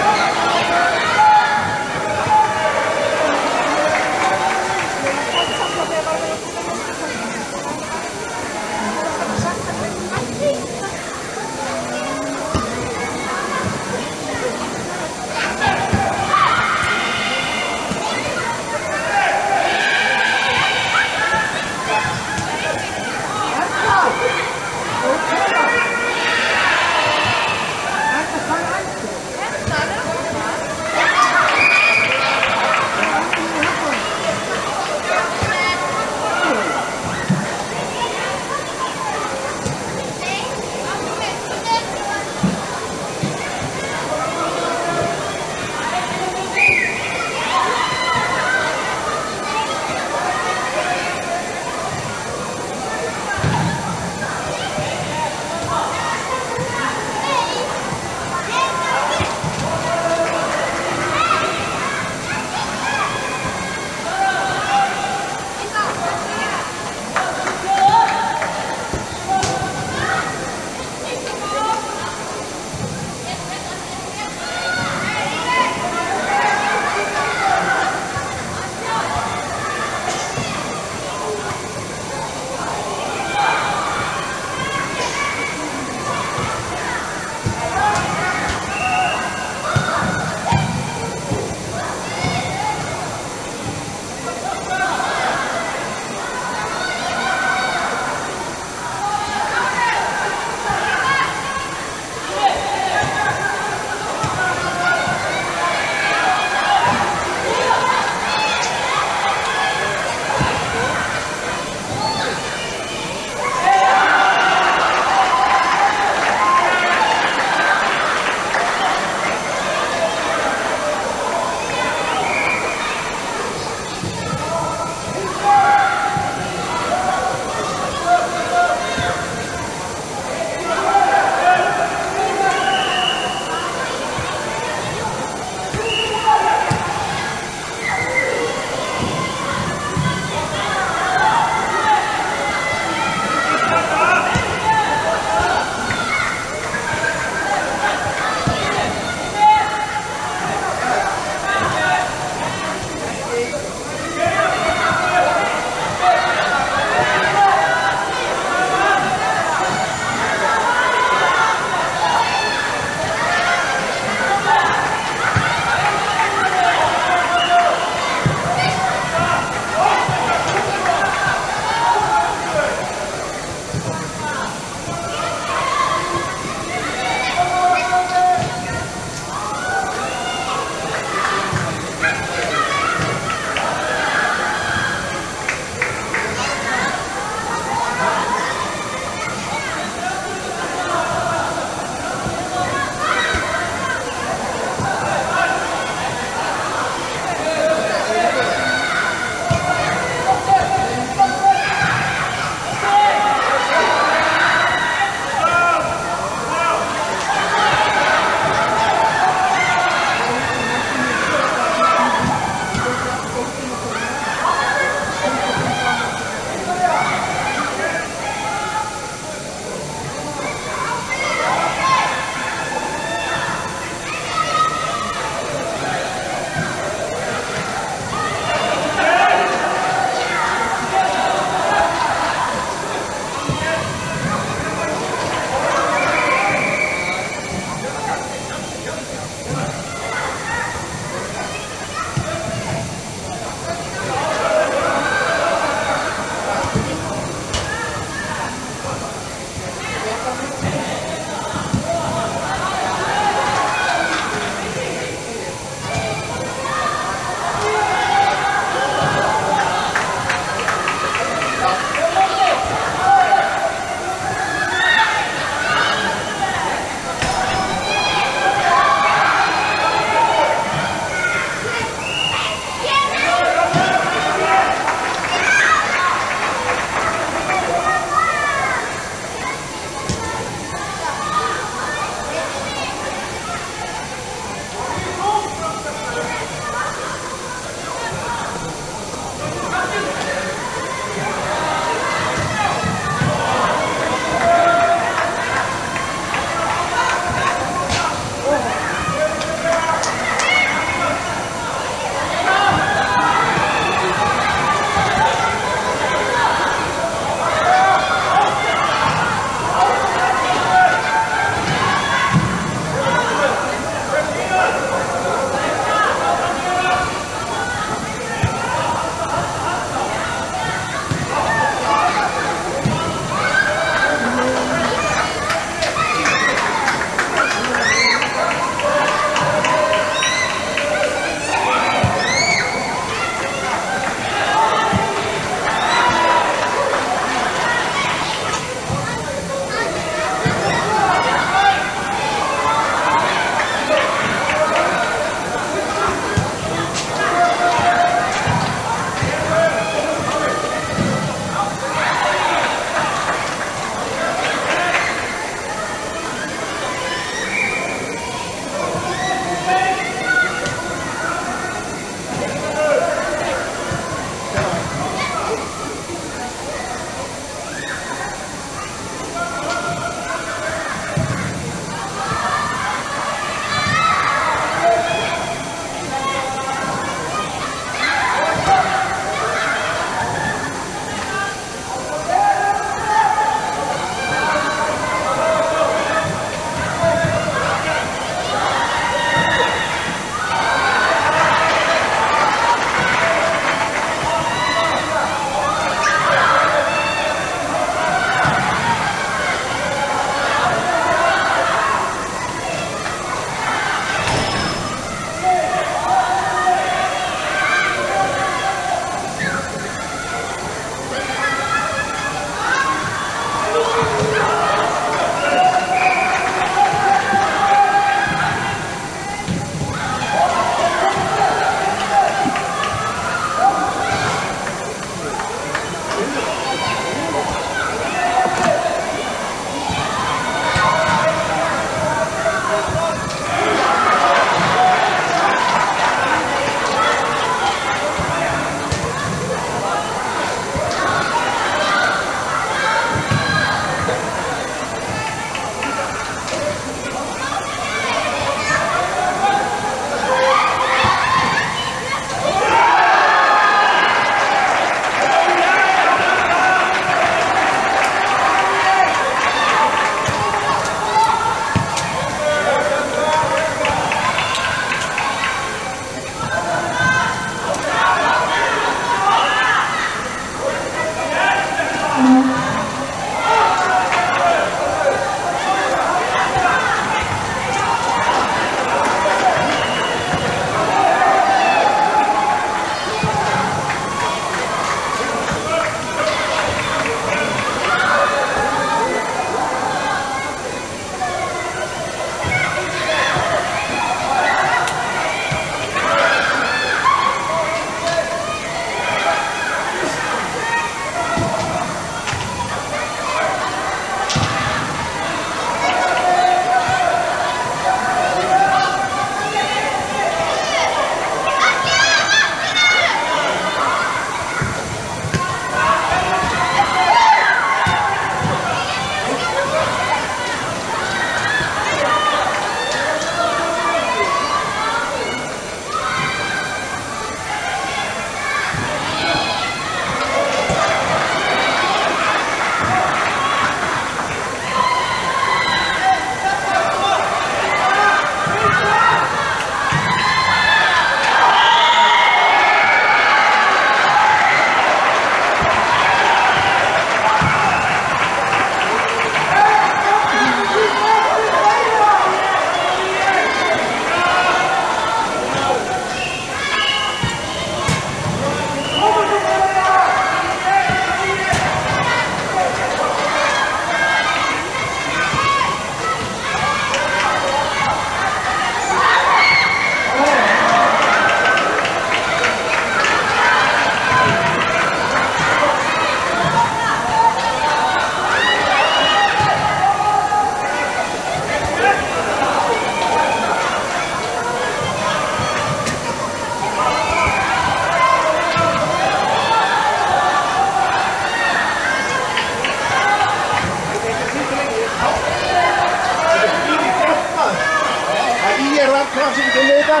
[SPEAKER 9] Finnið þetta?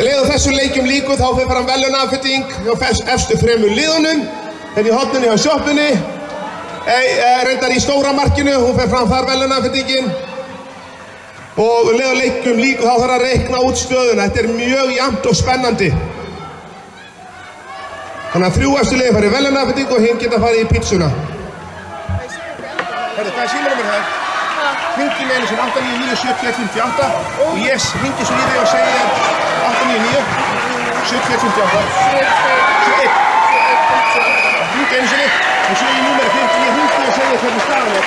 [SPEAKER 9] Leiðum þessum leikjum líku þá fyrir fram verðlaunaafhending hjá efstu þremur liðunum. Hérna í horninu hjá sjoppunni. Reyndar í stóra markinu, hún fer fram þar verðlaunaafhendingin. Og leiðum leikjum líku þá þarf að reikna út stöðuna. Þetta er mjög jafnt og spennandi. Þannig að 3 efstu liðin farið verðlaunaafhendingu og hinn geta farið í pítsuna. Herðu, hvað er símanúmer það? Hringi með einu sem 899-7158 og ég hringi svo í þig og segi þér 899-7158 Hringi einu sinni og svo í númeri 50 ég hringi og segi hvernig staðan er.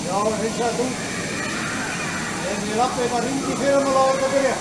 [SPEAKER 17] Já, hreinsaði þú. En ég lappi eitthvað hringi í fyrirmála á þetta að byrja.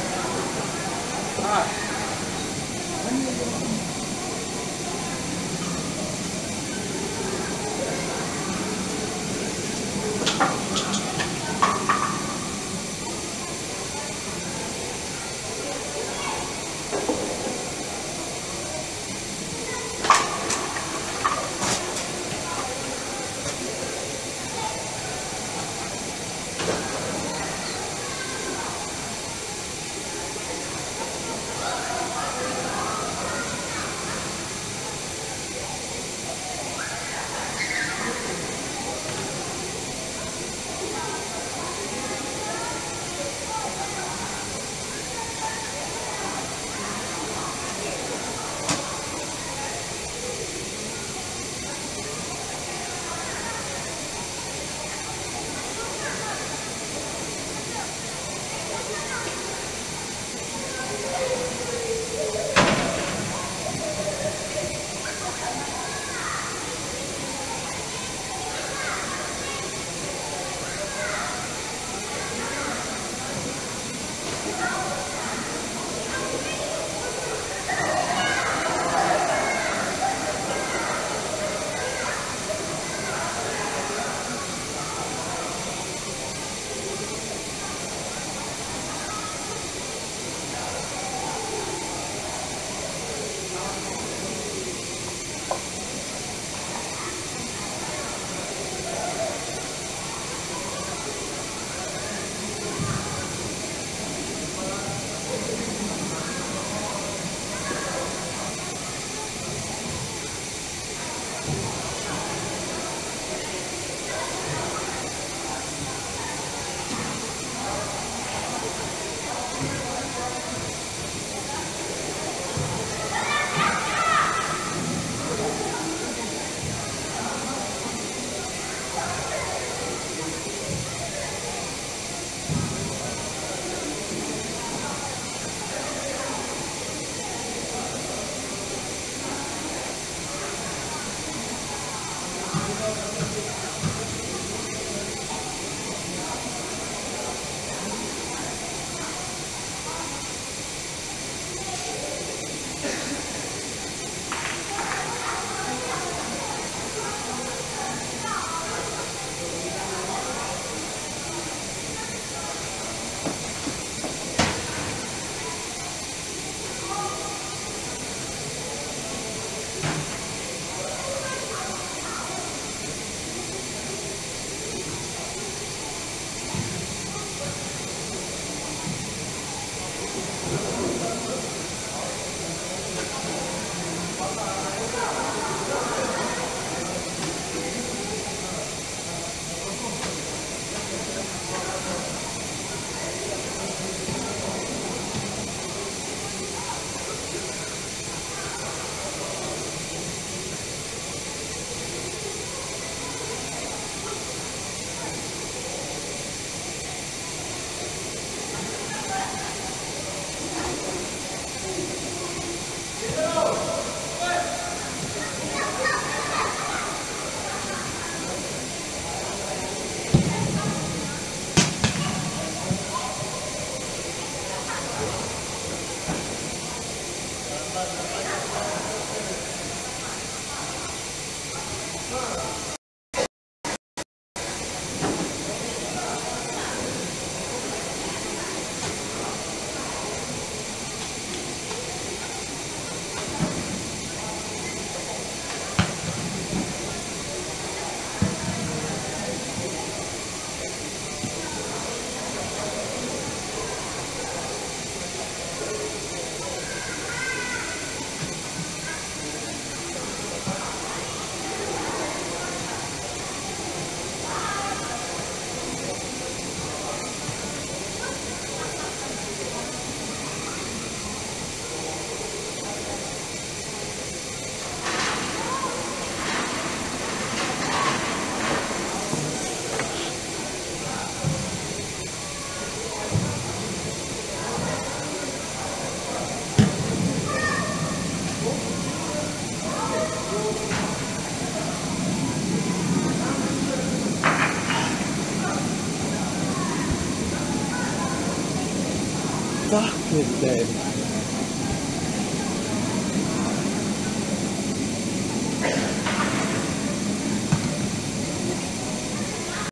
[SPEAKER 1] Takk fyrir þeim.